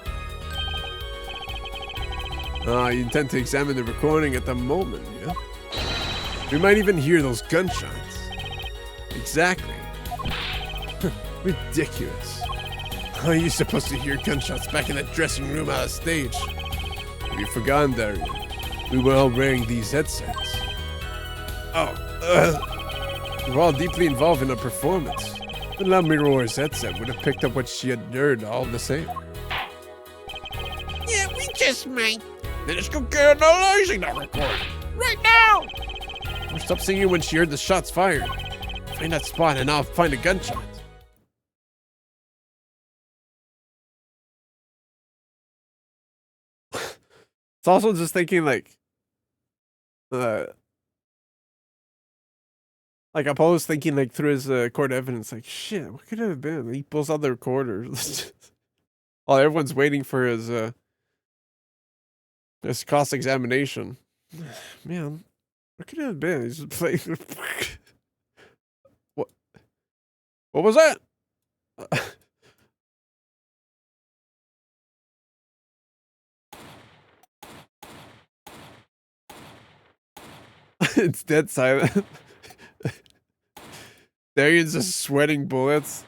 You intend to examine the recording at the moment, yeah? We might even hear those gunshots. Exactly. Ridiculous. How are you supposed to hear gunshots back in that dressing room out of stage? We've forgotten, Darian. We were all wearing these headsets. We were all deeply involved in a performance. The Lemuel's headset would have picked up what she had heard all the same. Yeah, we just might. Then let's go get analyzing that recording. Right now! Or stop singing when she heard the shots fired. Find that spot and I'll find a gunshot. It's also just thinking like Apollo's thinking like through his court evidence, like shit, what could it have been? He pulls out the recorders. While everyone's waiting for his cross-examination. Man, what could it have been? He's just playing. What was that? It's dead silent. Darian's just sweating bullets.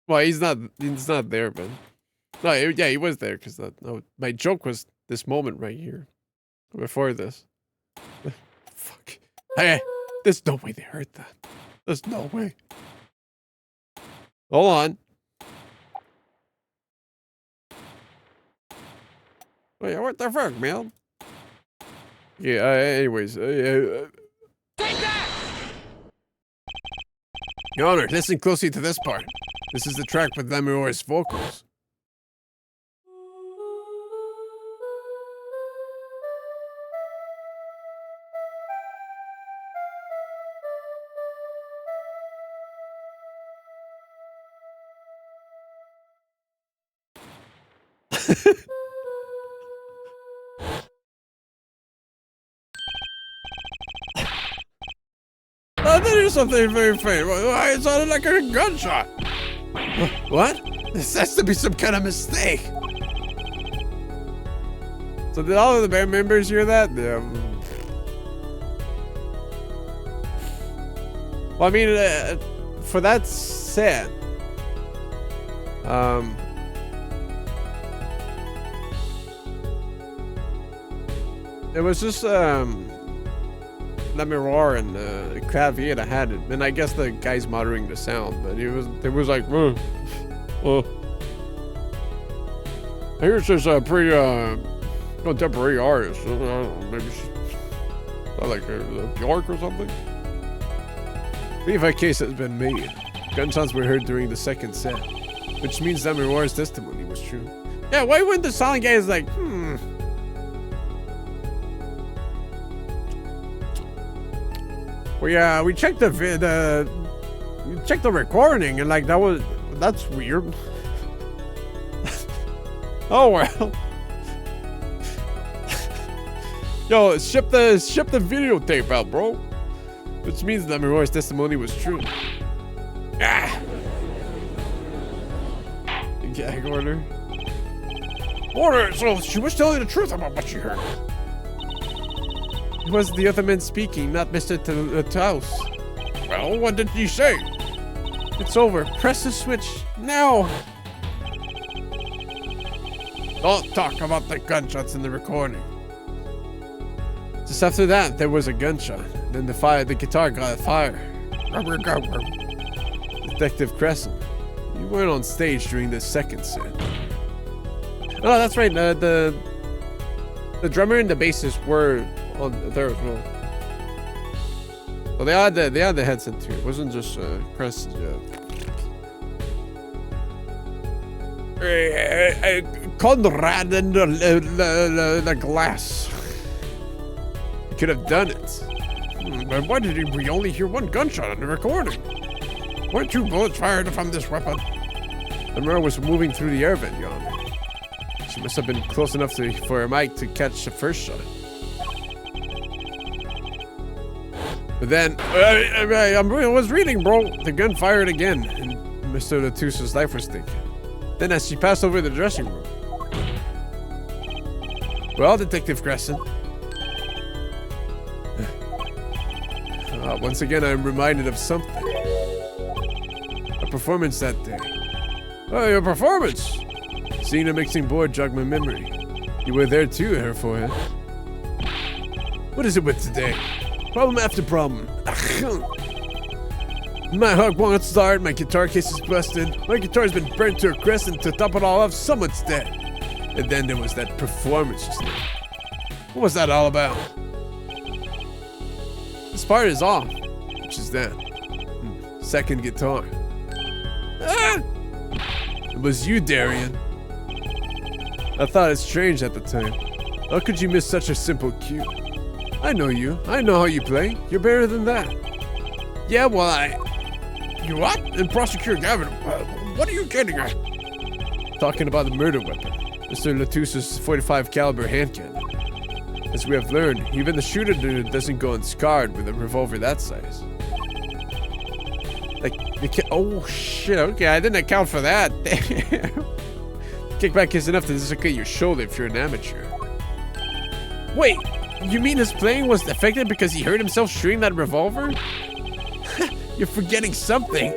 Well, he's not there, man. No, yeah, he was there because no, my joke was this moment right here. Before this. Fuck. Hey, there's no way they heard that. There's no way. Hold on. Wait, what the fuck, man? Yeah, anyways. Take that! Your Honor, listen closely to this part. This is the track with Lemuel's vocals. There's something very faint. Why, it sounded like a gunshot. What? This has to be some kind of mistake. So did all of the band members hear that? Yeah. Well, I mean, for that set, it was just Lemuel and Clavier that had it, and I guess the guy's monitoring the sound, but it was like, here's this pretty contemporary artist, maybe like a Bjork or something. I believe a case has been made. Gunshots were heard during the second set, which means Lemuel's testimony was true. Yeah, why wouldn't the silent guy is like, We checked the recording and like that's weird. Oh well. Yo, ship the videotape out, bro. Which means that Miroy's testimony was true. Ah. Gag order. Order, so she was telling the truth about what she heard. It was the other man speaking, not Mr. Taus. Well, what did he say? It's over. Press the switch now. Don't talk about the gunshots in the recording. Just after that, there was a gunshot. Then the guitar got fire. Detective Crescent, you weren't on stage during the second set. Oh, that's right. The drummer and the bassist were on there as well. Well, they had the headset too. It wasn't just Crescent. Conrad and the glass. Could have done it. But why did we only hear one gunshot on the recording? Weren't 2 bullets fired from this weapon? The mirror was moving through the air vent, Your Honor. She must have been close enough for her mic to catch the first shot. But then, I was reading, bro. The gun fired again, and Mr. Latusa's life was taken. Then as she passed over the dressing room. Well, Detective Crescent. Once again, I'm reminded of something. A performance that day. Oh, your performance! Seeing a mixing board jogged my memory. You were there too, her forehead. What is it with today? Problem after problem. My hug won't start, my guitar case is busted, my guitar's been burnt to a crescent, to top it all off, someone's dead. And then there was that performance just now. What was that all about? This part is off, which is that. Second guitar. Ah! It was you, Darian. I thought it strange at the time. How could you miss such a simple cue? I know you. I know how you play. You're better than that. Yeah, well, You what? And Prosecutor Gavin, what are you getting at? Talking about the murder weapon. Mr. Latusa's .45 caliber hand cannon. As we have learned, even the shooter doesn't go unscarred with a revolver that size. Like, oh shit, okay, I didn't account for that. Kickback is enough to dislocate your shoulder if you're an amateur. Wait, you mean his playing was affected because he hurt himself shooting that revolver? You're forgetting something.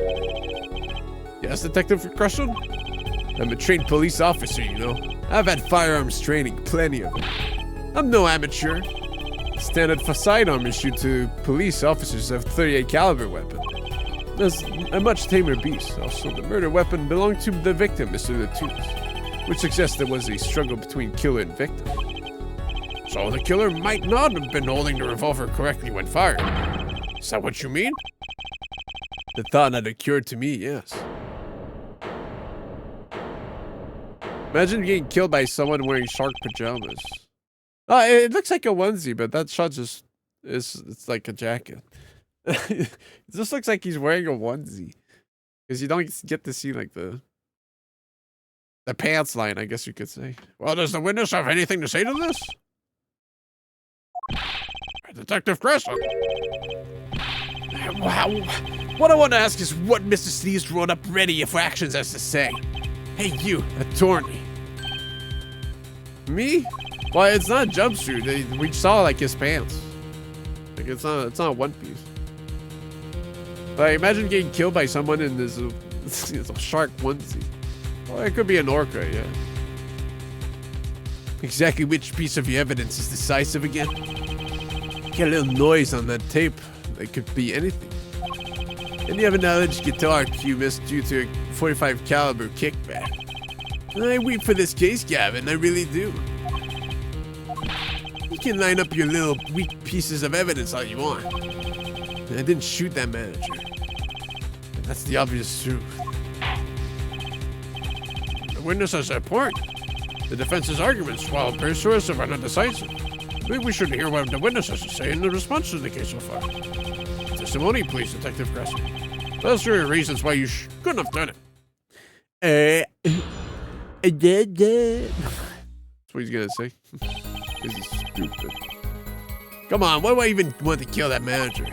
Yes, Detective Crescent? I'm a trained police officer, you know. I've had firearms training, plenty of it. I'm no amateur. Standard for sidearm issued to police officers of .38 caliber weapon. That's a much tamer beast. Also, the murder weapon belonged to the victim, Mr. Latus, which suggests there was a struggle between killer and victim. So the killer might not have been holding the revolver correctly when fired. Is that what you mean? The thought had occurred to me, yes. Imagine getting killed by someone wearing shark pajamas. It looks like a onesie, but that shot just it's like a jacket. It just looks like he's wearing a onesie. Because you don't get to see like the pants line, I guess you could say. Well, does the witness have anything to say to this? Detective Crescent. Wow. What I want to ask is what Mr. Sneeze wrote up ready for actions has to say. Hey, you, attorney. Me? Well, it's not a jumpsuit. We saw like his pants. Like it's not one piece. Like imagine getting killed by someone in this shark onesie. Well, it could be an orca, yeah. Exactly which piece of your evidence is decisive again? Get a little noise on that tape. It could be anything. And you have a knowledge guitar cue missed due to a .45 caliber kickback. I weep for this case, Gavin. I really do. You can line up your little weak pieces of evidence all you want. I didn't shoot that manager. And that's the obvious truth. The witness has a point. The defense's arguments, while persuasive, are not decisive. Maybe we should hear what the witness has to say in the response to the case so far. testimony, please, Detective Crescent. Those are your reasons why you couldn't have done it. That's what he's gonna say. This is stupid. Come on, why do I even want to kill that manager?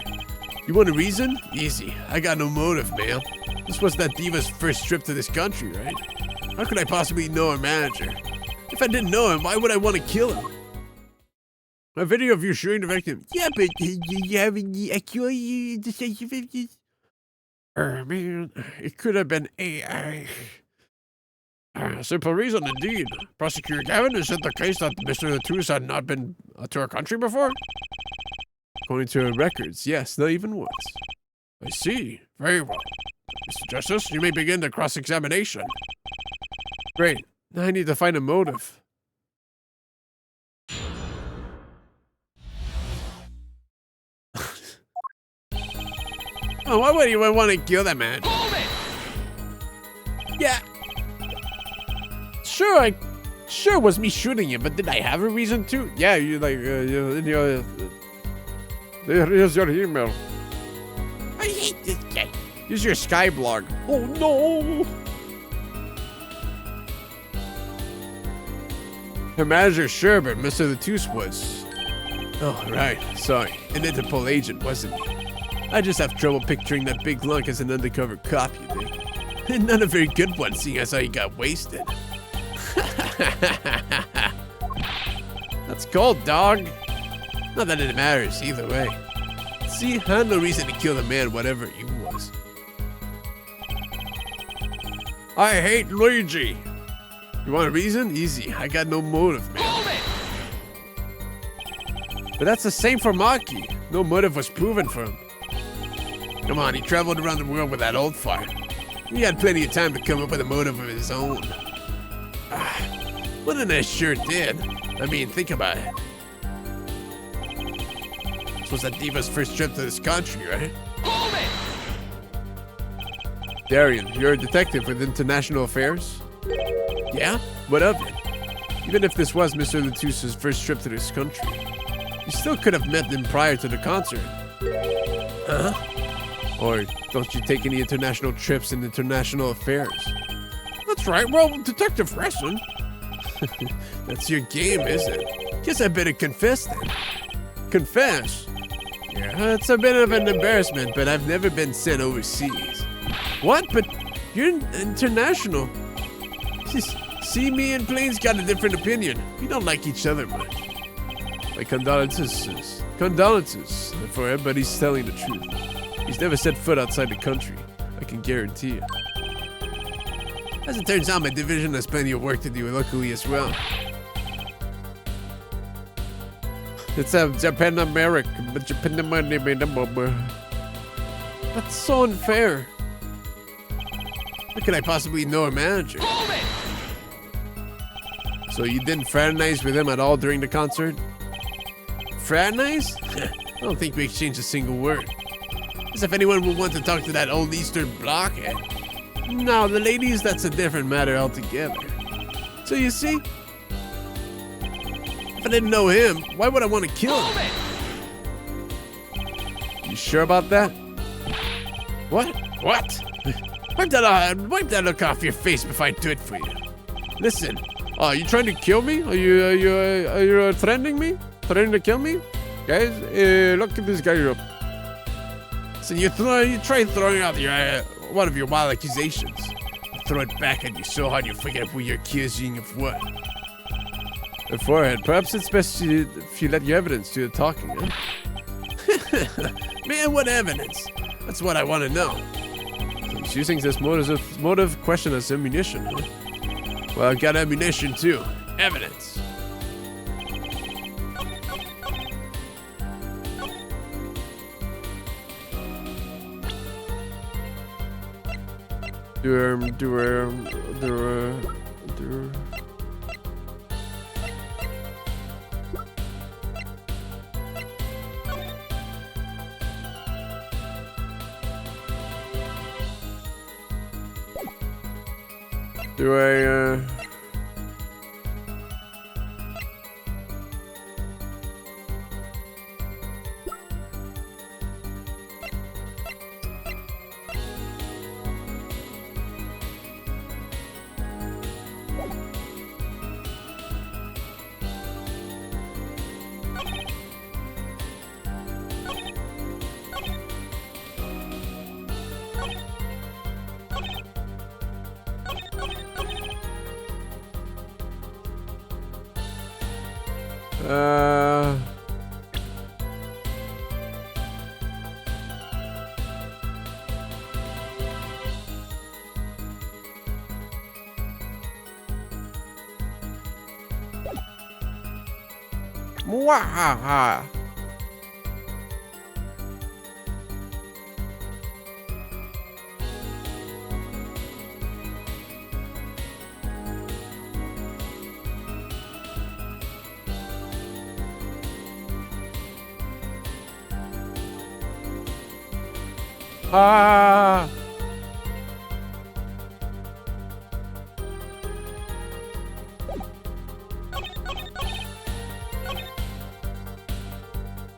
You want a reason? Easy. I got no motive, man. This was that diva's first trip to this country, right? How could I possibly know our manager? If I didn't know him, why would I want to kill him? A video of you shooting the victim. Yeah, but you haven't actually man, it could have been AI. Simple reason indeed. Prosecutor Gavin has said the case that Mr. Latus had not been to our country before? According to our records, yes, not even once. I see. Very well. Mr. Justice, you may begin the cross-examination. Great. Now I need to find a motive. Oh, why would you want to kill that man? Hold it! Yeah. Sure, sure was me shooting him, but did I have a reason to? Yeah, you like, here's your email. I hate this guy. Here's your Skyblog. Oh no! Her manager, sure, but Mr. Latus was. Oh, right, sorry. An Interpol agent, wasn't he? I just have trouble picturing that big lunk as an undercover cop, you think? And not a very good one, seeing as how he got wasted. That's cold, dog. Not that it matters, either way. See, I had no reason to kill the man, whatever he was. I hate Luigi. You want a reason? Easy. I got no motive, man. Hold it! But that's the same for Maki. No motive was proven for him. Come on, he traveled around the world with that old fart. He had plenty of time to come up with a motive of his own. Well, then I sure did. I mean, think about it. This was that diva's first trip to this country, right? Hold it! Darian, you're a detective with international affairs? Yeah? What of it? Even if this was Mr. Latus's first trip to this country, you still could have met him prior to the concert. Huh? Or don't you take any international trips in international affairs? That's right, well, Detective Crescent. That's your game, is it? Guess I better confess then. Confess? Yeah, it's a bit of an embarrassment, but I've never been sent overseas. What? But you're international. See, me and Plains got a different opinion. We don't like each other much. My condolences. Condolences for him, but he's telling the truth. He's never set foot outside the country. I can guarantee it. As it turns out, my division has plenty of work to do locally as well. It's a Japan American, but Japan money made a bummer. That's so unfair. How could I possibly know a manager? Hold it! So you didn't fraternize with him at all during the concert? Fraternize? I don't think we exchanged a single word. As if anyone would want to talk to that old Eastern blockhead. No, the ladies, that's a different matter altogether. So you see, if I didn't know him, why would I want to kill him? You sure about that? What? What? Wipe that look off your face before I do it for you. Listen, are you trying to kill me? Are you threatening me? Threatening to kill me? Guys, look at this guy up. So you try throwing out one of your wild accusations. I'll throw it back at you so hard you forget who you're accusing of what. The forehead. Perhaps it's best if you let your evidence do the talking, huh? Man, what evidence? That's what I want to know. So he's using this motive question as ammunition, huh? Well, I've got ammunition too. Evidence. Mwahaha. Ah.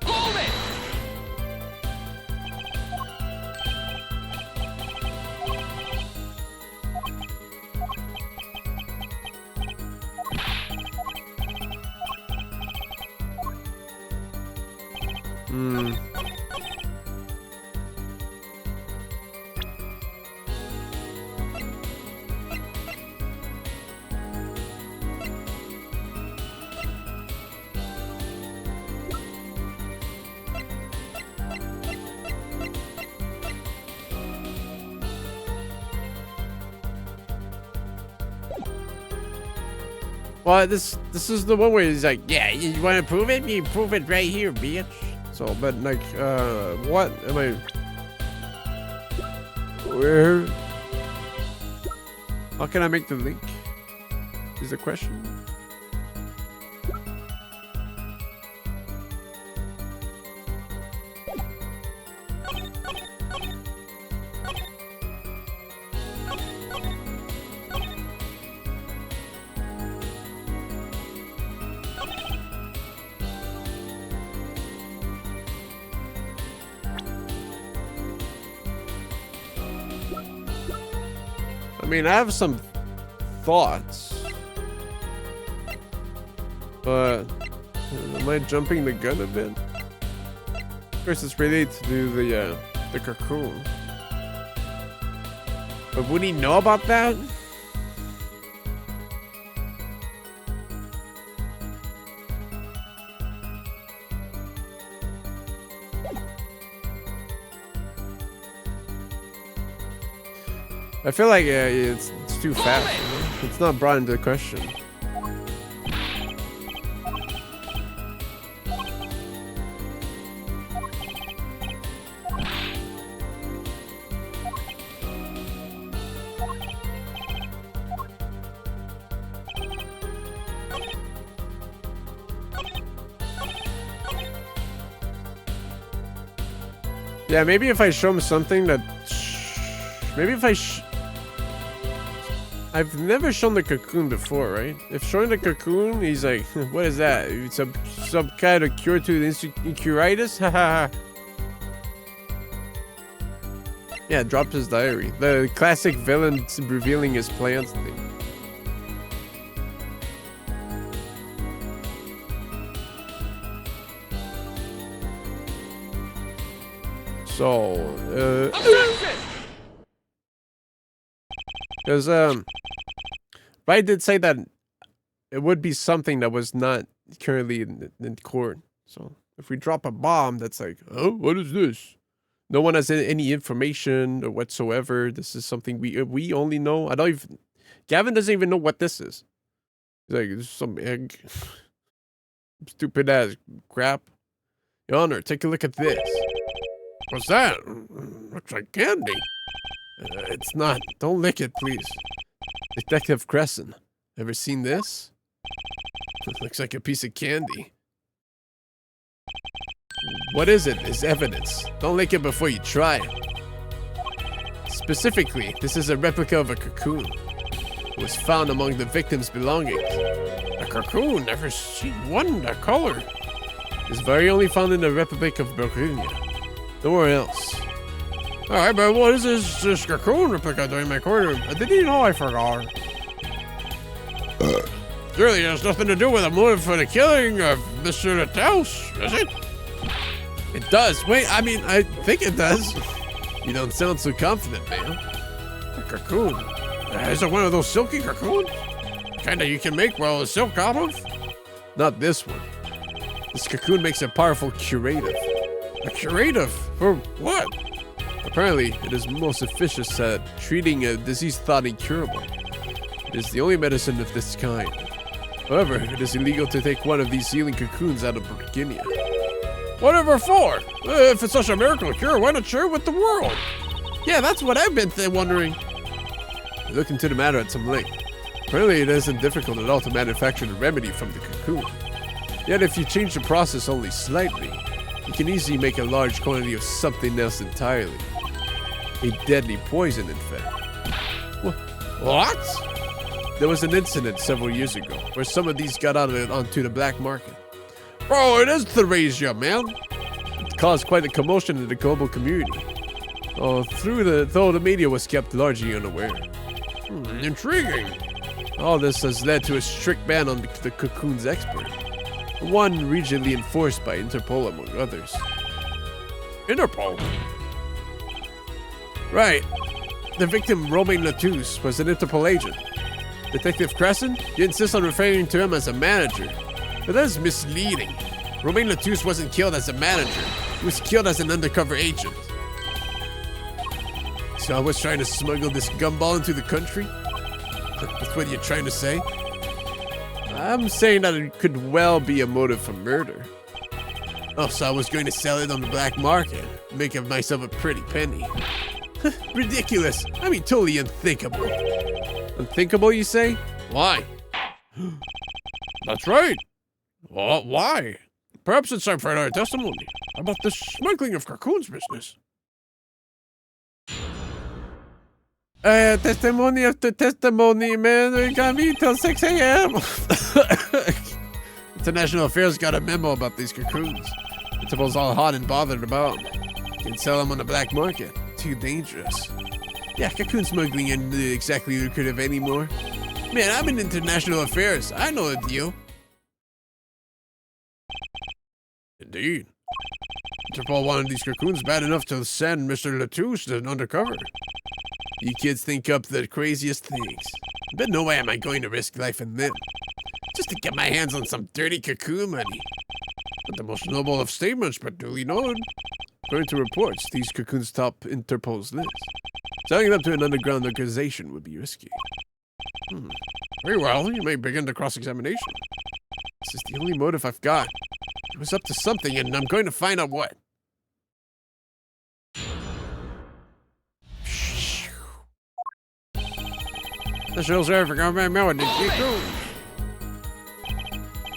Hold it! Hmm. Well, this is the one where he's like, yeah, you want to prove it? You prove it right here, bitch. So, but like, what am I? Where? How can I make the link? Is the question. I mean, I have some thoughts, but am I jumping the gun a bit? Of course, it's related to the cocoon. But would he know about that? I feel like it's too fast. You know? It's not brought into question. Yeah, maybe if I show him something that... Maybe if I... I've never shown the cocoon before, right? If showing the cocoon, he's like, what is that? It's some kind of cure to insecuritis? Haha. Yeah, dropped his diary. The classic villain revealing his plans thing. So, because Wright did say that it would be something that was not currently in court. So if we drop a bomb, that's like, oh, what is this? No one has any information or whatsoever. This is something we only know. I don't even. Gavin doesn't even know what this is. He's like, this is some egg, stupid ass crap. Your Honor, take a look at this. What's that? Looks like candy. It's not. Don't lick it, please. Detective Crescent. Ever seen this? It looks like a piece of candy. What is it? It's evidence. Don't lick it before you try it. Specifically, this is a replica of a cocoon. It was found among the victim's belongings. A cocoon? Never seen one that color. It's very only found in the Republic of Bulgaria. Nowhere else. Alright, but what is this cocoon replica doing in my courtroom? I didn't even know I forgot. Surely it has nothing to do with a motive for the killing of Mr. Nattels, does it? It does. Wait, I mean, I think it does. You don't sound so confident, man. A cocoon? Is it one of those silky cocoons? Kinda you can make well silk out of? Not this one. This cocoon makes a powerful curative. A curative? For what? Apparently, it is most efficacious at treating a disease thought incurable. It is the only medicine of this kind. However, it is illegal to take one of these healing cocoons out of Virginia. Whatever for? If it's such a miracle cure, why not share it with the world? Yeah, that's what I've been wondering. I looked into the matter at some length. Apparently, it isn't difficult at all to manufacture the remedy from the cocoon. Yet, if you change the process only slightly, you can easily make a large quantity of something else entirely. A deadly poison, in fact. What? There was an incident several years ago where some of these got out onto the black market. Bro, it is Theresia, man. It caused quite a commotion in the global community. Though the media was kept largely unaware. Intriguing. All this has led to a strict ban on the cocoon's export. One regionally enforced by Interpol, among others. Interpol? Right. The victim, Romain Latouche, was an Interpol agent. Detective Crescent, you insist on referring to him as a manager. But that is misleading. Romain Latouche wasn't killed as a manager. He was killed as an undercover agent. So I was trying to smuggle this gumball into the country? That's what you're trying to say? I'm saying that it could well be a motive for murder. Oh, so I was going to sell it on the black market, make of myself a pretty penny. Ridiculous. I mean, totally unthinkable. Unthinkable, you say? Why? That's right. Well, why? Perhaps it's time for another testimony about the smuggling of cocoons business. Testimony after testimony, man. You got me till 6 a.m. International Affairs got a memo about these cocoons. Interpol's all hot and bothered about them. Can sell them on the black market. Too dangerous. Yeah, cocoon smuggling isn't exactly lucrative anymore. Man, I'm in international affairs. I know the deal. Indeed. Interpol wanted these cocoons bad enough to send Mr. Latouche to undercover. You kids think up the craziest things. But no way am I going to risk life and limb. Just to get my hands on some dirty cocoon money. Not the most noble of statements, but duly noted. According to reports, these cocoons top Interpol's list. Selling them to an underground organization would be risky. Very well, you may begin the cross-examination. This is the only motive I've got. It was up to something, and I'm going to find out what. The show's there for government memo.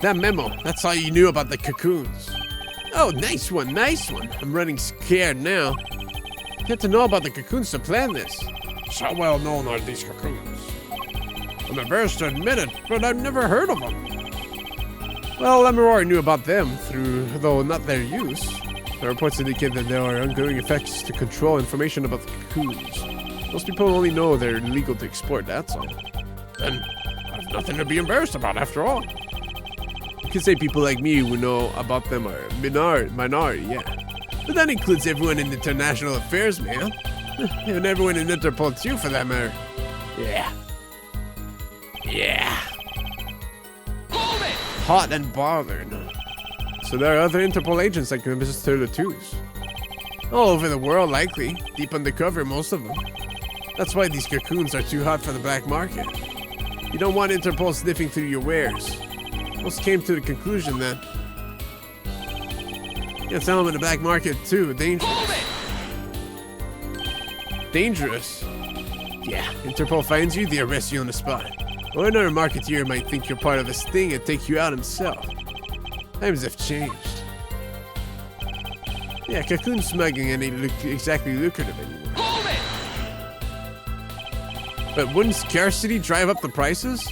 That memo, that's all you knew about the cocoons. Oh, nice one, nice one. I'm running scared now. You had to know about the cocoons to plan this. So well known are these cocoons. I'm embarrassed to admit it, but I've never heard of them. Well, Lemuroy knew about them, though not their use. The reports indicate that there are ongoing effects to control information about the cocoons. Most people only know they're illegal to export, that's all. Then I've nothing to be embarrassed about after all. You could say people like me who know about them are minority, yeah. But that includes everyone in international affairs, man. And everyone in Interpol too, for that matter. Yeah. Yeah. Hot and bothered. So there are other Interpol agents like Mr. Latouche. All over the world, likely. Deep undercover, most of them. That's why these cocoons are too hot for the black market. You don't want Interpol sniffing through your wares. Most came to the conclusion that you can sell them in the black market too. Dangerous. Dangerous? Yeah, Interpol finds you, they arrest you on the spot. Or another marketeer might think you're part of a sting and take you out himself. Times have changed. Yeah, cocoon smuggling ain't exactly lucrative anymore. But wouldn't scarcity drive up the prices?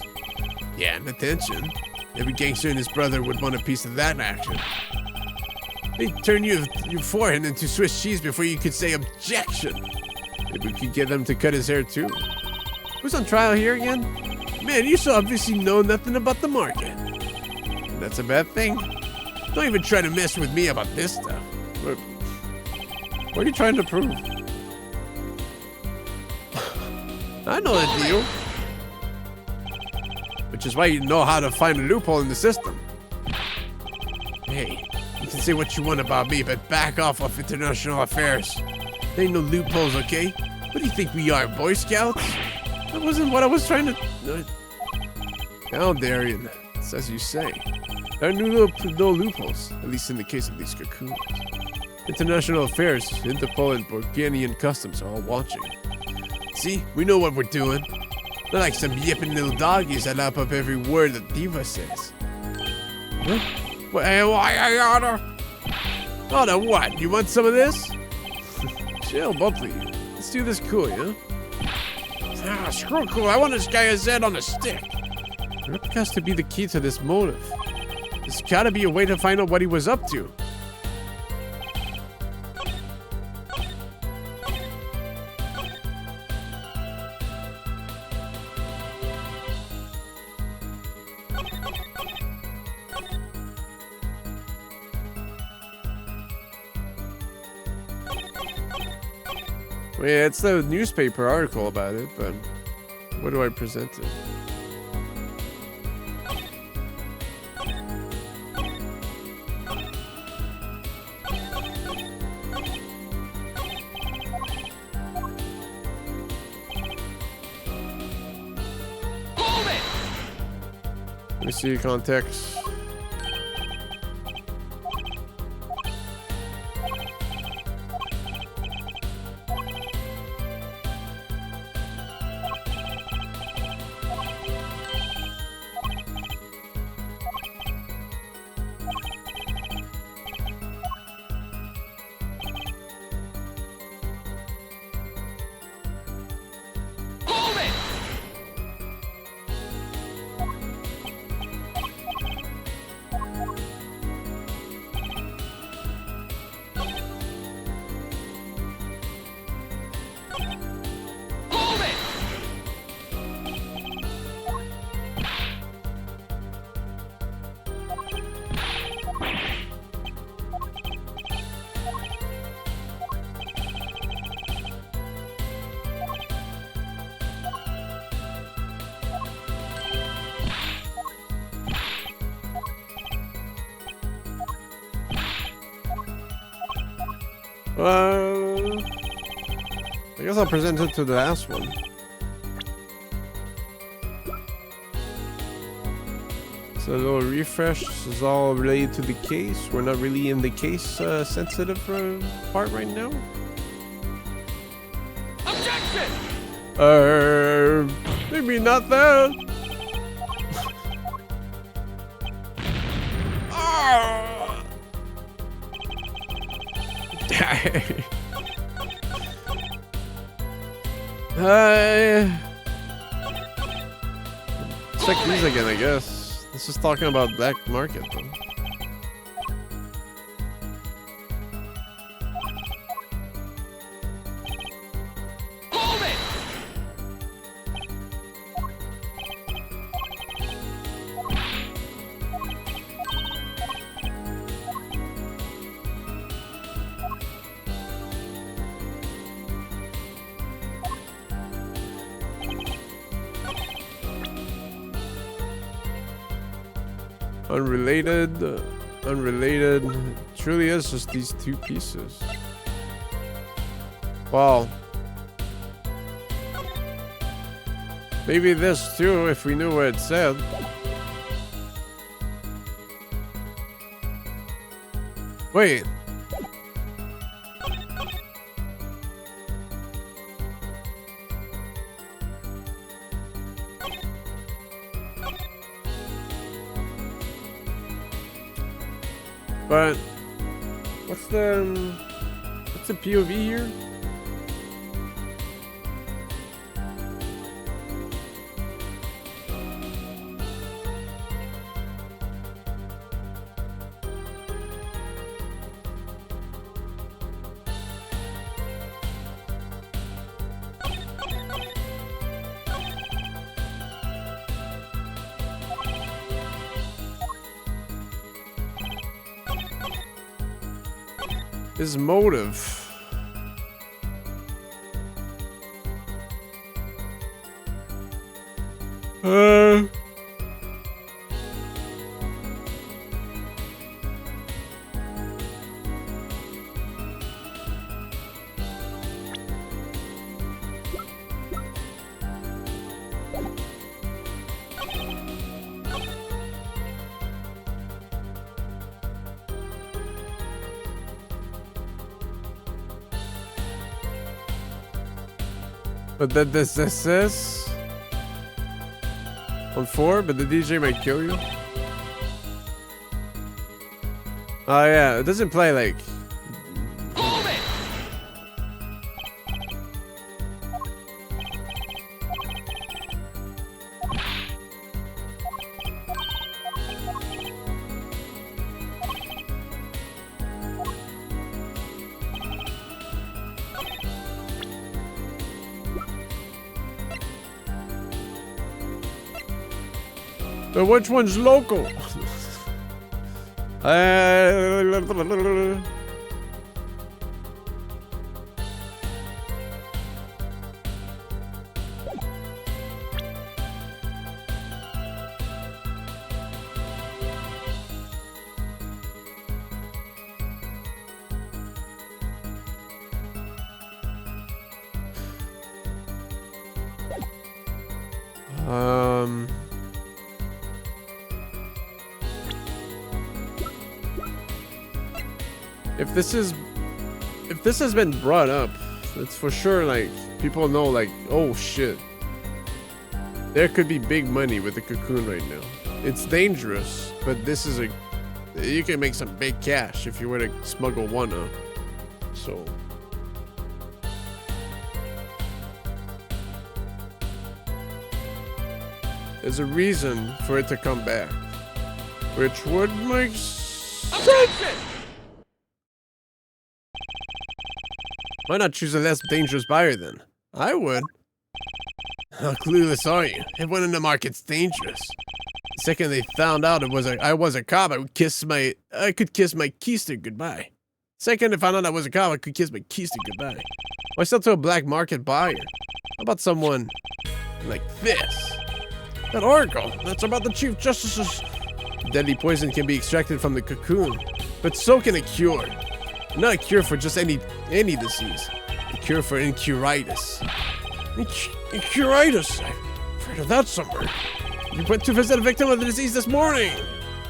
Yeah, and attention. Every gangster and his brother would want a piece of that action. They'd turn your forehead into Swiss cheese before you could say objection. Maybe we could get them to cut his hair too. Who's on trial here again? Man, you so obviously know nothing about the market. And that's a bad thing. Don't even try to mess with me about this stuff. What are you trying to prove? I know the deal. Which is why you know how to find a loophole in the system. Hey, you can say what you want about me, but back off of international affairs. There ain't no loopholes, okay? What do you think we are, Boy Scouts? That wasn't what I was trying to... Now, Darian, it's as you say. There are no loopholes, at least in the case of these cocoons. International affairs, Interpol, and Burgundian customs are all watching. See, we know what we're doing. Not like some yipping little doggies that lap up every word that Diva says. Huh? Oh, now what? You want some of this? Chill, both of you. Let's do this cool, yeah? Ah, screw cool. I want this guy a Z on a stick. What has to be the key to this motive? There's gotta be a way to find out what he was up to. Yeah, it's the newspaper article about it, but what do I present it? Let me see context. I guess I'll present it to the last one. So a little refresh. This is all related to the case. We're not really in the case sensitive part right now. Objection! Maybe not that. Check these again, I guess. This is talking about black market, though. Hold it! Unrelated. Truly is just these two pieces. Well, maybe this too, if we knew what it said. Wait. But what's the POV here? His motive. But then this is on 4, but the DJ might kill you. Oh yeah, it doesn't play like. Hold it! But which one's local? If this has been brought up, it's for sure like people know like, oh shit, there could be big money with the cocoon right now. It's dangerous, but this is you can make some big cash if you were to smuggle one up. So there's a reason for it to come back, which would make sense. Why not choose a less dangerous buyer then? I would. How clueless are you? Everyone in the market's dangerous. The second they found out I was a cop, I could kiss my keister goodbye. Second they found out I was a cop, I could kiss my keister goodbye. Why sell to a black market buyer? How about someone like this? That article, that's about the Chief Justice's. Deadly poison can be extracted from the cocoon, but so can a cure. Not a cure for just any disease. A cure for incuritis. Incuritis? I've heard of that somewhere. You went to visit a victim of the disease this morning.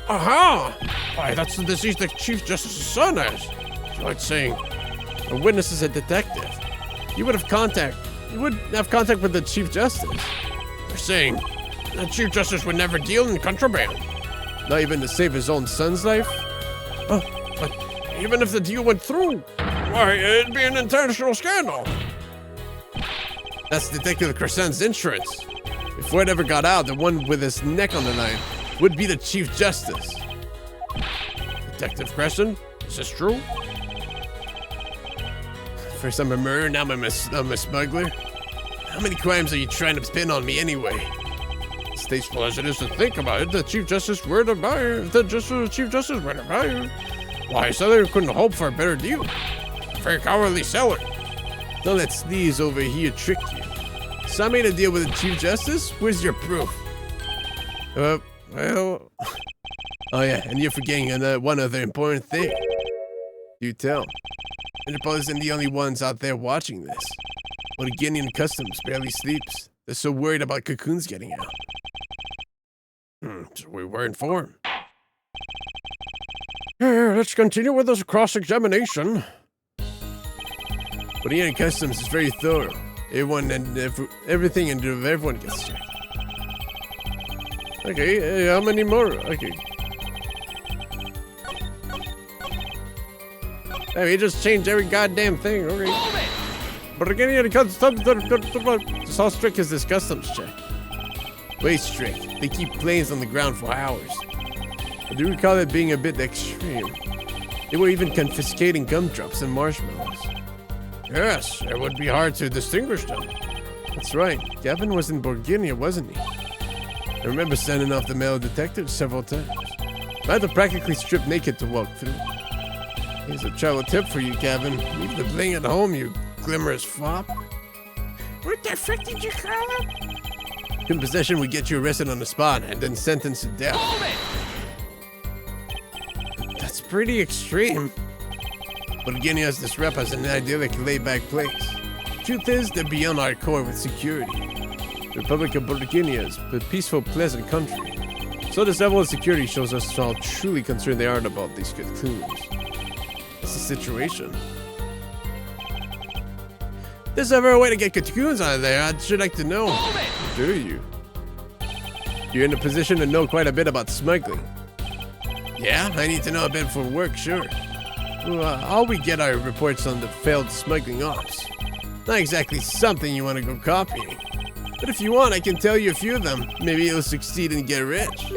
Aha! Why, that's the disease the Chief Justice's son has. It's like saying a witness is a detective. You would have contact with the Chief Justice. They're saying the Chief Justice would never deal in contraband. Not even to save his own son's life? Oh, but even if the deal went through, why, it'd be an international scandal. That's Detective Crescent's insurance. If word ever got out, the one with his neck on the line would be the Chief Justice. Detective Crescent, is this true? First I'm a murderer, now I'm a smuggler. How many crimes are you trying to spin on me anyway? Distasteful as it is to think about it, the Chief Justice were the buyer. If the Chief Justice were the buyer, why, seller couldn't hope for a better deal. A very cowardly seller. Don't let Sneeze over here trick you. So I made a deal with the Chief Justice? Where's your proof? Well... Oh yeah, and you're forgetting one other important thing. You tell. Interpol isn't the only ones out there watching this. Bolivarian Customs barely sleeps. They're so worried about cocoons getting out. So we were informed. Let's continue with this cross-examination. Bolivarian Customs is very thorough. Everything and everyone gets checked. Okay, how many more? Okay. Hey, we just changed every goddamn thing. Okay. But again, just how strict is this customs check? Way strict. They keep planes on the ground for hours. I do recall it being a bit extreme. They were even confiscating gumdrops and marshmallows. Yes, it would be hard to distinguish them. That's right. Gavin was in Bulgaria, wasn't he? I remember sending off the male detective several times. I had to practically strip naked to walk through. Here's a travel tip for you, Gavin. Leave the bling at home, you glimmerous fop. What the frick did you call him? Good possession would get you arrested on the spot and then sentenced to death. That's pretty extreme. Bulgaria has this rep as an idyllic, laid-back place. Truth is, they're beyond our core with security. The Republic of Bulgaria is a peaceful, pleasant country. So this level of security shows us how truly concerned they are about these cocoons. That's the situation. There's ever a way to get cocoons out of there, I'd sure like to know. Hold it! Do you? You're in a position to know quite a bit about smuggling. Yeah, I need to know a bit for work, sure. How we get our reports on the failed smuggling ops? Not exactly something you want to go copying. But if you want, I can tell you a few of them. Maybe you'll succeed and get rich.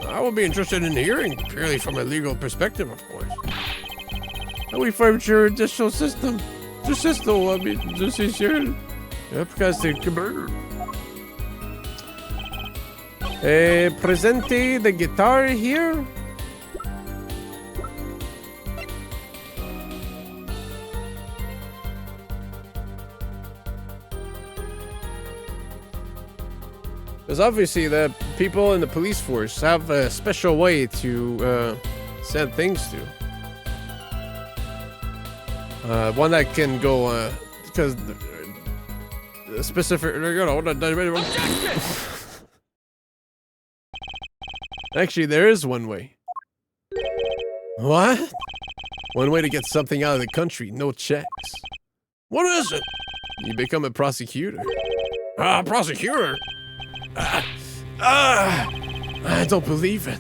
I would be interested in hearing, purely from a legal perspective, of course. How we find your judicial system? The system, I mean, this is your... Because the computer. Presente the guitar here. Because obviously the people in the police force have a special way to send things to. One that can go, because specific, you know, actually, there is one way. What? One way to get something out of the country, no checks. What is it? You become a prosecutor. Prosecutor? I don't believe it.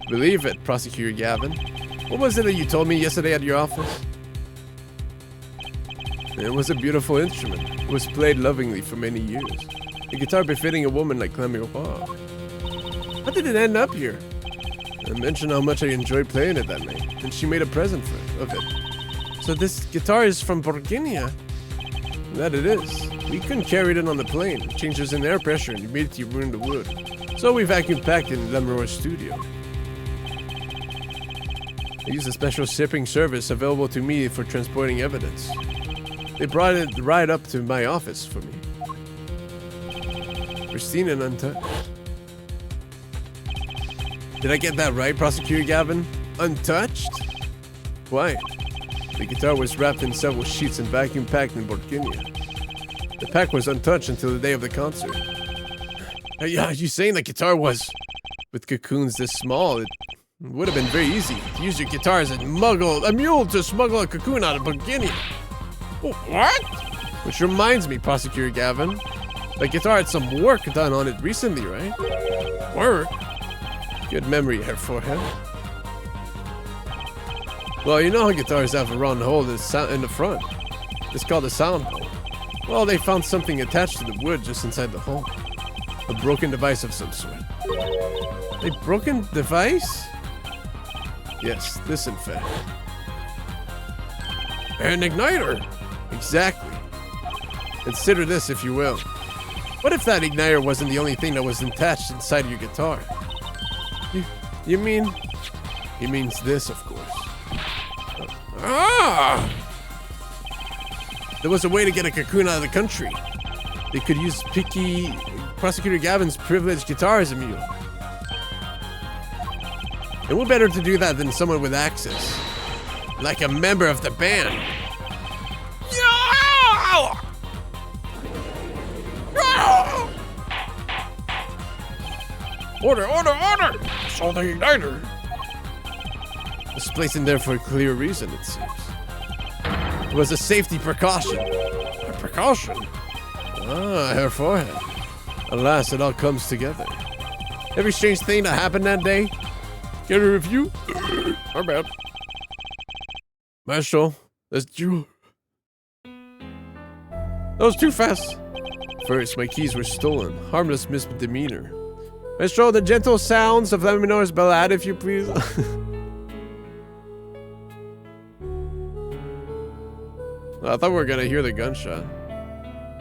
Believe it, Prosecutor Gavin. What was it that you told me yesterday at your office? It was a beautiful instrument. It was played lovingly for many years. A guitar befitting a woman like Clemmy. Wow. How did it end up here? I mentioned how much I enjoyed playing it that night, and she made a present of it. So this guitar is from Virginia? That it is. We couldn't carry it on the plane. Changes in air pressure and immediately ruined the wood. So we vacuum packed in Lemuro's studio. I used a special shipping service available to me for transporting evidence. They brought it right up to my office for me. Pristine and untouched. Did I get that right, Prosecutor Gavin? Untouched? Why? The guitar was wrapped in several sheets and vacuum packed in Virginia. The pack was untouched until the day of the concert. Are you saying the guitar was... With cocoons this small, it would have been very easy to use your guitar as a mule to smuggle a cocoon out of Virginia. What? Which reminds me, Prosecutor Gavin, the guitar had some work done on it recently, right? Work? Good memory, Herr Forehead. Well, you know how guitars have a round hole in the front. It's called a sound hole. Well, they found something attached to the wood just inside the hole. A broken device of some sort. A broken device? Yes, this in fact. An igniter! Exactly. Consider this, if you will. What if that igniter wasn't the only thing that was attached inside of your guitar? You mean... He means this, of course. There was a way to get a cocoon out of the country. They could use picky Prosecutor Gavin's privileged guitar as a mule. And what better to do that than someone with access? Like a member of the band. Order! Saw the igniter! It's placed in there for a clear reason, it seems. It was a safety precaution. A precaution? Her forehead. Alas, it all comes together. Every strange thing that happened that day. Get a review? Our bad. Maestro, that's you. That was too fast. First, my keys were stolen. Harmless misdemeanor. Maestro, the gentle sounds of Lemuro's ballad, if you please. I thought we were gonna hear the gunshot.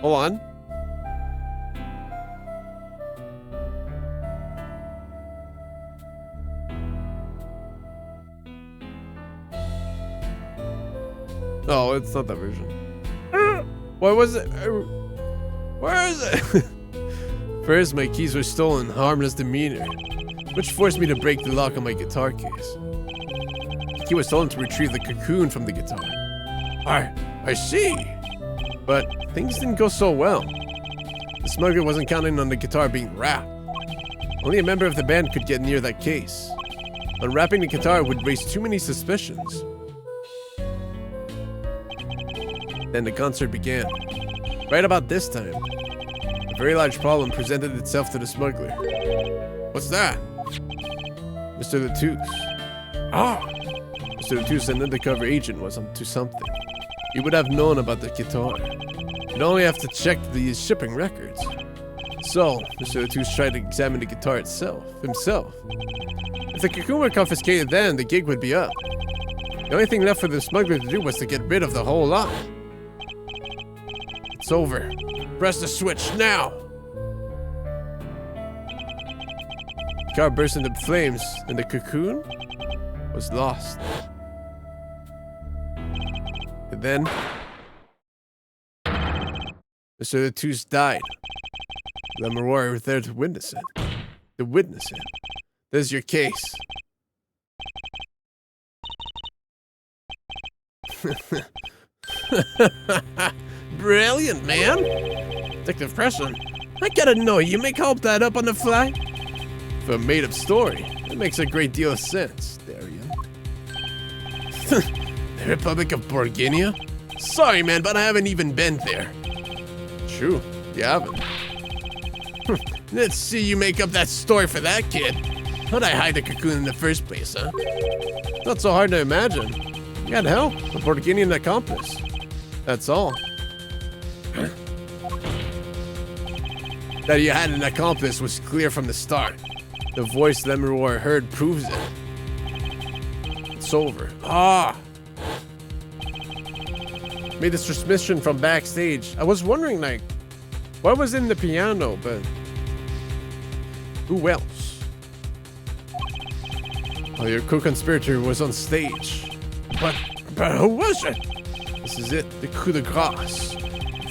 Hold on. No, it's not that version. What was it? Where is it? First, my keys were stolen, harmless demeanor, which forced me to break the lock on my guitar case. The key was stolen to retrieve the cocoon from the guitar. I see. But things didn't go so well. The smuggler wasn't counting on the guitar being wrapped. Only a member of the band could get near that case. Unwrapping the guitar would raise too many suspicions. Then the concert began. Right about this time, a very large problem presented itself to the smuggler. What's that? Mr. Latouche. Ah, Mr. Latouche, an undercover agent, was onto something. He would have known about the guitar. He'd only have to check the shipping records. So, Mr. Latouche tried to examine the guitar himself. If the cocoon were confiscated then, the gig would be up. The only thing left for the smuggler to do was to get rid of the whole lot. it's over. Press the switch now. The car burst into flames, and the cocoon was lost. And then, Mr. Latouche died. Lemuroy was there to witness it. There's your case. Brilliant, man. Detective Preston, I gotta know, you make all that up on the fly? For a made-up story, it makes a great deal of sense, Darian. The Republic of Borginia? Sorry, man, but I haven't even been there. True, you haven't. Let's see you make up that story for that kid. How'd I hide the cocoon in the first place, huh? Not so hard to imagine. You had help, a Borginian accomplice. That's all. That you had an accomplice was clear from the start. The voice Lemuroy heard proves it. It's over. Ah, Made this transmission from backstage. I was wondering, like, what was in the piano, but who else? Oh, your co-conspirator was on stage. but who was it? This is it, the coup de grace.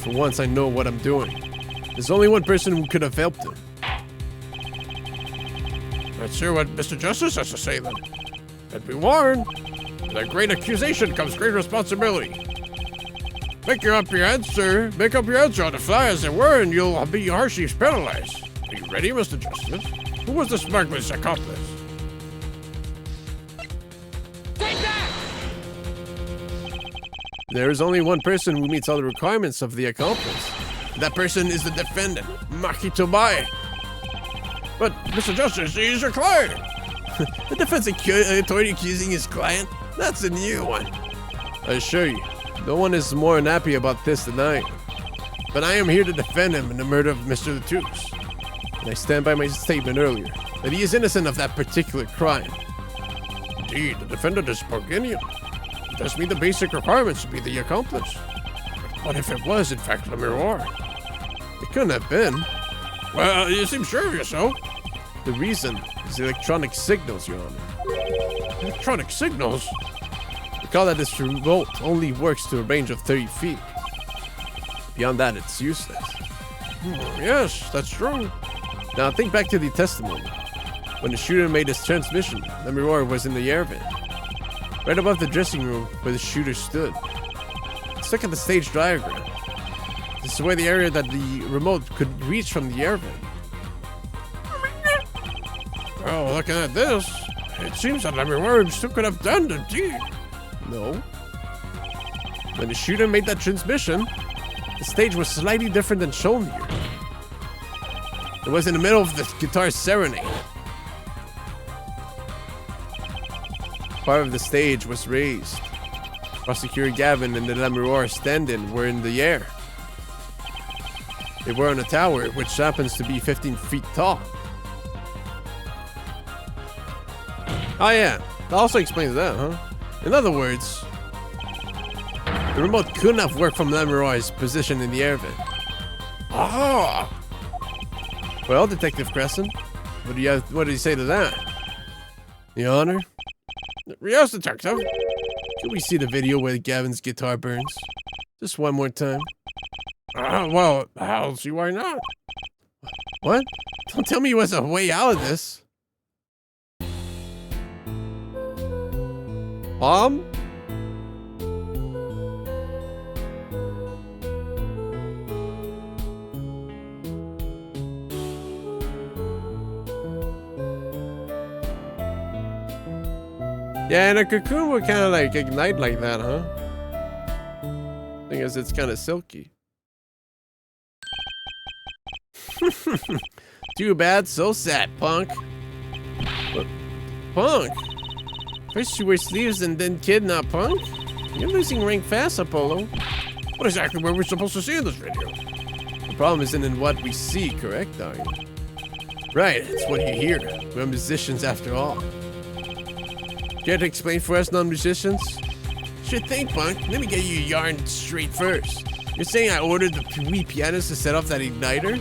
For once, I know what I'm doing. There's only one person who could have helped him. Let's hear what Mr. Justice has to say then. And be warned, with a great accusation comes great responsibility. Make up your head, sir. Make up your heads on the fly, as it were, and you'll be harshly penalized. Are you ready, Mr. Justice? Who was the smuggler's accomplice? There is only one person who meets all the requirements of the accomplice. That person is the defendant, Maki Tobai. But, Mr. Justice, he's your client. The defense attorney accusing his client? That's a new one. I assure you, no one is more unhappy about this than I am. But I am here to defend him in the murder of Mr. Latouche. And I stand by my statement earlier, that he is innocent of that particular crime. Indeed, the defendant is Borginian. He does meet the basic requirements to be the accomplice. But what if it was, in fact, Lemuroy? It couldn't have been. Well, you seem sure of yourself. The reason is electronic signals, Your Honor. Electronic signals? Recall that this remote only works to a range of 30 feet. Beyond that, it's useless. Yes, that's true. Now think back to the testimony. When the shooter made his transmission, Lemuroy was in the air vent. Right above the dressing room where the shooter stood. Let's look at the stage diagram. This is where the area that the remote could reach from the air vent. Well, looking at this, it seems that Lemuroy still could have done the deed. No. When the shooter made that transmission, the stage was slightly different than shown here. It was in the middle of the guitar serenade. Part of the stage was raised. Prosecutor Gavin and the Lemuroy stand-in were in the air. They were on a tower, which happens to be 15 feet tall. Oh yeah, that also explains that, huh? In other words, the remote couldn't have worked from Lemuroy's position in the air vent. Ah! Well, Detective Crescent, what do you say to that? Your Honor? Yes, Detective. Can we see the video where Gavin's guitar burns? Just one more time. Well, I'll see why not. What? Don't tell me he was a way out of this. Mom? Yeah, and a cocoon would kind of like ignite like that, huh? Think Thing is, it's kind of silky. Too bad, so sad, punk. What? Punk? First you wear sleeves and then kidnap punk? You're losing rank fast, Apollo. What exactly were we supposed to see in this video? The problem isn't in what we see, correct, Darian? Right, it's what you hear. We're musicians after all. Care to explain for us non-musicians? Sure thing, punk. Let me get you your yarn straight first. You're saying I ordered the wee pianist to set off that igniter?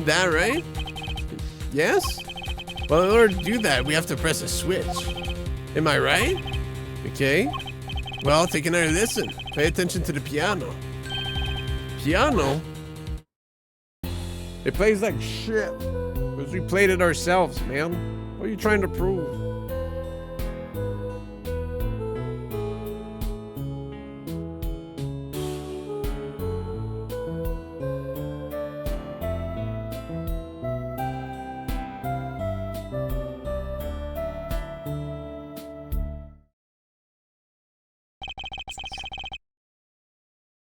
That right? Yes? Well, in order to do that, we have to press a switch. Am I right? Okay. Well, take another listen. Pay attention to the piano. Piano? It plays like shit. Because we played it ourselves, man. What are you trying to prove?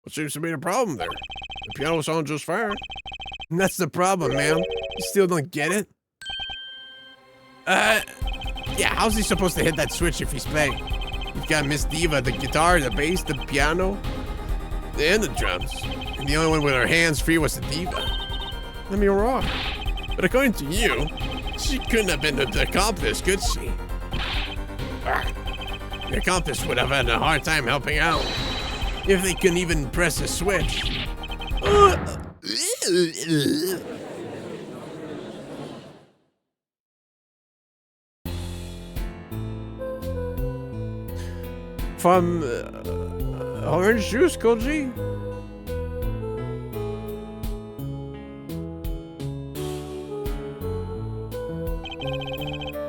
What seems to be the problem there? The piano sounds just fine. And that's the problem, man. You still don't get it? Yeah, how's he supposed to hit that switch if he's playing? You've got Miss Diva, the guitar, the bass, the piano, and the drums. And the only one with her hands free was the Diva. I mean, wrong. But according to you, she couldn't have been the accomplice, could she? The accomplice would have had a hard time helping out. If they couldn't even press a switch. From orange juice, Koji?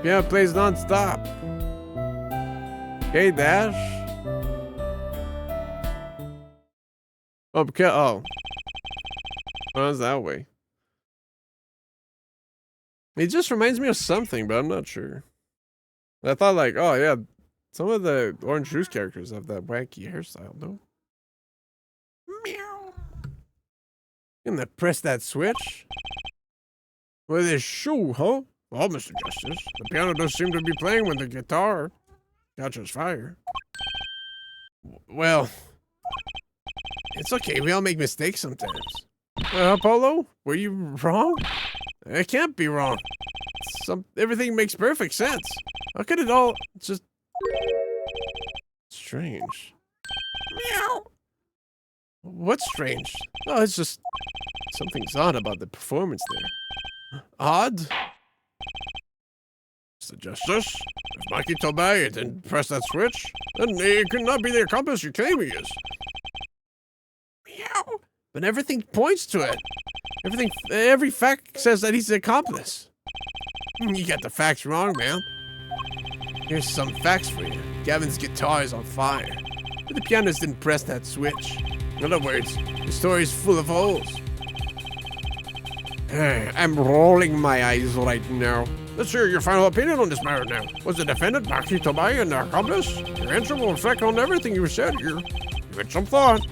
Piano plays non-stop. Okay, Dash. Oh, because, oh. Runs that way. It just reminds me of something, but I'm not sure. I thought like, oh yeah, some of the orange juice characters have that wacky hairstyle, no? Meow. Gonna press that switch? With his shoe, huh? Well, Mr. Justice, the piano does seem to be playing when the guitar catches fire. Well, it's okay. We all make mistakes sometimes. Apollo, were you wrong? I can't be wrong. Everything makes perfect sense. How could it all just... Strange. Meow. What's strange? Oh, it's just... Something's odd about the performance there. Odd? Mr. Justice, if Mikey Tobey didn't press that switch, then he could not be the accomplice you claim he is. Meow. But everything points to it. Every fact says that he's the accomplice. You got the facts wrong, man. Here's some facts for you. Gavin's guitar is on fire. But the pianist didn't press that switch. In other words, the story's full of holes. I'm rolling my eyes right now. Let's hear your final opinion on this matter now. Was the defendant Mikey Tobey and the accomplice? Your answer will reflect on everything you said here. Give it some thought.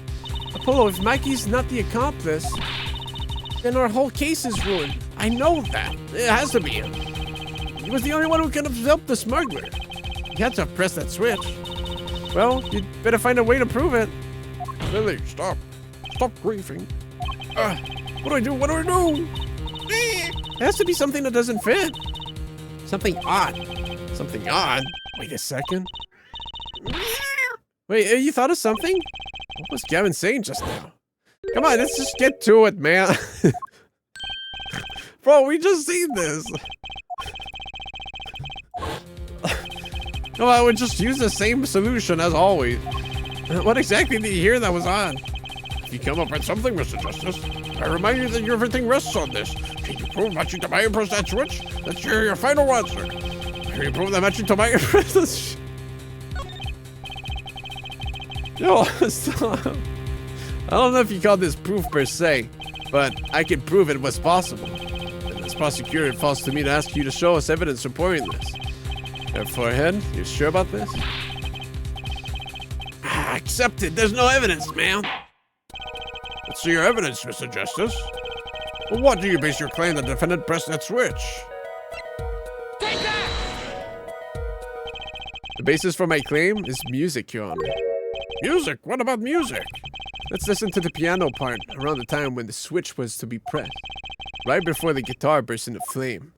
Apollo, if Mikey's not the accomplice, then our whole case is ruined. I know that. It has to be him. He was the only one who could have helped the smuggler. He had to have pressed that switch. Well, you'd better find a way to prove it. Lily, stop. Stop griefing. What do I do? What do I do? It has to be something that doesn't fit. Something odd. Something odd? Wait a second. Wait, you thought of something? What was Gavin saying just now? Come on, let's just get to it, man. Bro, we just seen this. No, I would just use the same solution as always. What exactly did you hear that was odd? If you come up with something, Mr. Justice, I remind you that everything rests on this. Can you prove Mikey Tobey pressed that switch? Let's hear your final answer. Can you prove that Mikey Tobey pressed that switch? Yo, stop. I don't know if you call this proof per se, but I can prove it was possible. And as prosecutor, it falls to me to ask you to show us evidence supporting this. Forehead, you sure about this? Accepted. There's no evidence, man. Let's see your evidence, Mr. Justice. Well, what do you base your claim the defendant pressed that switch? The basis for my claim is music, Your Honor. Music? What about music? Let's listen to the piano part around the time when the switch was to be pressed. Right before the guitar burst into flame.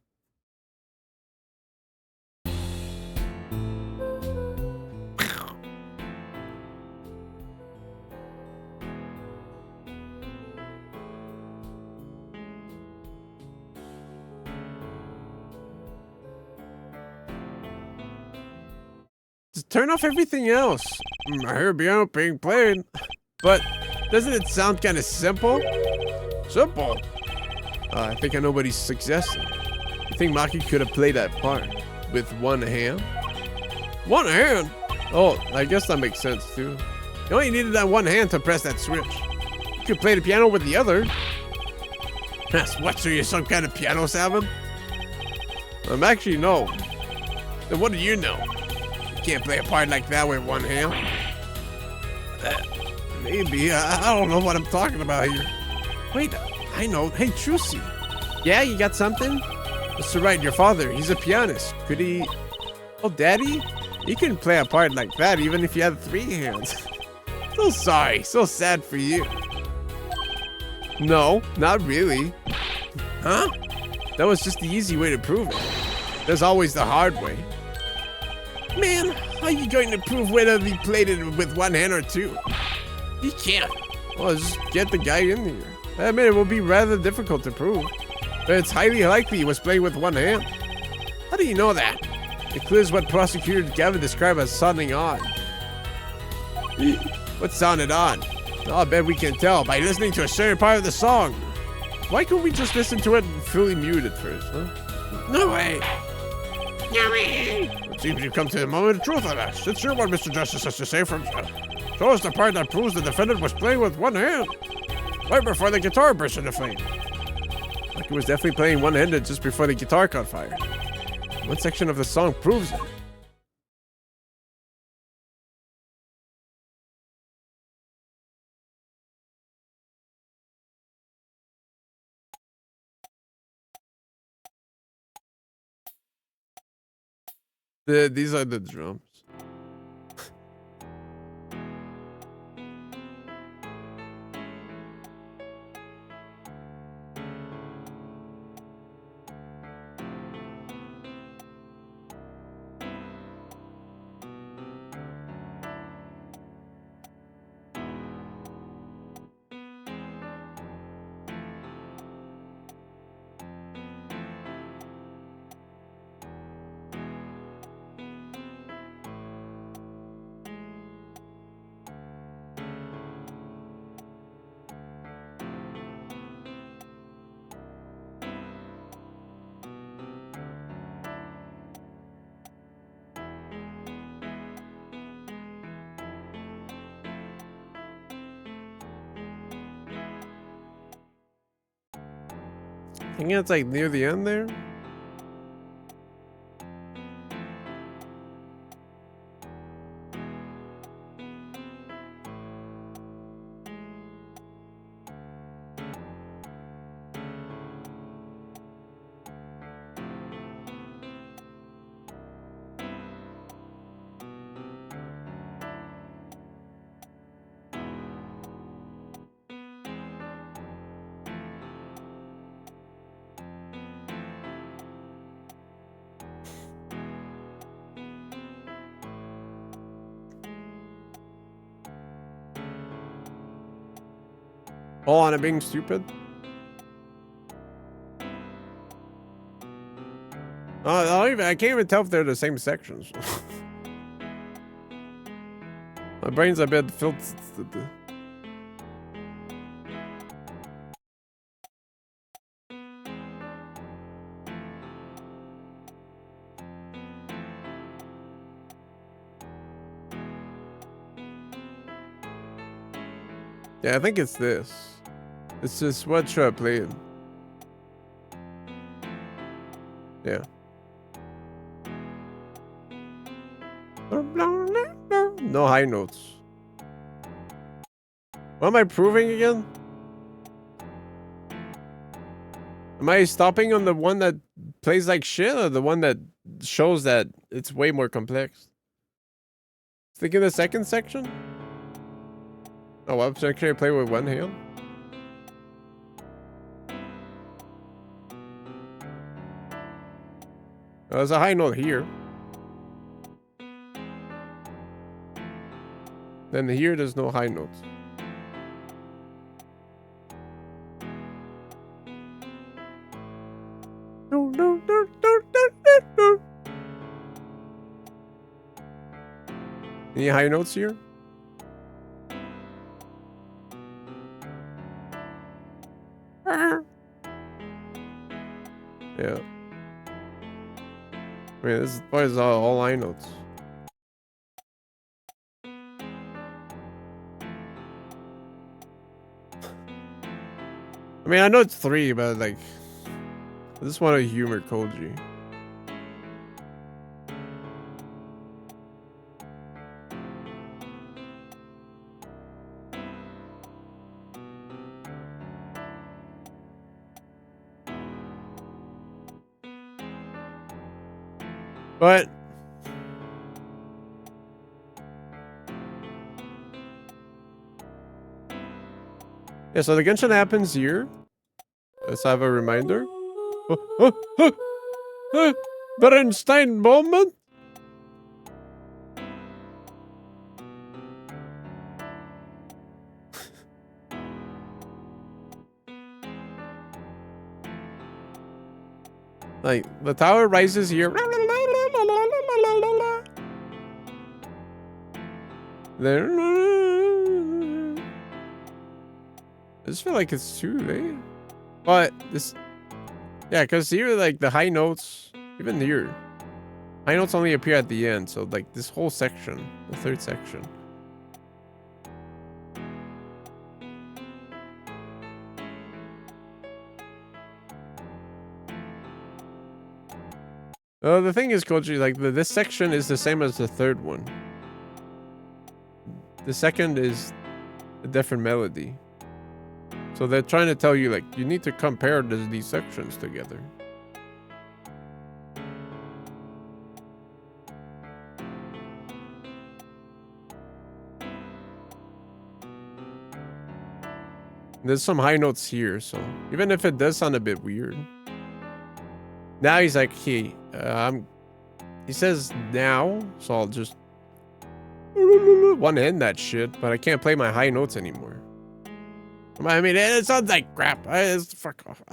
Just turn off everything else. I hear piano being played. But doesn't it sound kind of simple? Simple. I think I know what he's suggesting. You think Maki could have played that part with one hand? One hand? Oh, I guess that makes sense too. You only needed that one hand to press that switch. You could play the piano with the other. What, so you're some kind of piano salmon? Actually, no. Then what do you know? You can't play a part like that with one hand. Maybe. I don't know what I'm talking about here. Wait, I know. Hey, Trucy. Yeah, you got something? Mr. Wright, your father, he's a pianist. Could he... Oh, Daddy? He couldn't play a part like that even if he had 3 hands. So sorry. So sad for you. No, not really. Huh? That was just the easy way to prove it. There's always the hard way. Man, how are you going to prove whether he played it with one hand or 2? You can't. Well, just get the guy in here. I mean, it will be rather difficult to prove. But it's highly likely he was playing with one hand. How do you know that? It clears what prosecutor Gavin described as sounding odd. What sounded odd? Oh, I bet we can tell by listening to a certain part of the song. Why couldn't we just listen to it fully muted first, huh? No way. No way. It seems you've come to the moment of truth on us. Let's hear what Mr. Justice has to say from show us the part that proves the defendant was playing with one hand. Right before the guitar burst into flame. Like he was definitely playing one-handed just before the guitar caught fire. One section of the song proves it. These are the drums. I think it's like near the end there. Oh, and I'm being stupid. I can't even tell if they're the same sections. My brain's a bit filled. Yeah, I think it's this. It's just what should I play in? Yeah. No high notes. What am I proving again? Am I stopping on the one that plays like shit or the one that shows that it's way more complex? Thinking the second section? Oh, well, can I play with one hand? Oh, there's a high note here. Then here, there's no high notes. No, no, no, no, no, no, no. Any high notes here? Yeah. I mean, this is all high notes. I mean, I know it's 3, but like, I just want to humor Koji. But yeah, so the Genshin happens here. Let's have a reminder. Bernstein moment. Like the tower rises here. There. I just feel like it's too late. But this, yeah, because here, like the high notes, even here, high notes only appear at the end. So like this whole section, the third section. The thing is, Koji, like this section is the same as the third one. The second is a different melody. So they're trying to tell you, like, you need to compare these sections together. There's some high notes here, so even if it does sound a bit weird. Now he's like, hey, he says now, so I'll just one-hand that shit, but I can't play my high notes anymore. I mean, it sounds like crap. Fuck off.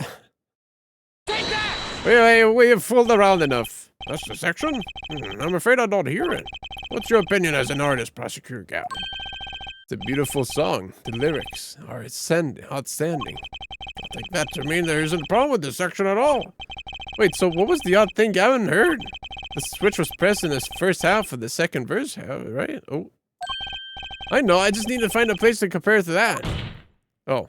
Take that! We have fooled around enough. That's the section? I'm afraid I don't hear it. What's your opinion as an artist, Prosecutor Gavin? It's a beautiful song. The lyrics are outstanding. I take that to mean there isn't a problem with this section at all. Wait, so what was the odd thing Gavin heard? The switch was pressed in the first half of the second verse, right? Oh. I know, I just need to find a place to compare to that. Oh.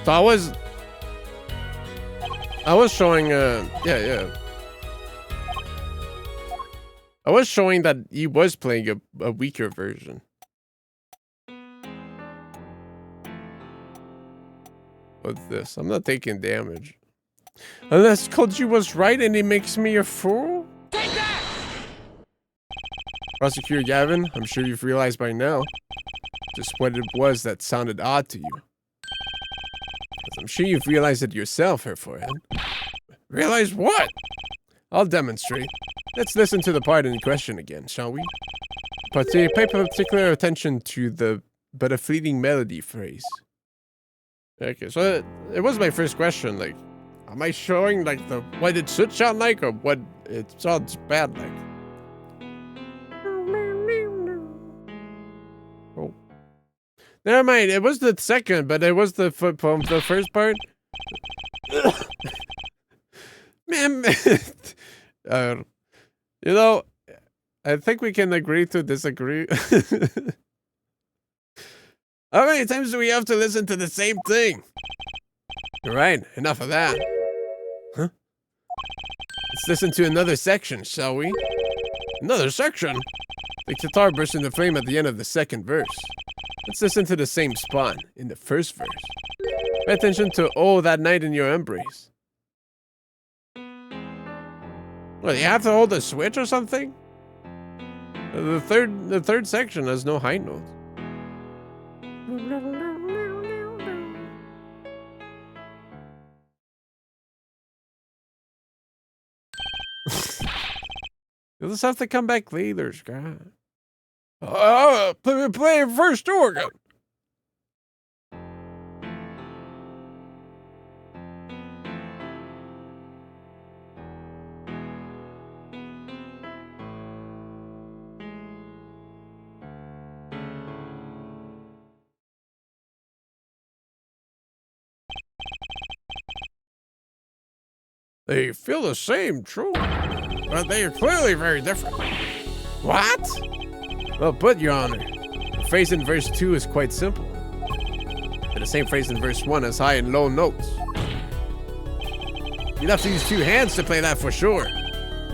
So I was showing, yeah. I was showing that he was playing a weaker version. What's this? I'm not taking damage. Unless Koji was right and he makes me a fool? Take that! Prosecutor Gavin, I'm sure you've realized by now just what it was that sounded odd to you. I'm sure you've realized it yourself, her forehead. Realize what? I'll demonstrate. Let's listen to the part in question again, shall we? Pay particular attention to the but a fleeting melody phrase. Okay, so it was my first question, like, am I showing like the what it should sound like or what it sounds bad like? Oh. Never mind, it was the second, but it was the first part. Man, you know, I think we can agree to disagree. How many times do we have to listen to the same thing? Right, enough of that. Huh? Let's listen to another section, shall we? Another section? The guitar bursts into flame at the end of the second verse. Let's listen to the same spot in the first verse. Pay attention to "Oh, that night in your embrace." Well, you have to hold the switch or something? The third section has no high notes. You'll just have to come back later, Scott. Play it first organ. They feel the same, true, but they are clearly very different. What? Well put, Your Honor. The phrase in verse 2 is quite simple. And the same phrase in verse 1 has high and low notes. You'd have to use two hands to play that for sure.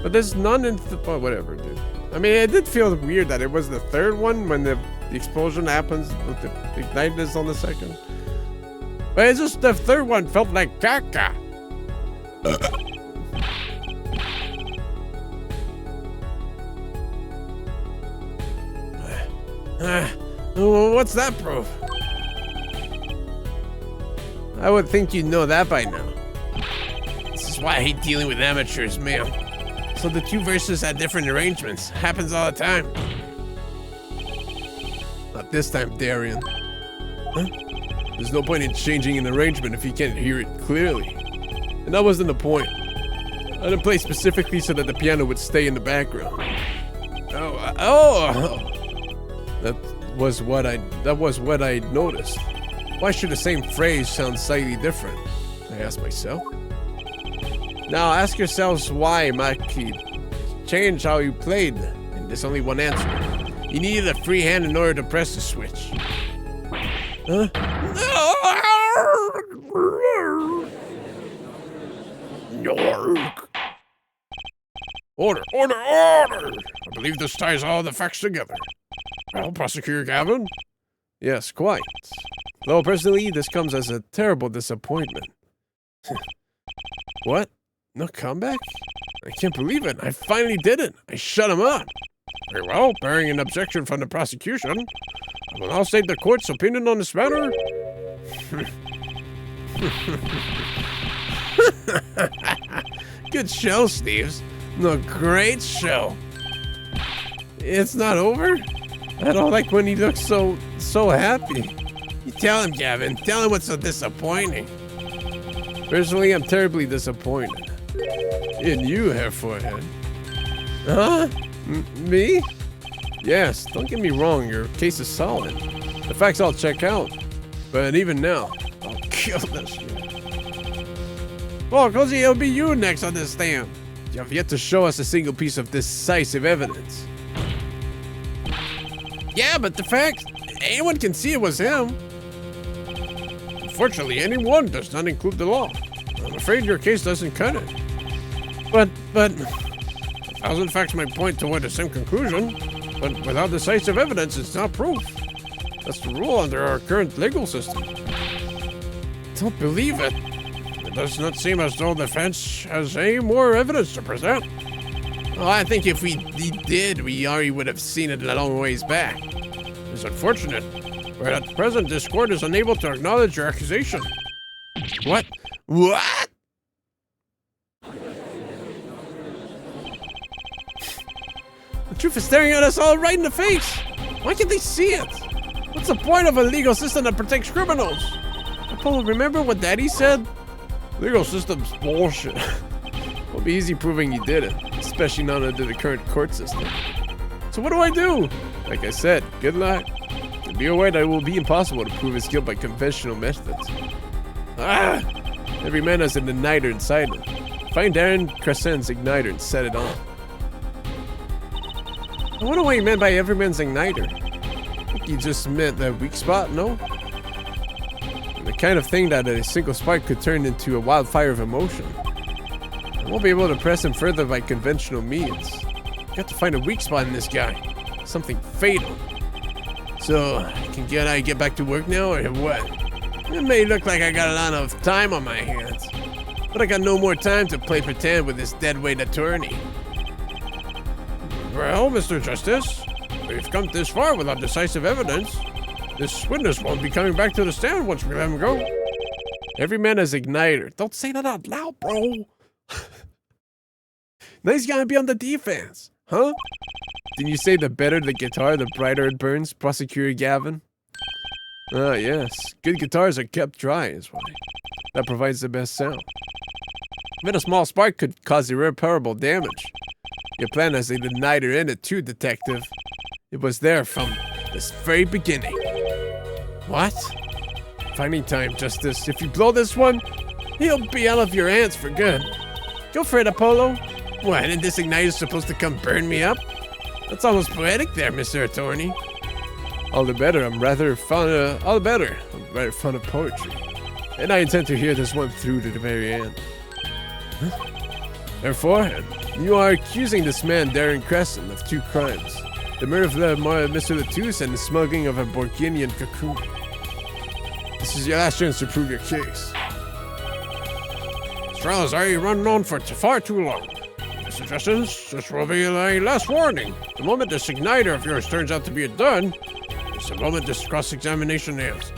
But there's none in oh, whatever, dude. I mean, it did feel weird that it was the third one when the explosion happens, but the ignite is on the second. But it's just the third one felt like caca. What's that proof? I would think you'd know that by now. This is why I hate dealing with amateurs, man. So the two verses had different arrangements. Happens all the time. Not this time, Darian. Huh? There's no point in changing an arrangement if you can't hear it clearly. And that wasn't the point. I didn't play specifically so that the piano would stay in the background. That was what I noticed. Why should the same phrase sound slightly different? I asked myself. Now ask yourselves why Maki changed how you played, and there's only one answer. You needed a free hand in order to press the switch. Huh? Order, order, order! I believe this ties all the facts together. Well, Prosecutor Gavin? Yes, quite. Though personally, this comes as a terrible disappointment. What? No comeback? I can't believe it. I finally did it. I shut him up. Very well, bearing an objection from the prosecution, I will now state the court's opinion on this matter. Good show, Steves. No, great show. It's not over? I don't like when he looks so happy. You tell him, Gavin. Tell him what's so disappointing. Personally, I'm terribly disappointed. In you, Hair Forehead. Huh? Me? Yes, don't get me wrong, your case is solid. The facts all check out. But even now, I'll kill this man. Well, Cozy, it'll be you next on this stand. You have yet to show us a single piece of decisive evidence. Yeah, but the fact, anyone can see it was him. Unfortunately, anyone does not include the law. I'm afraid your case doesn't cut it. But... 1,000 facts might point toward the same conclusion, but without decisive evidence, it's not proof. That's the rule under our current legal system. Don't believe it. It does not seem as though the defense has any more evidence to present. Oh, I think if we did, we already would have seen it a long ways back. It's unfortunate, but at present, this court is unable to acknowledge your accusation. What? What? The truth is staring at us all right in the face. Why can't they see it? What's the point of a legal system that protects criminals? Paul, remember what Daddy said? Legal system's bullshit. It'll be easy proving you did it, especially not under the current court system. So what do I do? Like I said, good luck. And be aware that it will be impossible to prove his guilt by conventional methods. Every man has an igniter inside him. Find Darren Crescent's igniter and set it on. I wonder what he meant by every man's igniter. I think he just meant that weak spot, no? The kind of thing that a single spark could turn into a wildfire of emotion. I won't be able to press him further by conventional means. Got to find a weak spot in this guy. something fatal. So, can I get back to work now, or what? It may look like I got a lot of time on my hands, but I got no more time to play pretend with this deadweight attorney. Well, Mr. Justice, we've come this far without decisive evidence. This witness won't be coming back to the stand once we let him go. Every man has igniter. Don't say that out loud, bro. Now he's gonna be on the defense, huh? Didn't you say the better the guitar, the brighter it burns, Prosecutor Gavin? Ah, yes. Good guitars are kept dry, is why. That provides the best sound. Even a small spark could cause irreparable damage. Your plan has an igniter in it too, Detective. It was there from this very beginning. What? Finding time, Justice. If you blow this one, he'll be out of your hands for good. Go for it, Apollo. What, and this igniter's supposed to come burn me up? That's almost poetic there, Mr. Attorney. All the better, I'm rather fond of poetry. And I intend to hear this one through to the very end. Huh? Therefore, you are accusing this man, Darren Crescent, of 2 crimes. The murder of Mr. Latus and the smuggling of a Borginian cocoon. This is your last chance to prove your case. This trial has already run on for far too long. Mr. Justice, this will be my last warning. The moment this igniter of yours turns out to be a dud, it's the moment this cross-examination ends.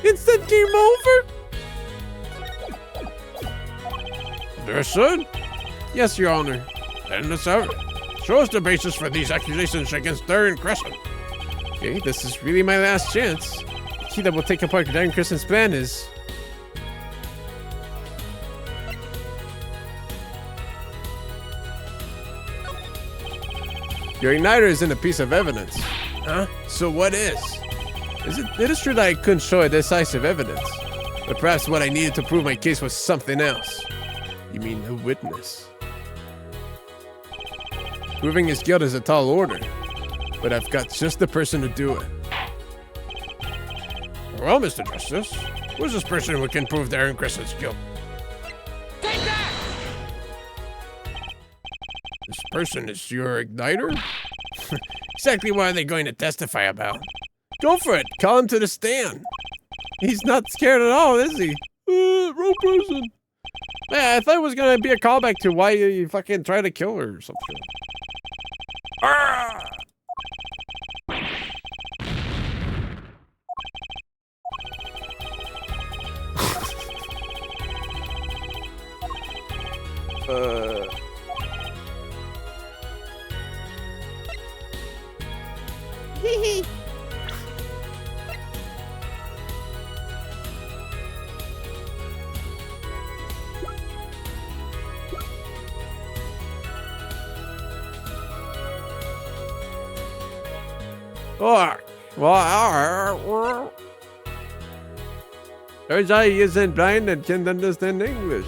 It's the game over? Understood? Yes, Your Honor. Then let's have it. Show us the basis for these accusations against Darren Crescent. Okay, this is really my last chance. The key that will take apart Darren Crescent's plan is... Your igniter isn't a piece of evidence. Huh? So what is? It is true that I couldn't show a decisive evidence, but perhaps what I needed to prove my case was something else. You mean a witness? Proving his guilt is a tall order, but I've got just the person to do it. Well, Mr. Justice, who's this person who can prove Darren Crescent's guilt? Take that! This person is your igniter? Exactly what are they going to testify about? Go for it. Call him to the stand. He's not scared at all, is he? Wrong person. Yeah, I thought it was going to be a callback to why you fucking tried to kill her or something. Ah! Oh, well, turns out he isn't blind and can't understand English.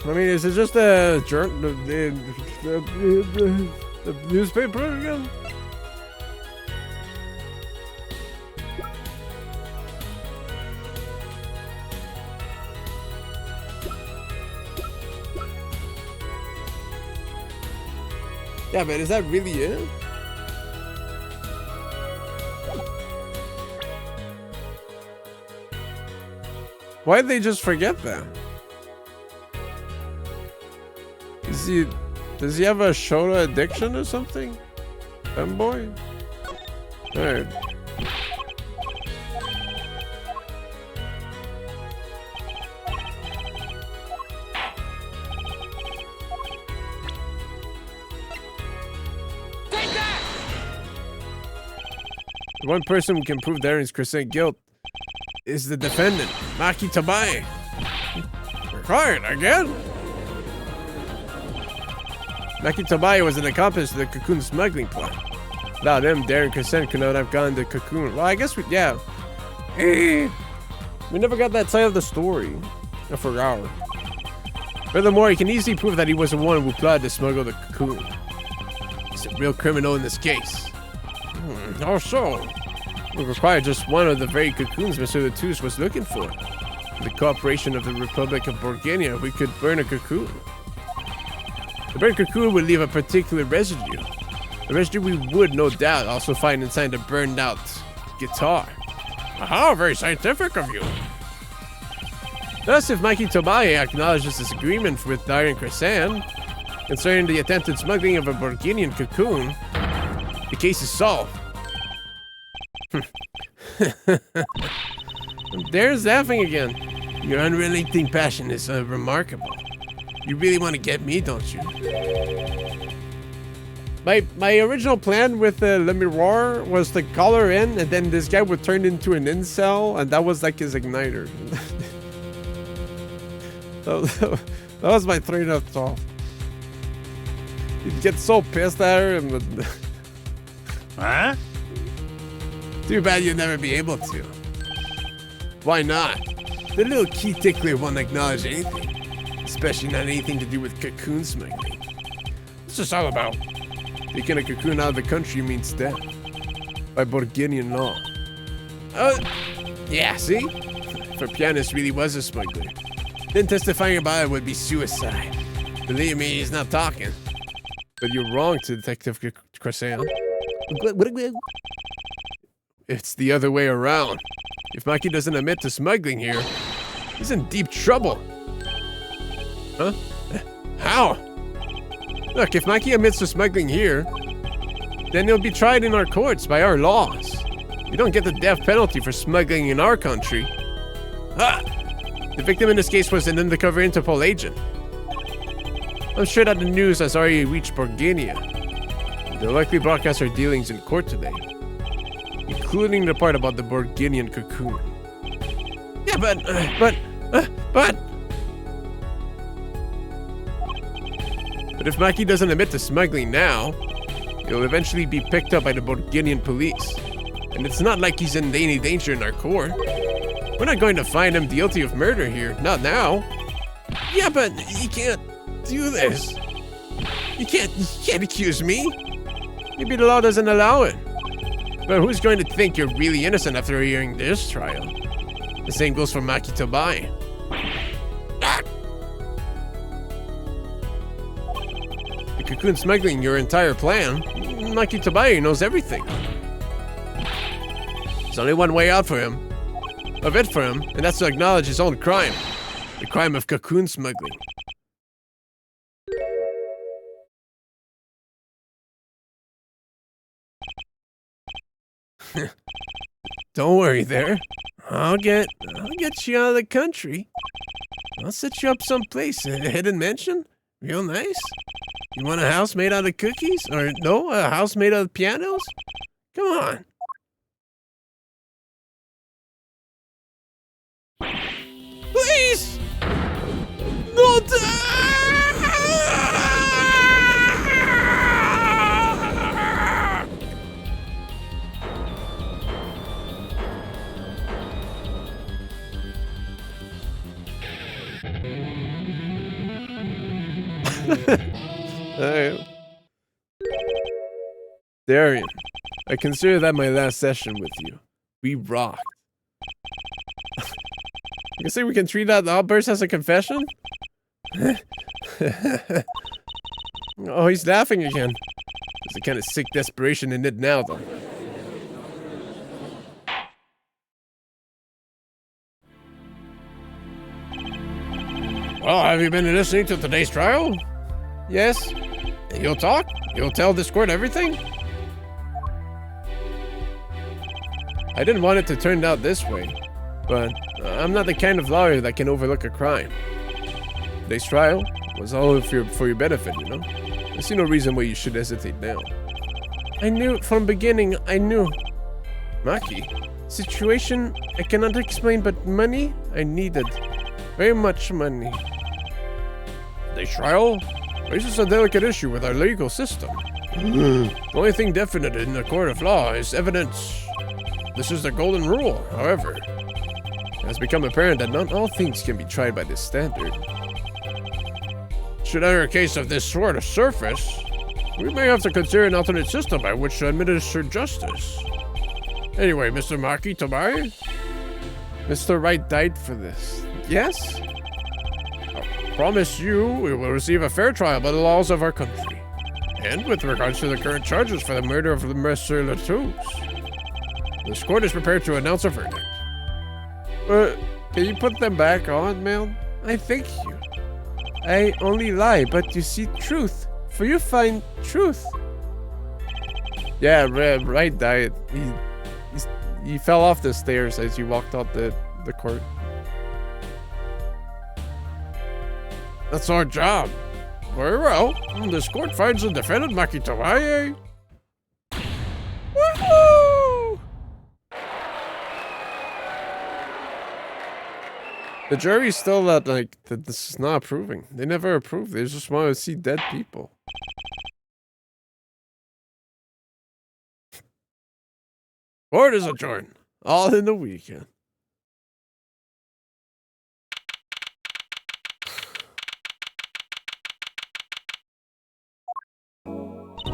I mean, is it just a the newspaper again? Yeah, but is that really it? Why did they just forget that? Does he have a soda addiction or something? Femboy? Alright. The one person who can prove Darren's Crescent guilt is the defendant, Maki Tabai. Quiet again? Maki Tabai was an accomplice to the Cocoon smuggling plot. Without him, Darren Crescent could not have gone to Cocoon. Well, I guess yeah. We never got that side of the story. I forgot. Furthermore, he can easily prove that he was the one who plotted to smuggle the Cocoon. real criminal in this case. How so? We require just one of the very cocoons Mr. Latus was looking for. With the cooperation of the Republic of Borgenia, we could burn a cocoon. The burnt cocoon would leave a particular residue. A residue we would, no doubt, also find inside the burned out guitar. How very scientific of you. Thus, if Mikey Tobaye acknowledges his agreement with Darian Cressan concerning the attempted smuggling of a Borginian cocoon, the case is solved. There's laughing again. Your unrelenting passion is remarkable. You really want to get me, don't you? My original plan with Le Miroir was to call her in, and then this guy would turn into an incel, and that was like his igniter. That was my train of thought. He'd get so pissed at her and would... Huh? Too bad you'll never be able to. Why not? The little key tickler won't acknowledge anything, especially not anything to do with cocoon smuggling. What's this all about? Taking a cocoon out of the country means death. By Borginian law. Yeah, see? If a pianist really was a smuggler, then testifying about it would be suicide. Believe me, he's not talking. But you're wrong, Detective Cressan. It's the other way around. If Maki doesn't admit to smuggling here, he's in deep trouble. Huh? How? Look, if Maki admits to smuggling here, then he'll be tried in our courts by our laws. You don't get the death penalty for smuggling in our country. Ah! The victim in this case was an undercover Interpol agent. I'm sure that the news has already reached Borgenia. They'll likely broadcast our dealings in court today, including the part about the Borginian cocoon. Yeah, but if Maki doesn't admit to smuggling now, he'll eventually be picked up by the Borginian police. And it's not like he's in any danger in our court. We're not going to find him guilty of murder here, not now. Yeah, but you can't do this. You can't accuse me. Maybe the law doesn't allow it. But who's going to think you're really innocent after hearing this trial? The same goes for Maki Tobai. Ah! The cocoon smuggling your entire plan. Maki Tobai knows everything. There's only one way out for him. And that's to acknowledge his own crime. The crime of cocoon smuggling. Don't worry there. I'll get you out of the country. I'll set you up someplace, a hidden mansion. Real nice. You want a house made out of cookies? Or no, a house made out of pianos? Come on. Please! No! Darian, I consider that my last session with you. We rocked. You say we can treat that outburst as a confession? Oh, he's laughing again. There's a kind of sick desperation in it now, though. Well, have you been listening to today's trial? Yes? And you'll talk? You'll tell this court everything? I didn't want it to turn out this way, but I'm not the kind of lawyer that can overlook a crime. Today's trial was all for your benefit, you know? I see no reason why you should hesitate now. I knew from beginning, I knew. Maki, situation I cannot explain, but money I needed. Very much money. Today's trial raises a delicate issue with our legal system. The only thing definite in a court of law is evidence. This is the golden rule, however. It has become apparent that not all things can be tried by this standard. Should ever a case of this sort of surface, We may have to consider an alternate system by which to administer justice. Anyway, Mr. Maki Tobai? Mr. Wright died for this. Yes? I promise you we will receive a fair trial by the laws of our country. And with regards to the current charges for the murder of Mr. Latouche, this court is prepared to announce a verdict. Can you put them back on, man? I thank you. I only lie, but you see truth. For you find truth. Yeah, Wright died. He fell off the stairs as you walked out the court. That's our job. Very well. This court finds the defendant Maki Tobai. Woohoo! The jury's still not like that. This is not approving. They never approve. They just want to see dead people. Court is adjourned. All in the weekend.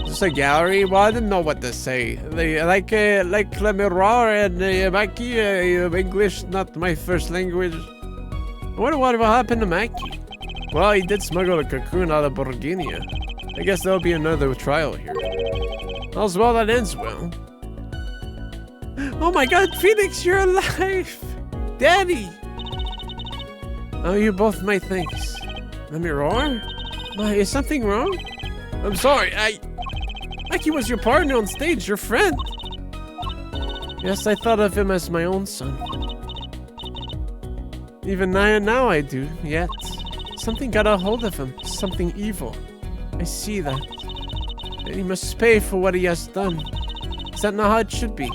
Just a gallery? Well, I didn't know what to say. Like Le Miroir and Maki, English not my first language. I wonder what will happen to Maki. Well, he did smuggle a cocoon out of Borginia. I guess there'll be another trial here. All's well that ends well. Oh my god, Phoenix, you're alive! Daddy! Oh, you both my thanks. Let me roar? Why, is something wrong? I'm sorry, Maki was your partner on stage, your friend. Yes, I thought of him as my own son. Even now I do, yet. Something got a hold of him, something evil. I see that. And he must pay for what he has done. Is that not how it should be?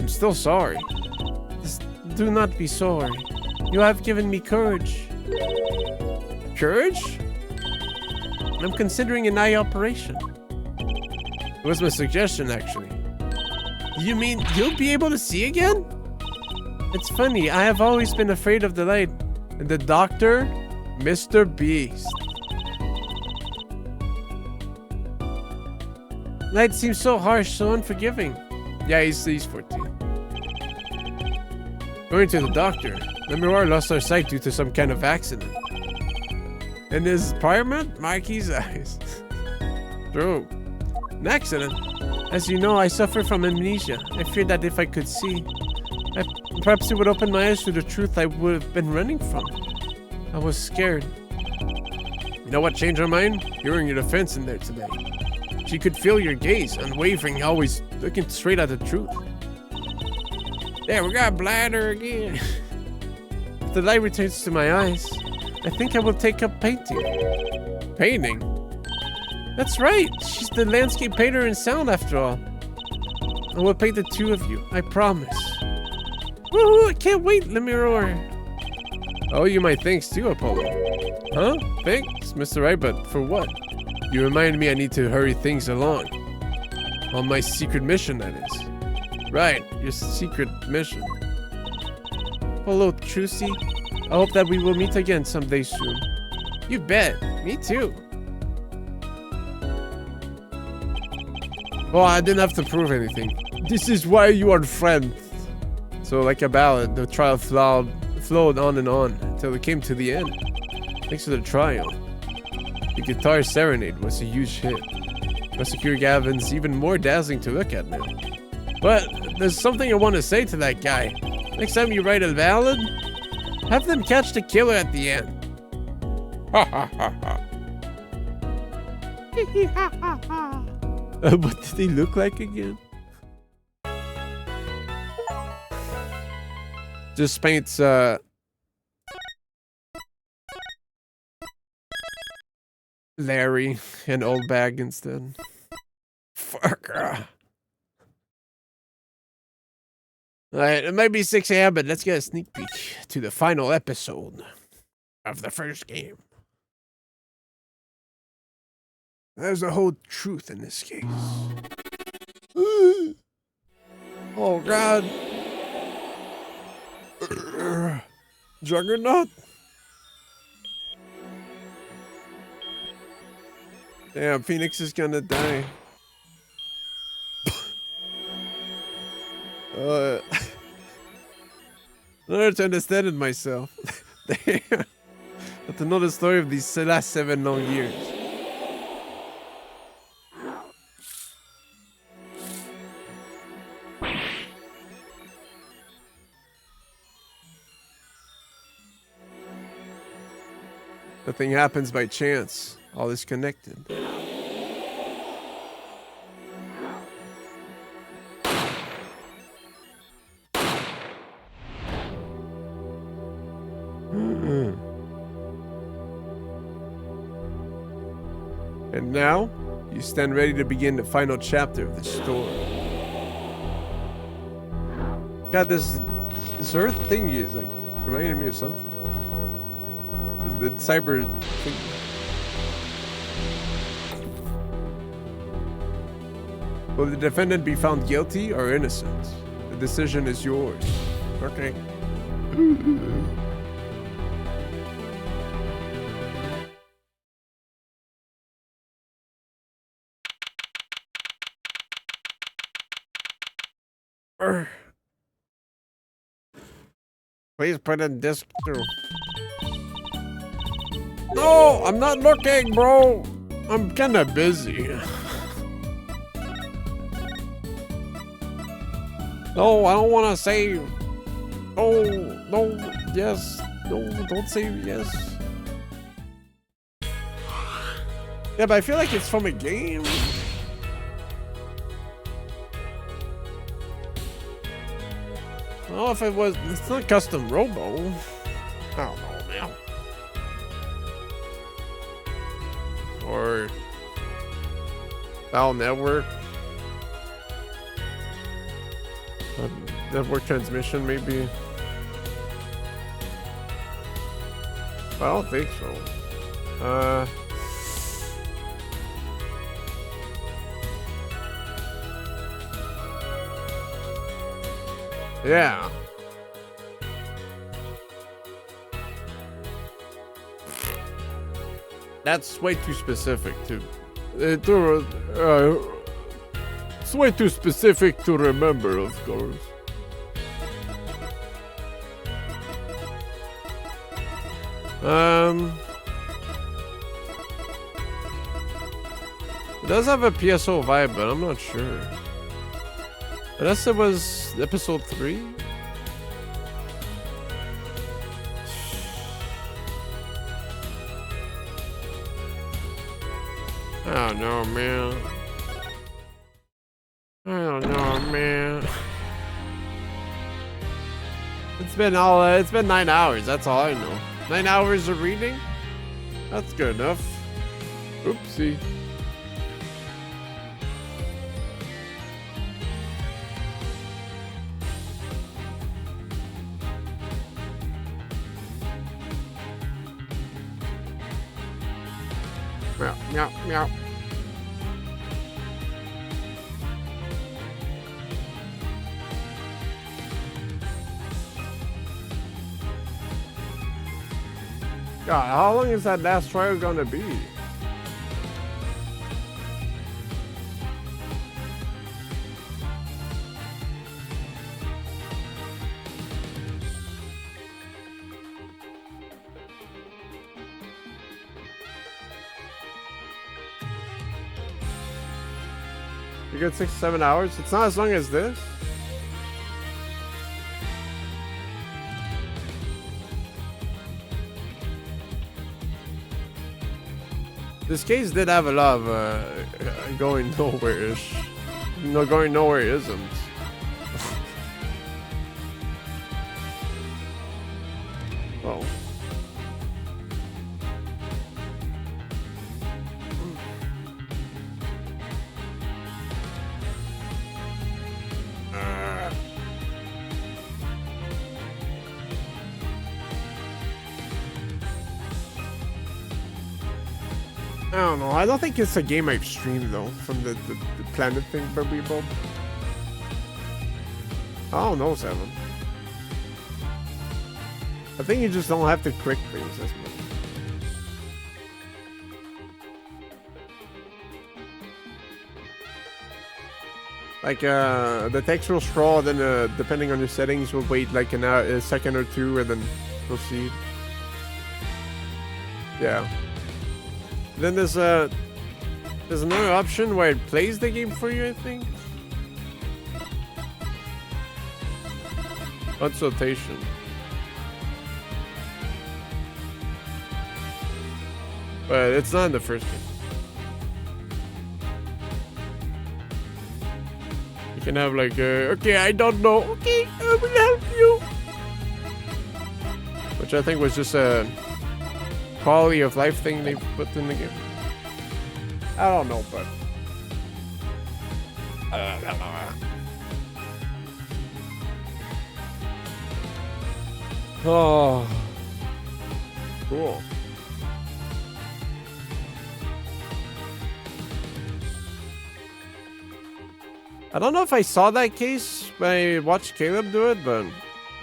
I'm still sorry. Just do not be sorry. You have given me courage. Courage? I'm considering an eye operation. It was my suggestion, actually. You mean you'll be able to see again? It's funny, I have always been afraid of the light. And the doctor, Mr. Beast. Light seems so harsh, so unforgiving. Yeah, he's 14. Going to the doctor, Le Miroir lost our sight due to some kind of accident. And his apartment? Mikey's eyes. True. An accident? As you know, I suffer from amnesia. I feared that if I could see, perhaps it would open my eyes to the truth I would have been running from. I was scared. You know what changed her mind? Hearing your defense in there today. She could feel your gaze, unwavering, always looking straight at the truth. There, we got bladder again. If the light returns to my eyes, I think I will take up painting. Painting? That's right. She's the landscape painter in sound, after all. I will paint the two of you. I promise. Woohoo! I can't wait, Le Miroir. Oh, you my thanks too, Apollo. Huh? Thanks, Mr. Right, but for what? You remind me I need to hurry things along. On my secret mission, that is. Right, your secret mission. Hello, Trucy. I hope that we will meet again someday soon. You bet. Me too. Oh, I didn't have to prove anything. This is why you are friends. So, like a ballad, the trial flowed on and on until it came to the end. Thanks to the trial, the guitar serenade was a huge hit. Prosecutor Gavin's even more dazzling to look at now. But there's something I want to say to that guy. Next time you write a ballad, have them catch the killer at the end. Ha ha ha ha. What did he look like again? Just paints Larry and old bag instead. Fuck. Alright, it might be 6 a.m., but let's get a sneak peek to the final episode of the first game. There's the whole truth in this case. Oh, God. Juggernaut? Damn, Phoenix is gonna die. I don't have to understand it myself. Damn. But to know the story of these last 7 long years. Nothing happens by chance. All is connected. And now, you stand ready to begin the final chapter of the story. God, this Earth thingy is like reminding me of something. The cyber thing. Will the defendant be found guilty or innocent? The decision is yours. Okay. Please put in disc 2. No, I'm not looking, bro. I'm kinda busy. No, I don't wanna say. Oh, no, yes. No, don't say yes. Yeah, but I feel like it's from a game. I don't know if it was. It's not custom Robo. I don't know, man. Or Battle Network. Network transmission, maybe. I don't think so. Yeah. That's way too specific to it's way too specific to remember, of course. It does have a PSO vibe, but I'm not sure. Unless it was episode 3? I don't know, man. I don't know, man. It's been 9 hours, that's all I know. 9 hours of reading? That's good enough. Oopsie. Meow, meow, meow. God, how long is that last trial gonna be? You get 6 to 7 hours? It's not as long as this. This case did have a lot of going nowhere-ish. No, going nowhere isn't. Oh. I don't know. I don't think it's a game I've streamed though, from the planet thing, Burby Bob. I don't know, 7. I think you just don't have to click things as much. Like the text will scroll, then depending on your settings, will wait like a second or two, and then proceed. Yeah. Then there's another option where it plays the game for you, I think. Consultation. But it's not in the first game. You can have like, okay, I don't know. Okay, I will help you. Which I think was just a quality of life thing they put in the game. I don't know, but. Oh. Cool. I don't know if I saw that case when I watched Caleb do it, but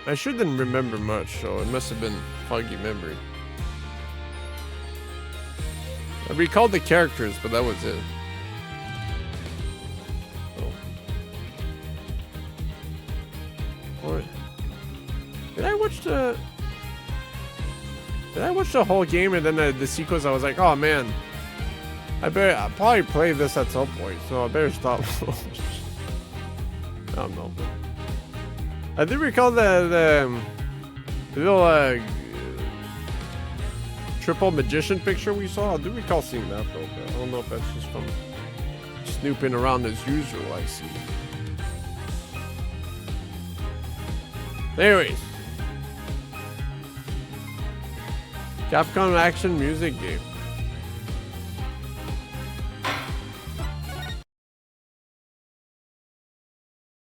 I sure didn't remember much, so it must have been foggy memory. I recalled the characters, but that was it. Oh. Did I watch the whole game and then the sequence? I was like, oh man, I'll probably play this at some point, so I better stop. I don't know. I do recall the little triple magician picture we saw. I do recall seeing that though, but I don't know if that's just from snooping around as usual. I see. Anyways, Capcom action music game.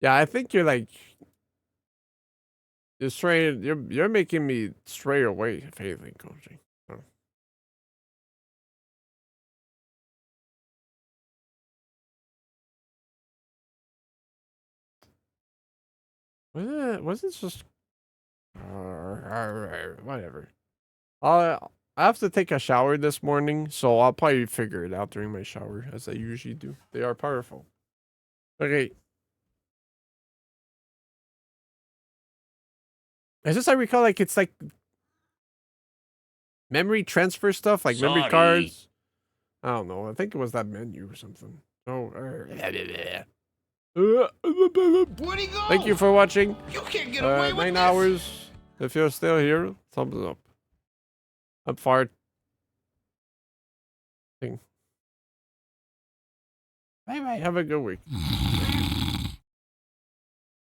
Yeah, I think you're like you're straying. You're making me stray away. If anything, coaching. Oh. Was it just whatever? I have to take a shower this morning, so I'll probably figure it out during my shower, as I usually do. They are powerful. Okay. It's just I recall like it's like memory transfer stuff, like memory cards. I don't know. I think it was that menu or something. Oh. Where'd he go? Thank you for watching. You can't get away with 9 this. hours. If you're still here, thumbs up. I'm fart. Bye bye. Have a good week.